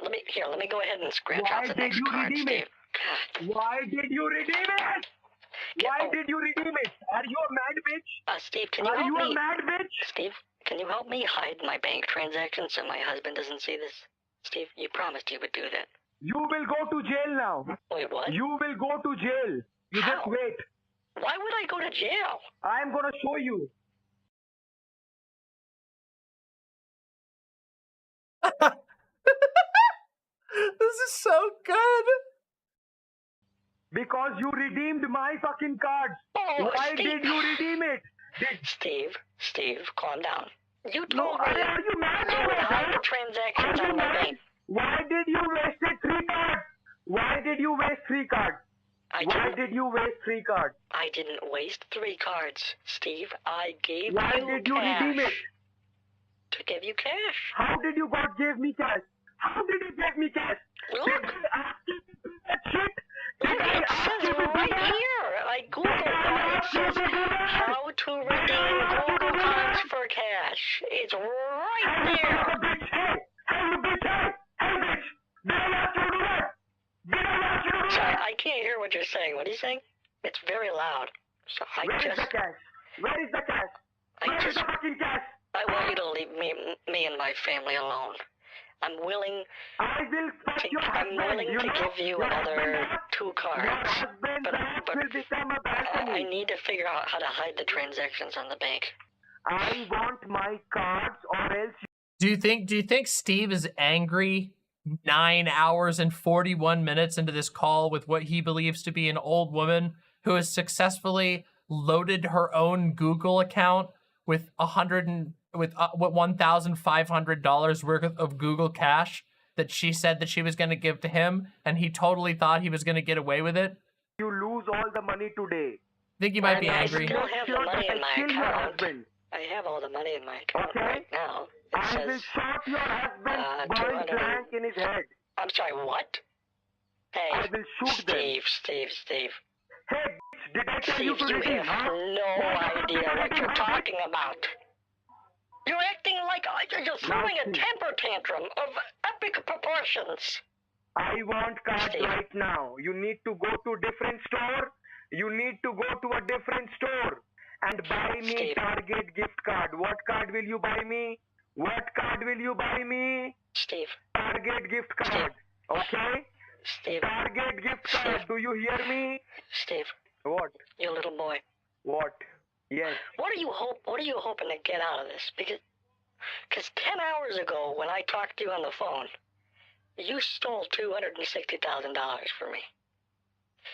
Let me go ahead and scratch out the next card, Steve. Why did you redeem it? Why did you redeem it? Are you a mad bitch? Steve, can you help me? Are you a mad bitch? Steve, can you help me hide my bank transactions so my husband doesn't see this? Steve, you promised you would do that. You will go to jail now. Wait, what? You will go to jail. You How? just wait. Why would I go to jail? I am gonna show you. This is so good. Because you redeemed my fucking cards. Oh, Why Steve. did you redeem it? Steve, calm down. You No, told me are you mad? you would hide the transactions on my bank. Why did you waste 3 cards? Why did you waste 3 cards? Why did you waste 3 cards? I didn't waste 3 cards, Steve. I gave Why you did you cash. redeem it? To give you cash. How did you God give me cash? How did you give me cash? Look. Did I ask you to do that shit? Did Look, I it ask says you to do right that? here. I googled that. It says how to redeem Google cards for cash. It's right there. Hey, bitch, hey, bitch, hey, bitch. Did I ask you to do that? Did I ask you to do Sorry, that? I can't hear what you're saying. What are you saying? It's very loud. So Where is the cash? Where is the cash? Where is the fucking cash? I want you to leave me and my family alone. I'm willing I will fuck your husband. to give you another 2 cards. But will become a balcony. I need to figure out how to hide the transactions on the bank. I want my cards or else Do you think Steve is angry 9 hours and 41 minutes into this call with what he believes to be an old woman who has successfully loaded her own Google account with $1,500 worth of Google cash that she said that she was going to give to him, and he totally thought he was going to get away with it? you lose all the money today. I think you might be angry. I still have the money in my Kill your account. husband. I have all the money in my account Okay. right now. It I will says, shot your husband by 200 blank in his head. I'm sorry, what? Hey, I will shoot them. Steve. Hey, bitch, did I tell you Steve, to you redeem, have huh? no idea what you're talking about. You're acting like you're throwing a temper tantrum of epic proportions. I want cards right now. You need to go to different store. You need to go to a different store and buy me Target gift card. What card will you buy me? What card will you buy me? Steve. Target gift card. Okay? Steve. Target gift card. Do you hear me? Steve. What? You little boy. What? Yes. What are you hoping to get out of this? Because 10 hours ago when I talked to you on the phone, you stole $260,000 from me.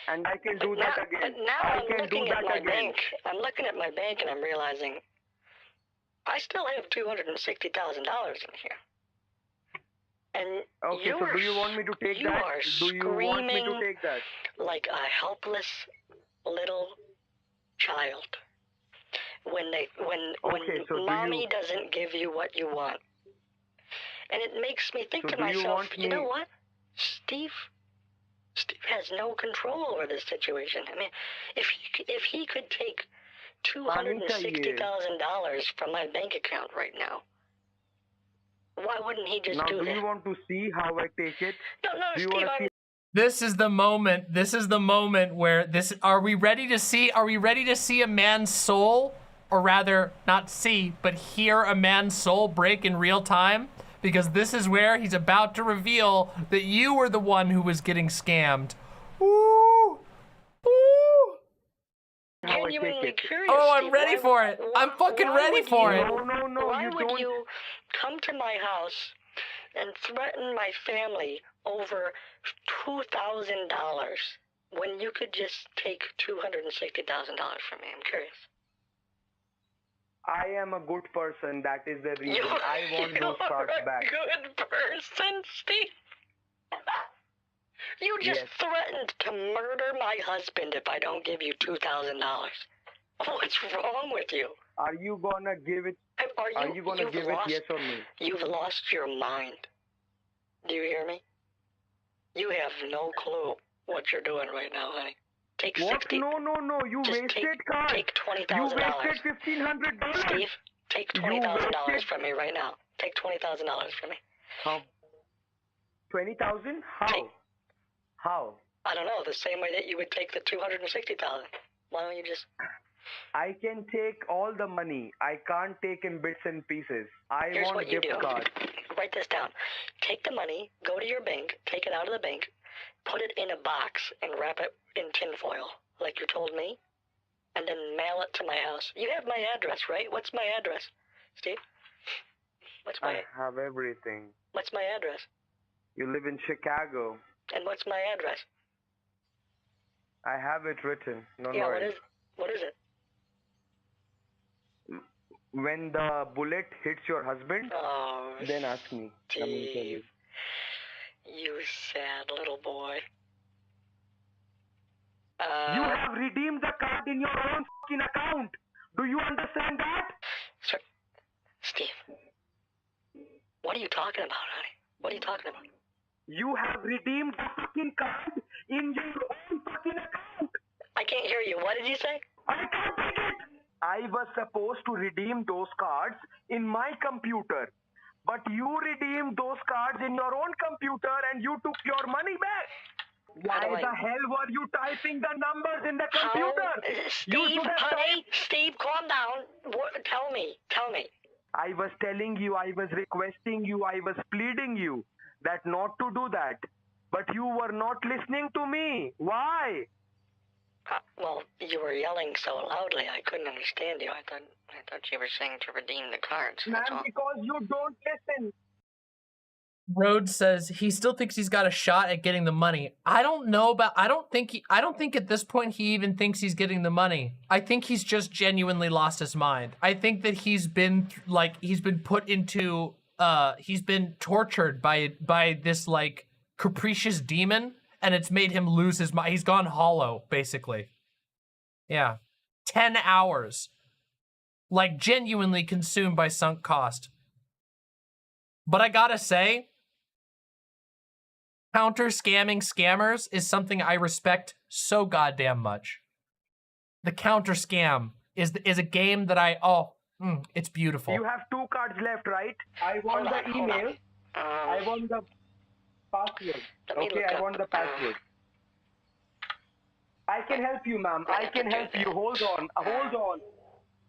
And I can do that again. But now I I'm can do looking that at my again. bank. I'm looking at my bank and I'm realizing I still have $260,000 in here. And Okay, so do you want me to take that? Do you want me to take that? Like a helpless little child when mommy doesn't give you what you want. And it makes me think to myself, you know what? Steve has no control over this situation. I mean, if he could take $260,000 from my bank account right now, why wouldn't he just do that? Now, do you want to see how I take it? No, Steve, This is the moment. This is the moment where are we ready to see a man's soul, or rather not see, but hear a man's soul break in real time? because this is where he's about to reveal that you were the one who was getting scammed. Ooh. Ooh. Genuinely curious. Oh, I'm Steve. ready for it. I'm fucking ready for it. Why would you come to my house and threaten my family over $2,000 when you could just take $260,000 from me? I'm curious. I am a good person. That is the reason. I want those cards back. You're a good person, Steve. You just threatened to murder my husband if I don't give you $2,000. What's wrong with you? Are you gonna give it? Are you gonna give it yes or no? You've lost your mind. Do you hear me? You have no clue what you're doing right now, honey. Take what? 60. No. You wasted cards. Take $20,000. You wasted $1,500. Steve, take $20,000 from me right now. Take $20,000 from me. How? 20,000? How? How? I don't know. The same way that you would take the $260,000. Why don't you just? I can take all the money. I can't take in bits and pieces. Here's want what you gift do. cards. Write this down. Take the money, go to your bank, take it out of the bank, put it in a box, and wrap it in tinfoil, like you told me, and then mail it to my house. You have my address, right? What's my address, Steve? I have everything. What's my address? You live in Chicago. And what's my address? I have it written. Don't yeah, worry. what is it? When the bullet hits your husband, then ask me. Steve, I'm gonna tell you. You sad little boy. You have redeemed the card in your own fucking account. Do you understand that? Sir, Steve, what are you talking about, honey? What are you talking about? You have redeemed the fucking card in your own fucking account. I can't hear you. What did you say? I can't take it. I was supposed to redeem those cards in my computer, but you redeemed those cards in your own computer and you took your money back. Why the hell were you typing the numbers in the computer? Steve, honey, Steve, calm down. Tell me. I was telling you, I was requesting you, I was pleading you that not to do that. But you were not listening to me. Why? Well, you were yelling so loudly, I couldn't understand you. I thought you were saying to redeem the cards. Man, because you don't listen. Rhodes says he still thinks he's got a shot at getting the money. I don't think at this point he even thinks he's getting the money. I think he's just genuinely lost his mind. I think that he's been put into he's been tortured by this like capricious demon, and it's made him lose his mind. He's gone hollow, basically. Yeah. 10 hours. Like, genuinely consumed by sunk cost. But I gotta say, counter-scamming scammers is something I respect so goddamn much. The counter-scam is a game that it's beautiful. You have 2 cards left, right? I want the email. I want the password. Okay, I want the password. I can help you, ma'am. I can help you. Hold on.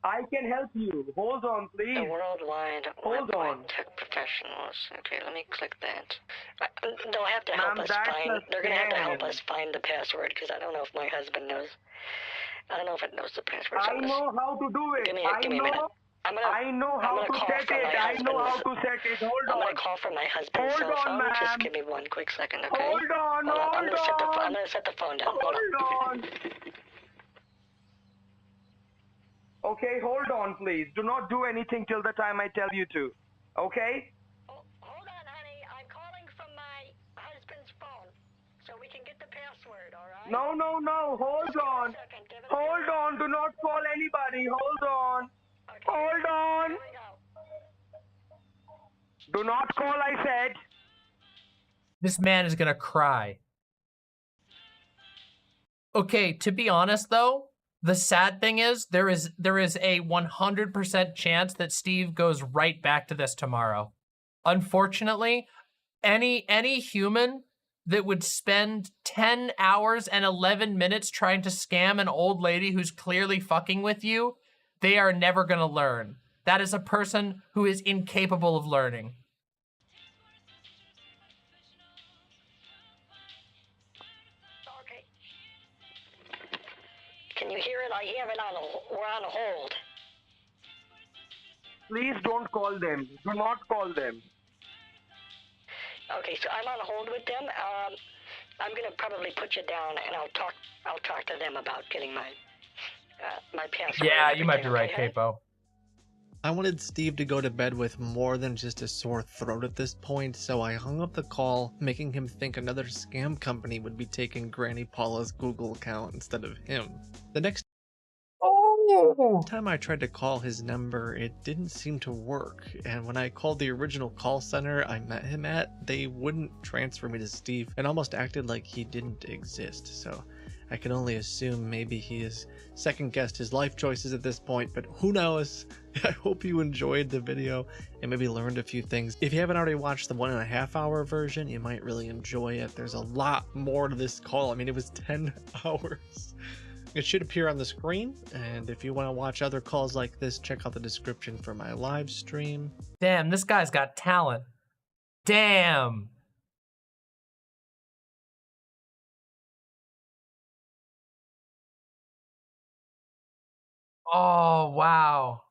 I can help you. Hold on, please. The worldwide Hold on. tech professionals. Okay, let me click that. They'll have to help us find. They're gonna have to help us find the password because I don't know if my husband knows. I don't know if it knows the password. I know how to do it. Give me a minute. I know how to set it. I know how to set it. Hold on. I'm gonna call from my husband's cell phone. Just give me 1 quick second, okay? Hold on. I'm gonna set the phone down. Hold on. Okay, hold on, please. Do not do anything till the time I tell you to. Okay? Hold on, honey. I'm calling from my husband's phone, so we can get the password, all right? No. Hold on. Hold on. Do not call anybody. Hold on. Hold on. Do not call, I said. This man is gonna cry. Okay, to be honest though, the sad thing is there is a 100% chance that Steve goes right back to this tomorrow. Unfortunately, any human that would spend 10 hours and 11 minutes trying to scam an old lady who's clearly fucking with you, they are never gonna learn. That is a person who is incapable of learning. Can you hear it? I have it on. We're on hold. Please don't call them. Do not call them. Okay, so I'm on hold with them. I'm gonna probably put you down, and I'll talk to them about getting my my password. Yeah, and you might be everything, right, okay? Capo. I wanted Steve to go to bed with more than just a sore throat at this point, so I hung up the call, making him think another scam company would be taking Granny Paula's Google account instead of him. The next time I tried to call his number, it didn't seem to work, and when I called the original call center I met him at, they wouldn't transfer me to Steve and almost acted like he didn't exist, so I can only assume maybe he has second-guessed his life choices at this point, but who knows? I hope you enjoyed the video and maybe learned a few things. If you haven't already watched the 1.5 hour version, you might really enjoy it. There's a lot more to this call. I mean, it was 10 hours. It should appear on the screen, and if you want to watch other calls like this, check out the description for my live stream. Damn, this guy's got talent. Damn. Oh, wow.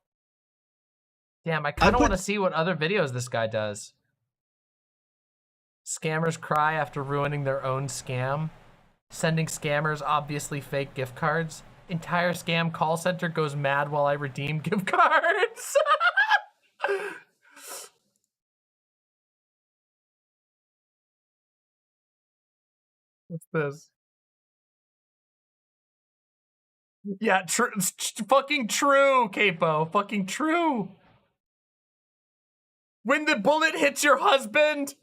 Damn, I kind of want to see what other videos this guy does. Scammers cry after ruining their own scam. Sending scammers obviously fake gift cards. Entire scam call center goes mad while I redeem gift cards. What's this? Yeah, fucking true, Capo. Fucking true. When the bullet hits your husband.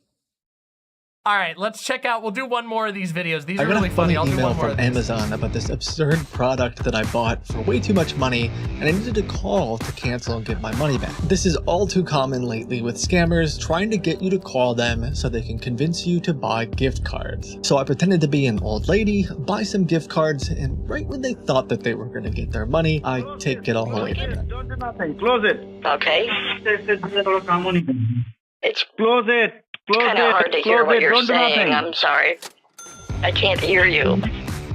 All right, let's check out. We'll do one more of these videos. These are really funny. I'll do one more. I got a funny email from Amazon about this absurd product that I bought for way too much money, and I needed to call to cancel and get my money back. This is all too common lately with scammers trying to get you to call them so they can convince you to buy gift cards. So I pretended to be an old lady, buy some gift cards, and right when they thought that they were going to get their money, I take it all away from them. Don't do nothing. Close it. Okay. It's Close it. kind of hard to hear what you're saying. I'm sorry. I can't hear you.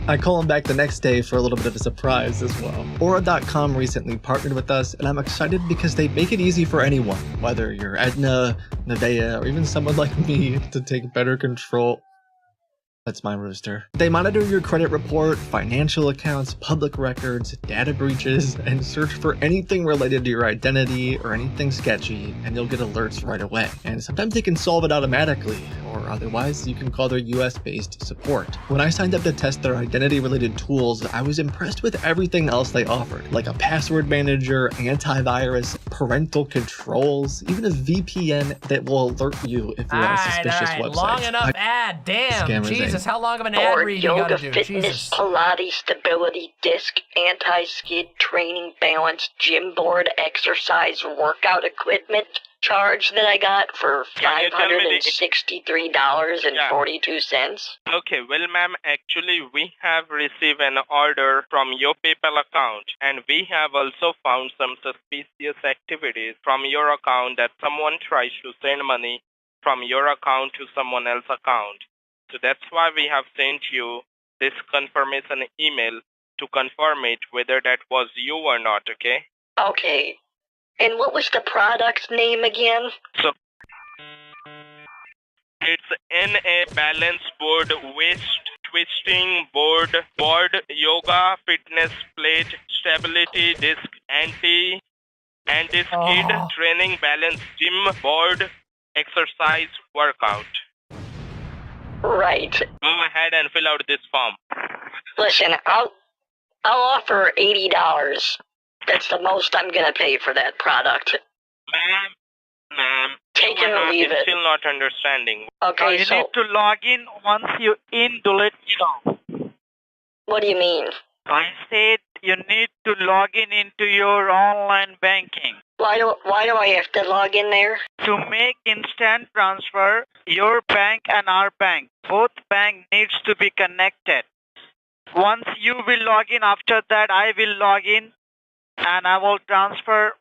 I call him back the next day for a little bit of a surprise as well. Aura.com recently partnered with us, and I'm excited because they make it easy for anyone, whether you're Edna, Nevaeh, or even someone like me, to take better control. That's my rooster. They monitor your credit report, financial accounts, public records, data breaches, and search for anything related to your identity or anything sketchy, and you'll get alerts right away. And sometimes they can solve it automatically, or otherwise you can call their US-based support. When I signed up to test their identity-related tools, I was impressed with everything else they offered, like a password manager, antivirus, parental controls, even a VPN that will alert you if you're on a suspicious website. Long enough ad, damn. Jesus, how long of an ad read you gotta do? Fitness, Jesus. Pilates, stability, disc, anti-skid, training, balance, gym board, exercise, workout equipment charge that I got for $563.42. Okay, well ma'am, actually we have received an order from your PayPal account, and we have also found some suspicious activities from your account that someone tries to send money from your account to someone else's account. So that's why we have sent you this confirmation email to confirm it whether that was you or not, okay? Okay. And what was the product's name again? So it's NA balance board, waist twisting board, yoga, fitness plate, stability disc, anti-skid, training balance gym board, exercise workout. Right. Go ahead and fill out this form. Listen, I'll offer $80. That's the most I'm gonna pay for that product. Ma'am, take it or leave it. Still not understanding. Okay, you so need to log in once you in to let you know. what do you mean? I said you need to log in into your online banking. Why do I have to log in there? To make instant transfer, your bank and our bank, both bank needs to be connected. Once you will log in, after that I will log in and I will transfer.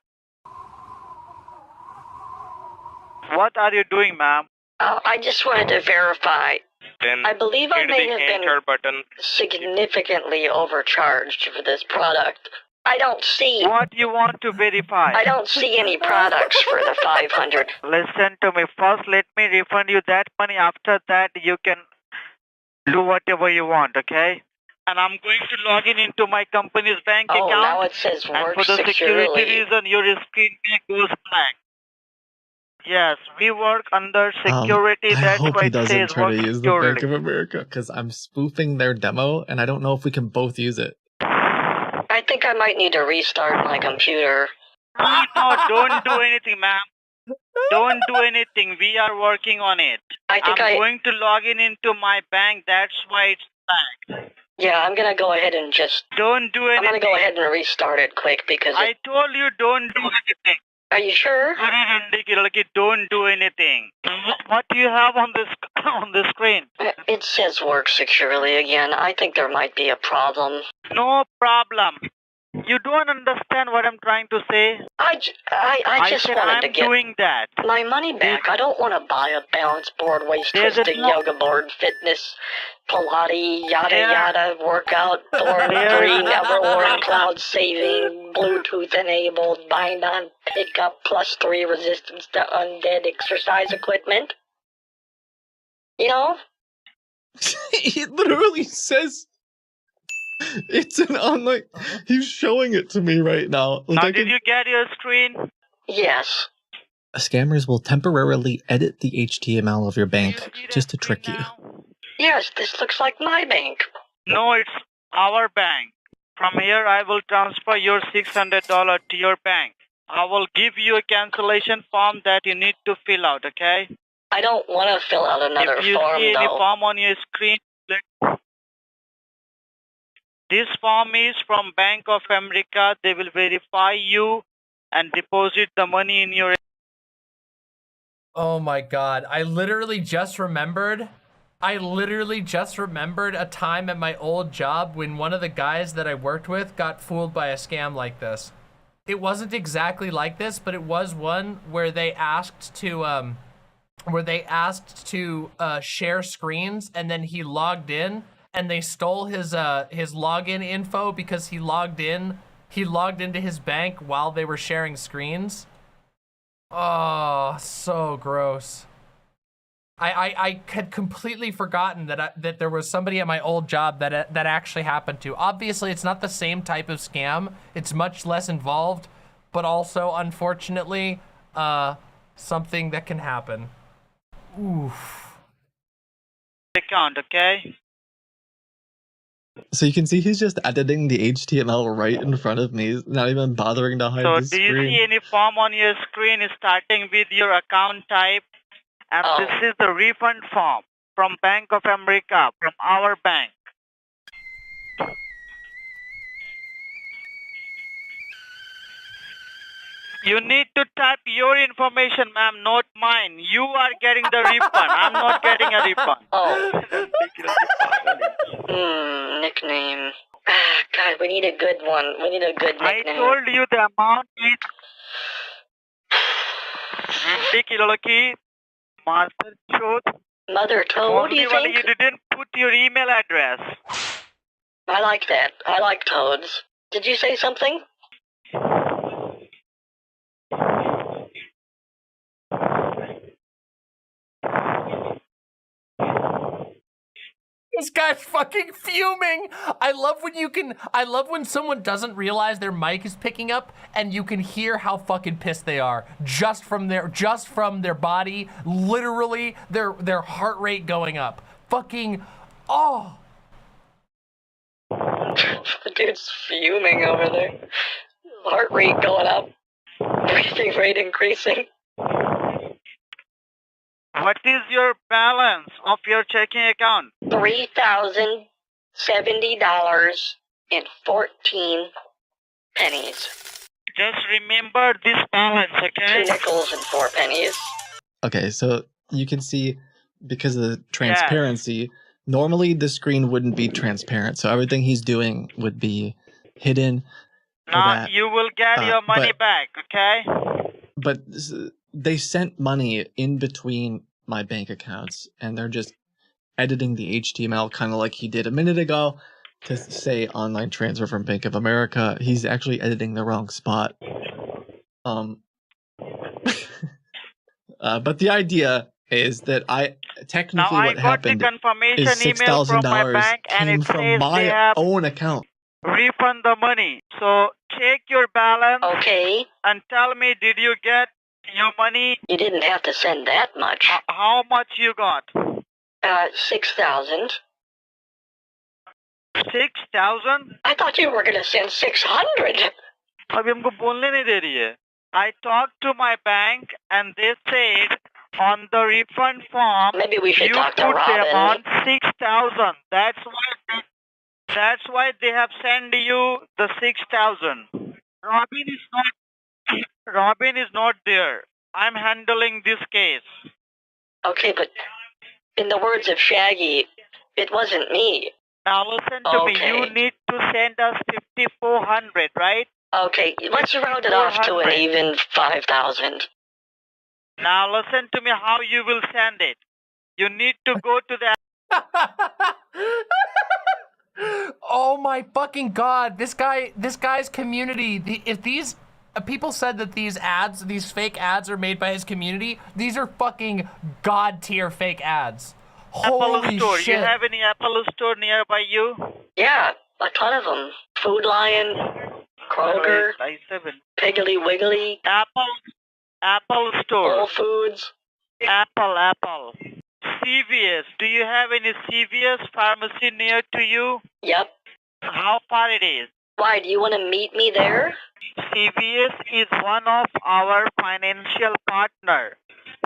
What are you doing, ma'am? I just wanted to verify. then I believe I hit may the have been enter button. significantly overcharged for this product. I don't see. What you want to verify? I don't see any products for the 500. Listen to me. First, let me refund you that money. After that, you can do whatever you want, okay? And I'm going to log in into my company's bank account. Oh, now it says and work for the security securely. reason, your screen goes black. Yes, we work under security. I That's hope why he it doesn't says try work to use the securely. Bank of America because I'm spoofing their demo and I don't know if we can both use it. I think I might need to restart my computer. No, don't do anything, ma'am. Don't do anything. We are working on it. I'm going to log in into my bank. That's why it's black. Yeah, I'm gonna go ahead and just... Don't do anything. I'm gonna go ahead and restart it quick because I told you don't do anything. Are you sure? Don't do anything. What do you have on this on the screen? It says work securely again. I think there might be a problem. No problem. You don't understand what I'm trying to say? I just said wanted I'm to get doing that. my money back. I don't want to buy a balance board, waist twisting, yoga board, fitness, Pilates, yada yada, workout, thorn-free, never worn, cloud saving, Bluetooth enabled, bind on pickup, +3 resistance to undead exercise equipment. You know? It literally says it's an online. He's showing it to me right now. Now, did you get your screen? Yes. Scammers will temporarily edit the HTML of your bank just to trick you. Yes, this looks like my bank. No, it's our bank. From here, I will transfer your $600 to your bank. I will give you a cancellation form that you need to fill out, okay? I don't want to fill out another if you form, see any though. form on your screen, this form is from Bank of America. They will verify you and deposit the money in your... Oh my God. I literally just remembered a time at my old job when one of the guys that I worked with got fooled by a scam like this. It wasn't exactly like this, but it was one where they asked to share screens, and then he logged in and they stole his login info because he logged into his bank while they were sharing screens. Oh, so gross. I had completely forgotten that there was somebody at my old job that actually happened to. Obviously, it's not the same type of scam. It's much less involved, but also, unfortunately, something that can happen. Oof. Account, okay? So you can see he's just editing the HTML right in front of me. He's not even bothering to hide So the do you screen. see any form on your screen starting with your account type? And this is the refund form from Bank of America, from our bank. You need to type your information, ma'am, not mine. You are getting the refund. I'm not getting a refund. Nickname. Ah, God, we need a good one. We need a good nickname. I told you the amount is... Master Toad. Mother Toad, do you think? You didn't put your email address. I like that. I like toads. Did you say something? This guy's fucking fuming. I love when someone doesn't realize their mic is picking up and you can hear how fucking pissed they are just from their body, literally their heart rate going up. Fucking, oh. The dude's fuming over there. Heart rate going up. Breathing rate increasing. What is your balance of your checking account? $3,070.14. Just remember this balance, okay? 2 nickels and 4 pennies. Okay, so you can see because of the transparency, normally the screen wouldn't be transparent, so everything he's doing would be hidden. Now you will get your money back, okay? But they sent money in between my bank accounts, and they're just editing the HTML kind of like he did a minute ago to say online transfer from Bank of America. He's actually editing the wrong spot. But the idea is that technically what happened is $6,000 came from my own account. Refund the money. So check your balance. Okay. And tell me, did you get your money? You didn't have to send that much. How much you got? 6,000. 6,000? I thought you were gonna send 600. अभी हमको बोलने नहीं दे रही है. I talked to my bank and they said on the refund form maybe we should you talk to put the Robin. amount 6,000. That's why they have sent you the 6,000. Robin is not there. I'm handling this case. Okay, but in the words of Shaggy, it wasn't me. Now listen to me. You need to send us 5,400, right? Okay, let's round it off to an even 5,000. Now listen to me how you will send it. You need to go to the... Oh my fucking god, this guy's community, if these people said that these fake ads are made by his community, these are fucking god tier fake ads. Holy Apple Store. shit. You have any Apple Store nearby you? Yeah, a ton of them. Food Lion, Kroger, Piggly Wiggly, Apple Store. Whole Foods. Apple. CVS. Do you have any CVS pharmacy near to you? Yep. How far it is? Why, do you want to meet me there? CVS is one of our financial partners.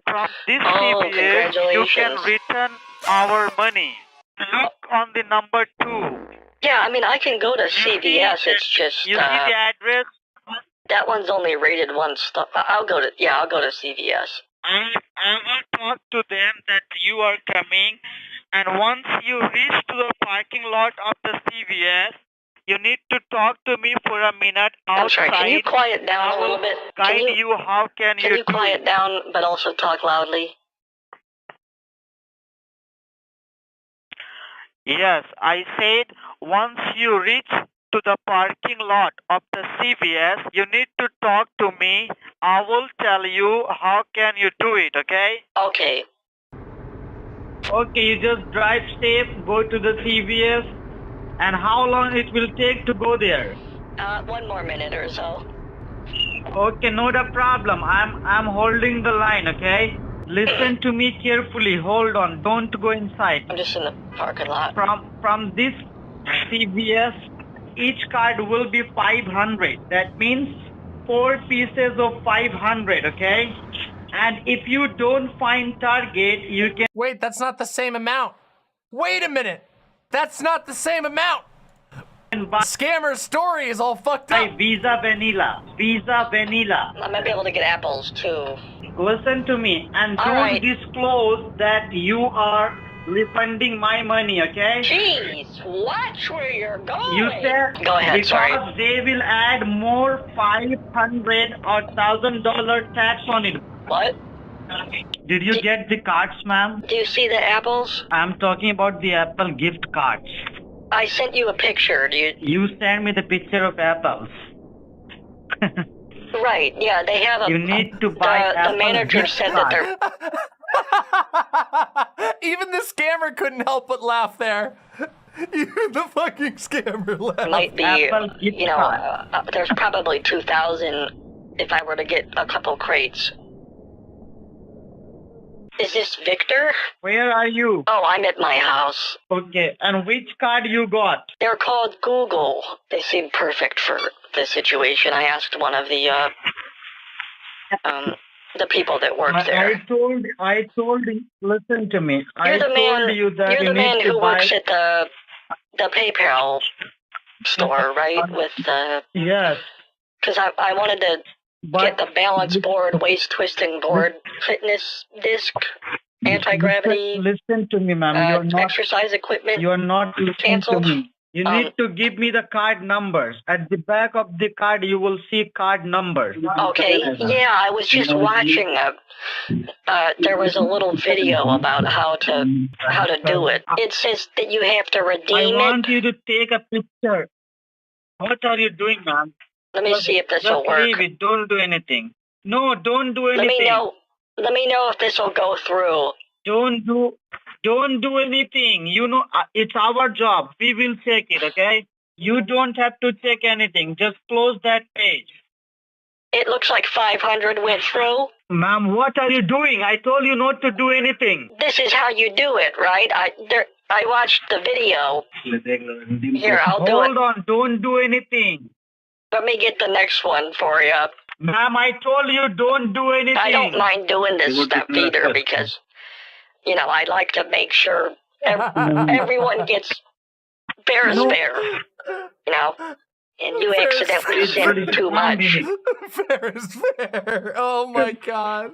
From this CVS, you can return our money. Look on the number 2. Yeah, I mean, I can go to CVS. It's just... You see the address? That one's only rated one star. I'll go to CVS. I will talk to them that you are coming, and once you reach to the parking lot of the CVS, you need to talk to me for a minute outside. I'm sorry, can you quiet down a little bit? Can you quiet down but also talk loudly? Yes, I said once you reach to the parking lot of the CVS, you need to talk to me. I will tell you how can you do it, okay? Okay. Okay, you just drive safe, go to the CVS, and how long it will take to go there? 1 more minute or so. Okay, not a problem. I'm holding the line, okay? Listen to me carefully. Hold on. Don't go inside. I'm just in the parking lot. From this CVS, each card will be 500. That means 4 pieces of 500, okay? And if you don't find Target, you can... Wait, that's not the same amount. Wait a minute. That's not the same amount. Scammer's story is all fucked up. Visa Vanilla. I might be able to get apples too. Listen to me and don't disclose that you are refunding my money, okay? Jeez, watch where you're going. You said go ahead, because they will add more $500 or $1,000 tax on it. What? Did you get the cards, ma'am? Do you see the apples? I'm talking about the Apple gift cards. I sent you a picture. You sent me the picture of apples. Right, yeah, they have a... You need to buy the manager said that they're... Even the scammer couldn't help but laugh there. Even the fucking scammer laughed. Might be, there's probably 2,000 if I were to get a couple crates. Is this Victor? Where are you? Oh, I'm at my house. Okay, and which card you got? They're called Google. They seem perfect for this situation. I asked one of the people that work there. I told you, listen to me. You're the man who works at the PayPal store, right? With the... Yes. Because I wanted to get the balance board, waist twisting board, fitness disc, anti-gravity. Listen to me, ma'am. You're not exercise equipment. You're not listening canceled. to me. You need to give me the card numbers. At the back of the card, you will see card numbers. Okay, yeah, I was just watching there was a little video about how to do it. It says that you have to redeem I want you to take a picture. What are you doing, ma'am? Let me see if this will Just work. leave it. Don't do anything. No, don't do anything. Let me know if this will go through. Don't do anything. You know, it's our job. We will check it, okay? You don't have to check anything. Just close that page. It looks like 500 went through. Ma'am, what are you doing? I told you not to do anything. This is how you do it, right? I watched the video. Here, I'll do it. Hold on. Don't do anything. Let me get the next one for you. Ma'am, I told you don't do anything. I don't mind doing this stuff either because, you know, I like to make sure everyone gets fair is fair. You know? And you accidentally sent too much. Fair is fair. Oh my god.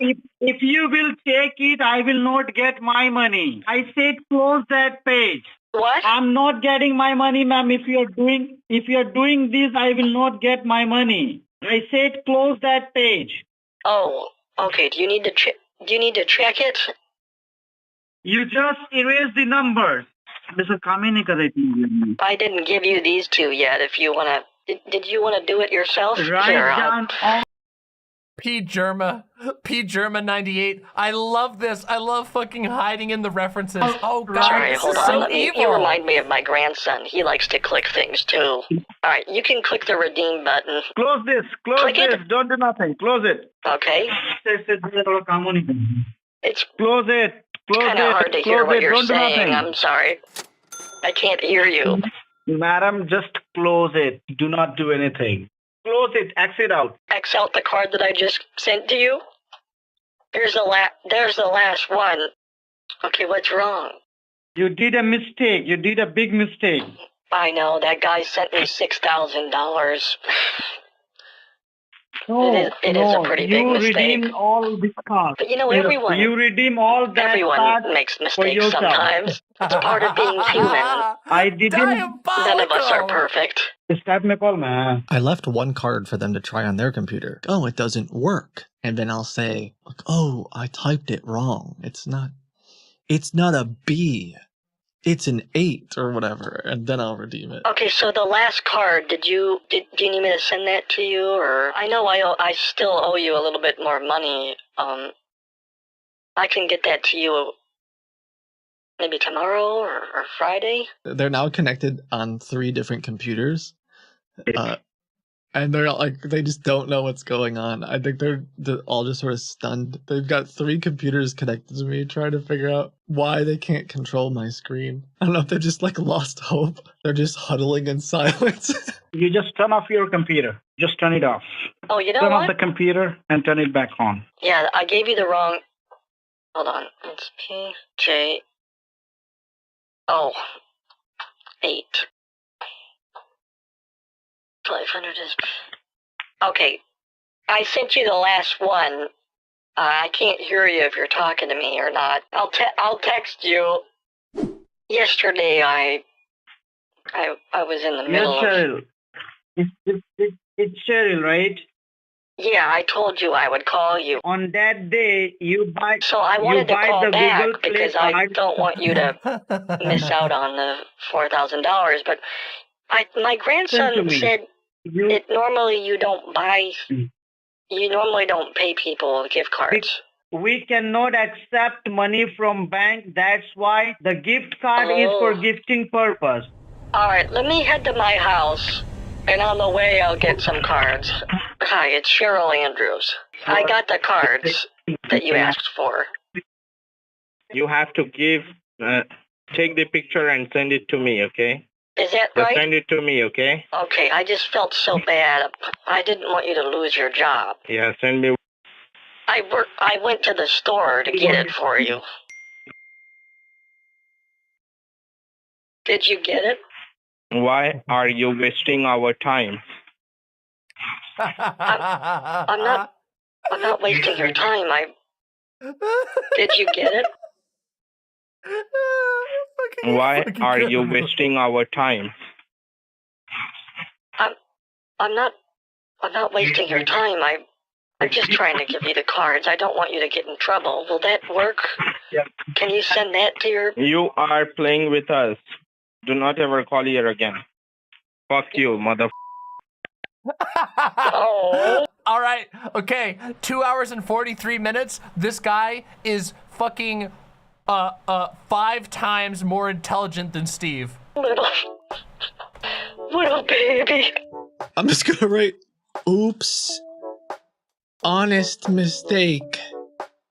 If you will take it, I will not get my money. I said close that page. What? I'm not getting my money, ma'am. If you're doing this, I will not get my money. I said close that page. Oh, okay. Do you need to check it? You just erase the numbers. I didn't give you these two yet. If you wanna, did you wanna do it yourself? Write down all. P Germa 98. I love this. I love fucking hiding in the references. Oh god, Sorry, this hold is on. so evil. You remind me of my grandson. He likes to click things too. Alright, you can click the redeem button. Close this. Close this. Don't do nothing. Close it. Okay. It's close it. Close kind of it. hard to Close hear what it. you're Don't do saying. nothing. I'm sorry. I can't hear you. Madam, just close it. Do not do anything. Close it. Exit out. X out the card that I just sent to you. There's the last one. Okay, what's wrong? You did a mistake. You did a big mistake. I know, that guy sent me $6,000. It is a pretty big mistake. You redeem all this card. But you know, everyone... You redeem all that everyone card makes for mistakes yourself. sometimes. It's part of being human. I didn't... None of us are perfect. I left one card for them to try on their computer. Oh, it doesn't work. And then I'll say, like, oh, I typed it wrong. It's not a B. It's an 8 or whatever. And then I'll redeem it. Okay, so the last card, do you need me to send that to you? Or I know I still owe you a little bit more money. I can get that to you maybe tomorrow or Friday. They're now connected on 3 different computers. And they're like, they just don't know what's going on. I think they're all just sort of stunned. They've got 3 computers connected to me trying to figure out why they can't control my screen. I don't know if they've just like lost hope. They're just huddling in silence. You just turn off your computer. Just turn it off. Oh, you know turn what? Turn off the computer and turn it back on. Yeah, I gave you the wrong... Hold on. It's PJ... Oh. 8. 500 is... Okay. I sent you the last one. I can't hear you if you're talking to me or not. I'll text you. Yesterday, I was in the middle of... Cheryl. It's Cheryl, right? Yeah, I told you I would call you. On that day, you buy... So I wanted to call back Google because Play I don't want you to miss out on the $4,000. But my grandson said that normally you don't buy... You normally don't pay people with gift cards. We cannot accept money from bank. That's why the gift card is for gifting purpose. All right, let me head to my house, and on the way I'll get some cards. Hi, it's Cheryl Andrews. I got the cards that you asked for. You have to take the picture and send it to me, okay? Is that right? Send it to me, okay? Okay, I just felt so bad. I didn't want you to lose your job. Yeah, send me. I went to the store to get it for you. Did you get it? Why are you wasting our time? I'm not wasting your time. Did you get it? Why are you wasting our time? I'm not wasting your time. I'm just trying to give you the cards. I don't want you to get in trouble. Will that work? Can you send that to your... You are playing with us. Do not ever call here again. Fuck you, mother. Oh. All right. Okay. 2 hours and 43 minutes. This guy is fucking 5 times more intelligent than Steve. Little baby. I'm just gonna write, oops. Honest mistake.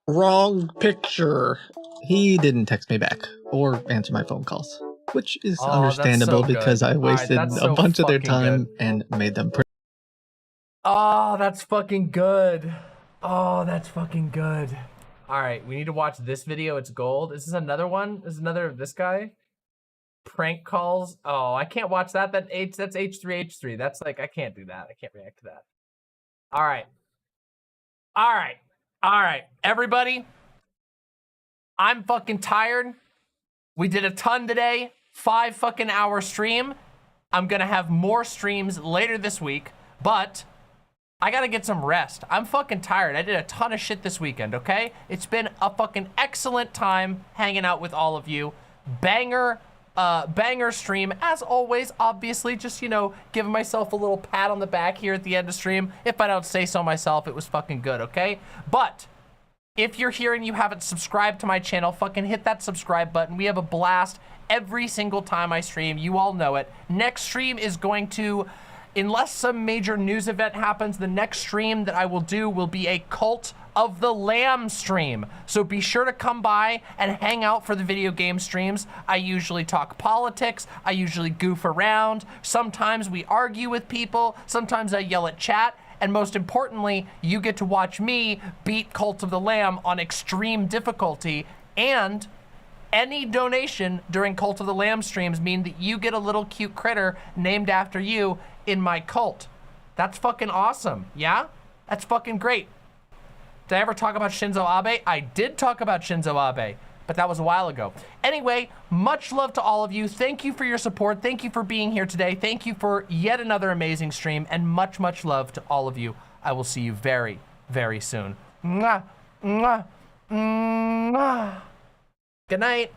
Wrong picture. He didn't text me back or answer my phone calls, which is understandable because I wasted a bunch of their time and made them pretty. Oh, that's fucking good. Oh, that's fucking good. All right, we need to watch this video. It's gold. Is this another one? Is another of this guy? Prank calls. Oh, I can't watch that. That's H3H3. That's like, I can't do that. I can't react to that. All right. All right. All right. Everybody, I'm fucking tired. We did a ton today. 5 fucking hour stream. I'm gonna have more streams later this week, but I gotta get some rest. I'm fucking tired. I did a ton of shit this weekend, okay? It's been a fucking excellent time hanging out with all of you. Banger stream, as always. Obviously, just, you know, giving myself a little pat on the back here at the end of stream. If I don't say so myself, it was fucking good, okay? But if you're here and you haven't subscribed to my channel, fucking hit that subscribe button. We have a blast every single time I stream. You all know it. Next stream is going to, unless some major news event happens, the next stream that I will do will be a Cult of the Lamb stream. So be sure to come by and hang out for the video game streams. I usually talk politics. I usually goof around. Sometimes we argue with people. Sometimes I yell at chat. And most importantly, you get to watch me beat Cult of the Lamb on extreme difficulty. And any donation during Cult of the Lamb streams mean that you get a little cute critter named after you in my cult. That's fucking awesome, yeah? That's fucking great. Did I ever talk about Shinzo Abe? I did talk about Shinzo Abe, but that was a while ago. Anyway, much love to all of you. Thank you for your support. Thank you for being here today. Thank you for yet another amazing stream, and much, much love to all of you. I will see you very, very soon. Mwah, mwah, mwah. Good night.